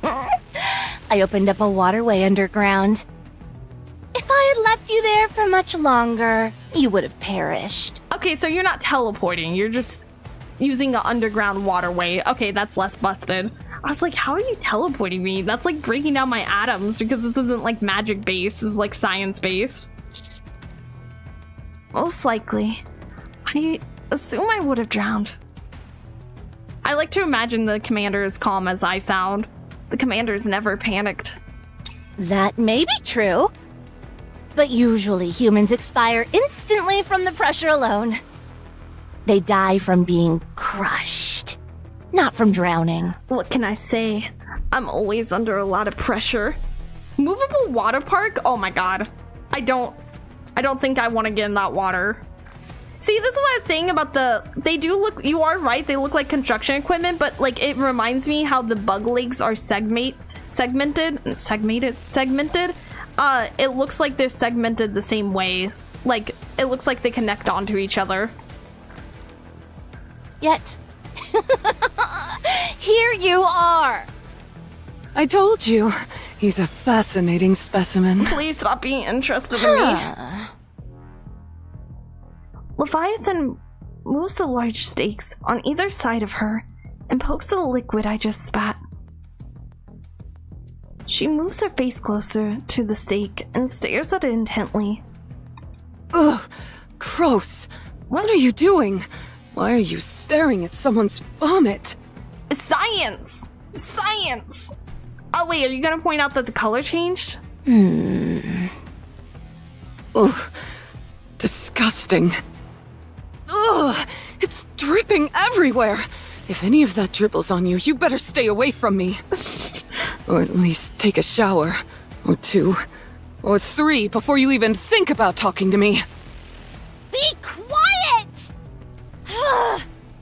K: I opened up a waterway underground. If I had left you there for much longer, you would have perished.
A: Okay, so you're not teleporting. You're just using an underground waterway. Okay, that's less busted. I was like, how are you teleporting me? That's like breaking down my atoms because this isn't like magic based. This is like science based. Most likely. I assume I would have drowned. I like to imagine the commander as calm as I sound. The commander's never panicked.
K: That may be true. But usually humans expire instantly from the pressure alone. They die from being crushed, not from drowning.
A: What can I say? I'm always under a lot of pressure. Movable water park? Oh my god. I don't think I want to get in that water. See, this is what I was saying about they do look, you are right, they look like construction equipment, but like it reminds me how the bug legs are segmented. It looks like they're segmented the same way. Like, it looks like they connect onto each other.
K: Yet, here you are.
L: I told you, he's a fascinating specimen.
A: Please stop being interested in me. Leviathan moves the large stakes on either side of her and pokes at the liquid I just spat. She moves her face closer to the stake and stares at it intently.
L: Ugh, gross. What are you doing? Why are you staring at someone's vomit?
A: Science! Science! Oh wait, are you gonna point out that the color changed?
L: Ugh, disgusting. Ugh, it's dripping everywhere. If any of that dribbles on you, you better stay away from me. Or at least take a shower. Or 2. Or 3 before you even think about talking to me.
K: Be quiet!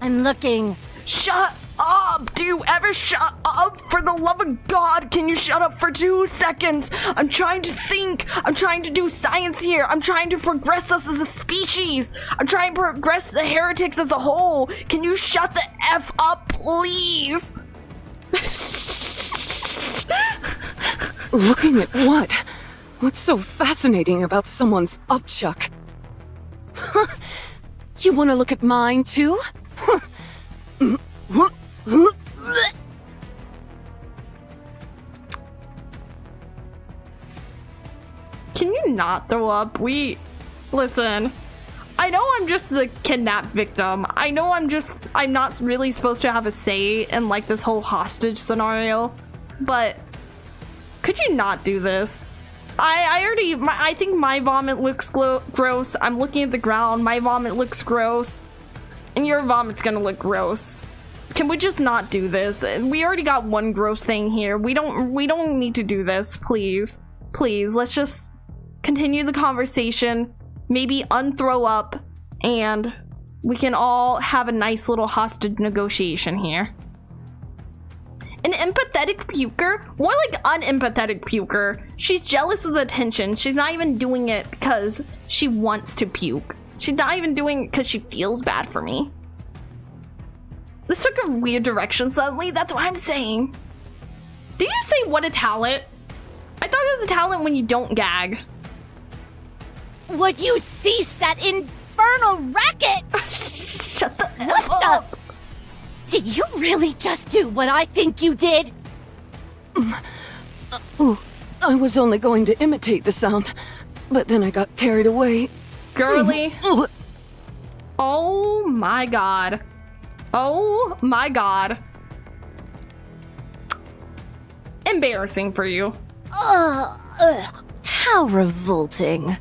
K: I'm looking.
A: Shut up! Do you ever shut up? For the love of God, can you shut up for 2 seconds? I'm trying to think. I'm trying to do science here. I'm trying to progress us as a species. I'm trying to progress the heretics as a whole. Can you shut the F up, please?
L: Looking at what? What's so fascinating about someone's upchuck? You want to look at mine, too?
A: Can you not throw up? Listen, I know I'm just the kidnapped victim. I know I'm not really supposed to have a say in like this whole hostage scenario, but could you not do this? I think my vomit looks gross. I'm looking at the ground. My vomit looks gross. And your vomit's gonna look gross. Can we just not do this? We already got one gross thing here. We don't need to do this, please. Please, let's just continue the conversation. Maybe unthrow up, and we can all have a nice little hostage negotiation here. An empathetic puker? More like unempathetic puker. She's jealous of the attention. She's not even doing it because she wants to puke. She's not even doing it because she feels bad for me. This took a weird direction suddenly, that's what I'm saying. Did you say what a talent? I thought it was a talent when you don't gag.
K: Would you cease that infernal racket?
A: Shut the
K: F up! Did you really just do what I think you did?
L: I was only going to imitate the sound, but then I got carried away.
A: Girly. Oh my god. Oh my god. Embarrassing for you.
K: How revolting.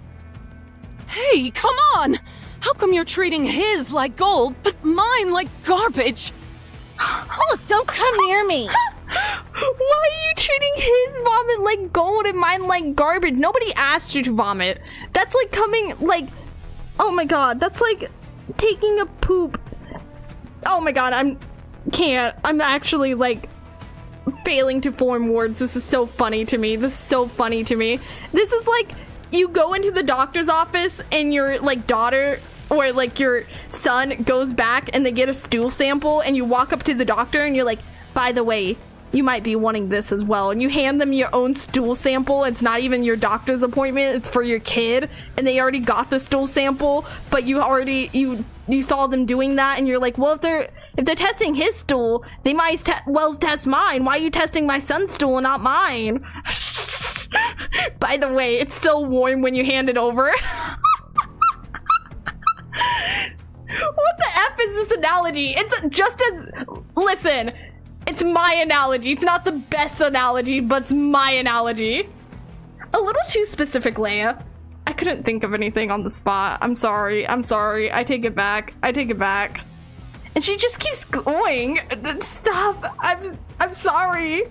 L: Hey, come on! How come you're treating his like gold, but mine like garbage?
K: Oh, don't come near me.
A: Why are you treating his vomit like gold and mine like garbage? Nobody asked you to vomit. That's like coming, like, oh my god, that's like taking a poop. Oh my god, I'm actually like failing to form words. This is so funny to me. This is so funny to me. This is like you go into the doctor's office and your like daughter or like your son goes back and they get a stool sample and you walk up to the doctor and you're like, by the way, you might be wanting this as well. And you hand them your own stool sample. It's not even your doctor's appointment. It's for your kid. And they already got the stool sample, but you saw them doing that. And you're like, well, if they're testing his stool, they might test mine. Why are you testing my son's stool and not mine? By the way, it's still warm when you hand it over. What the F is this analogy? It's just as... Listen, it's my analogy. It's not the best analogy, but it's my analogy. A little too specific, Leia. I couldn't think of anything on the spot. I'm sorry. I'm sorry. I take it back. I take it back. And she just keeps going. Stop. I'm sorry.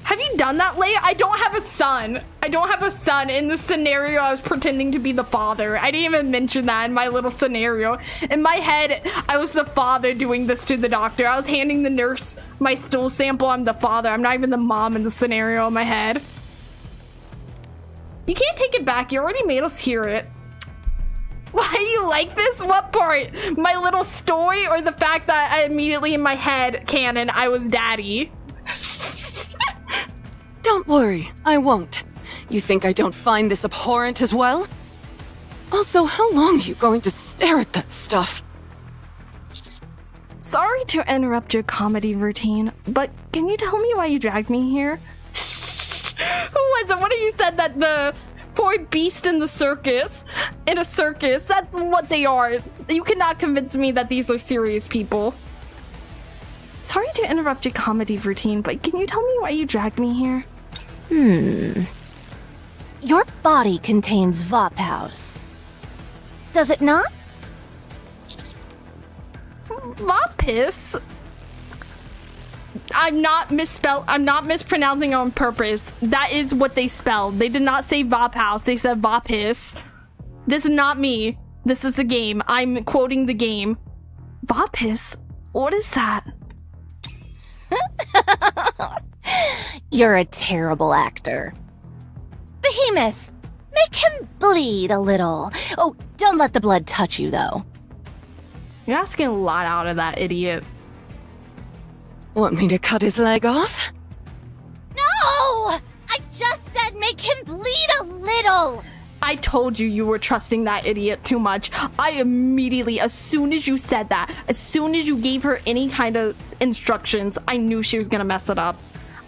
A: Have you done that, Leia? I don't have a son. I don't have a son. In this scenario, I was pretending to be the father. I didn't even mention that in my little scenario. In my head, I was the father doing this to the doctor. I was handing the nurse my stool sample. I'm the father. I'm not even the mom in the scenario in my head. You can't take it back. You already made us hear it. Why do you like this? What part? My little story or the fact that I immediately in my head canon, I was daddy?
L: Don't worry, I won't. You think I don't find this abhorrent as well? Also, how long are you going to stare at that stuff?
A: Sorry to interrupt your comedy routine, but can you tell me why you dragged me here? Who was it? What you said that the poor beast in a circus, that's what they are. You cannot convince me that these are serious people. Sorry to interrupt your comedy routine, but can you tell me why you dragged me here?
K: Your body contains Vophouse. Does it not?
A: Vopis? I'm not mispronouncing on purpose. That is what they spelled. They did not say Vop House. They said Vopis. This is not me. This is the game. I'm quoting the game. Vopis? What is that?
K: You're a terrible actor. Behemoth, make him bleed a little. Oh, don't let the blood touch you, though.
A: You're asking a lot out of that idiot.
L: Want me to cut his leg off?
K: No! I just said make him bleed a little!
A: I told you were trusting that idiot too much. I immediately, as soon as you said that, as soon as you gave her any kind of instructions, I knew she was gonna mess it up.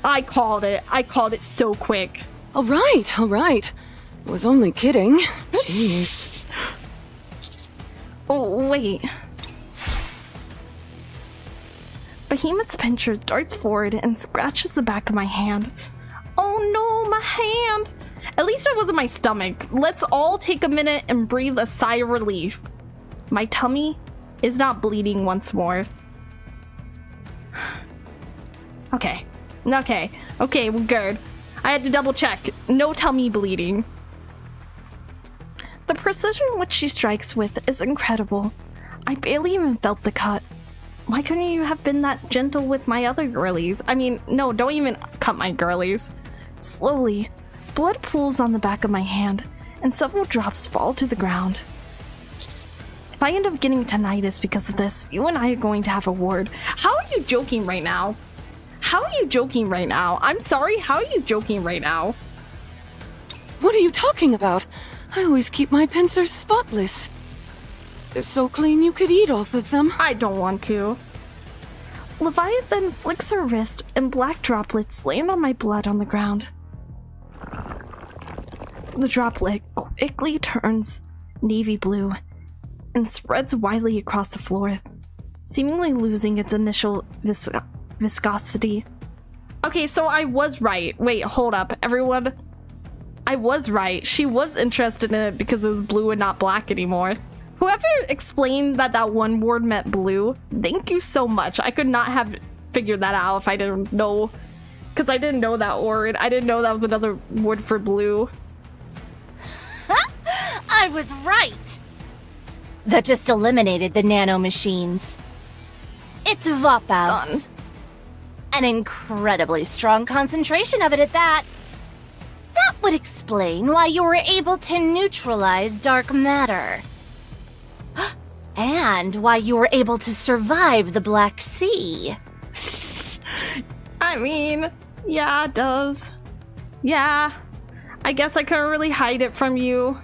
A: I called it. I called it so quick.
L: All right. Was only kidding. Jeez.
A: Oh, wait. Behemoth's pincher darts forward and scratches the back of my hand. Oh no, my hand! At least it wasn't my stomach. Let's all take a minute and breathe a sigh of relief. My tummy is not bleeding once more. Okay, we're good. I had to double check. No tummy bleeding. The precision which she strikes with is incredible. I barely even felt the cut. Why couldn't you have been that gentle with my other girlies? I mean, no, don't even cut my girlies. Slowly, blood pools on the back of my hand, and several drops fall to the ground. If I end up getting tinnitus because of this, you and I are going to have a word. How are you joking right now? I'm sorry, how are you joking right now?
L: What are you talking about? I always keep my pincers spotless. They're so clean you could eat off of them.
A: I don't want to. Leviathan flicks her wrist and black droplets land on my blood on the ground. The droplet quickly turns navy blue and spreads widely across the floor, seemingly losing its initial viscosity. Okay, so I was right. Wait, hold up, everyone. I was right. She was interested in it because it was blue and not black anymore. Whoever explained that one word meant blue, thank you so much. I could not have figured that out if I didn't know, because I didn't know that word. I didn't know that was another word for blue.
K: I was right! That just eliminated the nano machines. It's Vophouse. An incredibly strong concentration of it at that. That would explain why you were able to neutralize dark matter. And why you were able to survive the Black Sea.
A: I mean, yeah, it does. Yeah, I guess I couldn't really hide it from you.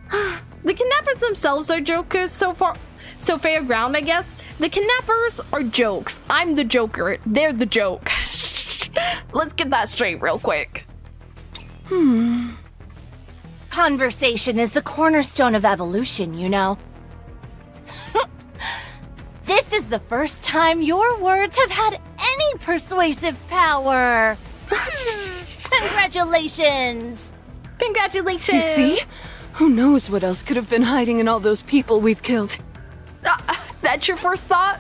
A: The kidnappers themselves are jokers so fair ground, I guess. The kidnappers are jokes. I'm the joker. They're the joke. Let's get that straight real quick.
K: Conversation is the cornerstone of evolution, you know. This is the first time your words have had any persuasive power. Congratulations!
A: Congratulations!
L: You see? Who knows what else could have been hiding in all those people we've killed?
A: That's your first thought?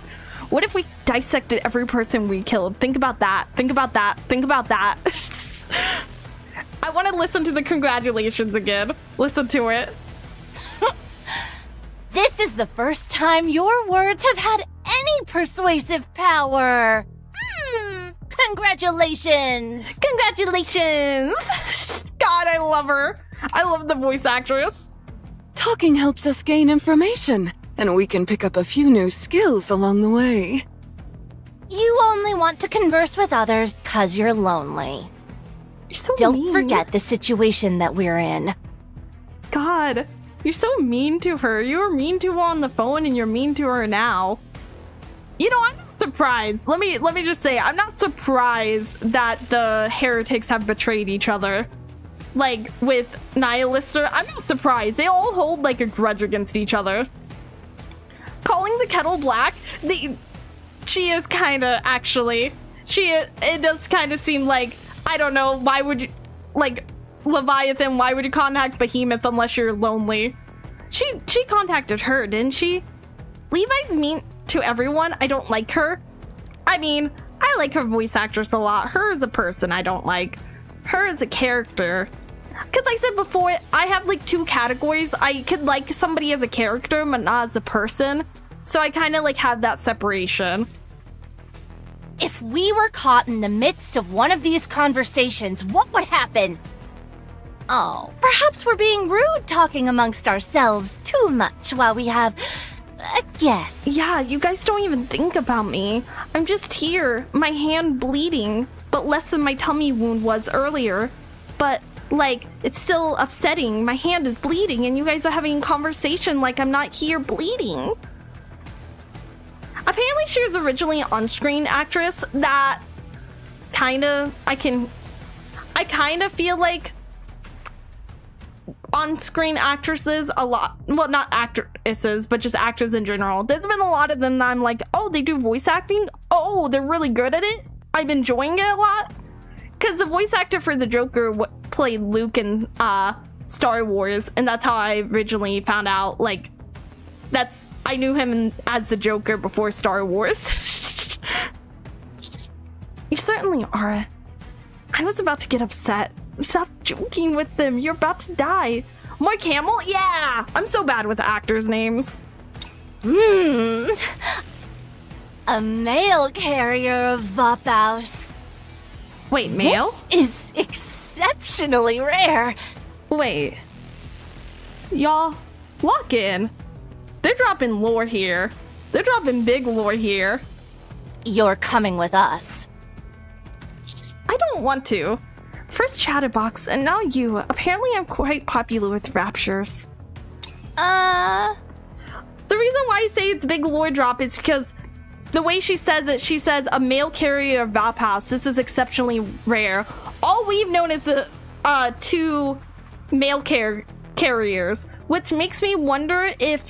A: What if we dissected every person we killed? Think about that. Think about that. Think about that. I want to listen to the congratulations again. Listen to it.
K: This is the first time your words have had any persuasive power. Congratulations!
A: Congratulations! God, I love her. I love the voice actress.
L: Talking helps us gain information, and we can pick up a few new skills along the way.
K: You only want to converse with others because you're lonely.
A: You're so
K: Don't
A: mean.
K: forget the situation that we're in.
A: God, you're so mean to her. You were mean to her on the phone and you're mean to her now. You know, I'm not surprised. Let me just say, I'm not surprised that the heretics have betrayed each other. Like, with Nihilister, I'm not surprised. They all hold, like, a grudge against each other. Calling the kettle black, she is kind of, actually. It does kind of seem like, I don't know, why would you, like, Leviathan, why would you contact Behemoth unless you're lonely? She contacted her, didn't she? Levi's mean to everyone. I don't like her. I mean, I like her voice actress a lot. Her as a person, I don't like. Her as a character. Because I said before, I have like 2 categories. I could like somebody as a character, but not as a person. So I kind of like have that separation.
K: If we were caught in the midst of one of these conversations, what would happen? Oh, perhaps we're being rude talking amongst ourselves too much while we have a guest.
A: Yeah, you guys don't even think about me. I'm just here, my hand bleeding, but less than my tummy wound was earlier. But, like, it's still upsetting. My hand is bleeding and you guys are having a conversation like I'm not here bleeding. Apparently she was originally an on-screen actress that I kind of feel like on-screen actresses a lot, well, not actresses, but just actors in general. There's been a lot of them that I'm like, oh, they do voice acting? Oh, they're really good at it? I'm enjoying it a lot? Because the voice actor for the Joker played Luke in Star Wars, and that's how I originally found out, like, I knew him as the Joker before Star Wars. You certainly are. I was about to get upset. Stop joking with them. You're about to die. Mark Hamill? Yeah! I'm so bad with actors' names.
K: A mail carrier of Vophouse.
A: Wait, mail?
K: This is exceptionally rare.
A: Wait. Y'all, lock in. They're dropping lore here. They're dropping big lore here.
K: You're coming with us.
A: I don't want to. First Chatterbox, and now you. Apparently I'm quite popular with raptures. The reason why I say it's big lore drop is because the way she says it, she says a mail carrier of Vophouse. This is exceptionally rare. All we've known is 2 mail carriers, which makes me wonder if...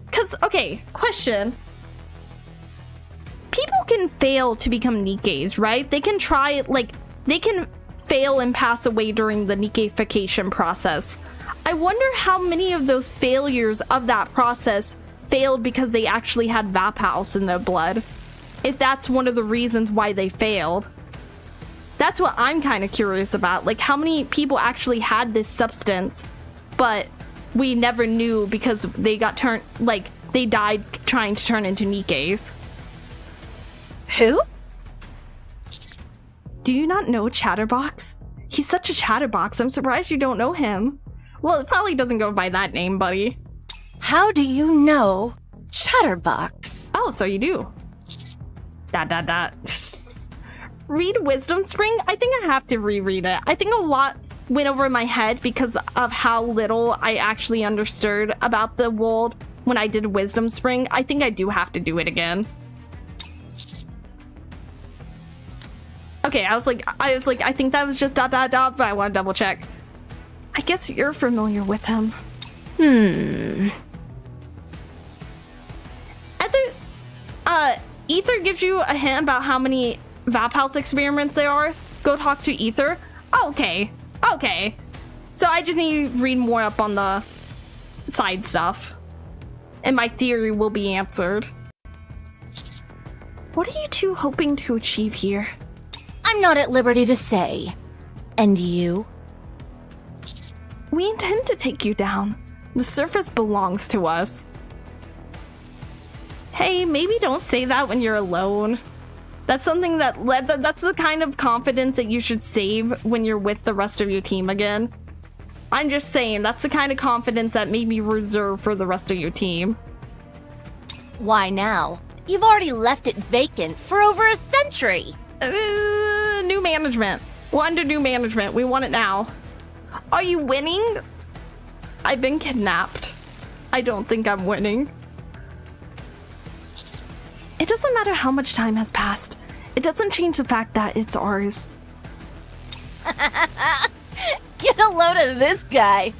A: Because, okay, question. People can fail to become Nikkes, right? They can try, like, they can fail and pass away during the Nikkeification process. I wonder how many of those failures of that process failed because they actually had Vophouse in their blood. If that's one of the reasons why they failed. That's what I'm kind of curious about. Like, how many people actually had this substance, but we never knew because they got they died trying to turn into Nikkes.
K: Who?
A: Do you not know Chatterbox? He's such a chatterbox. I'm surprised you don't know him. Well, it probably doesn't go by that name, buddy.
K: How do you know Chatterbox?
A: Oh, so you do. Read Wisdom Spring? I think I have to reread it. I think a lot went over my head because of how little I actually understood about the world when I did Wisdom Spring. I think I do have to do it again. Okay, I was like, I think that was just ... but I want to double check. I guess you're familiar with him. Ether gives you a hint about how many Vophouse experiments there are. Go talk to Ether. Okay. So I just need to read more up on the side stuff. And my theory will be answered. What are you two hoping to achieve here?
K: I'm not at liberty to say. And you?
A: We intend to take you down. The surface belongs to us. Hey, maybe don't say that when you're alone. That's something that's the kind of confidence that you should save when you're with the rest of your team again. I'm just saying, that's the kind of confidence that maybe reserved for the rest of your team.
K: Why now? You've already left it vacant for over a century.
A: New management. We're under new management. We want it now. Are you winning? I've been kidnapped. I don't think I'm winning. It doesn't matter how much time has passed. It doesn't change the fact that it's ours.
K: Get a load of this guy.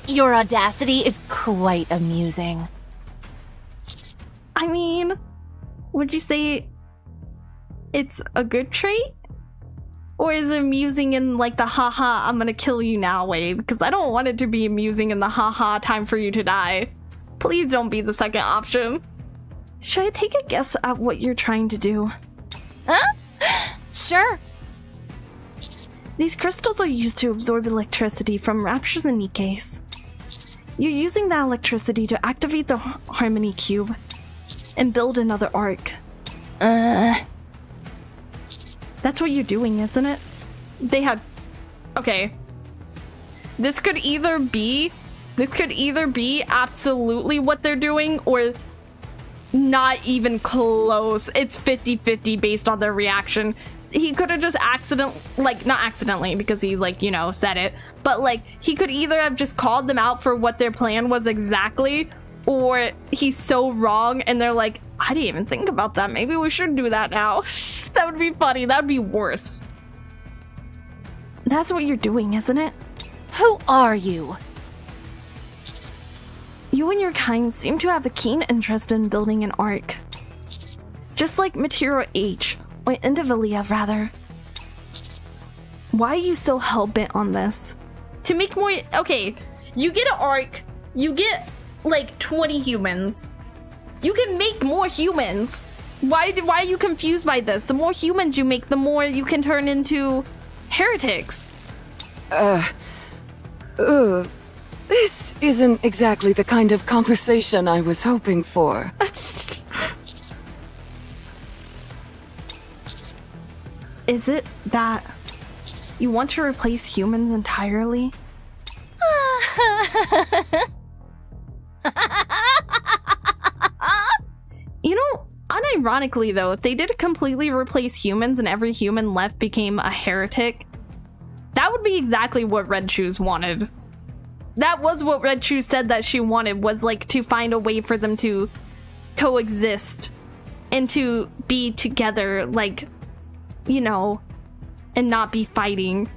K: Your audacity is quite amusing.
A: I mean, would you say it's a good trait? Or is it amusing in like the haha, I'm gonna kill you now way? Because I don't want it to be amusing in the haha, time for you to die. Please don't be the second option. Should I take a guess at what you're trying to do?
K: Sure.
A: These crystals are used to absorb electricity from raptures and Nikkes. You're using that electricity to activate the Harmony Cube and build another arc. That's what you're doing, isn't it? They had... Okay. This could either be absolutely what they're doing or not even close. It's 50-50 based on their reaction. He could have just not accidentally because he said it, but he could either have just called them out for what their plan was exactly, or he's so wrong and they're like, I didn't even think about that. Maybe we should do that now. That would be funny. That would be worse. That's what you're doing, isn't it?
K: Who are you?
A: You and your kind seem to have a keen interest in building an arc. Just like Material H, or ENVTuber rather. Why are you so hell-bent on this? To make more... Okay, you get an arc, you get 20 humans. You can make more humans. Why are you confused by this? The more humans you make, the more you can turn into heretics.
L: This isn't exactly the kind of conversation I was hoping for.
A: Is it that you want to replace humans entirely? You know, unironically though, if they did completely replace humans and every human left became a heretic, that would be exactly what Red Shoes wanted. That was what Red Shoes said that she wanted, was to find a way for them to coexist and to be together, and not be fighting.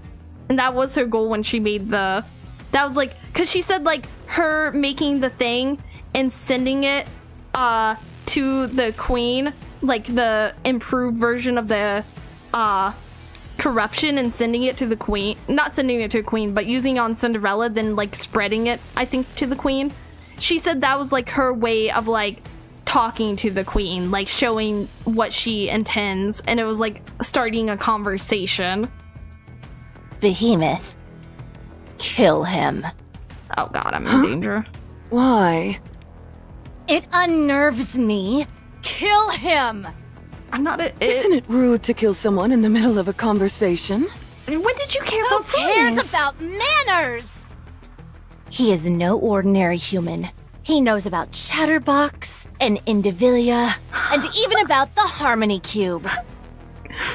A: And that was her goal when she made the... That was because she said her making the thing and sending it to the queen, the improved version of the corruption, and sending it to the queen, not sending it to the queen, but using it on Cinderella, then spreading it, I think, to the queen. She said that was her way of talking to the queen, showing what she intends, and it was starting a conversation.
K: Behemoth. Kill him.
A: Oh god, I'm in danger.
L: Why?
K: It unnerves me. Kill him!
A: I'm not
L: Isn't it rude to kill someone in the middle of a conversation?
A: When did you care
K: Who
A: about
K: cares
A: this?
K: about manners? He is no ordinary human. He knows about Chatterbox and ENVTuber, and even about the Harmony Cube.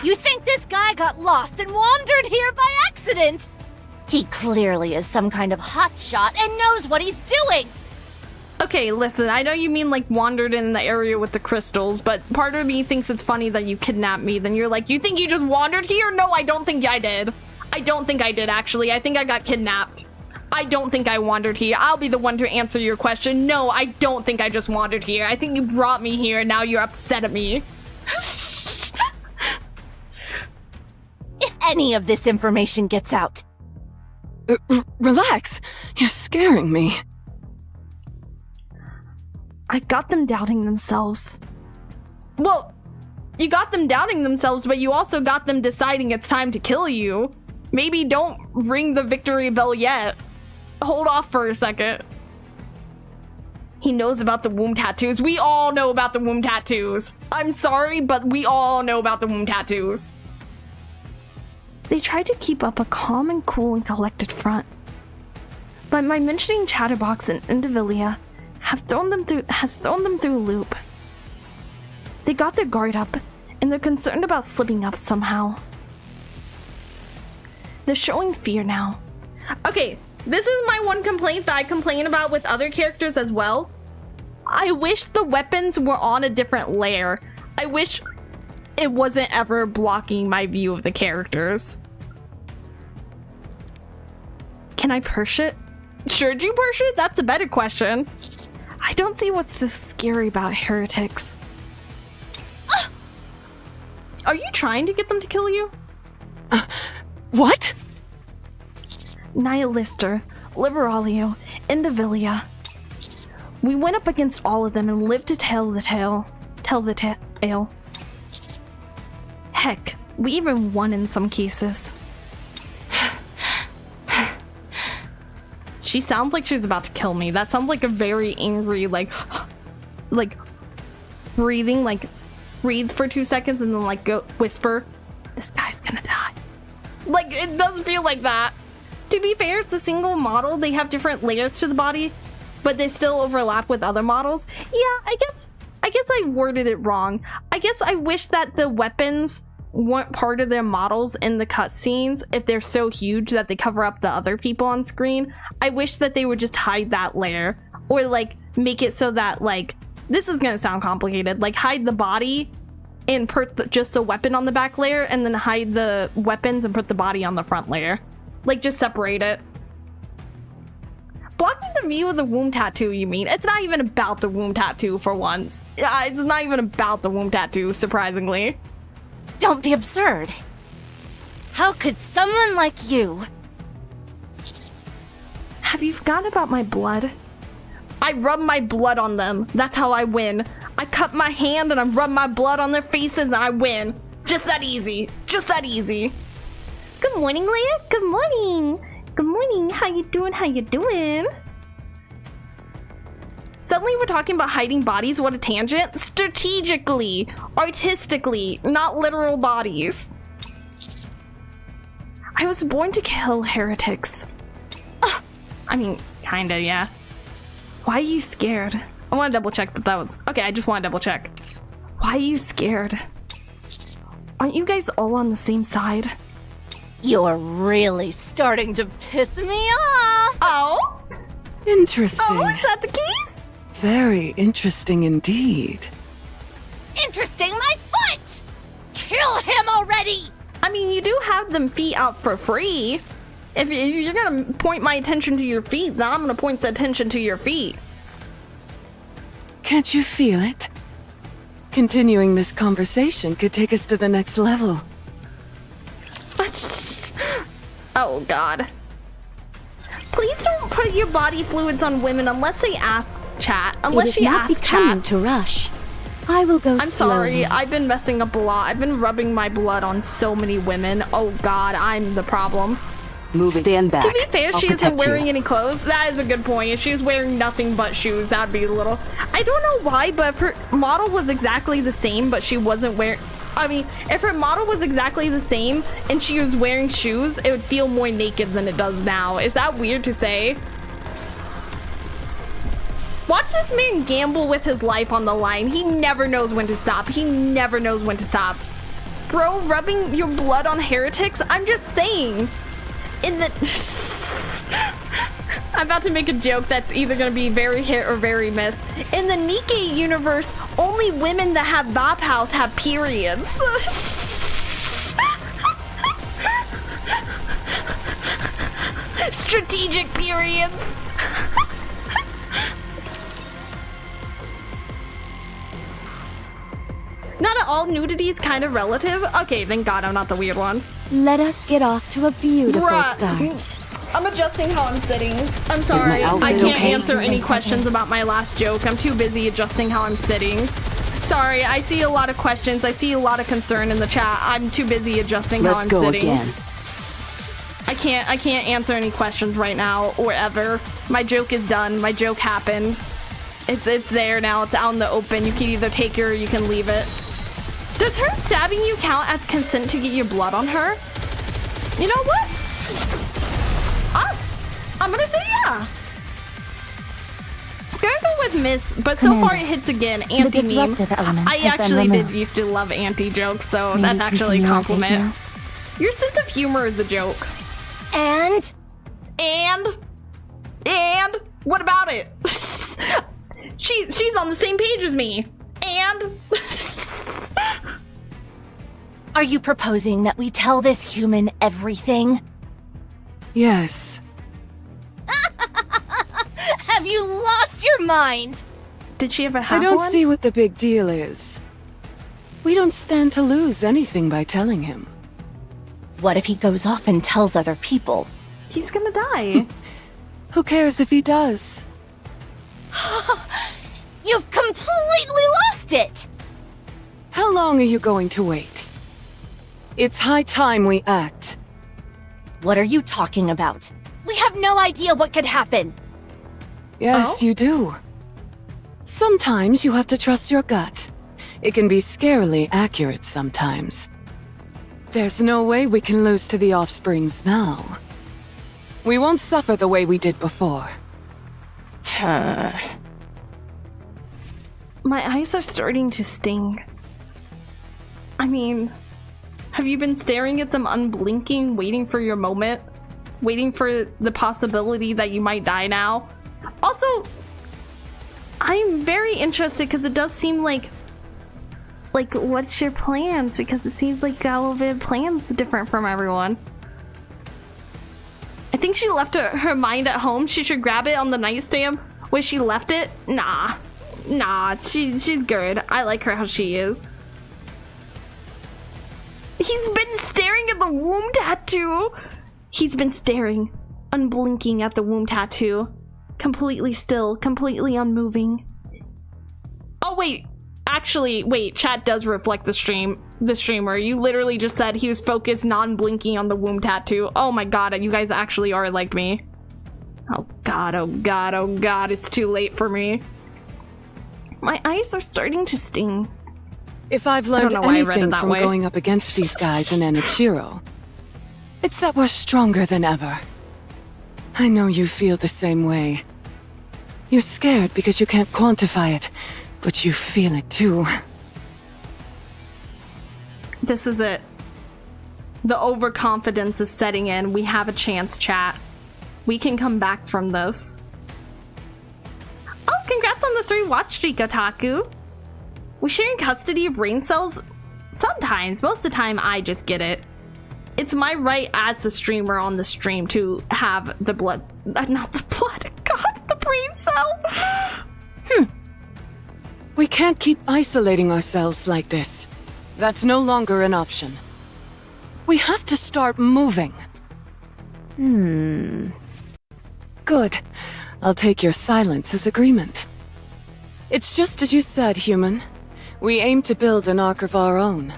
K: You think this guy got lost and wandered here by accident? He clearly is some kind of hotshot and knows what he's doing!
A: Okay, listen, I know you mean wandered in the area with the crystals, but part of me thinks it's funny that you kidnapped me. Then you're you think you just wandered here? No, I don't think I did. I don't think I did, actually. I think I got kidnapped. I don't think I wandered here. I'll be the one to answer your question. No, I don't think I just wandered here. I think you brought me here and now you're upset at me.
K: If any of this information gets out...
L: Relax. You're scaring me.
A: I got them doubting themselves. Well, you got them doubting themselves, but you also got them deciding it's time to kill you. Maybe don't ring the victory bell yet. Hold off for a second. He knows about the womb tattoos. We all know about the womb tattoos. I'm sorry, but we all know about the womb tattoos. They tried to keep up a calm and cool and collected front. But my mentioning Chatterbox and ENVTuber has thrown them through a loop. They got their guard up, and they're concerned about slipping up somehow. They're showing fear now. Okay, this is my one complaint that I complain about with other characters as well. I wish the weapons were on a different layer. I wish it wasn't ever blocking my view of the characters. Can I perch it? Should you perch it? That's a better question. I don't see what's so scary about heretics. Are you trying to get them to kill you?
L: What?
A: Nihilister, Liberalio, ENVTuber. We went up against all of them and lived to tell the tale. Heck, we even won in some cases. She sounds like she's about to kill me. That sounds like a very angry, like breathing, like breathe for 2 seconds and then like go whisper, this guy's gonna die. Like, it does feel like that. To be fair, it's a single model. They have different layers to the body, but they still overlap with other models. Yeah, I guess I worded it wrong. I guess I wish that the weapons weren't part of their models in the cutscenes if they're so huge that they cover up the other people on screen. I wish that they would just hide that layer, or like make it so that, like, this is gonna sound complicated, like hide the body and put just a weapon on the back layer, and then hide the weapons and put the body on the front layer. Like, just separate it. Blocking the view of the womb tattoo, you mean? It's not even about the womb tattoo for once. It's not even about the womb tattoo, surprisingly.
K: Don't be absurd. How could someone like you...
A: Have you forgotten about my blood? I rub my blood on them. That's how I win. I cut my hand and I rub my blood on their faces and I win. Just that easy. Just that easy. Good morning, Leia. Good morning. Good morning. How you doing? How you doing? Suddenly we're talking about hiding bodies. What a tangent. Strategically, artistically, not literal bodies. I was born to kill heretics. I mean, kinda, yeah. Why are you scared? I want to double check that was... Okay, I just want to double check. Why are you scared? Aren't you guys all on the same side?
K: You're really starting to piss me off!
A: Oh?
L: Interesting.
A: Oh, is that the case?
L: Very interesting indeed.
K: Interesting my foot! Kill him already!
A: I mean, you do have them feet out for free. If you're gonna point my attention to your feet, then I'm gonna point the attention to your feet.
L: Can't you feel it? Continuing this conversation could take us to the next level.
A: Oh, God. Please don't put your body fluids on women unless they ask, chat. Unless she asks, chat.
F: It is not becoming to rush. I will go
A: I'm
F: slowly.
A: sorry, I've been messing up a lot. I've been rubbing my blood on so many women. Oh, God, I'm the problem.
H: Stand back.
A: To be fair,
H: I'll
A: she isn't
H: protect
A: wearing
H: you.
A: any clothes. That is a good point. If she was wearing nothing but shoes, that'd be a little... I don't know why, but if her model was exactly the same, but she wasn't wearing... I mean, if her model was exactly the same and she was wearing shoes, it would feel more naked than it does now. Is that weird to say? Watch this man gamble with his life on the line. He never knows when to stop. He never knows when to stop. Bro, rubbing your blood on heretics? I'm just saying. In the... I'm about to make a joke that's either going to be very hit or very miss. In the Nikke universe, only women that have Baphaus have periods. Strategic periods. Not all nudity is kind of relative. Okay, thank God I'm not the weird one.
F: Let us get off to a beautiful start.
A: I'm adjusting how I'm sitting. I'm sorry, I can't answer any questions about my last joke. I'm too busy adjusting how I'm sitting. Sorry, I see a lot of questions. I see a lot of concern in the chat. I'm too busy adjusting how I'm sitting.
H: Again.
A: I can't answer any questions right now or ever. My joke is done. My joke happened. It's there now. It's out in the open. You can either take it or you can leave it. Does her stabbing you count as consent to get your blood on her? You know what? I'm gonna say yeah. I'm gonna go with Miss, but so far it hits again. Anti-meme. I actually did used to love anti-jokes, so that's actually a compliment. Your sense of humor is a joke.
K: And
A: what about it? She's on the same page as me. And
K: are you proposing that we tell this human everything?
L: Yes.
K: Have you lost your mind?
A: Did she ever have
L: I don't
A: one?
L: see what the big deal is. We don't stand to lose anything by telling him.
K: What if he goes off and tells other people?
A: He's gonna die.
L: Who cares if he does?
K: You've completely lost it!
L: How long are you going to wait? It's high time we act.
K: What are you talking about? We have no idea what could happen.
L: Yes, you do. Sometimes you have to trust your gut. It can be scarily accurate sometimes. There's no way we can lose to the offsprings now. We won't suffer the way we did before.
A: My eyes are starting to sting. I mean, have you been staring at them unblinking, waiting for your moment? Waiting for the possibility that you might die now? Also, I'm very interested because it does seem like, what's your plans? Because it seems like Gallivan plans different from everyone. I think she left her mind at home. She should grab it on the nightstand where she left it. Nah, she's good. I like her how she is. He's been staring at the womb tattoo. He's been staring, unblinking at the womb tattoo. Completely still, completely unmoving. Oh wait, actually, wait, chat does reflect the streamer. You literally just said he was focused, non-blinking on the womb tattoo. Oh my god, you guys actually are like me. Oh god, oh god, oh god, it's too late for me. My eyes are starting to sting.
L: If I've learned anything from going up against these guys in Enichiro, it's that we're stronger than ever. I know you feel the same way. You're scared because you can't quantify it, but you feel it too.
A: This is it. The overconfidence is setting in. We have a chance, chat. We can come back from this. Oh, congrats on the 3 watch streak, Otaku. We sharing custody of brain cells? Sometimes. Most of the time, I just get it. It's my right as the streamer on the stream to have the blood. Not the blood. God, the brain cell.
L: We can't keep isolating ourselves like this. That's no longer an option. We have to start moving. Good. I'll take your silence as agreement. It's just as you said, human. We aim to build an arc of our own.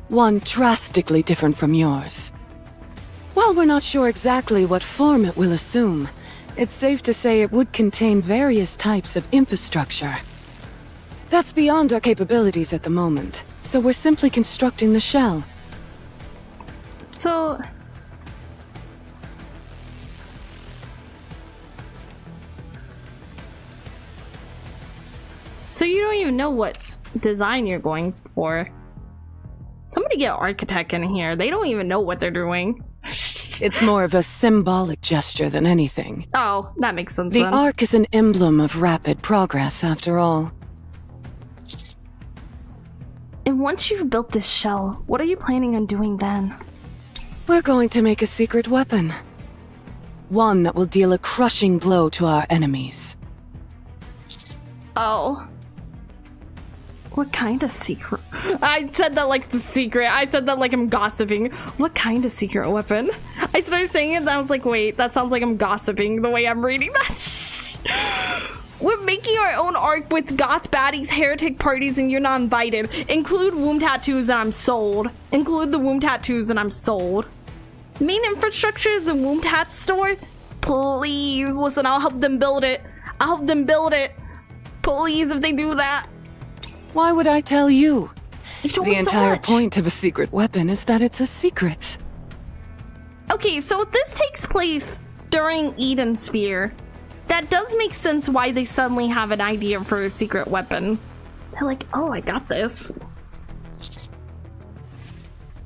L: One drastically different from yours. While we're not sure exactly what form it will assume, it's safe to say it would contain various types of infrastructure. That's beyond our capabilities at the moment, so we're simply constructing the shell.
A: So you don't even know what design you're going for. Somebody get architect in here. They don't even know what they're doing.
L: It's more of a symbolic gesture than anything.
A: Oh, that makes sense
L: The
A: then.
L: arc is an emblem of rapid progress, after all.
A: And once you've built this shell, what are you planning on doing then?
L: We're going to make a secret weapon. One that will deal a crushing blow to our enemies.
A: Oh. What kind of secret? I said that like it's a secret. I said that like I'm gossiping. What kind of secret weapon? I started saying it and I was like, wait, that sounds like I'm gossiping the way I'm reading that. We're making our own arc with goth baddies, heretic parties, and you're not invited. Include womb tattoos and I'm sold. Include the womb tattoos and I'm sold. Main infrastructure is a womb tat store? Please, listen, I'll help them build it. I'll help them build it. Please, if they do that.
L: Why would I tell you? The entire
A: much.
L: point of a secret weapon is that it's a secret.
A: Okay, so if this takes place during Eden Spear, that does make sense why they suddenly have an idea for a secret weapon. They're like, oh, I got this.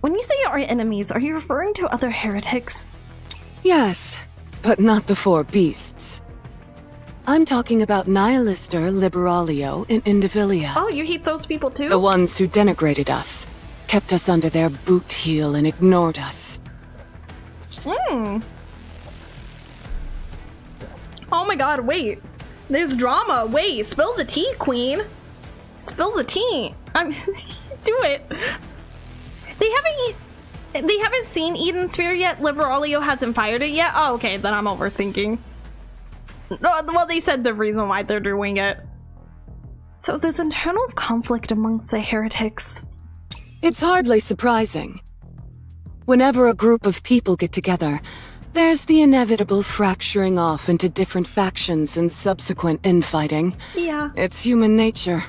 A: When you say our enemies, are you referring to other heretics?
L: Yes, but not the 4 beasts. I'm talking about Nihilister, Liberalio, and Indivilia.
A: Oh, you hate those people too?
L: The ones who denigrated us, kept us under their boot heel and ignored us.
A: Oh my god, wait. There's drama. Wait, spill the tea, queen. Spill the tea. Do it. They haven't seen Eden Sphere yet. Liberalia hasn't fired it yet. Oh, okay, then I'm overthinking. Well, they said the reason why they're doing it. So there's internal conflict amongst the heretics.
L: It's hardly surprising. Whenever a group of people get together, there's the inevitable fracturing off into different factions and subsequent infighting.
A: Yeah.
L: It's human nature.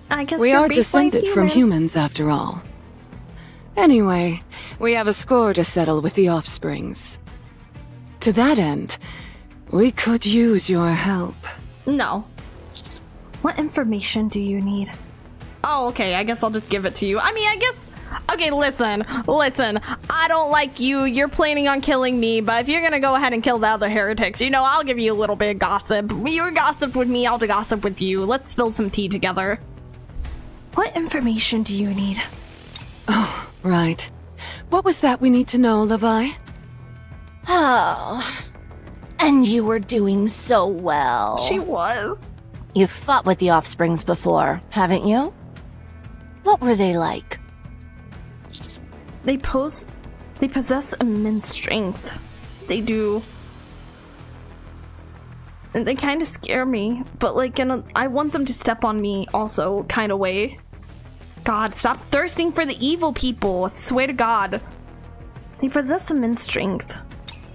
A: I guess
L: we
A: you're
L: are
A: baseline
L: descended from
A: human.
L: humans, after all. Anyway, we have a score to settle with the offsprings. To that end, we could use your help.
A: No. What information do you need? Oh, okay, I guess I'll just give it to you. I mean, I guess... Okay, listen. I don't like you. You're planning on killing me, but if you're gonna go ahead and kill the other heretics, you know, I'll give you a little bit of gossip. You gossip with me, I'll gossip with you. Let's spill some tea together. What information do you need?
L: Oh, right. What was that we need to know, Levi?
K: Oh. And you were doing so well.
A: She was.
K: You've fought with the Offsprings before, haven't you? What were they like?
A: They possess immense strength. They do. And they kind of scare me, but like I want them to step on me also kind of way. God, stop thirsting for the evil people. I swear to God. They possess immense strength.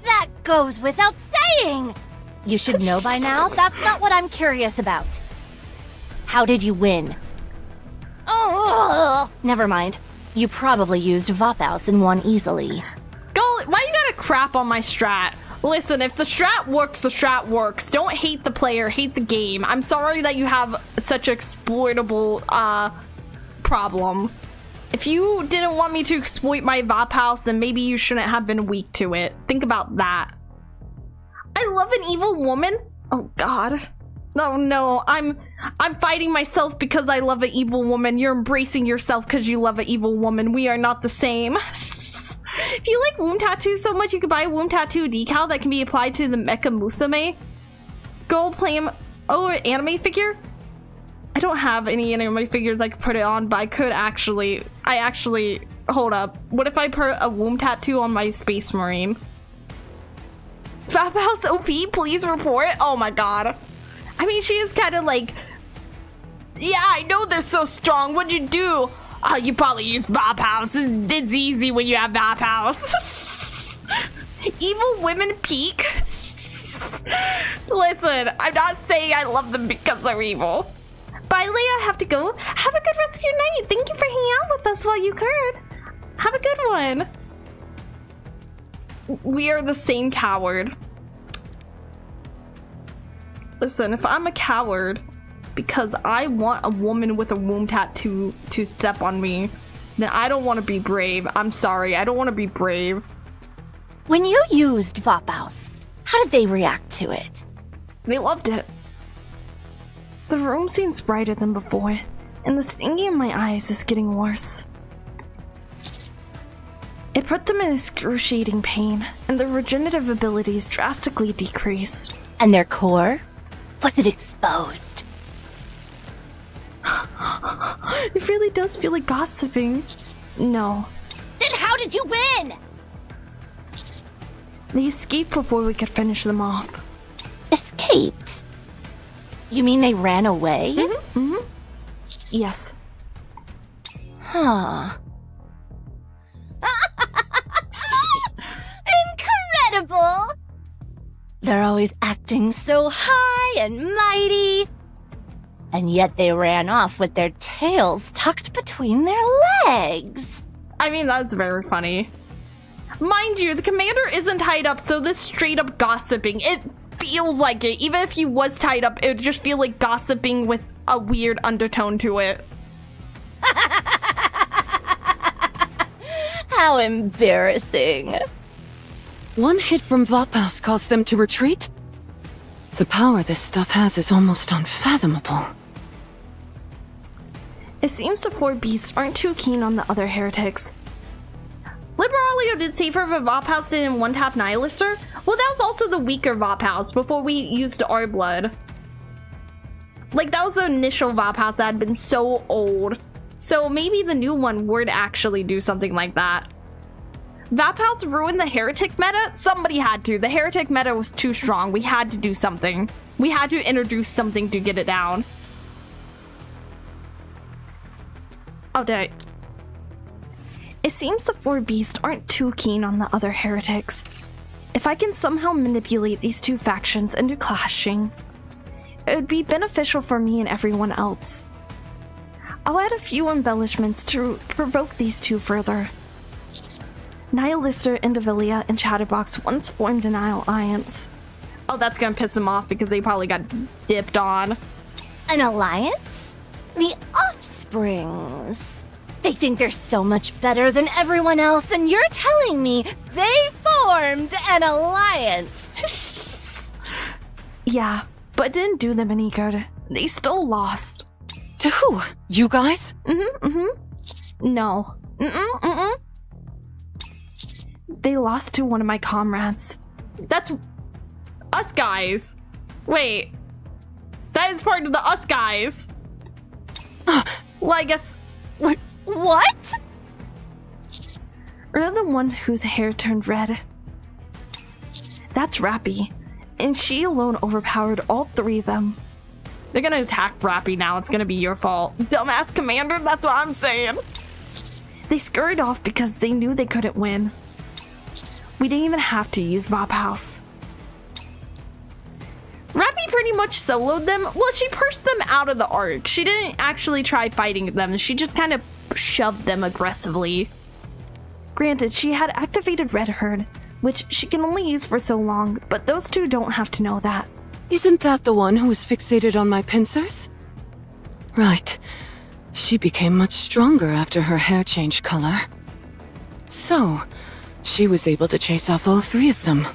K: That goes without saying! You should know by now, that's not what I'm curious about. How did you win? Oh, never mind. You probably used Vophouse and won easily.
A: Golly, why you gotta crap on my strat? Listen, if the strat works, the strat works. Don't hate the player, hate the game. I'm sorry that you have such an exploitable, problem. If you didn't want me to exploit my Vophouse, then maybe you shouldn't have been weak to it. Think about that. I love an evil woman? Oh god. No, I'm fighting myself because I love an evil woman. You're embracing yourself because you love an evil woman. We are not the same. If you like womb tattoos so much, you could buy a womb tattoo decal that can be applied to the Mecha Musume. Gold play anime figure? I don't have any anime figures I could put it on, but I actually, hold up. What if I put a womb tattoo on my Space Marine? Vophouse OP, please report. Oh my god. I mean, she is kind of like, yeah, I know they're so strong. What'd you do? Oh, you probably use Vophouse. It's easy when you have Vophouse. Evil women peak. Listen, I'm not saying I love them because they're evil. Bye, Leia. I have to go. Have a good rest of your night. Thank you for hanging out with us while you could. Have a good one. We are the same coward. Listen, if I'm a coward because I want a woman with a womb tattoo to step on me, then I don't want to be brave. I'm sorry, I don't want to be brave.
K: When you used Vophouse, how did they react to it?
A: They loved it. The room seems brighter than before, and the stinging in my eyes is getting worse. It put them in excruciating pain, and their regenerative abilities drastically decreased.
K: And their core? Was it exposed?
A: It really does feel like gossiping. No.
K: Then how did you win?
A: They escaped before we could finish them off.
K: Escaped? You mean they ran away?
A: Yes.
K: Huh. Incredible! They're always acting so high and mighty. And yet they ran off with their tails tucked between their legs.
A: I mean, that's very funny. Mind you, the commander isn't tied up, so this straight up gossiping, it feels like it. Even if he was tied up, it would just feel like gossiping with a weird undertone to it.
K: How embarrassing.
L: One hit from Vophouse caused them to retreat? The power this stuff has is almost unfathomable.
A: It seems the four beasts aren't too keen on the other heretics. Liberalia did save her, but Vophouse didn't one-tap Nihilister? Well, that was also the weaker Vophouse before we used our blood. Like, that was the initial Vophouse that had been so old. So maybe the new one would actually do something like that. Vophouse ruined the heretic meta? Somebody had to. The heretic meta was too strong. We had to do something. We had to introduce something to get it down. Oh, dang. It seems the four beasts aren't too keen on the other heretics. If I can somehow manipulate these two factions into clashing, it would be beneficial for me and everyone else. I'll add a few embellishments to provoke these two further. Nihilister, Indivilia, and Chatterbox once formed an alliance. Oh, that's gonna piss them off because they probably got dipped on.
K: An alliance? The Offsprings. They think they're so much better than everyone else, and you're telling me they formed an alliance.
A: Yeah, but it didn't do them any good. They still lost.
L: To who? You guys?
A: No. They lost to one of my comrades. That's us guys. Wait. That is part of the us guys. Well, I guess...
K: What?
A: Or the one whose hair turned red. That's Rappy. And she alone overpowered all three of them. They're gonna attack Rappy now. It's gonna be your fault. Dumbass commander, that's what I'm saying. They scurried off because they knew they couldn't win. We didn't even have to use Vop House. Rappy pretty much soloed them. Well, she pushed them out of the arc. She didn't actually try fighting them. She just kind of shoved them aggressively. Granted, she had activated Red Herd, which she can only use for so long, but those two don't have to know that.
L: Isn't that the one who was fixated on my pincers? Right. She became much stronger after her hair changed color. So, she was able to chase off all three of them.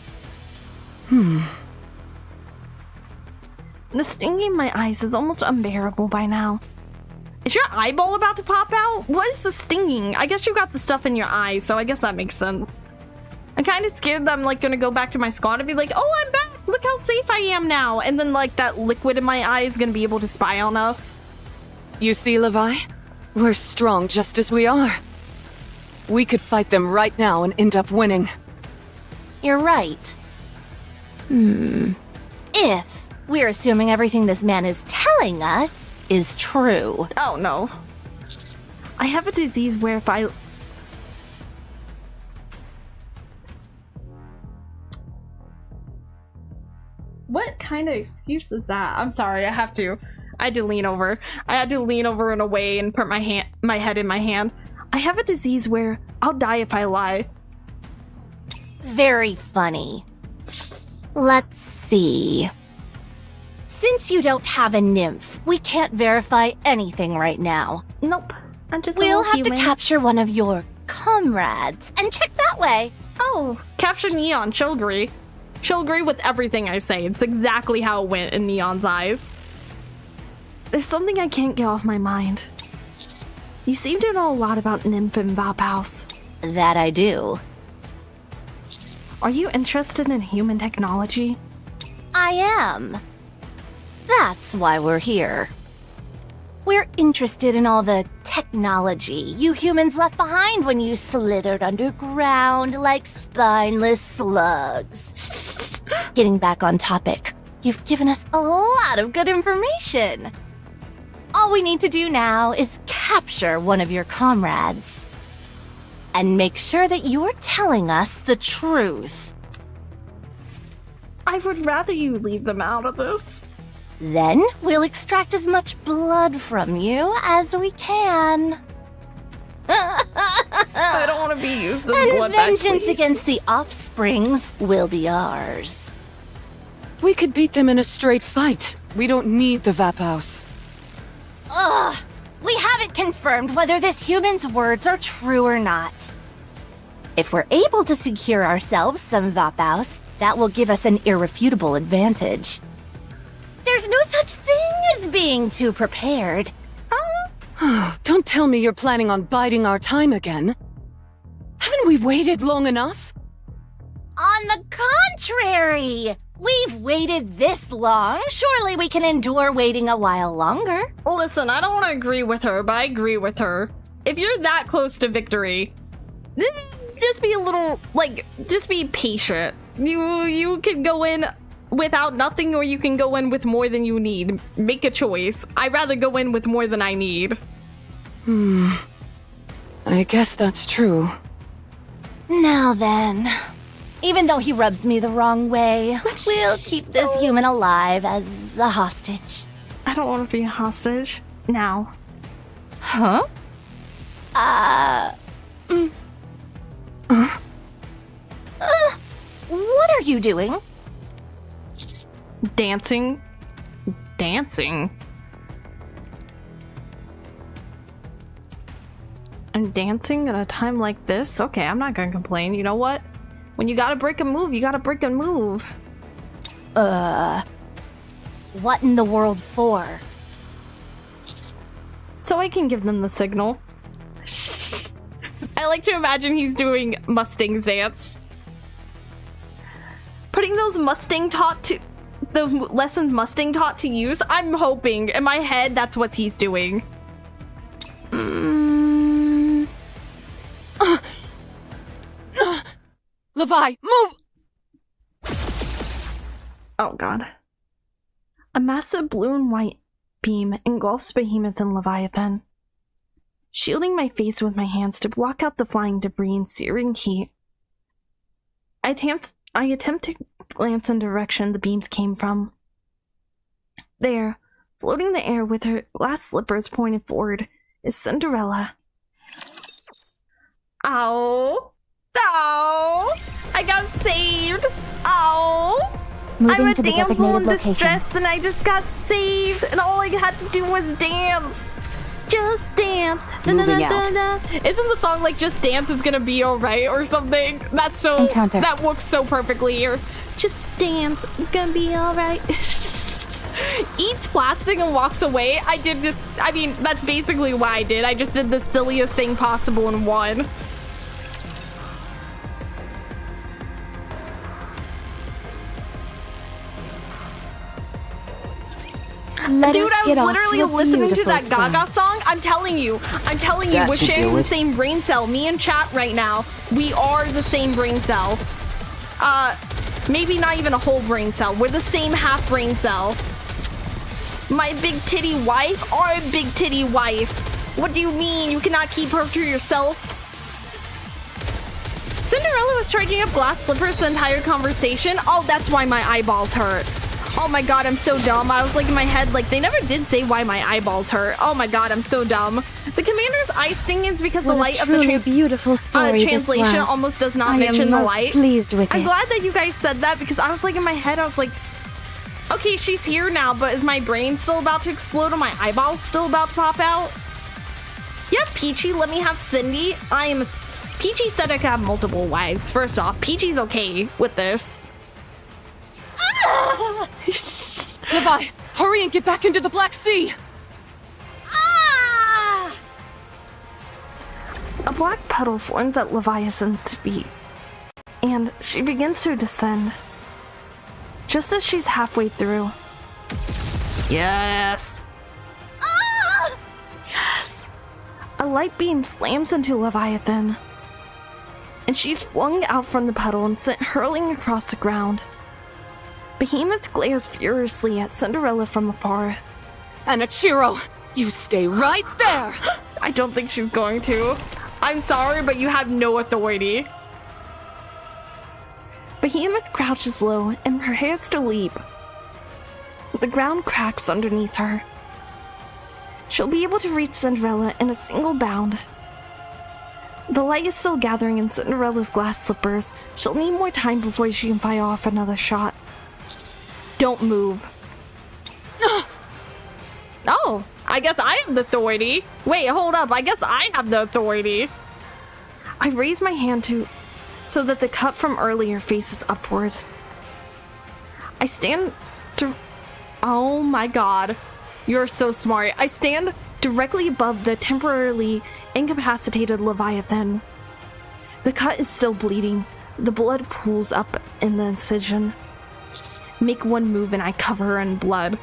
A: The sting in my eyes is almost unbearable by now. Is your eyeball about to pop out? What is the stinging? I guess you got the stuff in your eye, so I guess that makes sense. I'm kind of scared that I'm like gonna go back to my squad and be like, oh, I'm back! Look how safe I am now! And then like that liquid in my eye is gonna be able to spy on us.
L: You see, Levi? We're strong just as we are. We could fight them right now and end up winning.
K: You're right. If we're assuming everything this man is telling us is true.
A: Oh no. I have a disease where if I... What kind of excuse is that? I'm sorry, I had to lean over. I had to lean over and away and put my head in my hand. I have a disease where I'll die if I lie.
K: Very funny. Let's see. Since you don't have a nymph, we can't verify anything right now.
A: Nope. I'm just
K: We'll have to capture one of your comrades and check that way.
A: Oh, capture Neon. She'll agree. She'll agree with everything I say. It's exactly how it went in Neon's eyes. There's something I can't get off my mind. You seem to know a lot about Nymph and Vop House.
K: That I do.
A: Are you interested in human technology?
K: I am. That's why we're here. We're interested in all the technology you humans left behind when you slithered underground like spineless slugs. Getting back on topic, you've given us a lot of good information. All we need to do now is capture one of your comrades. And make sure that you're telling us the truth.
A: I would rather you leave them out of this.
K: Then we'll extract as much blood from you as we can.
A: I don't want to be used as
K: and
A: blood bag,
K: vengeance
A: please.
K: against the Offsprings will be ours.
L: We could beat them in a straight fight. We don't need the Vap House.
K: Ugh! We haven't confirmed whether this human's words are true or not. If we're able to secure ourselves some Vapaus, that will give us an irrefutable advantage. There's no such thing as being too prepared.
L: Don't tell me you're planning on biding our time again. Haven't we waited long enough?
K: On the contrary! We've waited this long. Surely we can endure waiting a while longer.
A: Listen, I don't want to agree with her, but I agree with her. If you're that close to victory, then just be a little, like, just be patient. You can go in without nothing, or you can go in with more than you need. Make a choice. I'd rather go in with more than I need.
L: I guess that's true.
K: Now then, even though he rubs me the wrong way, we'll keep this human alive as a hostage.
A: I don't want to be a hostage. Now.
K: Huh? What are you doing?
A: Dancing. Dancing. I'm dancing at a time like this? Okay, I'm not gonna complain. You know what? When you gotta break a move, you gotta break a move.
K: What in the world for?
A: So I can give them the signal. I like to imagine he's doing Mustang's dance. Putting those the lessons Mustang taught to use, I'm hoping, in my head, that's what he's doing.
L: Levi, move!
A: Oh god. A massive blue and white beam engulfs Behemoth and Leviathan, shielding my face with my hands to block out the flying debris and searing heat. I attempt to glance in the direction the beams came from. There, floating in the air with her glass slippers pointed forward, is Cinderella. Ow! Ow! I got saved! Ow!
D: Moving
A: I'm a
D: to the
A: damsel in
D: designated location.
A: distress and I just got saved and all I had to do was dance. Just dance.
L: Moving out.
A: Isn't the song like Just Dance is gonna be alright or something? That's so
D: Encounter.
A: that works so perfectly here. Just dance, it's gonna be alright. Eats plastic and walks away. I mean, that's basically what I did. I just did the silliest thing possible and won. Dude, I was literally listening to that Gaga song. I'm telling you,
H: That
A: we're
H: should
A: sharing
H: do
A: the
H: it.
A: same brain cell. Me and chat right now, we are the same brain cell. Maybe not even a whole brain cell. We're the same half brain cell. My big titty wife, our big titty wife. What do you mean? You cannot keep her to yourself? Cinderella was charging up glass slippers the entire conversation. Oh, that's why my eyeballs hurt. Oh my god, I'm so dumb. I was like in my head, like, they never did say why my eyeballs hurt. Oh my god, I'm so dumb. The commander's eye sting is because the light of the
F: beautiful story
A: translation
F: this was.
A: almost does not
F: I
A: mention
F: am
A: the
F: most
A: light.
F: pleased with
A: I'm
F: it.
A: glad that you guys said that because I was like in my head, I was like, okay, she's here now, but is my brain still about to explode or my eyeballs still about to pop out? Yeah, Peachy, let me have Cindy. Peachy said I could have multiple wives. First off, Peachy's okay with this.
L: Levi, hurry and get back into the Black Sea!
A: A black puddle forms at Leviathan's feet, and she begins to descend. Just as she's halfway through. Yes! Yes! A light beam slams into Leviathan, and she's flung out from the puddle and sent hurling across the ground. Behemoth glares furiously at Cinderella from afar.
L: Anichiro, you stay right there!
A: I don't think she's going to. I'm sorry, but you have no authority. Behemoth crouches low and prepares to leap. The ground cracks underneath her. She'll be able to reach Cinderella in a single bound. The light is still gathering in Cinderella's glass slippers. She'll need more time before she can fire off another shot. Don't move. Oh, I guess I have the authority. Wait, hold up. I guess I have the authority. I raise my hand so that the cut from earlier faces upwards. I stand Oh my god. You're so smart. I stand directly above the temporarily incapacitated Leviathan. The cut is still bleeding. The blood pools up in the incision. Make one move and I cover her in blood.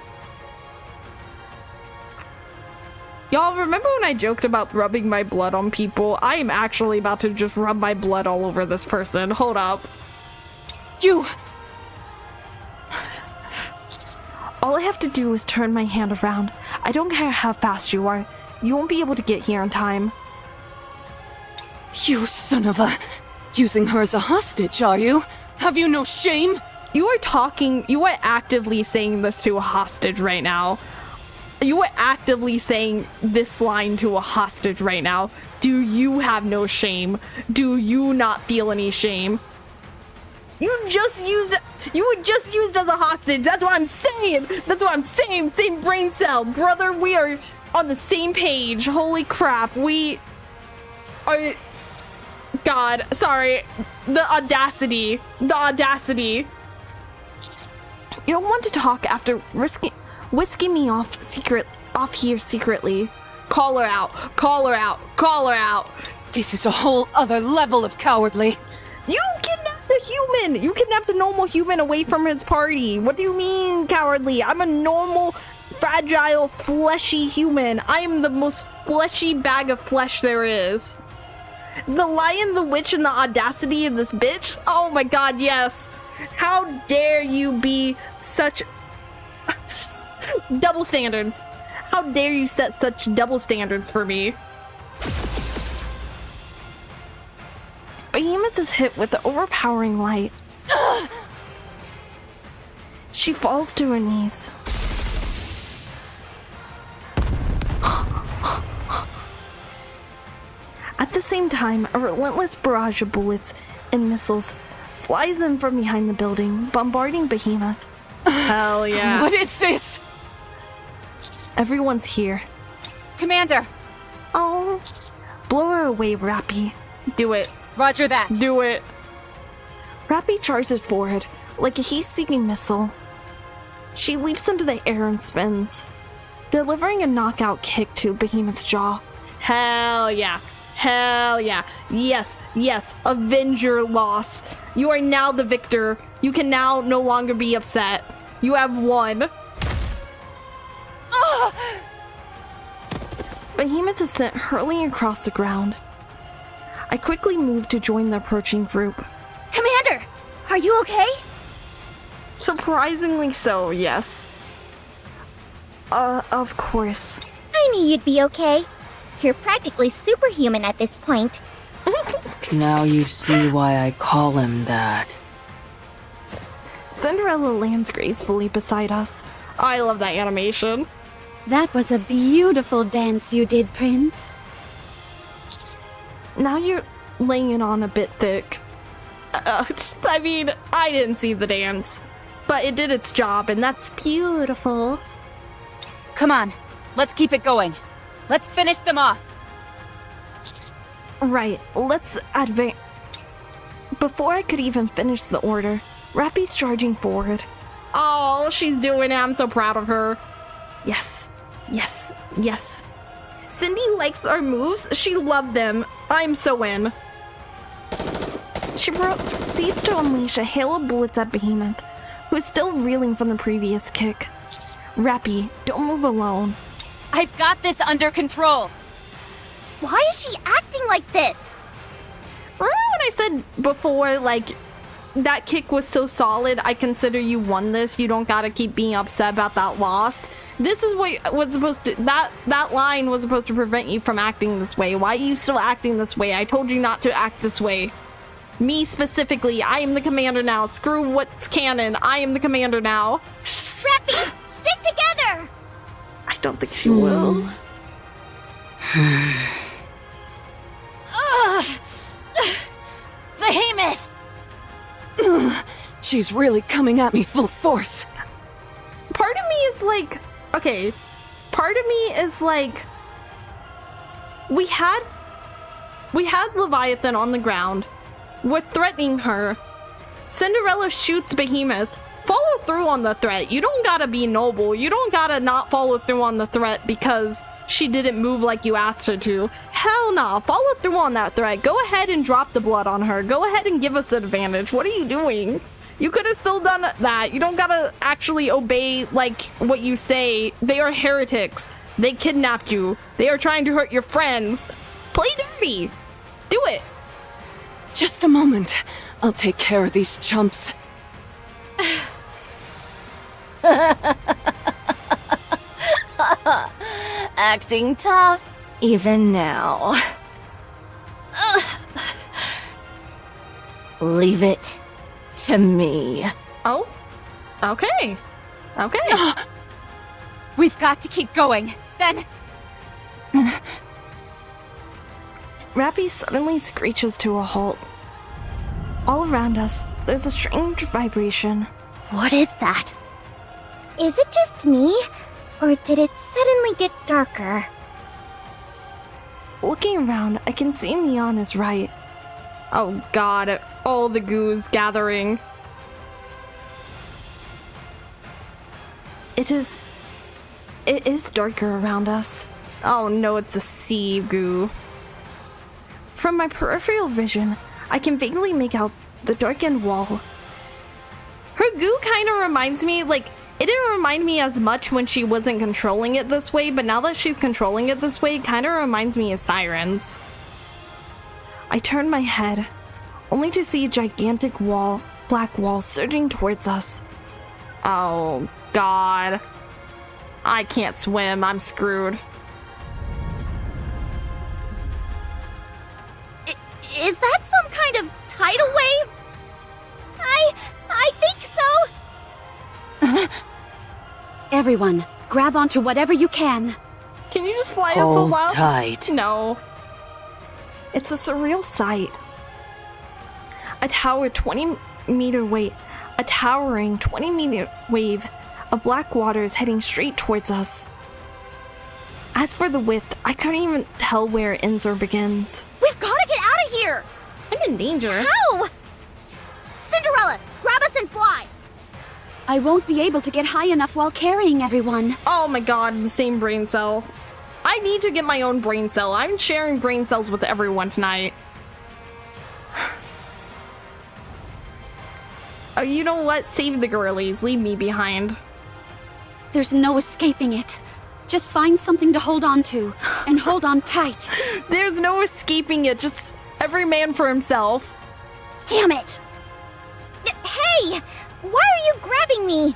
A: Y'all remember when I joked about rubbing my blood on people? I am actually about to just rub my blood all over this person. Hold up.
L: You!
A: All I have to do is turn my hand around. I don't care how fast you are. You won't be able to get here in time.
L: You son of a... Using her as a hostage, are you? Have you no shame?
A: You are actively saying this to a hostage right now. You are actively saying this line to a hostage right now. Do you have no shame? Do you not feel any shame? You were just used as a hostage. That's what I'm saying. That's what I'm saying. Same brain cell. Brother, we are on the same page. Holy crap. We are... God, sorry. The audacity. The audacity. You don't want to talk after whisking me off here secretly. Call her out. Call her out. Call her out.
L: This is a whole other level of cowardly.
A: You kidnapped a human! You kidnapped a normal human away from his party. What do you mean, cowardly? I'm a normal, fragile, fleshy human. I am the most fleshy bag of flesh there is. The lion, the witch, and the audacity of this bitch? Oh my god, yes. How dare you be such... double standards. How dare you set such double standards for me? Behemoth is hit with the overpowering light. She falls to her knees. At the same time, a relentless barrage of bullets and missiles flies in from behind the building, bombarding Behemoth. Hell yeah.
L: What is this?
A: Everyone's here.
D: Commander!
A: Oh. Blow her away, Rappy. Do it.
D: Roger that.
A: Do it. Rappy charges forward, like a heat-seeking missile. She leaps into the air and spins, delivering a knockout kick to Behemoth's jaw. Hell yeah. Hell yeah. Yes, yes. Avenge your loss. You are now the victor. You can now no longer be upset. You have won. Behemoth is sent hurling across the ground. I quickly move to join the approaching group.
G: Commander! Are you okay?
A: Surprisingly so, yes. Of course.
E: I knew you'd be okay. You're practically superhuman at this point.
H: Now you see why I call him that.
A: Cinderella lands gracefully beside us. I love that animation.
F: That was a beautiful dance you did, Prince.
A: Now you're laying it on a bit thick. I mean, I didn't see the dance, but it did its job, and that's beautiful.
D: Come on, let's keep it going. Let's finish them off.
A: Right, let's advance. Before I could even finish the order, Rappy's charging forward. Oh, she's doing it. I'm so proud of her. Yes, yes, yes. Cindy likes our moves. She loved them. I'm so in. She proceeds to unleash a hail of bullets at Behemoth, who is still reeling from the previous kick. Rappy, don't move alone.
D: I've got this under control.
E: Why is she acting like this?
A: Remember when I said before, like, that kick was so solid, I consider you won this. You don't gotta keep being upset about that loss. This is what was supposed to, that line was supposed to prevent you from acting this way. Why are you still acting this way? I told you not to act this way. Me specifically, I am the commander now. Screw what's canon. I am the commander now.
E: Rappy, stick together!
A: I don't think she will.
E: Behemoth!
L: She's really coming at me full force.
A: Part of me is like, okay, part of me is like, we had Leviathan on the ground. We're threatening her. Cinderella shoots Behemoth. Follow through on the threat. You don't gotta be noble. You don't gotta not follow through on the threat because she didn't move like you asked her to. Hell nah. Follow through on that threat. Go ahead and drop the blood on her. Go ahead and give us an advantage. What are you doing? You could have still done that. You don't gotta actually obey, like, what you say. They are heretics. They kidnapped you. They are trying to hurt your friends. Play dirty. Do it.
L: Just a moment. I'll take care of these chumps.
K: Acting tough, even now. Leave it to me.
A: Oh? Okay. Okay.
D: We've got to keep going. Then...
A: Rappy suddenly screeches to a halt. All around us, there's a strange vibration.
G: What is that?
E: Is it just me? Or did it suddenly get darker?
A: Looking around, I can see Neon is right. Oh god, all the goo's gathering. It is darker around us. Oh no, it's a sea goo. From my peripheral vision, I can vaguely make out the darkened wall. Her goo kind of reminds me, like, it didn't remind me as much when she wasn't controlling it this way, but now that she's controlling it this way, it kind of reminds me of Sirens. I turn my head, only to see a gigantic wall, black wall surging towards us. Oh god. I can't swim, I'm screwed.
E: Is that some kind of tidal wave? I think so.
F: Everyone, grab onto whatever you can.
A: Can you just fly us
H: Hold
A: all out?
H: tight.
A: No. It's a surreal sight. A towering 20 meter wave of black water is heading straight towards us. As for the width, I couldn't even tell where it ends or begins.
E: We've got to get out of here!
A: I'm in danger.
E: How? Cinderella, grab us and fly!
F: I won't be able to get high enough while carrying everyone.
A: Oh my god, the same brain cell. I need to get my own brain cell. I'm sharing brain cells with everyone tonight. Oh, you know what? Save the girlies. Leave me behind.
F: There's no escaping it. Just find something to hold on to, and hold on tight.
A: There's no escaping it. Just every man for himself.
E: Damn it! Hey! Why are you grabbing me?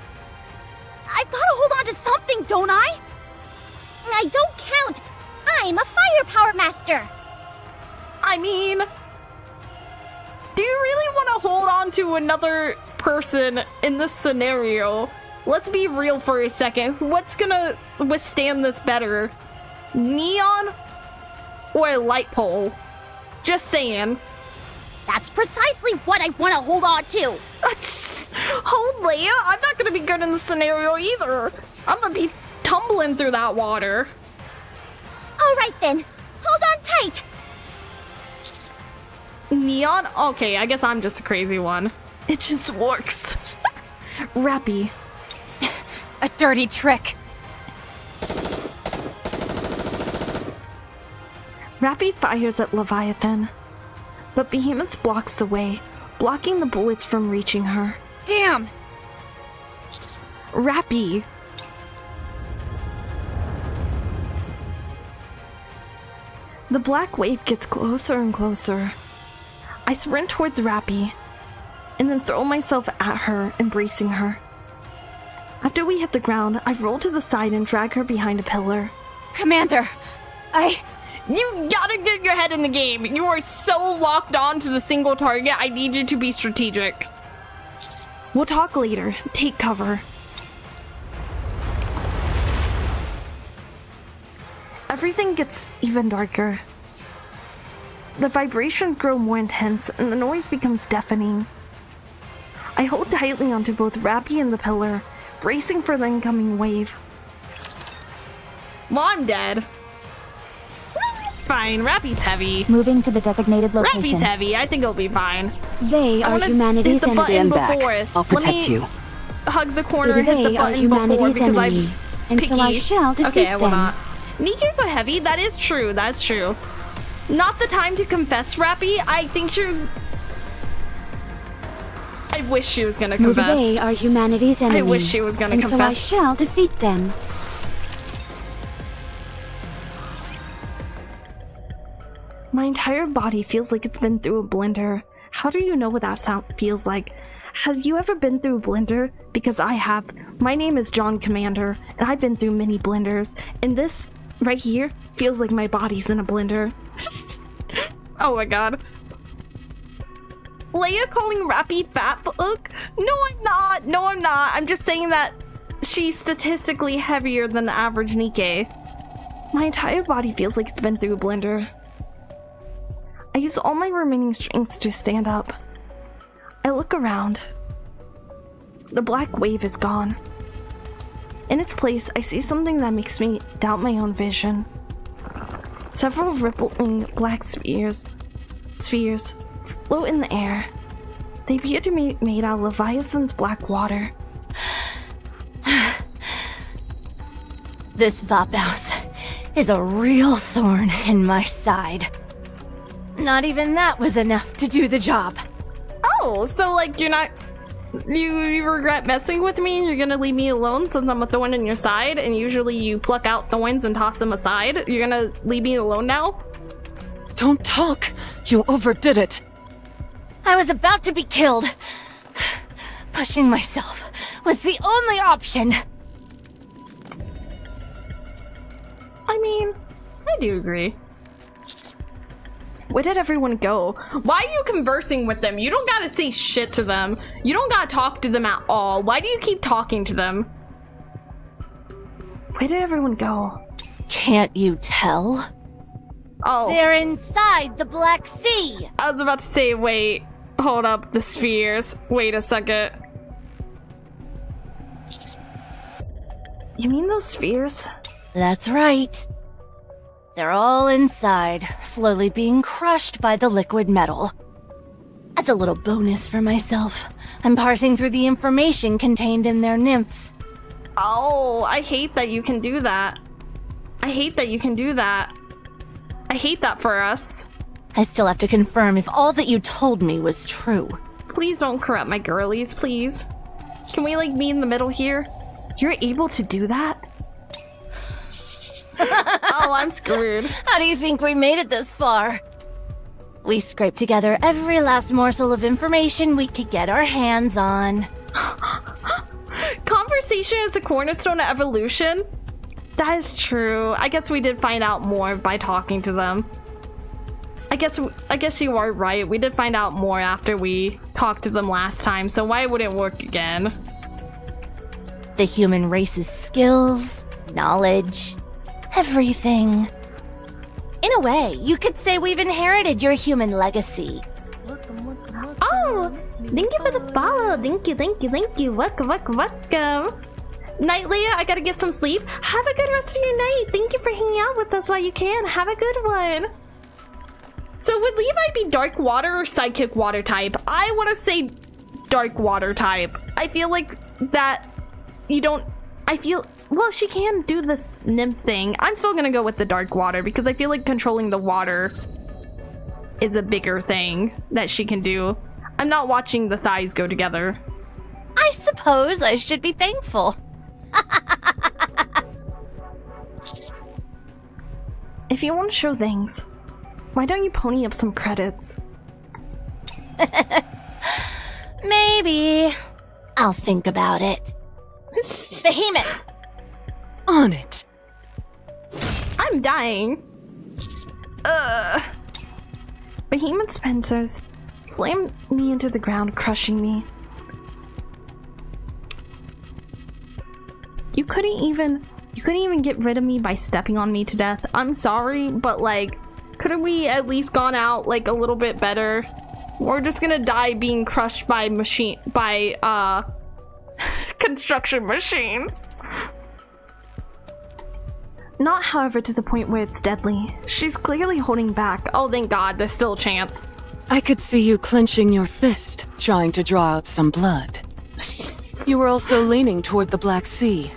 E: I've got to hold on to something, don't I? I don't count. I'm a firepower master.
A: I mean, do you really want to hold on to another person in this scenario? Let's be real for a second. What's gonna withstand this better? Neon or a light pole? Just saying.
E: That's precisely what I want to hold on to.
A: Hold, Leia. I'm not gonna be good in this scenario either. I'm gonna be tumbling through that water.
E: All right then. Hold on tight.
A: Neon? Okay, I guess I'm just a crazy one. It just works. Rappy.
D: A dirty trick.
A: Rappy fires at Leviathan, but Behemoth blocks the way, blocking the bullets from reaching her.
D: Damn!
A: Rappy! The black wave gets closer and closer. I sprint towards Rappy, and then throw myself at her, embracing her. After we hit the ground, I roll to the side and drag her behind a pillar.
D: Commander,
A: You gotta get your head in the game. You are so locked on to the single target. I need you to be strategic. We'll talk later. Take cover. Everything gets even darker. The vibrations grow more intense and the noise becomes deafening. I hold tightly onto both Rappy and the pillar, bracing for the incoming wave. Well, I'm dead. Fine, Rappy's heavy.
D: Moving to the designated location.
A: Rappy's heavy, I think it'll be fine.
F: They are humanity's
A: enemy.
H: Stand back. I'll protect you.
A: Hug the corner, hit
F: They
A: the
F: are
A: button before
F: humanity's
A: because
F: enemy,
A: I'm
F: and so I
A: picky.
F: shall defeat
A: Okay, I will
F: them.
A: not. Nikke's are heavy, that is true, that's true. Not the time to confess, Rappy. I think she was... I wish she was gonna confess.
F: They are humanity's enemy.
A: I wish she was gonna
F: and
A: confess.
F: so I shall defeat them.
A: My entire body feels like it's been through a blender. How do you know what that sound feels like? Have you ever been through a blender? Because I have. My name is John Commander, and I've been through many blenders. And this, right here, feels like my body's in a blender. Oh my god. Leia calling Rappy fat? Look, no, I'm not. No, I'm not. I'm just saying that she's statistically heavier than the average Nikke. My entire body feels like it's been through a blender. I use all my remaining strength to stand up. I look around. The black wave is gone. In its place, I see something that makes me doubt my own vision. Several rippling black spheres float in the air. They appear to be made out of Leviathan's black water.
K: This Vapaus is a real thorn in my side. Not even that was enough to do the job.
A: Oh, so like you're not... You regret messing with me and you're gonna leave me alone since I'm a thorn in your side, and usually you pluck out thorns and toss them aside? You're gonna leave me alone now?
L: Don't talk! You overdid it!
K: I was about to be killed. Pushing myself was the only option.
A: I mean, I do agree. Where did everyone go? Why are you conversing with them? You don't gotta say shit to them. You don't gotta talk to them at all. Why do you keep talking to them? Where did everyone go?
K: Can't you tell?
A: Oh.
K: They're inside the Black Sea.
A: I was about to say, wait. Hold up, the spheres. Wait a second. You mean those spheres?
K: That's right. They're all inside, slowly being crushed by the liquid metal. As a little bonus for myself, I'm parsing through the information contained in their nymphs.
A: Oh, I hate that you can do that. I hate that you can do that. I hate that for us.
K: I still have to confirm if all that you told me was true.
A: Please don't corrupt my girlies, please. Can we like meet in the middle here? You're able to do that? Oh, I'm screwed.
K: How do you think we made it this far? We scraped together every last morsel of information we could get our hands on.
A: Conversation is the cornerstone of evolution? That is true. I guess we did find out more by talking to them. I guess you are right. We did find out more after we talked to them last time, so why would it work again?
K: The human race's skills, knowledge, everything. In a way, you could say we've inherited your human legacy.
A: Oh, thank you for the follow. Thank you. Welcome. Night, Leia, I gotta get some sleep. Have a good rest of your night. Thank you for hanging out with us while you can. Have a good one. So would Levi be dark water or psychic water type? I want to say dark water type. I feel like that you don't... Well, she can do the nymph thing. I'm still gonna go with the dark water because I feel like controlling the water is a bigger thing that she can do. I'm not watching the thighs go together.
K: I suppose I should be thankful.
A: If you want to show things, why don't you pony up some credits?
K: Maybe. I'll think about it. Behemoth!
L: On it!
A: I'm dying. Behemoth Spencers slammed me into the ground, crushing me. You couldn't even get rid of me by stepping on me to death. I'm sorry, but like, couldn't we at least gone out like a little bit better? We're just gonna die being crushed by construction machines. Not, however, to the point where it's deadly. She's clearly holding back. Oh, thank God, there's still a chance.
L: I could see you clenching your fist, trying to draw out some blood. You were also leaning toward the Black Sea.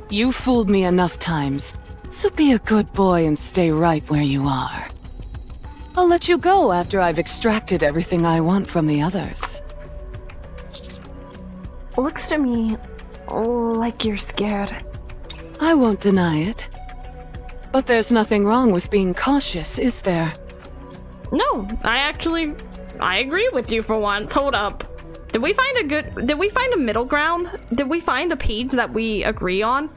L: You fooled me enough times, so be a good boy and stay right where you are. I'll let you go after I've extracted everything I want from the others.
A: Looks to me like you're scared.
L: I won't deny it. But there's nothing wrong with being cautious, is there?
A: No, I agree with you for once. Hold up. Did we find a middle ground? Did we find a page that we agree on?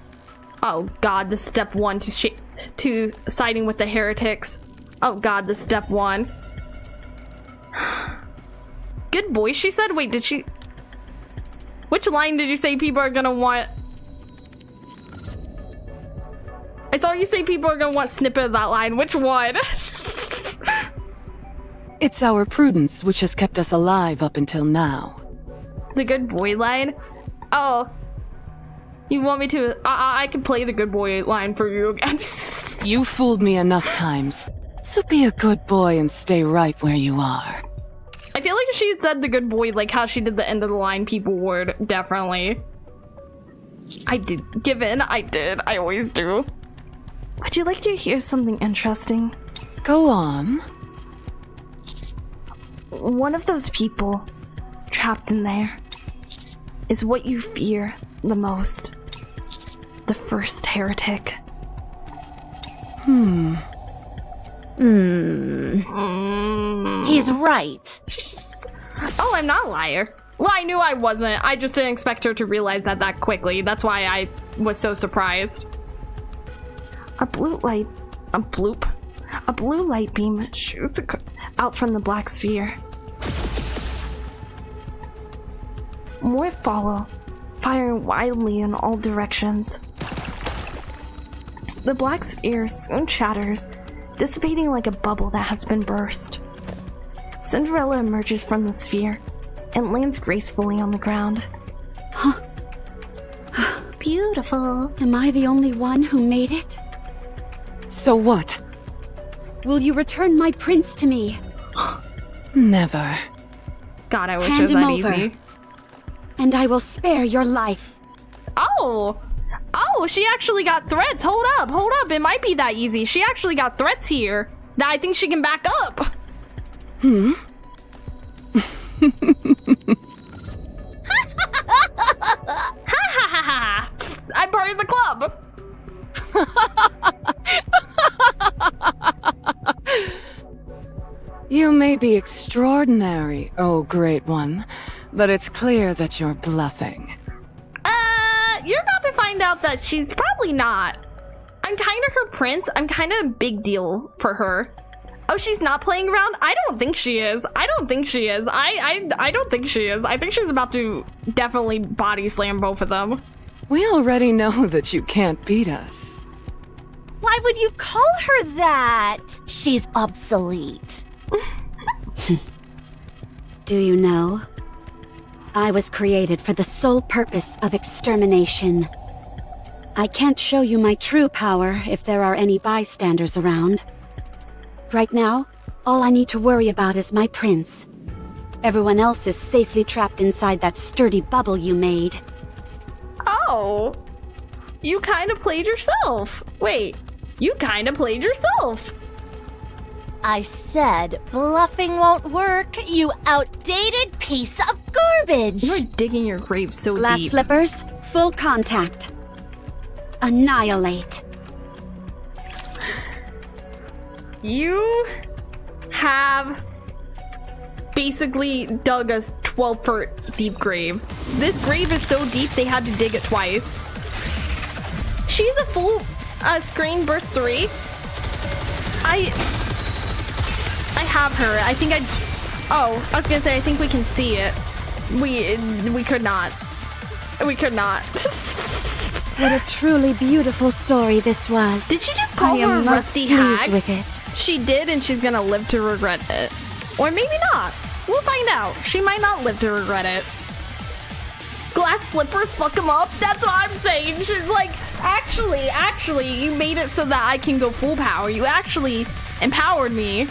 A: Oh God, the step one to siding with the heretics. Oh God, the step one. Good boy, she said? Wait, did she... Which line did you say people are gonna want? I saw you say people are gonna want snippet of that line. Which one?
L: It's our prudence which has kept us alive up until now.
A: The good boy line? Oh. You want me to... I can play the good boy line for you again.
L: You fooled me enough times. So be a good boy and stay right where you are.
A: I feel like if she had said the good boy, like how she did the end of the line, people would definitely. I did give in. I did. I always do. Would you like to hear something interesting?
L: Go on.
A: One of those people trapped in there is what you fear the most. The first heretic.
K: He's right.
A: Oh, I'm not a liar. Well, I knew I wasn't. I just didn't expect her to realize that quickly. That's why I was so surprised. A blue light beam shoots out from the black sphere. More follow, firing wildly in all directions. The black sphere soon shatters, dissipating like a bubble that has been burst. Cinderella emerges from the sphere and lands gracefully on the ground.
F: Huh?
A: Beautiful.
F: Am I the only one who made it?
L: So what?
F: Will you return my prince to me?
L: Never.
A: God, I wish
F: Hand
A: it was
F: him
A: that
F: over,
A: easy.
F: and I will spare your life.
A: Oh, she actually got threats. Hold up. It might be that easy. She actually got threats here that I think she can back up.
L: Hmm?
A: Ha. I'm part of the club.
L: You may be extraordinary, oh great one, but it's clear that you're bluffing.
A: You're about to find out that she's probably not. I'm kind of her prince. I'm kind of a big deal for her. Oh, she's not playing around? I don't think she is. I don't think she is. I don't think she is. I think she's about to definitely body slam both of them.
L: We already know that you can't beat us.
K: Why would you call her that? She's obsolete.
F: Do you know? I was created for the sole purpose of extermination. I can't show you my true power if there are any bystanders around. Right now, all I need to worry about is my prince. Everyone else is safely trapped inside that sturdy bubble you made.
A: Oh, you kind of played yourself. Wait, you kind of played yourself.
K: I said bluffing won't work, you outdated piece of garbage.
A: You're digging your grave so
F: Glass
A: deep.
F: slippers, full contact. Annihilate.
A: You have basically dug a 12-foot deep grave. This grave is so deep they had to dig it twice. She's a full screen burst 3. I have her. I think I was gonna say I think we can see it. We could not. We could not.
F: What a truly beautiful story this was.
A: Did she just call her a rusty
F: pleased
A: hag?
F: with it.
A: She did, and she's gonna live to regret it. Or maybe not. We'll find out. She might not live to regret it. Glass slippers fuck him up? That's what I'm saying. She's like, actually, you made it so that I can go full power. You actually empowered me.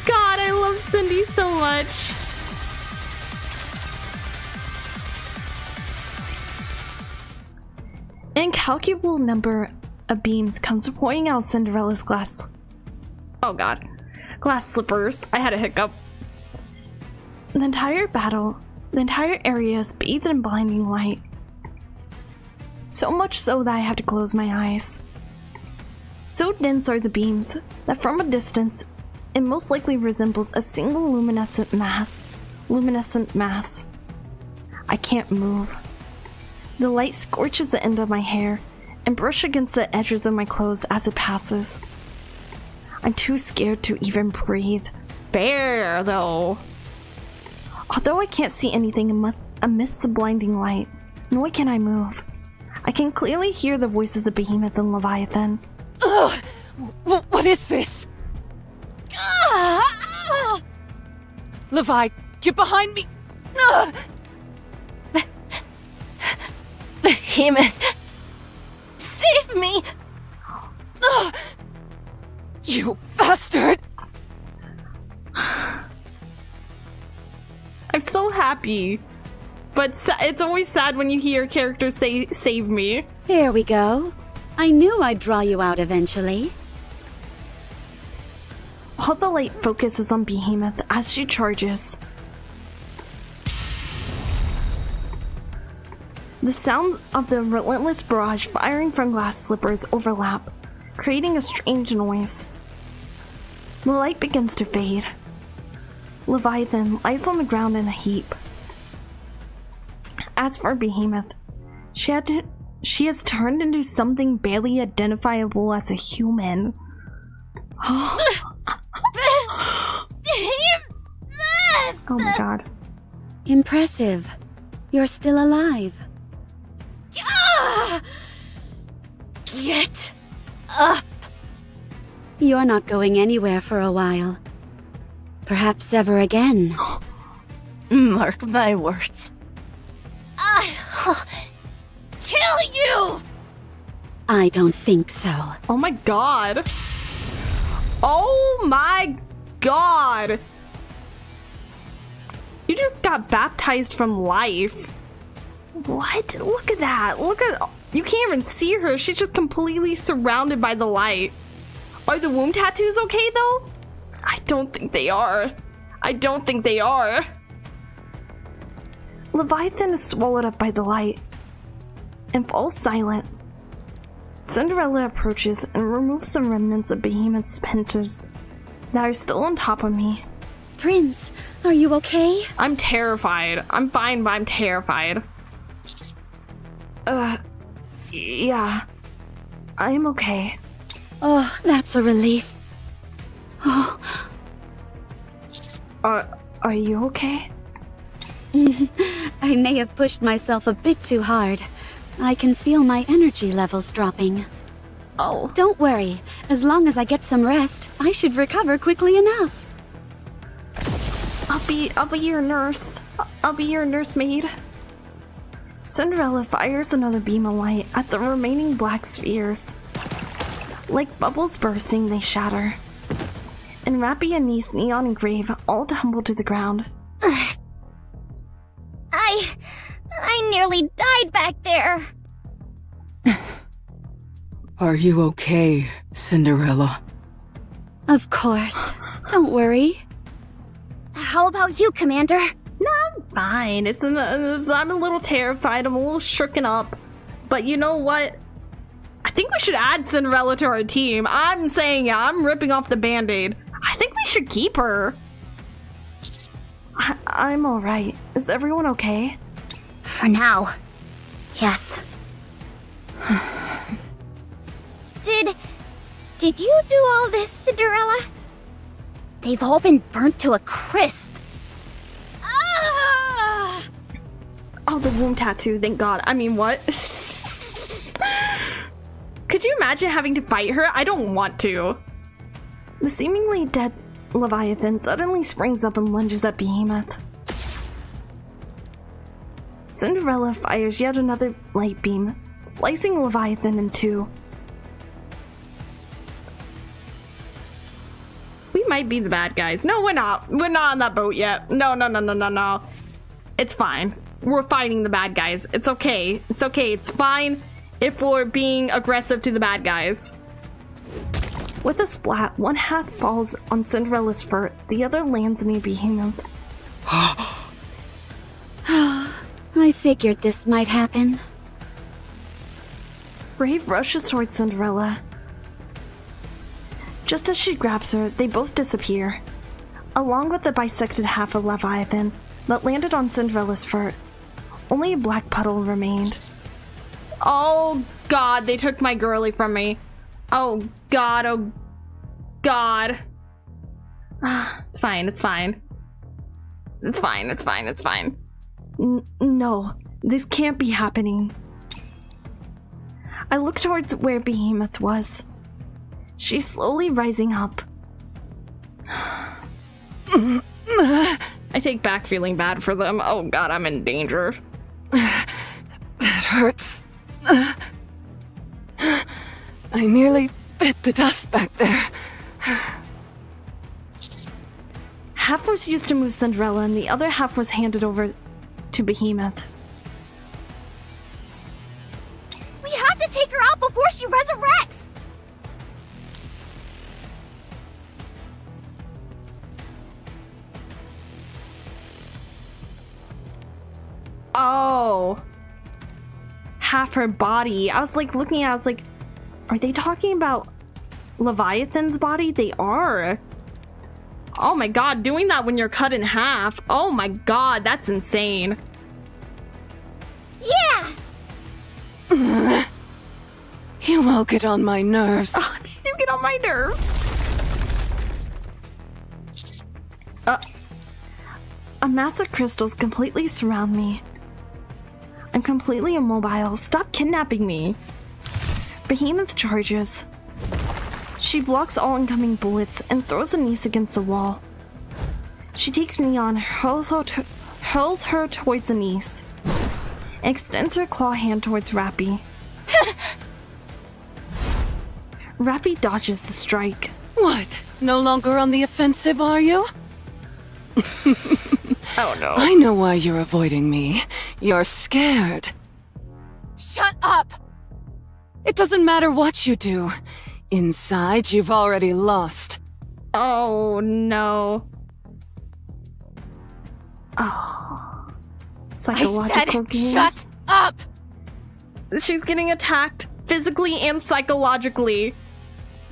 A: God, I love Cindy so much. An incalculable number of beams come supporting out Cinderella's glass. Oh god. Glass slippers. I had a hiccup. The entire area is bathed in blinding light. So much so that I have to close my eyes. So dense are the beams that from a distance, it most likely resembles a single luminescent mass. I can't move. The light scorches the end of my hair and brushes against the edges of my clothes as it passes. I'm too scared to even breathe. Fair, though. Although I can't see anything amidst the blinding light, nor can I move. I can clearly hear the voices of Behemoth and Leviathan.
L: Ugh! What is this? Levi, get behind me! Ugh!
K: Behemoth! Save me!
L: Ugh! You bastard!
A: I'm so happy. But it's always sad when you hear characters say, save me.
F: There we go. I knew I'd draw you out eventually.
A: All the light focuses on Behemoth as she charges. The sound of the relentless barrage firing from glass slippers overlap, creating a strange noise. The light begins to fade. Leviathan lies on the ground in a heap. As for Behemoth, she has turned into something barely identifiable as a human. Oh my god.
F: Impressive. You're still alive.
K: Get up!
F: You're not going anywhere for a while. Perhaps ever again.
K: Mark my words. I'll kill you!
F: I don't think so.
A: Oh my god. Oh my god. You just got baptized from life. What? Look at that. Look at... You can't even see her. She's just completely surrounded by the light. Are the womb tattoos okay, though? I don't think they are. I don't think they are. Leviathan is swallowed up by the light and falls silent. Cinderella approaches and removes some remnants of Behemoth's pincers that are still on top of me.
F: Prince, are you okay?
A: I'm terrified. I'm fine, but I'm terrified. Yeah. I'm okay.
F: Oh, that's a relief. Oh.
A: Are you okay?
F: I may have pushed myself a bit too hard. I can feel my energy levels dropping.
A: Oh.
F: Don't worry. As long as I get some rest, I should recover quickly enough.
A: I'll be your nurse. I'll be your nursemaid. Cinderella fires another beam of light at the remaining black spheres. Like bubbles bursting, they shatter. And Rappy and Niece, Neon and Grave all tumble to the ground.
E: I nearly died back there.
H: Are you okay, Cinderella?
F: Of course. Don't worry.
G: How about you, Commander?
A: No, I'm fine. I'm a little terrified. I'm a little shooken up. But you know what? I think we should add Cinderella to our team. I'm saying, yeah, I'm ripping off the band-aid. I think we should keep her. I'm alright. Is everyone okay?
G: For now, yes.
E: Did you do all this, Cinderella?
G: They've all been burnt to a crisp.
E: Ah!
A: Oh, the womb tattoo, thank god. I mean, what? Could you imagine having to fight her? I don't want to. The seemingly dead Leviathan suddenly springs up and lunges at Behemoth. Cinderella fires yet another light beam, slicing Leviathan in two. We might be the bad guys. No, we're not. We're not on that boat yet. No. It's fine. We're fighting the bad guys. It's okay. It's okay. It's fine if we're being aggressive to the bad guys. With a splat, one half falls on Cinderella's fur, the other lands near Behemoth.
F: I figured this might happen.
A: Brave rushes toward Cinderella. Just as she grabs her, they both disappear, along with the bisected half of Leviathan that landed on Cinderella's fur. Only a black puddle remained. Oh god, they took my girly from me. Oh god, god. It's fine, it's fine. It's fine, it's fine, it's fine. No, this can't be happening. I look towards where Behemoth was. She's slowly rising up. I take back feeling bad for them. Oh god, I'm in danger.
L: That hurts. I nearly bit the dust back there.
A: Half was used to move Cinderella and the other half was handed over to Behemoth.
E: We have to take her out before she resurrects!
A: Oh. Half her body. I was like looking at it, I was like, are they talking about Leviathan's body? They are. Oh my god, doing that when you're cut in half. Oh my god, that's insane.
E: Yeah!
L: You all get on my nerves.
A: Oh, you get on my nerves. A mass of crystals completely surround me. I'm completely immobile. Stop kidnapping me. Behemoth charges. She blocks all incoming bullets and throws Anise against the wall. She takes Neon, hurls her towards Anise, and extends her claw hand towards Rappy. Rappy dodges the strike.
L: What? No longer on the offensive, are you?
A: Oh no.
L: I know why you're avoiding me. You're scared.
K: Shut up!
L: It doesn't matter what you do. Inside, you've already lost.
A: Oh no. Oh. Psychological games.
K: Shut up!
A: She's getting attacked physically and psychologically.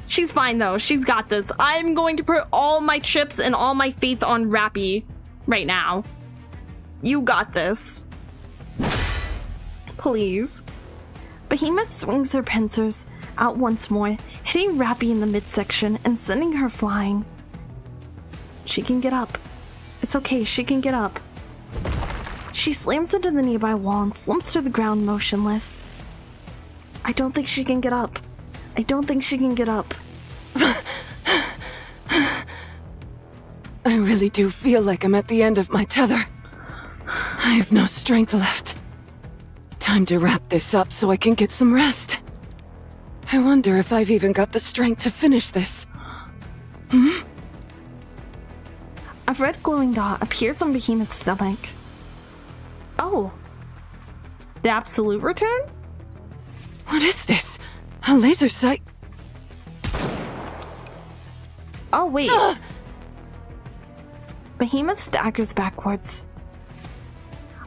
A: She's fine though. She's got this. I'm going to put all my chips and all my faith on Rappy right now. You got this. Please. Behemoth swings her pincers out once more, hitting Rappy in the midsection and sending her flying. She can get up. It's okay, she can get up. She slams into the nearby wall and slumps to the ground motionless. I don't think she can get up. I don't think she can get up.
L: I really do feel like I'm at the end of my tether. I have no strength left. Time to wrap this up so I can get some rest. I wonder if I've even got the strength to finish this.
A: A red glowing dot appears on Behemoth's stomach. Oh. The absolute return?
L: What is this? A laser sight?
A: Oh, wait. Behemoth staggers backwards.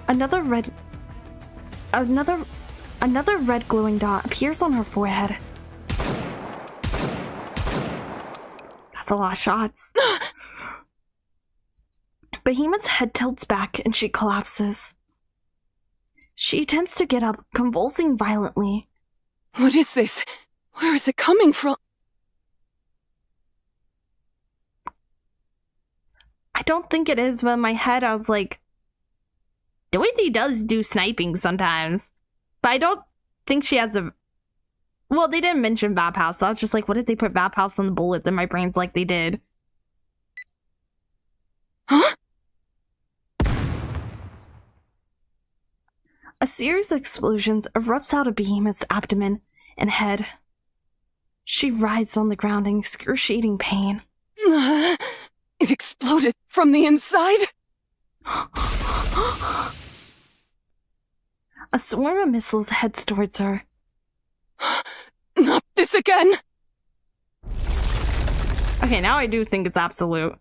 A: Another red glowing dot appears on her forehead. That's a lot of shots. Behemoth's head tilts back and she collapses. She attempts to get up, convulsing violently.
L: What is this? Where is it coming from?
A: I don't think it is, but in my head I was like, Doithy does do sniping sometimes. But I don't think she has a... Well, they didn't mention Vap House, so I was just like, what if they put Vap House on the bullet? Then my brain's like, they did.
L: Huh?
A: A series of explosions erupts out of Behemoth's abdomen and head. She writhes on the ground in excruciating pain.
L: It exploded from the inside?
A: A swarm of missiles heads towards her.
L: Not this again!
A: Okay, now I do think it's absolute.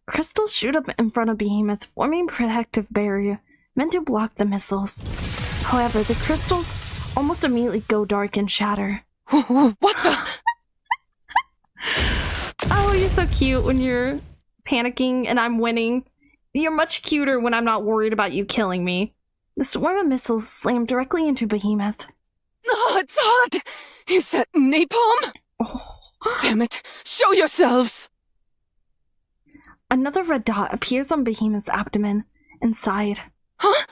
A: Crystals shoot up in front of Behemoth, forming a protective barrier meant to block the missiles. However, the crystals almost immediately go dark and shatter.
L: What the?
A: Oh, you're so cute when you're panicking and I'm winning. You're much cuter when I'm not worried about you killing me. The swarm of missiles slam directly into Behemoth.
L: Oh, it's hot! Is that napalm?
A: Oh.
L: Damn it! Show yourselves!
A: Another red dot appears on Behemoth's abdomen and side.
L: Huh?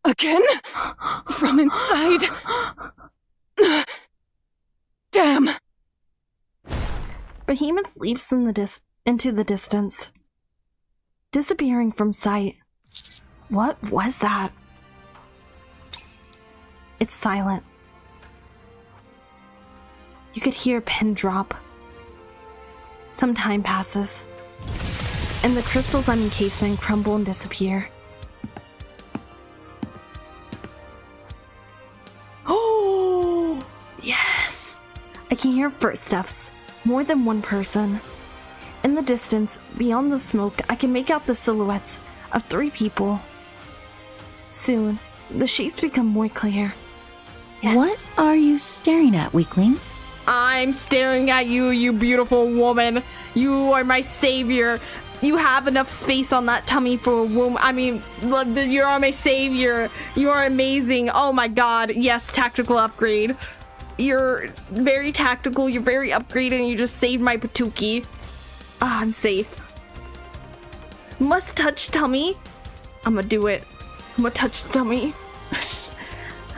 L: Again? From inside? Damn!
A: Behemoth leaps into the distance, disappearing from sight. What was that? It's silent. You could hear a pin drop. Some time passes, and the crystals I'm encased in crumble and disappear. Oh, yes! I can hear footsteps, more than one person. In the distance, beyond the smoke, I can make out the silhouettes of 3 people. Soon, the shapes become more clear.
C: Yes. What are you staring at, weakling?
A: I'm staring at you, you beautiful woman. You are my savior. You have enough space on that tummy for a womb. I mean, you are my savior. You are amazing. Oh my god. Yes, tactical upgrade. You're very tactical. You're very upgraded, and you just saved my Patuki. Ah, I'm safe. Must touch tummy. I'm gonna do it. I'm gonna touch tummy.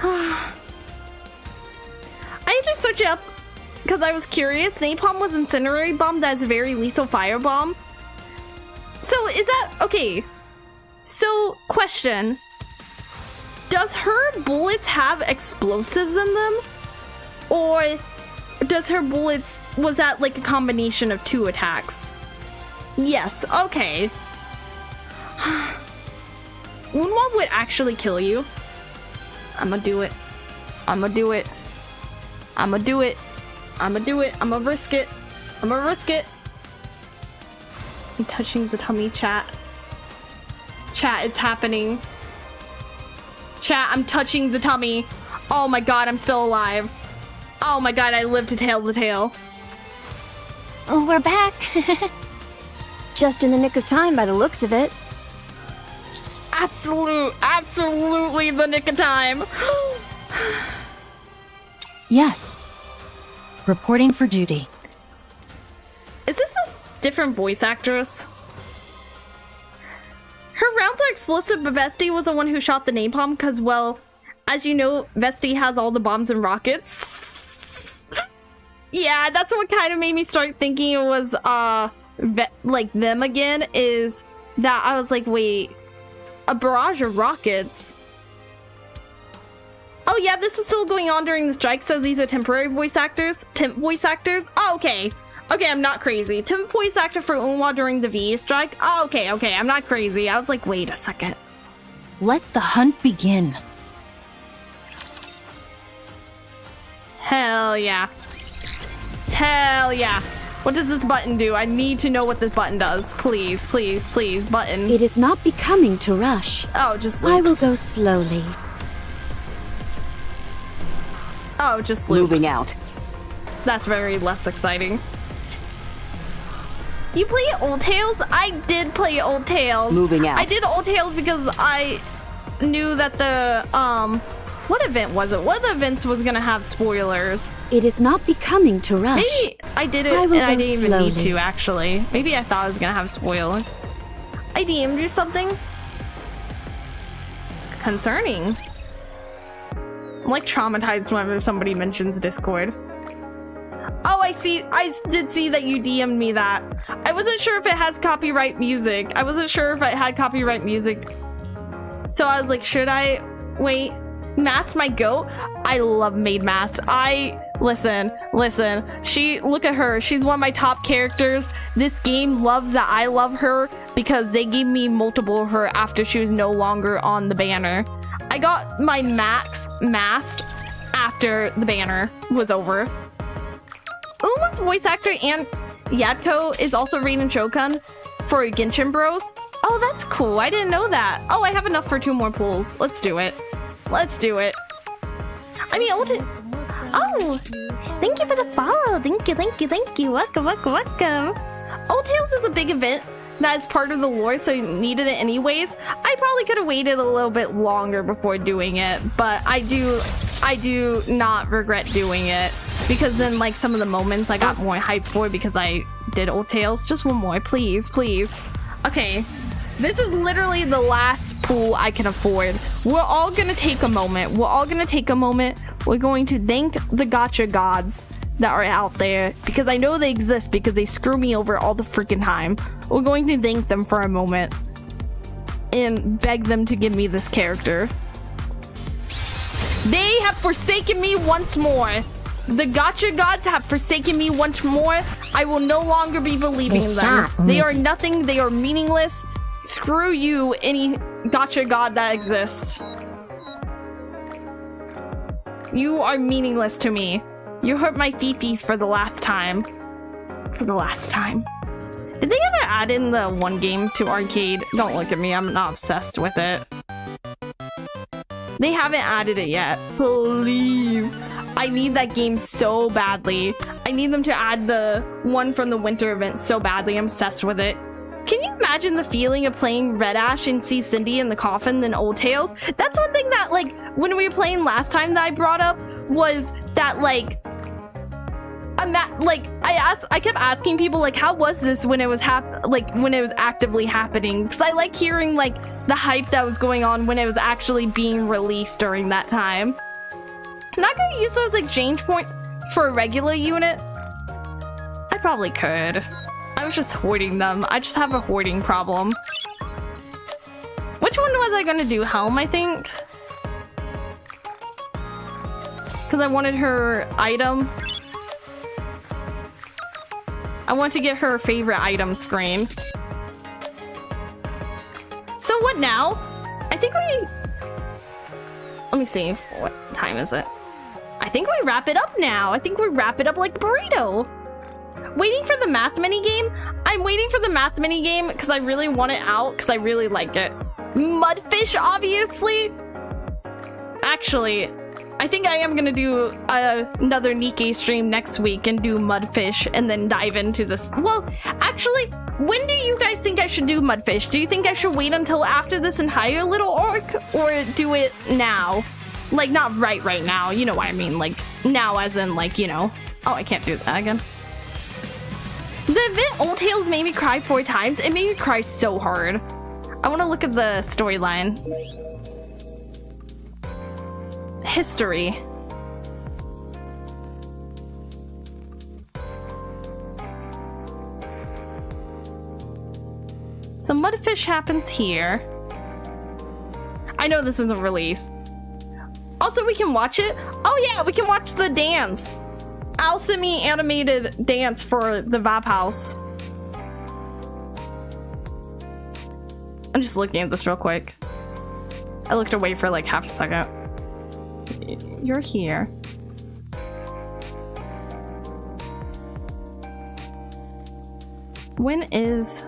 A: I need to search it up because I was curious. Napalm was incendiary bomb that's a very lethal firebomb. So is that okay? So question: does her bullets have explosives in them, or does her bullets, was that like a combination of 2 attacks? Yes. Okay. Unwa would actually kill you. I'm gonna do it. I'm gonna do it. I'm gonna do it. I'm gonna do it. I'm gonna risk it. I'm gonna risk it. I'm touching the tummy, chat. Chat, it's happening. Chat, I'm touching the tummy. Oh my god, I'm still alive. Oh my god, I live to tell the tale.
K: Oh, we're back. Just in the nick of time by the looks of it.
A: Absolutely the nick of time.
C: Yes. Reporting for duty.
A: Is this a different voice actress? Her rounds are explosive, but Vesti was the one who shot the napalm because, well, as you know, Vesti has all the bombs and rockets. Yeah, that's what kind of made me start thinking it was, like them again, is that I was like, wait, a barrage of rockets? Oh yeah, this is still going on during the strike, so these are temporary voice actors? Temp voice actors? Oh, okay. Okay, I'm not crazy. Temp voice actor for Unwa during the VE strike? Oh, okay, I'm not crazy. I was like, wait a second.
C: Let the hunt begin.
A: Hell yeah. Hell yeah. What does this button do? I need to know what this button does. Please, please, please, button.
F: It is not becoming to rush.
A: Oh, just
F: I will
A: loops.
F: go slowly.
A: Oh, just loops.
H: Moving out.
A: That's very less exciting. You play Old Tales? I did play Old Tales.
H: Moving out.
A: I did Old Tales because I knew that the, what event was it? One of the events was gonna have spoilers.
F: It is not becoming to rush.
A: Maybe I did it and I didn't even need to, actually. Maybe I thought I was gonna have spoilers. I DM'd you something concerning. I'm like traumatized whenever somebody mentions Discord. Oh, I see. I did see that you DM'd me that. I wasn't sure if it has copyright music. I wasn't sure if it had copyright music. So I was like, should I wait? Mask my goat? I love Maid Mask. Listen. Look at her. She's one of my top characters. This game loves that I love her because they gave me multiple of her after she was no longer on the banner. I got my max masked after the banner was over. Uma's voice actor and Yadko is also Raiden Shokan for Genshin Bros. Oh, that's cool. I didn't know that. Oh, I have enough for 2 more pools. Let's do it. Let's do it. I mean, oh, thank you for the follow. Thank you. Welcome. Old Tales is a big event. that is part of the lore, so you needed it anyways. I probably could have waited a little bit longer before doing it, but I do not regret doing it, because then like some of the moments I got more hyped for because I did Old Tales. Just one more, please, please. Okay, this is literally the last pool I can afford. We're all gonna take a moment. We're going to thank the gacha gods that are out there, because I know they exist because they screw me over all the freaking time. We're going to thank them for a moment and beg them to give me this character. They have forsaken me once more. The gacha gods have forsaken me once more. I will no longer be believing in them. They are nothing. They are meaningless. Screw you, any gacha god that exists. You are meaningless to me. You hurt my fifis for the last time. Did they ever add in the one game to arcade? Don't look at me, I'm not obsessed with it. They haven't added it yet. Please. I need that game so badly. I need them to add the one from the winter event so badly. I'm obsessed with it. Can you imagine the feeling of playing Red Ash and see Cindy in the coffin than Old Tales? That's one thing that, like, when we were playing last time that I brought up was that, like, I kept asking people, like, how was this when it was when it was actively happening? Because I like hearing, like, the hype that was going on when it was actually being released during that time. I'm not gonna use those exchange points for a regular unit. I probably could. I was just hoarding them. I just have a hoarding problem. Which one was I gonna do? Helm, I think? Because I wanted her item. I want to get her favorite item screen. So what now? I think we... Let me see. What time is it? I think we wrap it up now. I think we wrap it up like burrito. Waiting for the math minigame? I'm waiting for the math minigame because I really want it out because I really like it. Mudfish, obviously. Actually, I think I am gonna do another Nikke stream next week and do Mudfish and then dive into this. Well, actually, when do you guys think I should do Mudfish? Do you think I should wait until after this entire little arc or do it now? Like, not right now, you know what I mean, like, now as in, like, you know. Oh, I can't do that again. The event Old Tales made me cry 4 times. It made me cry so hard. I want to look at the storyline. History. So Mudfish happens here. I know this isn't released. Also, we can watch it. Oh yeah, we can watch the dance. Alchemy animated dance for the Vap House. I'm just looking at this real quick. I looked away for like half a second. You're here. When is...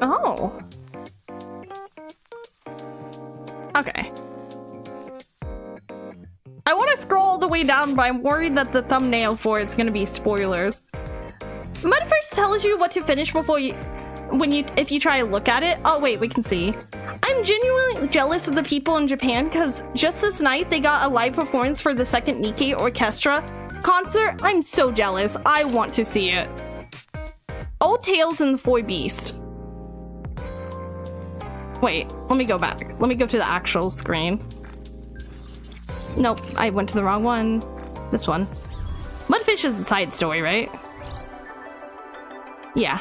A: Oh. Okay. I want to scroll all the way down, but I'm worried that the thumbnail for it's gonna be spoilers. Mudfish tells you what to finish before you... if you try to look at it. Oh wait, we can see. I'm genuinely jealous of the people in Japan because just this night they got a live performance for the second Nikke Orchestra concert. I'm so jealous. I want to see it. Old Tales and the Four Beast. Wait, let me go back. Let me go to the actual screen. Nope, I went to the wrong one. This one. Mudfish is a side story, right? Yeah.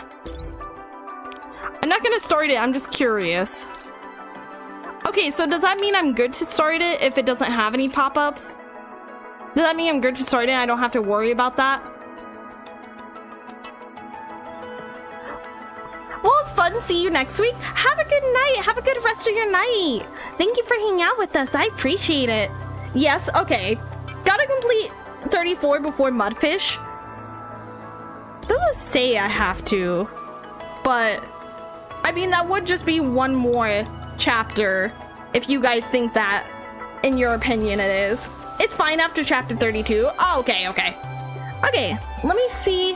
A: I'm not gonna start it, I'm just curious. Okay, so does that mean I'm good to start it if it doesn't have any pop-ups? Does that mean I'm good to start it? I don't have to worry about that? Well, it's fun to see you next week. Have a good night. Have a good rest of your night. Thank you for hanging out with us. I appreciate it. Yes, okay. Gotta complete 34 before Mudfish. Doesn't say I have to, but I mean, that would just be one more chapter, if you guys think that, in your opinion, it is. It's fine after chapter 32. Oh, okay. Okay, let me see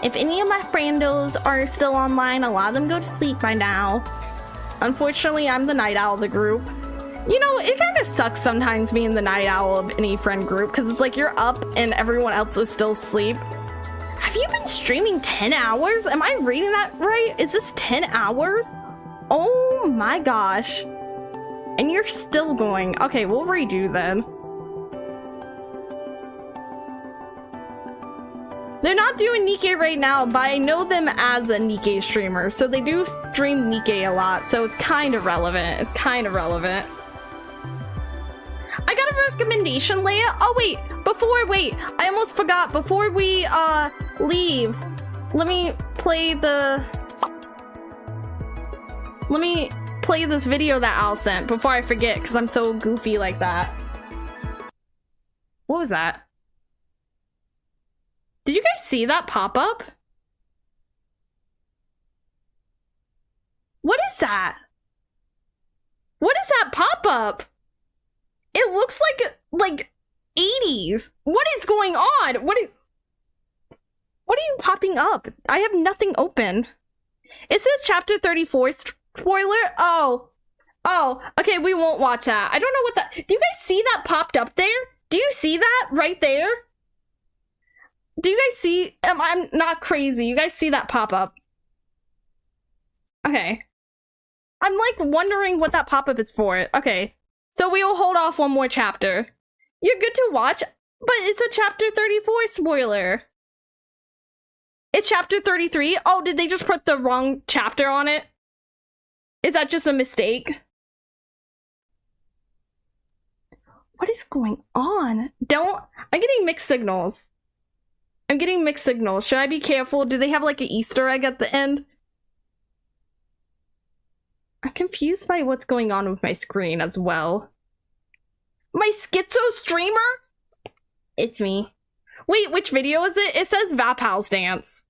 A: if any of my friendos are still online. A lot of them go to sleep by now. Unfortunately, I'm the night owl of the group. You know, it kind of sucks sometimes being the night owl of any friend group, because it's like you're up and everyone else is still asleep. Have you been streaming 10 hours? Am I reading that right? Is this 10 hours? Oh my gosh. And you're still going. Okay, we'll redo then. They're not doing Nikke right now, but I know them as a Nikke streamer, so they do stream Nikke a lot, so it's kind of relevant. I got a recommendation, Leia. Oh wait, I almost forgot. Before we leave, let me play this video that Al sent before I forget, because I'm so goofy like that. What was that? Did you guys see that pop up? What is that? What is that pop up? It looks like 80s. What is going on? What are you popping up? I have nothing open. It says chapter 34 spoiler. Oh, okay, we won't watch that. I don't know what that. Do you guys see that popped up there? Do you see that right there? Do you guys see? I'm not crazy. You guys see that pop up? Okay. I'm like wondering what that pop up is for. Okay. So we will hold off one more chapter. You're good to watch, but it's a chapter 34 spoiler. It's chapter 33. Oh, did they just put the wrong chapter on it? Is that just a mistake? What is going on? I'm getting mixed signals. Should I be careful? Do they have like an Easter egg at the end? I'm confused by what's going on with my screen as well. My schizo streamer? It's me. Wait, which video is it? It says Vapal's dance.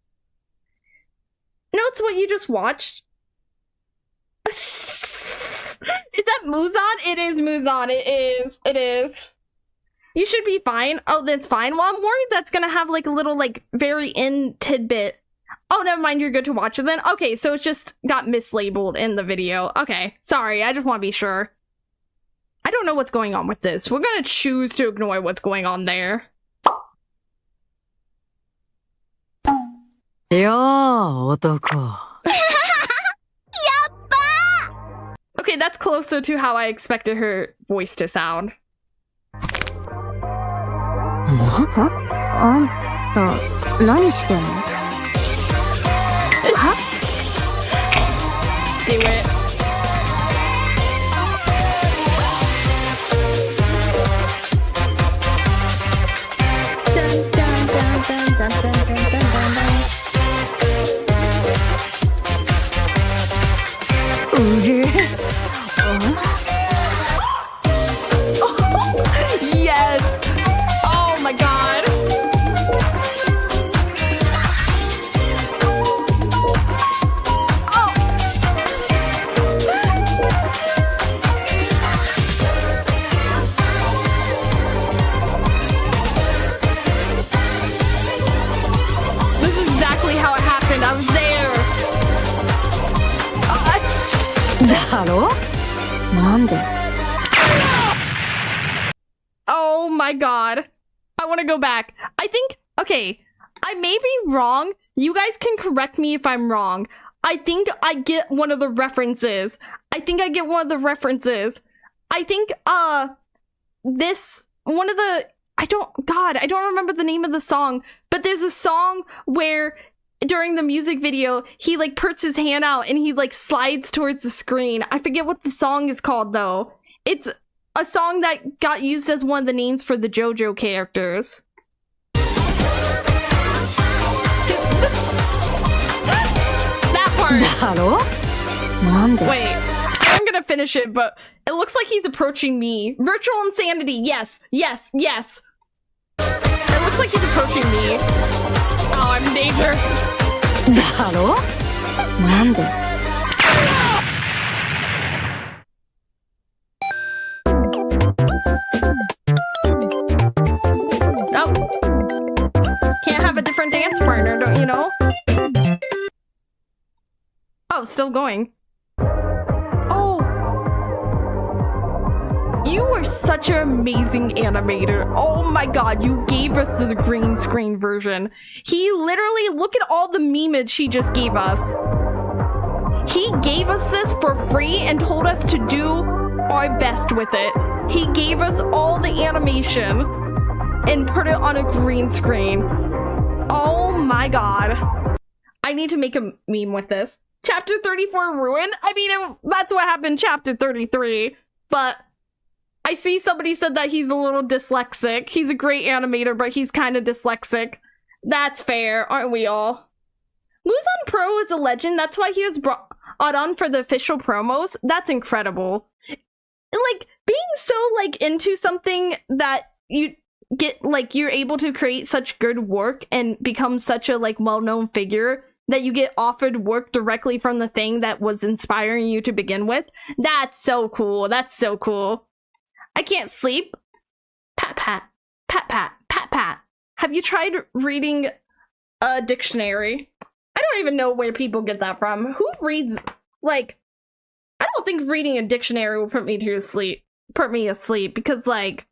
A: No, it's what you just watched. Is that Muzan? It is Muzan. It is. You should be fine. Oh, that's fine. Well, I'm worried that's gonna have like a little like very end tidbit. Oh, never mind. You're good to watch it then. Okay, so it's just got mislabeled in the video. Okay, sorry. I just want to be sure. I don't know what's going on with this. We're gonna choose to ignore what's going on there. Okay, that's closer to how I expected her voice to sound.
G: Huh? あんた、何してんの?
A: Do it. Dun, dun, dun, dun, dun, dun, dun, dun, dun. Yes! Oh my god! This is exactly how it happened. I was there. Oh my god. I want to go back. I think, okay, I may be wrong. You guys can correct me if I'm wrong. I think I get one of the references. I think, I don't remember the name of the song, but there's a song where during the music video, he like puts his hand out and he like slides towards the screen. I forget what the song is called though. It's a song that got used as one of the names for the JoJo characters. That part. Wait, I'm gonna finish it, but it looks like he's approaching me. Virtual insanity. Yes. It looks like he's approaching me. Oh, I'm in danger. different dance partner, don't you know? Oh, still going. Oh. You were such an amazing animator. Oh my god, you gave us this green screen version. He literally, look at all the memeage he just gave us. He gave us this for free and told us to do our best with it. He gave us all the animation and put it on a green screen. Oh my god. I need to make a meme with this. Chapter 34 ruined? I mean, that's what happened in chapter 33. But I see somebody said that he's a little dyslexic. He's a great animator, but he's kind of dyslexic. That's fair, aren't we all? Muzan Pro is a legend. That's why he was brought on for the official promos. That's incredible. Like, being so, like, into something that you get, like, you're able to create such good work and become such a, like, well-known figure that you get offered work directly from the thing that was inspiring you to begin with. That's so cool. That's so cool. I can't sleep. Pat, pat. Pat, pat. Pat, pat. Have you tried reading a dictionary? I don't even know where people get that from. Who reads, like, I don't think reading a dictionary will put me asleep because, like,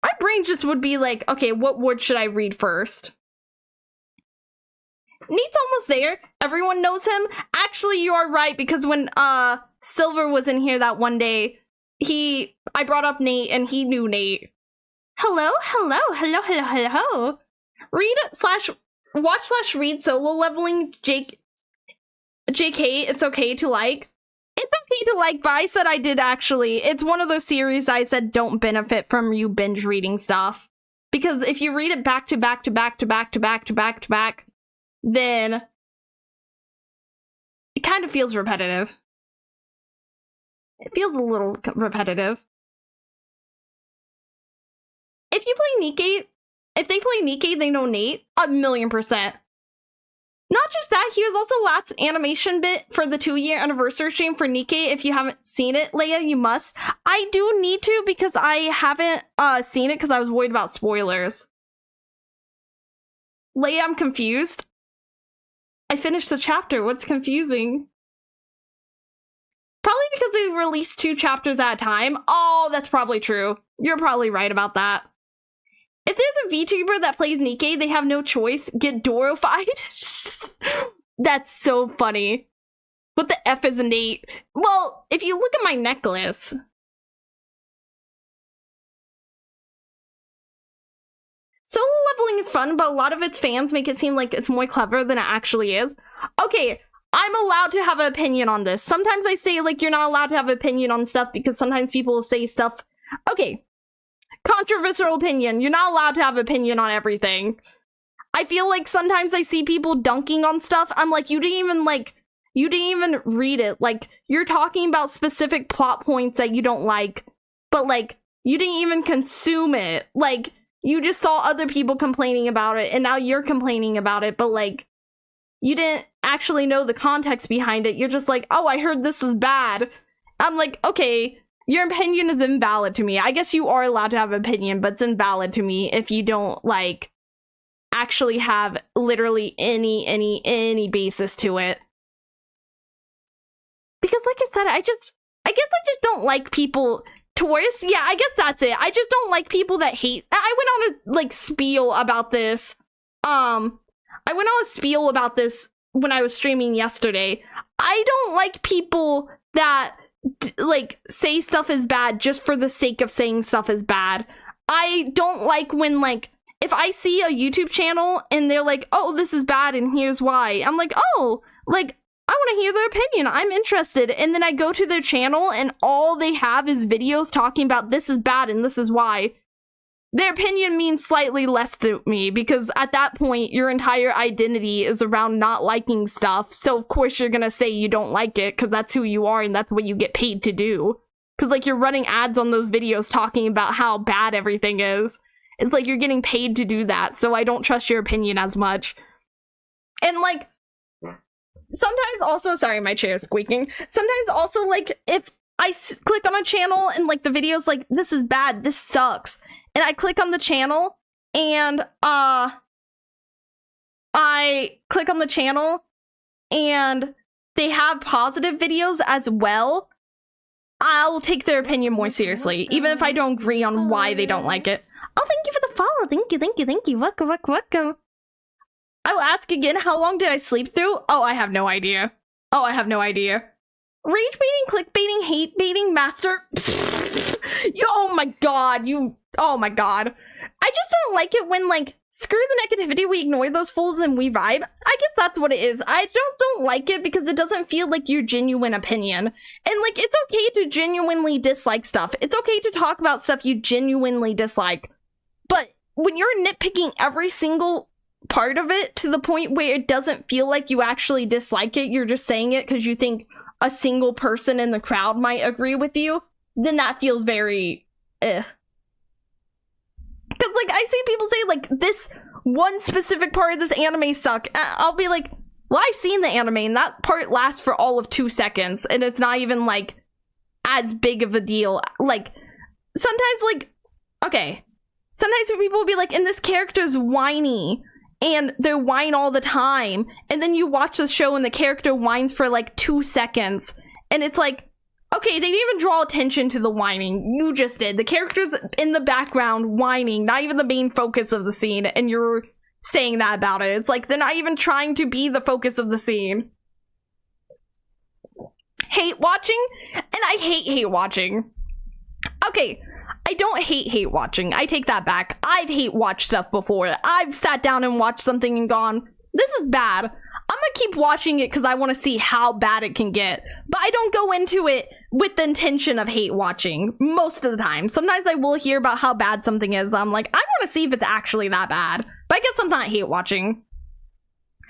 A: my brain just would be like, okay, what word should I read first? Nate's almost there. Everyone knows him. Actually, you are right, because when Silver was in here that one day, I brought up Nate and he knew Nate. Hello, hello, hello, hello, hello. Watch/read solo leveling JK, it's okay to like. It's okay to like, but I said I did actually. It's one of those series I said don't benefit from you binge reading stuff. Because if you read it back to back to back to back to back to back to back, then it kind of feels repetitive. It feels a little repetitive. If you play Nikke, if they play Nikke, they know Nate 1,000,000%. Not just that, he was also last animation bit for the 2-year anniversary stream for Nikke. If you haven't seen it, Leia, you must. I do need to because I haven't seen it because I was worried about spoilers. Leia, I'm confused. I finished the chapter. What's confusing? Probably because they released 2 chapters at a time. Oh, that's probably true. You're probably right about that. If there's a VTuber that plays Nikke, they have no choice. Get Dorofied. That's so funny. What the F is Nate? Well, if you look at my necklace. Solo leveling is fun, but a lot of its fans make it seem like it's more clever than it actually is. Okay, I'm allowed to have an opinion on this. Sometimes I say, like, you're not allowed to have an opinion on stuff because sometimes people will say stuff. Okay. Controversial opinion. You're not allowed to have an opinion on everything. I feel like sometimes I see people dunking on stuff. I'm like, you didn't even read it. Like, you're talking about specific plot points that you don't like, but, like, you didn't even consume it. Like, you just saw other people complaining about it, and now you're complaining about it, but, like, you didn't actually know the context behind it. You're just like, oh, I heard this was bad. I'm like, okay, your opinion is invalid to me. I guess you are allowed to have an opinion, but it's invalid to me if you don't, like, actually have literally any basis to it. Because, like I said, I guess I just don't like people. Taurus? Yeah, I guess that's it. I just don't like people that hate. I went on a, like, spiel about this. I went on a spiel about this when I was streaming yesterday. I don't like people that, like, say stuff is bad just for the sake of saying stuff is bad. I don't like when, like, if I see a YouTube channel and they're like, oh, this is bad and here's why. I'm like, oh, like, I want to hear their opinion. I'm interested. And then I go to their channel and all they have is videos talking about this is bad and this is why. Their opinion means slightly less to me because at that point, your entire identity is around not liking stuff. So of course you're going to say you don't like it because that's who you are and that's what you get paid to do. Because, like, you're running ads on those videos talking about how bad everything is. It's like you're getting paid to do that. So I don't trust your opinion as much. And, like, sometimes also, sorry, my chair is squeaking. Sometimes also, like, if I click on a channel and, like, the video's like, this is bad, this sucks. And I click on the channel and, I click on the channel and they have positive videos as well, I'll take their opinion more seriously, even if I don't agree on why they don't like it. Oh, thank you for the follow. Thank you. Welcome. I will ask again, how long did I sleep through? Oh, I have no idea. Rage baiting, clickbaiting, hate baiting, master. Oh my god, oh my god. I just don't like it when, like, screw the negativity, we ignore those fools and we vibe. I guess that's what it is. I don't like it because it doesn't feel like your genuine opinion. And, like, it's okay to genuinely dislike stuff. It's okay to talk about stuff you genuinely dislike. But when you're nitpicking every single part of it to the point where it doesn't feel like you actually dislike it, you're just saying it because you think a single person in the crowd might agree with you, then that feels very Because, like, I see people say, like, this one specific part of this anime suck. I'll be like, well, I've seen the anime, and that part lasts for all of 2 seconds, and it's not even, like, as big of a deal. Like, sometimes, like, okay, sometimes people will be like, and this character's whiny, and they whine all the time, and then you watch the show and the character whines for, like, 2 seconds, and it's like, okay, they didn't even draw attention to the whining. You just did. The character's in the background whining, not even the main focus of the scene, and you're saying that about it. It's like they're not even trying to be the focus of the scene. Hate watching? And I hate watching. Okay, I don't hate watching. I take that back. I've hate watched stuff before. I've sat down and watched something and gone, this is bad. I'm gonna keep watching it because I want to see how bad it can get. But I don't go into it with the intention of hate watching most of the time. Sometimes I will hear about how bad something is. I'm like, I want to see if it's actually that bad. But I guess I'm not hate watching.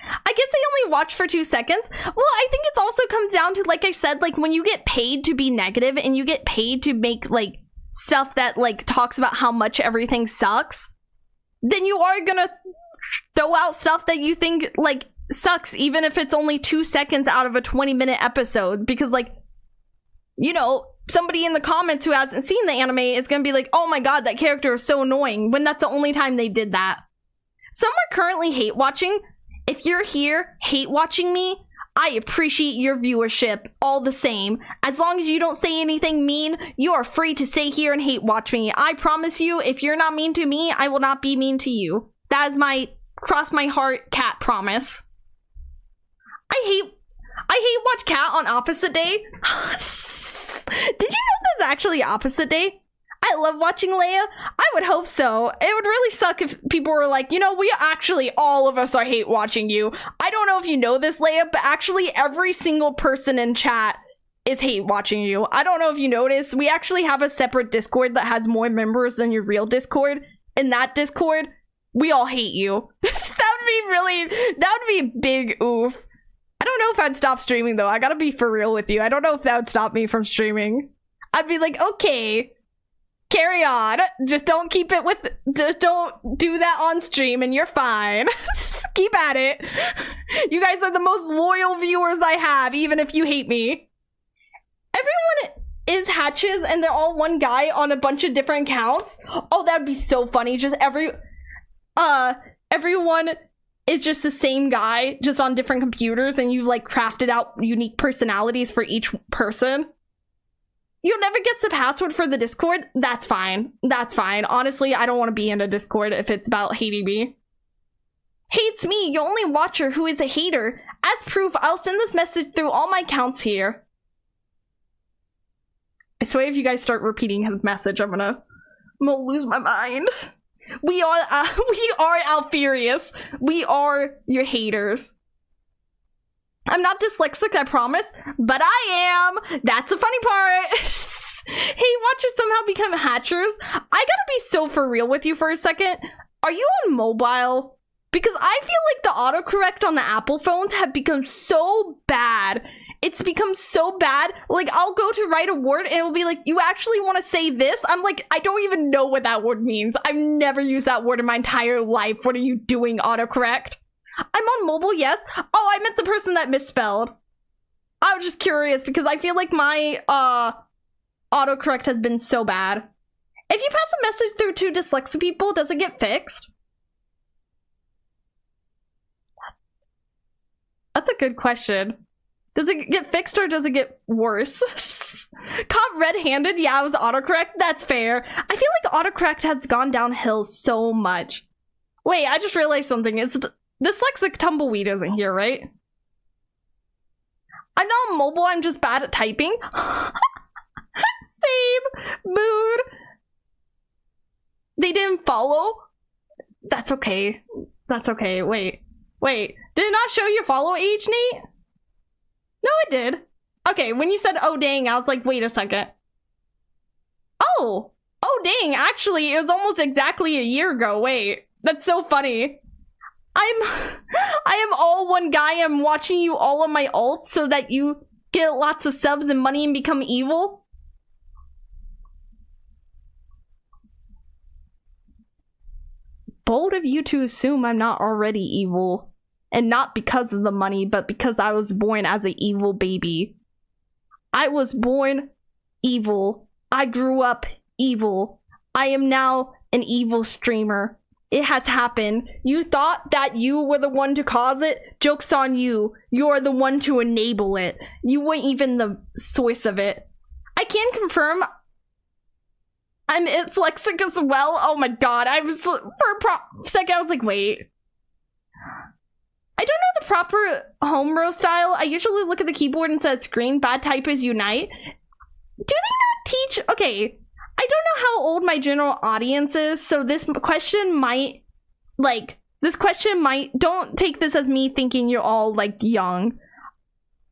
A: I guess they only watch for 2 seconds. Well, I think it also comes down to, like I said, like when you get paid to be negative and you get paid to make like stuff that like talks about how much everything sucks, then you are gonna throw out stuff that you think like sucks, even if it's only 2 seconds out of a 20-minute episode, because like, you know, somebody in the comments who hasn't seen the anime is gonna be like, oh my god, that character is so annoying, when that's the only time they did that. Some are currently hate watching. If you're here hate watching me, I appreciate your viewership all the same. As long as you don't say anything mean, you are free to stay here and hate watch me. I promise you, if you're not mean to me, I will not be mean to you. That is my cross my heart cat promise. I hate watch cat on opposite day. Did you know that's actually opposite day? I love watching Leia. I would hope so. It would really suck if people were like, you know, we actually, all of us are hate watching you. I don't know if you know this, Leia, but actually every single person in chat is hate watching you. I don't know if you noticed, we actually have a separate Discord that has more members than your real Discord. In that Discord, we all hate you. That would be a big oof. I don't know if I'd stop streaming though. I gotta be for real with you. I don't know if that would stop me from streaming. I'd be like, okay, carry on. Just don't do that on stream and you're fine. Keep at it. You guys are the most loyal viewers I have, even if you hate me. Everyone is hatches and they're all one guy on a bunch of different accounts. Oh, that'd be so funny. Just everyone is just the same guy, just on different computers, and you've like crafted out unique personalities for each person. You'll never get the password for the Discord? That's fine. That's fine. Honestly, I don't want to be in a Discord if it's about hating me. Hates me, you only watcher who is a hater. As proof, I'll send this message through all my accounts here. I swear if you guys start repeating his message, I'm gonna lose my mind. We are Alfurious. We are your haters. I'm not dyslexic, I promise, but I am. That's the funny part. Hey, watchers somehow become hatchers. I gotta be so for real with you for a second. Are you on mobile? Because I feel like the autocorrect on the Apple phones have become so bad. It's become so bad. Like, I'll go to write a word and it'll be like, you actually want to say this? I'm like, I don't even know what that word means. I've never used that word in my entire life. What are you doing, autocorrect? I'm on mobile, yes. Oh, I meant the person that misspelled. I was just curious because I feel like my autocorrect has been so bad. If you pass a message through to dyslexic people, does it get fixed? That's a good question. Does it get fixed or does it get worse? Caught red-handed? Yeah, it was autocorrect. That's fair. I feel like autocorrect has gone downhill so much. Wait, I just realized something. It's dyslexic tumbleweed isn't here, right? I'm not mobile, I'm just bad at typing. Same mood. They didn't follow? That's okay. That's okay. Wait. Did it not show your follow age, Nate? No, it did. Okay, when you said, oh dang, I was like, wait a second. Oh dang, actually, it was almost exactly a year ago. Wait, that's so funny. I am all one guy. I'm watching you all on my alt so that you get lots of subs and money and become evil. Bold of you to assume I'm not already evil. And not because of the money, but because I was born as an evil baby. I was born evil. I grew up evil. I am now an evil streamer. It has happened. You thought that you were the one to cause it? Joke's on you. You're the one to enable it. You weren't even the source of it. I can confirm I'm dyslexic as well. Oh my god. I was, for a second, I was like, wait. I don't know the proper home row style. I usually look at the keyboard and says screen, bad typers unite. Do they not teach? Okay, I don't know how old my general audience is, so this question might, don't take this as me thinking you're all, like, young.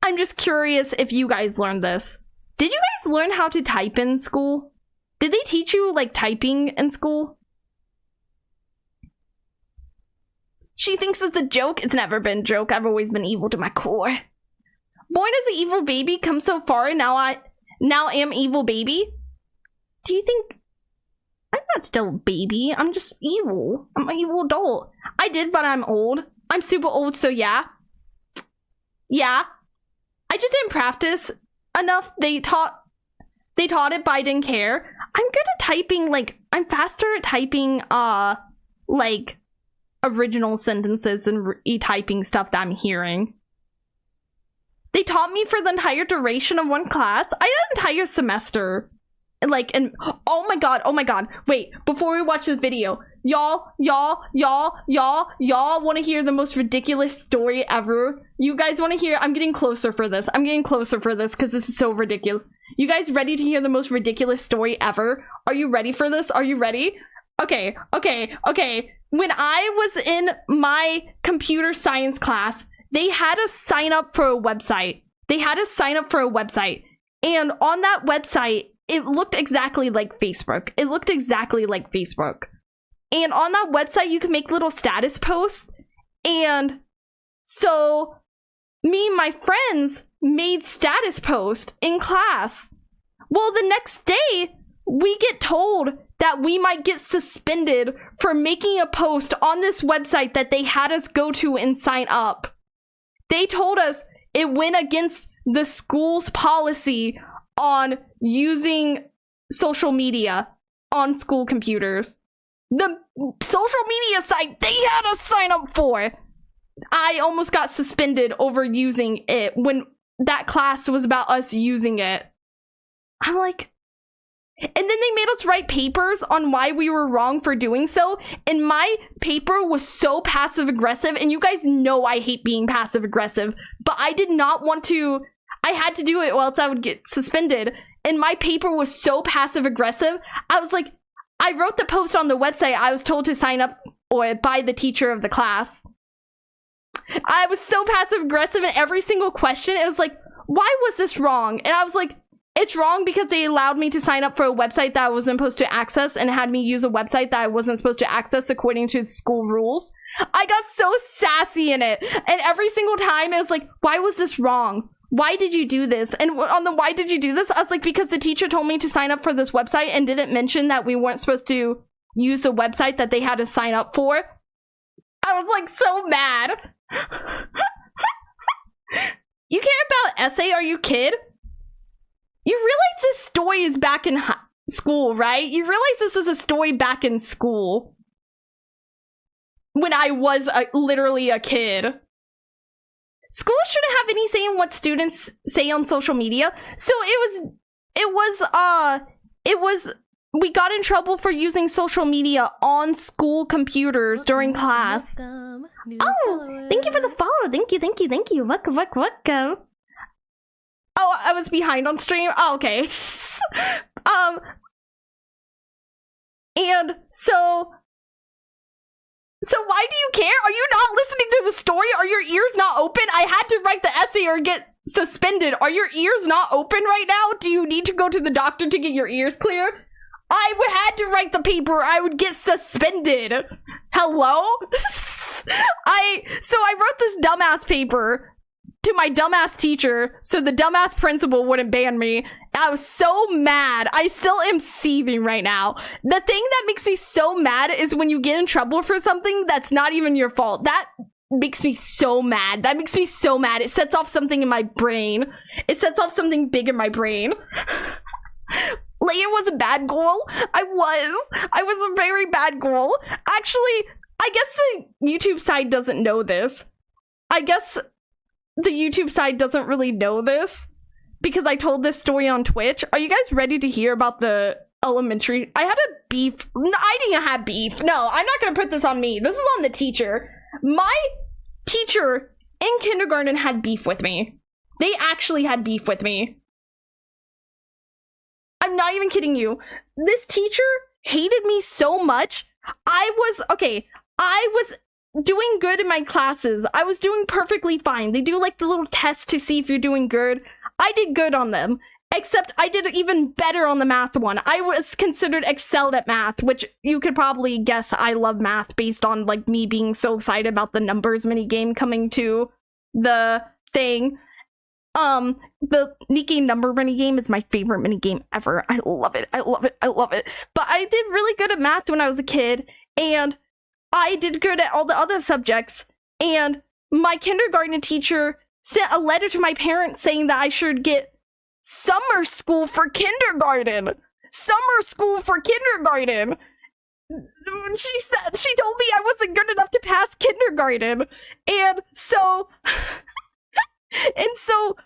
A: I'm just curious if you guys learned this. Did you guys learn how to type in school? Did they teach you, like, typing in school? She thinks it's a joke. It's never been a joke. I've always been evil to my core. Born as an evil baby, come so far, and now am evil baby. Do you think I'm not still a baby? I'm just evil. I'm an evil adult. I did, but I'm old. I'm super old, so yeah. Yeah. I just didn't practice enough. They taught it, but I didn't care. I'm good at typing, like, I'm faster at typing, like, original sentences and e-typing stuff that I'm hearing. They taught me for the entire duration of one class. I had an entire semester. Like, and oh my god. Wait, before we watch this video, y'all want to hear the most ridiculous story ever? You guys want to hear? I'm getting closer for this because this is so ridiculous. You guys ready to hear the most ridiculous story ever? Are you ready for this? Are you ready? Okay. When I was in my computer science class, they had us sign up for a website. And on that website, it looked exactly like Facebook. And on that website, you can make little status posts. And so me and my friends made status posts in class. Well, the next day, we get told that we might get suspended for making a post on this website that they had us go to and sign up. They told us it went against the school's policy on using social media on school computers. The social media site they had us sign up for. I almost got suspended over using it when that class was about us using it. I'm like, and then they made us write papers on why we were wrong for doing so. And my paper was so passive aggressive. And you guys know I hate being passive aggressive. But I did not want to. I had to do it or else I would get suspended. And my paper was so passive aggressive. I was like, I wrote the post on the website I was told to sign up or by the teacher of the class. I was so passive aggressive in every single question. It was like, why was this wrong? And I was like, it's wrong because they allowed me to sign up for a website that I wasn't supposed to access and had me use a website that I wasn't supposed to access according to school rules. I got so sassy in it. And every single time it was like, why was this wrong? Why did you do this? And on the why did you do this? I was like, because the teacher told me to sign up for this website and didn't mention that we weren't supposed to use the website that they had to sign up for. I was like so mad. You care about essay? Are you kid? You realize this story is back in school, right? You realize this is a story back in school. When I was literally a kid. school shouldn't have any say in what students say on social media. So we got in trouble for using social media on school computers during class. Oh, thank you for the follow. Thank you. Welcome. Oh, I was behind on stream. Oh, okay. And so why do you care? Are you not listening to the story? Are your ears not open? I had to write the essay or get suspended. Are your ears not open right now? Do you need to go to the doctor to get your ears clear? I had to write the paper. I would get suspended. Hello? I wrote this dumbass paper to my dumbass teacher so the dumbass principal wouldn't ban me. I was so mad. I still am seething right now. The thing that makes me so mad is when you get in trouble for something that's not even your fault. That makes me so mad. It sets off something in my brain. It sets off something big in my brain. Leia was a bad girl. I was a very bad girl. Actually, I guess the YouTube side doesn't know this. Because I told this story on Twitch. Are you guys ready to hear about the elementary? I had a beef. No, I didn't have beef. No, I'm not gonna put this on me. This is on the teacher. My teacher in kindergarten had beef with me. They actually had beef with me. I'm not even kidding you. This teacher hated me so much. I was doing good in my classes. I was doing perfectly fine. They do like the little test to see if you're doing good. I did good on them, except I did even better on the math one. I was considered excelled at math, which you could probably guess I love math based on like me being so excited about the numbers minigame coming to the thing. The Nikke number minigame is my favorite minigame ever. I love it. But I did really good at math when I was a kid, and I did good at all the other subjects, and my kindergarten teacher sent a letter to my parents saying that I should get summer school for kindergarten. She told me I wasn't good enough to pass kindergarten. And so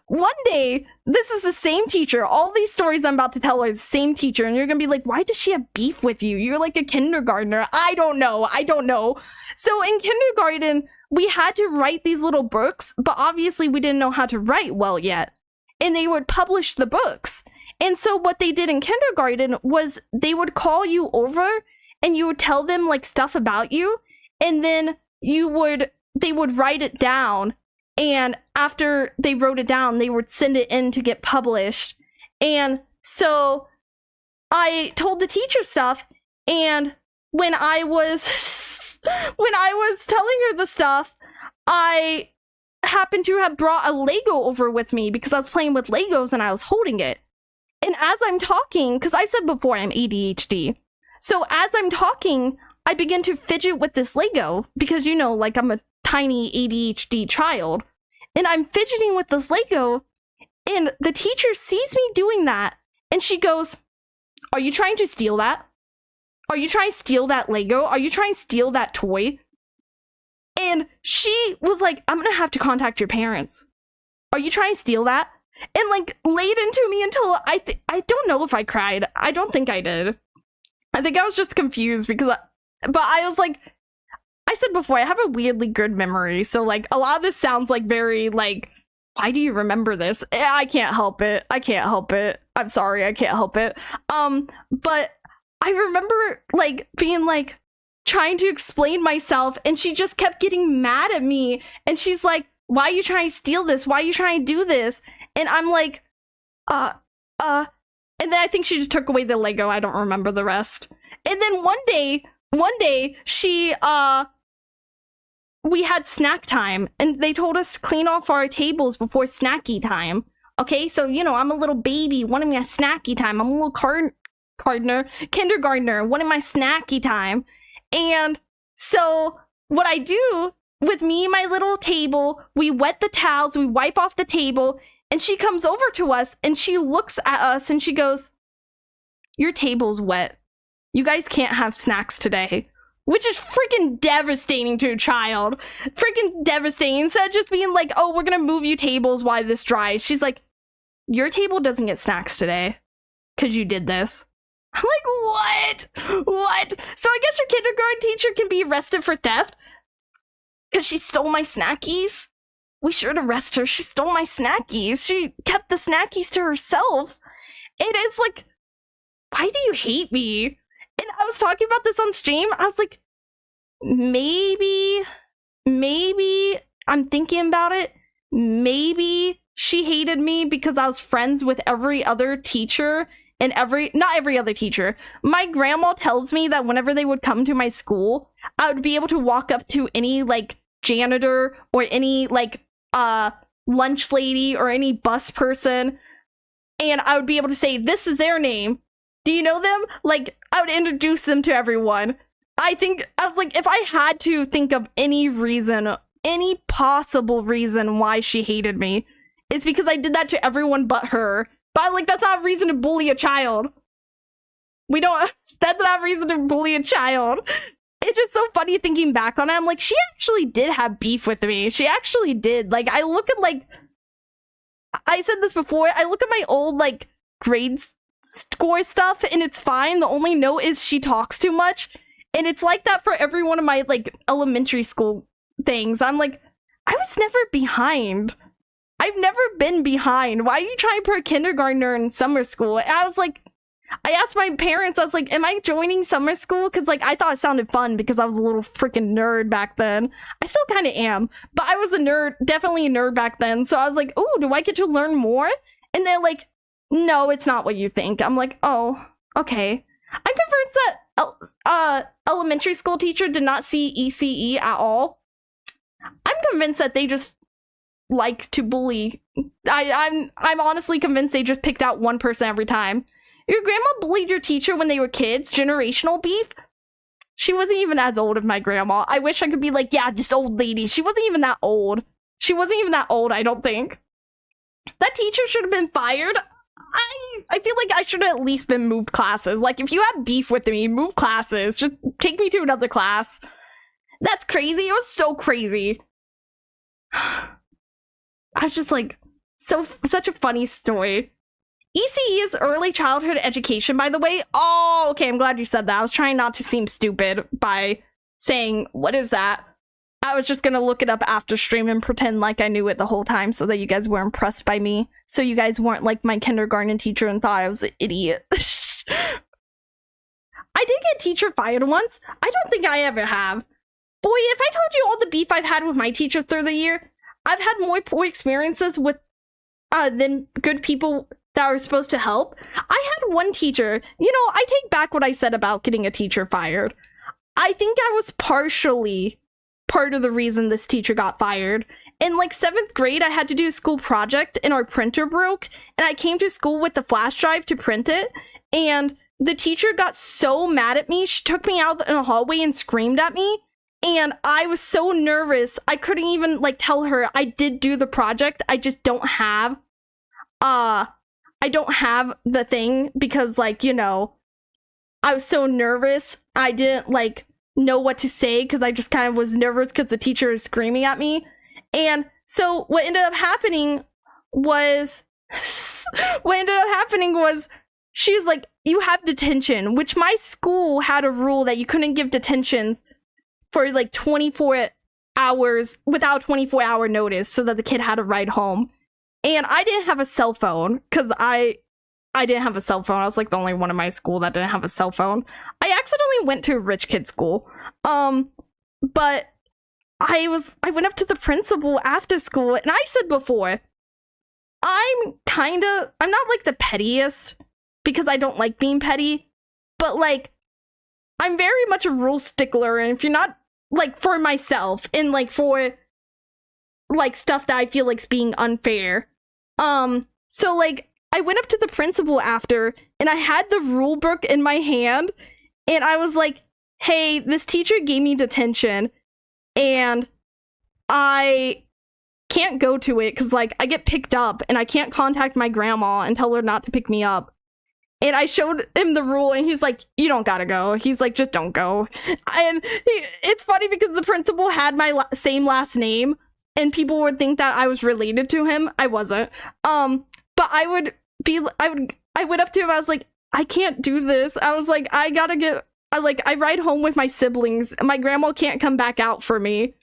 A: one day, this is the same teacher. All these stories I'm about to tell are the same teacher, and you're gonna be like, why does she have beef with you? You're like a kindergartner. I don't know. So in kindergarten, we had to write these little books, but obviously we didn't know how to write well yet. And they would publish the books. And so what they did in kindergarten was they would call you over and you would tell them like stuff about you, and then they would write it down. And after they wrote it down, they would send it in to get published. And so I told the teacher stuff, and when I was telling her the stuff, I happened to have brought a Lego over with me because I was playing with Legos and I was holding it. And as I'm talking, because I've said before I'm ADHD, so as I'm talking, I begin to fidget with this Lego because, you know, like I'm a tiny ADHD child, and I'm fidgeting with this Lego, and the teacher sees me doing that, and she goes, "Are you trying to steal that? Are you trying to steal that Lego? Are you trying to steal that toy?" And she was like, "I'm gonna have to contact your parents. Are you trying to steal that?" And like laid into me until I don't know if I cried. I don't think I did. I think I was just confused but I was like, I said before, I have a weirdly good memory, so like a lot of this sounds like very like, why do you remember this? I can't help it. I'm sorry, I can't help it. But I remember like being like trying to explain myself, and she just kept getting mad at me, and she's like, "Why are you trying to steal this? Why are you trying to do this?" And I'm like, and then I think she just took away the Lego. I don't remember the rest. And then one day she we had snack time, and they told us to clean off our tables before snacky time. Okay, so you know, I'm a little baby wanting my snacky time. I'm a little kindergartner wanting my snacky time. And so what I do with me and my little table, we wet the towels, we wipe off the table, and she comes over to us and she looks at us and she goes, "Your table's wet. You guys can't have snacks today." which is freaking devastating to a child. Freaking devastating. Instead of just being like, oh, we're gonna move you tables while this dries. She's like, your table doesn't get snacks today because you did this. I'm like, what? So I guess your kindergarten teacher can be arrested for theft because she stole my snackies? We should arrest her. She stole my snackies. She kept the snackies to herself. And it's like, why do you hate me? And I was talking about this on stream. I was like, maybe I'm thinking about it. Maybe she hated me because I was friends with every other teacher and not every other teacher. My grandma tells me that whenever they would come to my school, I would be able to walk up to any like janitor or any like lunch lady or any bus person, and I would be able to say, this is their name. Do you know them? Like, I would introduce them to everyone. I was like, if I had to think of any reason, any possible reason why she hated me, it's because I did that to everyone but her. But like, that's not a reason to bully a child. That's not a reason to bully a child. It's just so funny thinking back on it. I'm like, she actually did have beef with me. She actually did. Like, I look at like, I said this before, I look at my old like grades score stuff and it's fine. The only note is she talks too much. And it's like that for every one of my like elementary school things. I'm like, I was never behind. I've never been behind. Why are you trying to put a kindergartner in summer school? And I was like, I asked my parents, I was like, am I joining summer school? Because like, I thought it sounded fun because I was a little freaking nerd back then. I still kind of am, but I was a nerd, definitely a nerd back then. So I was like, oh, do I get to learn more? And they're like, no, it's not what you think. I'm like, oh, okay. I'm convinced that elementary school teacher did not see ECE at all. I'm convinced that they just like to bully. I'm honestly convinced they just picked out one person every time. Your grandma bullied your teacher when they were kids? Generational beef? She wasn't even as old as my grandma. I wish I could be like, yeah, this old lady. She wasn't even that old. She wasn't even that old, I don't think. That teacher should have been fired. I feel like I should have at least been moved classes. Like, if you have beef with me, move classes. Just take me to another class. That's crazy. It was so crazy. I was just like, such a funny story. ECE is early childhood education, by the way. Oh, okay, I'm glad you said that. I was trying not to seem stupid by saying, what is that? I was just gonna look it up after stream and pretend like I knew it the whole time so that you guys were impressed by me. So you guys weren't like my kindergarten teacher and thought I was an idiot. I did get teacher fired once. I don't think I ever have. Boy, if I told you all the beef I've had with my teachers through the year, I've had more poor experiences with than good people that were supposed to help. I had one teacher, you know, I take back what I said about getting a teacher fired. I think I was partially part of the reason this teacher got fired. In like 7th grade, I had to do a school project and our printer broke, and I came to school with the flash drive to print it, and the teacher got so mad at me, she took me out in a hallway and screamed at me, and I was so nervous, I couldn't even like tell her I did do the project, I just don't have the thing because, like, you know, I was so nervous. I didn't like know what to say because I just kind of was nervous because the teacher was screaming at me. And so what ended up happening was she was like, you have detention, which my school had a rule that you couldn't give detentions for like 24 hours without 24-hour notice so that the kid had to ride home. And I didn't have a cell phone because I didn't have a cell phone. I was like the only one in my school that didn't have a cell phone. I accidentally went to a rich kid school. But I went up to the principal after school, and I said before, I'm not like the pettiest because I don't like being petty, but like I'm very much a rule stickler, and if you're not like for myself and like for like stuff that I feel like's being unfair. So like I went up to the principal after, and I had the rule book in my hand, and I was like, hey, this teacher gave me detention, and I can't go to it because, like, I get picked up, and I can't contact my grandma and tell her not to pick me up. And I showed him the rule, and he's like, you don't gotta go. He's like, just don't go. And it's funny because the principal had my same last name, and people would think that I was related to him. I wasn't. But I went up to him, I was like, I can't do this. I was like, I ride home with my siblings. My grandma can't come back out for me.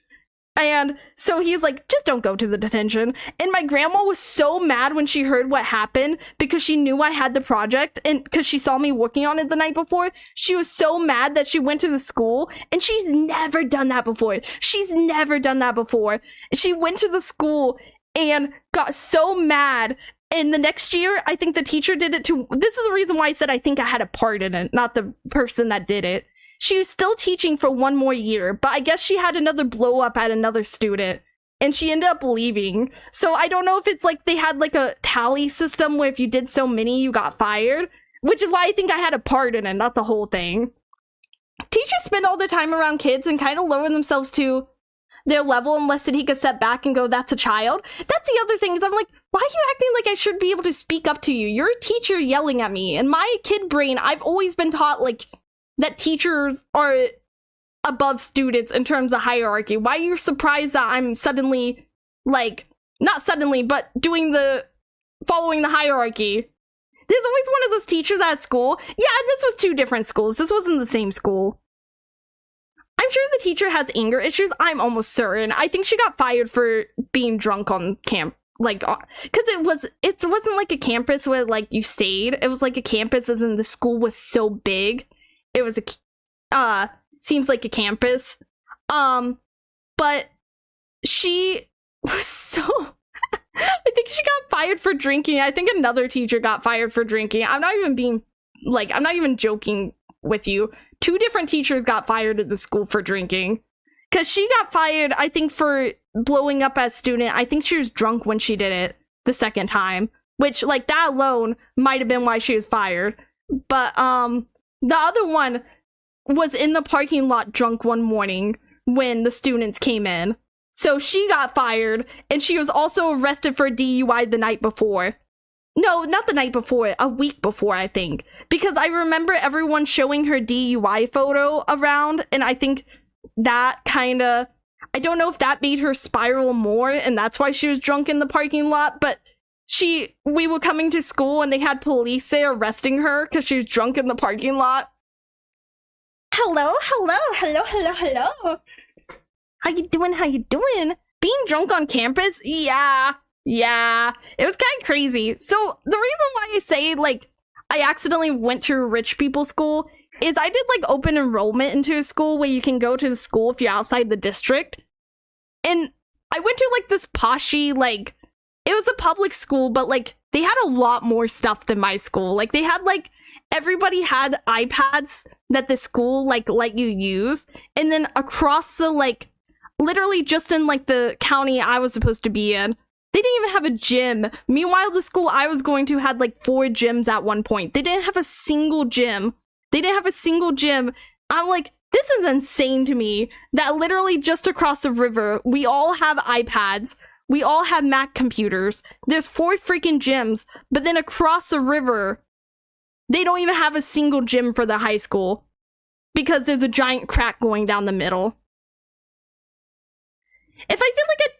A: And so he's like, just don't go to the detention. And my grandma was so mad when she heard what happened because she knew I had the project and because she saw me working on it the night before. She was so mad that she went to the school, and she's never done that before. She's never done that before. She went to the school and got so mad. And the next year, I think the teacher did it too. This is the reason why I said I think I had a part in it, not the person that did it. She was still teaching for one more year, but I guess she had another blow up at another student, and she ended up leaving. So I don't know if it's like they had like a tally system where if you did so many, you got fired, which is why I think I had a part in it, not the whole thing. Teachers spend all their time around kids and kind of lower themselves to their level unless he could step back and go, that's a child. That's the other thing is I'm like, why are you acting like I should be able to speak up to you? You're a teacher yelling at me. In my kid brain, I've always been taught like that teachers are above students in terms of hierarchy. Why are you surprised that I'm suddenly, like, not suddenly, but following the hierarchy? There's always one of those teachers at school. Yeah, and this was 2 different schools. This wasn't the same school. I'm sure the teacher has anger issues. I'm almost certain. I think she got fired for being drunk on camp. Like, because it wasn't like a campus where, like, you stayed. It was like a campus as in the school was so big. It was seems like a campus. But she was so... I think she got fired for drinking. I think another teacher got fired for drinking. I'm not even joking with you. 2 different teachers got fired at the school for drinking. Because she got fired, I think, for blowing up as a student. I think she was drunk when she did it the second time. Which, like, that alone might have been why she was fired. But, the other one was in the parking lot drunk one morning when the students came in. So she got fired, and she was also arrested for DUI the night before. No, not the night before, a week before, I think. Because I remember everyone showing her DUI photo around, and I think that kinda... I don't know if that made her spiral more, and that's why she was drunk in the parking lot, but we were coming to school, and they had police there arresting her because she was drunk in the parking lot. Hello. How you doing? Being drunk on campus? Yeah. It was kind of crazy. So the reason why I say, like, I accidentally went to a rich people school is I did, like, open enrollment into a school where you can go to the school if you're outside the district. And I went to, like, this poshy, like, it was a public school, but, like, they had a lot more stuff than my school. Like, they had, like, everybody had iPads that the school, like, let you use. And then across the, like, literally just in, like, the county I was supposed to be in, they didn't even have a gym. Meanwhile, the school I was going to had, like, 4 gyms at one point. They didn't have a single gym. I'm like, this is insane to me that literally just across the river, we all have iPads. We all have Mac computers. There's 4 freaking gyms. But then across the river, they don't even have a single gym for the high school because there's a giant crack going down the middle. If I feel like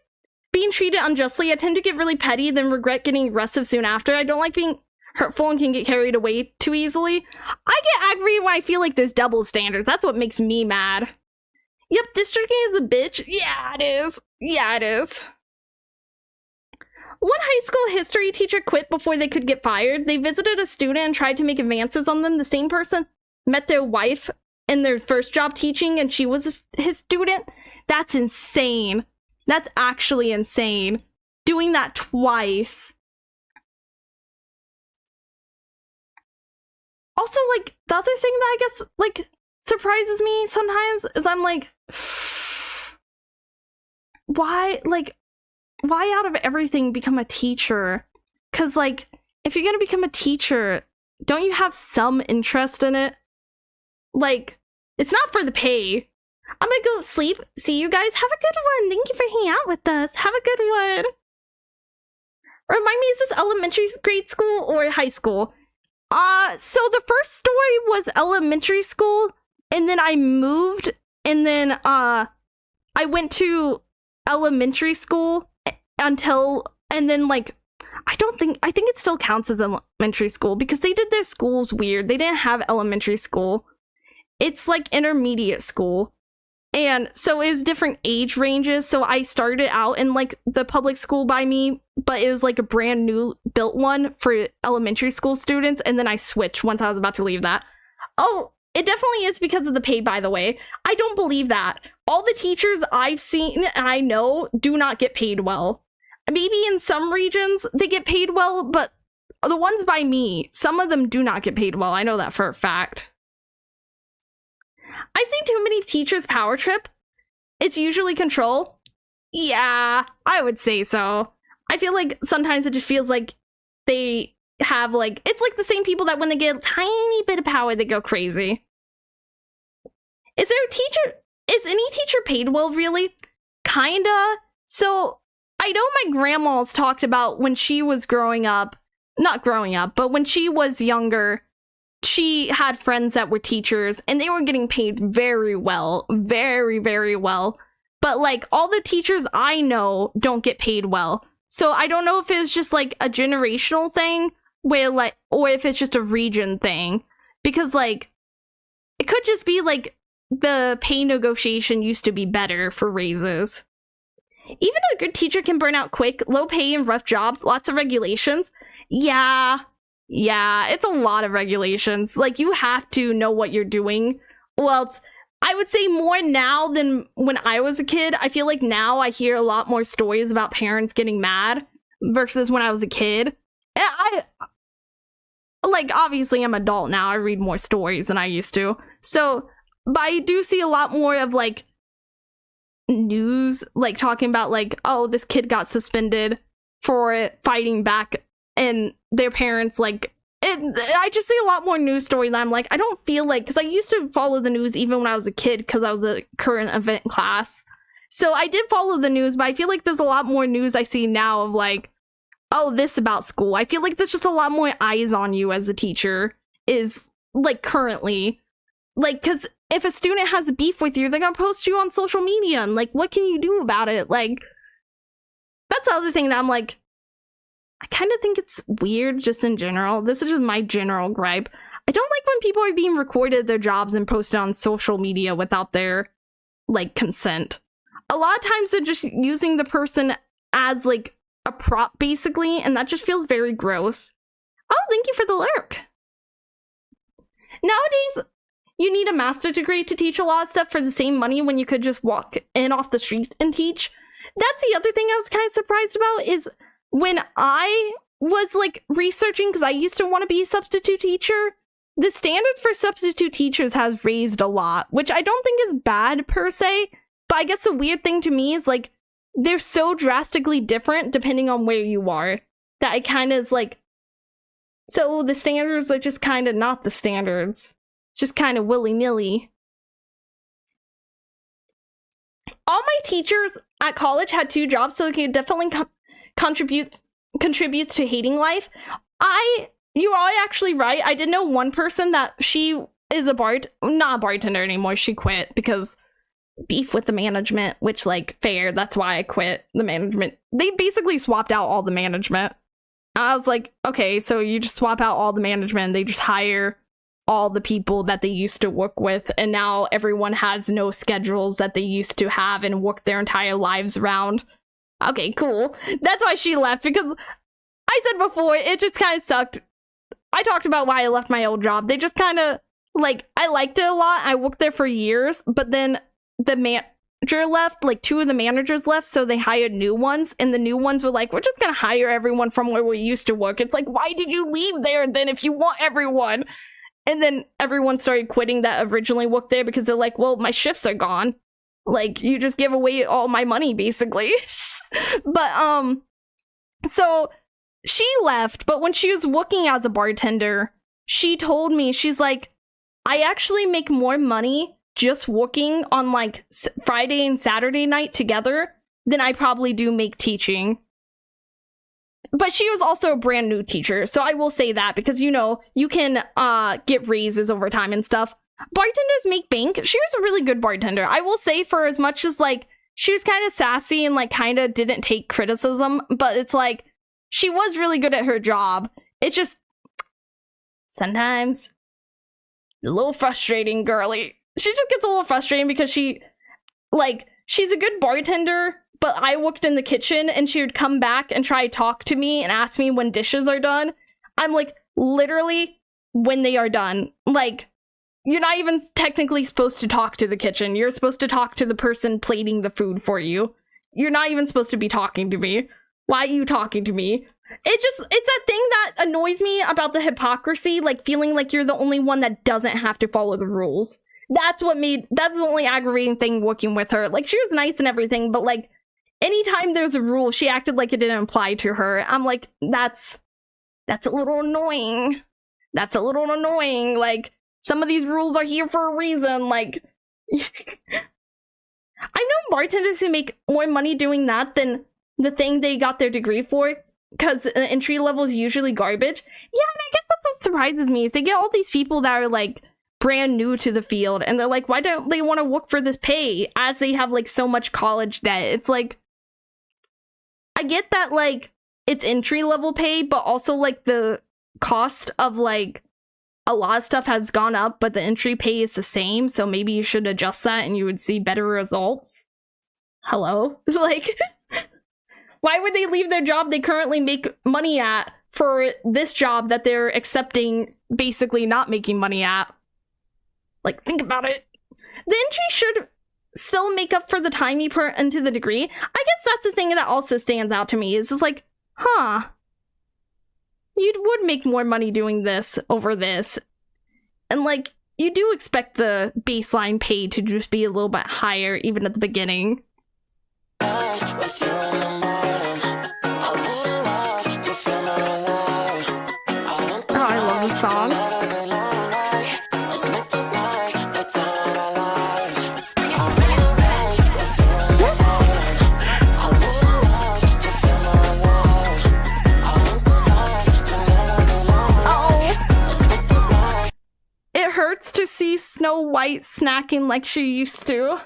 A: being treated unjustly, I tend to get really petty, then regret getting aggressive soon after. I don't like being hurtful and can get carried away too easily. I get aggravated when I feel like there's double standards. That's what makes me mad. Yep, districting is a bitch. Yeah, it is. One high school history teacher quit before they could get fired. They visited a student and tried to make advances on them. The same person met their wife in their first job teaching, and she was his student. That's insane. That's actually insane. Doing that twice. Also, like, the other thing that I guess, like, surprises me sometimes is I'm like, why out of everything become a teacher? Because, like, if you're gonna become a teacher, don't you have some interest in it? Like, it's not for the pay. I'm gonna go sleep. See you guys. Have a good one. Thank you for hanging out with us. Have a good one. Remind me, is this elementary grade school or high school? So the first story was elementary school, and then I moved, and then I went to elementary school until, and then like I think it still counts as elementary school because they did their schools weird. They didn't have elementary school. It's like intermediate school. And so it was different age ranges. So I started out in like the public school by me, but it was like a brand new built one for elementary school students. And then I switched once I was about to leave that. Oh, it definitely is because of the pay, by the way. I don't believe that. All the teachers I've seen and I know do not get paid well. Maybe in some regions they get paid well, but the ones by me, some of them do not get paid well. I know that for a fact. I've seen too many teachers power trip. It's usually control. Yeah, I would say so. I feel like sometimes it just feels like they have like, it's like the same people that when they get a tiny bit of power, they go crazy. Is any teacher paid well, really? Kinda. So I know my grandma's talked about when she was growing up, not growing up, but when she was younger, she had friends that were teachers and they were getting paid very well, very, very well. But like all the teachers I know don't get paid well. So I don't know if it's just like a generational thing where like, or if it's just a region thing, because like it could just be like the pay negotiation used to be better for raises. Even a good teacher can burn out quick, low pay and rough jobs, lots of regulations. Yeah, it's a lot of regulations. Like, you have to know what you're doing. Well, I would say more now than when I was a kid. I feel like now I hear a lot more stories about parents getting mad versus when I was a kid. And obviously I'm an adult now. I read more stories than I used to. So, but I do see a lot more of, like, news, like, talking about, like, oh, this kid got suspended for fighting back and their parents, like, I just see a lot more news story that I'm like, I don't feel like, because I used to follow the news even when I was a kid because I was a current event class. So I did follow the news, but I feel like there's a lot more news I see now of like, oh, this about school. I feel like there's just a lot more eyes on you as a teacher is like currently. Like, because if a student has a beef with you, they're going to post you on social media and like, what can you do about it? Like, that's the other thing that I'm like, I kind of think it's weird just in general. This is just my general gripe. I don't like when people are being recorded at their jobs and posted on social media without their, like, consent. A lot of times they're just using the person as, like, a prop, basically, and that just feels very gross. Oh, thank you for the lurk. Nowadays, you need a master's degree to teach a lot of stuff for the same money when you could just walk in off the street and teach. That's the other thing I was kind of surprised about is when I was like researching, because I used to want to be a substitute teacher, the standards for substitute teachers has raised a lot, which I don't think is bad per se. But I guess the weird thing to me is like they're so drastically different depending on where you are that it kind of is like, so the standards are just kind of not the standards. It's just kind of willy-nilly. All my teachers at college had 2 jobs, so they could definitely contributes to hating life. You are actually right. I did know one person that she is not a bartender anymore. She quit because beef with the management, which, like, fair. That's why I quit the management. They basically swapped out all the management. I was like, okay, so you just swap out all the management and they just hire all the people that they used to work with, and now everyone has no schedules that they used to have and work their entire lives around. Okay, cool. That's why she left, because I said before, it just kind of sucked. I talked about why I left my old job. They just kind of, like, I liked it a lot. I worked there for years, but then the manager left, like 2 of the managers left, so they hired new ones, and the new ones were like, we're just gonna hire everyone from where we used to work. It's like, why did you leave there then if you want everyone? And then everyone started quitting that originally worked there because they're like, well, my shifts are gone. Like, you just give away all my money, basically. But, so she left, but when she was working as a bartender, she told me, she's like, I actually make more money just working on, like, Friday and Saturday night together than I probably do make teaching. but she was also a brand new teacher, so I will say that, because, you know, you can get raises over time and stuff. Bartenders make bank. She was a really good bartender. I will say, for as much as, like, she was kind of sassy and, like, kind of didn't take criticism, but it's like, she was really good at her job. It's just, sometimes, a little frustrating, girly. She just gets a little frustrating because she's a good bartender, but I worked in the kitchen and she would come back and try to talk to me and ask me when dishes are done. I'm like, literally, when they are done. Like, you're not even technically supposed to talk to the kitchen. You're supposed to talk to the person plating the food for you. You're not even supposed to be talking to me. Why are you talking to me? It's that thing that annoys me about the hypocrisy, like feeling like you're the only one that doesn't have to follow the rules. That's the only aggravating thing working with her. Like, she was nice and everything, but, like, anytime there's a rule, she acted like it didn't apply to her. I'm like, that's a little annoying. That's a little annoying. Like, some of these rules are here for a reason. Like, I know bartenders who make more money doing that than the thing they got their degree for, because the entry level is usually garbage. Yeah, and I guess that's what surprises me, is they get all these people that are, like, brand new to the field, and they're like, why don't they want to work for this pay, as they have, like, so much college debt? It's like, I get that, like, it's entry level pay, but also, like, the cost of, like, a lot of stuff has gone up, but the entry pay is the same, so maybe you should adjust that and you would see better results. Hello? Like, why would they leave their job they currently make money at for this job that they're accepting basically not making money at? Like, think about it. The entry should still make up for the time you put into the degree. I guess that's the thing that also stands out to me, is it's like, huh, you would make more money doing this over this. And, like, you do expect the baseline pay to just be a little bit higher, even at the beginning. Oh, I love this song. It hurts to see Snow White snacking like she used to.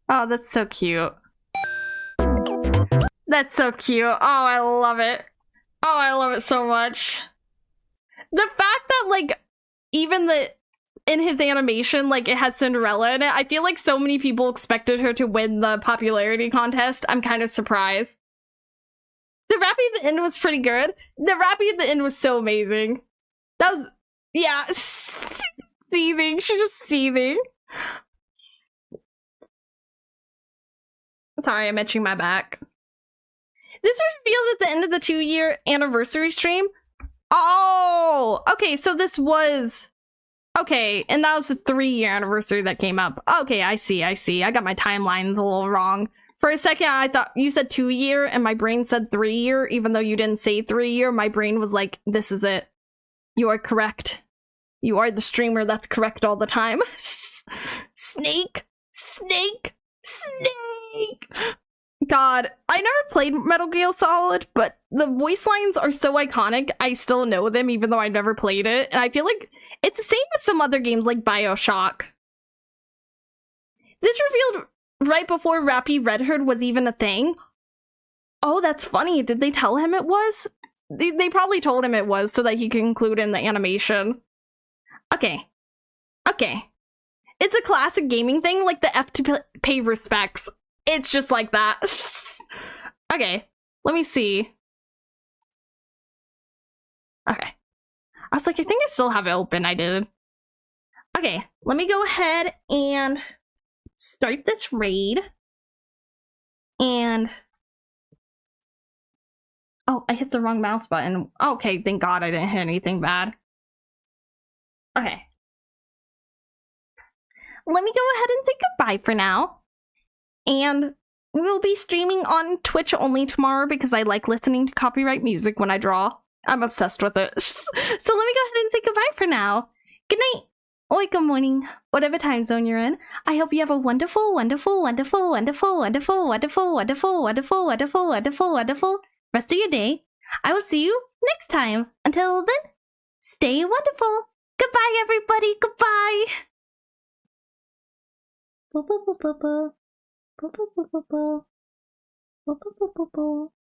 A: Oh, that's so cute. That's so cute. Oh, I love it. Oh, I love it so much. The fact that, like, even in his animation, like, it has Cinderella in it, I feel like so many people expected her to win the popularity contest. I'm kind of surprised. The rappy at the end was pretty good. The rappy at the end was so amazing. That was, yeah, seething. She's just seething. Sorry, I'm itching my back. This was revealed at the end of the 2-year anniversary stream. Oh, okay, so this was... Okay, and that was the 3-year anniversary that came up. Okay, I see. I got my timelines a little wrong. For a second, I thought you said 2-year, and my brain said 3-year, even though you didn't say 3-year. My brain was like, this is it. You are correct. You are the streamer that's correct all the time. Snake! God, I never played Metal Gear Solid, but the voice lines are so iconic, I still know them even though I've never played it, and I feel like it's the same with some other games like BioShock. This revealed right before Rappy Red Hood was even a thing. Oh, that's funny. Did they tell him it was? They probably told him it was so that he could include in the animation. Okay. It's a classic gaming thing, like the F to pay respects. It's just like that. Okay, let me see. Okay. I was like, I think I still have it open. I did. Okay, let me go ahead and start this raid. And... oh, I hit the wrong mouse button. Okay, thank God I didn't hit anything bad. Okay. Let me go ahead and say goodbye for now. And we will be streaming on Twitch only tomorrow because I like listening to copyright music when I draw. I'm obsessed with it. So let me go ahead and say goodbye for now. Good night. Or good morning. Whatever time zone you're in. I hope you have a wonderful, wonderful, wonderful, wonderful, wonderful, wonderful, wonderful, wonderful, wonderful, wonderful, wonderful rest of your day. I will see you next time. Until then, stay wonderful. Goodbye, everybody. Goodbye. Bo bo bo bo bo. Bo bo bo bo bo. Bo bo bo bo bo.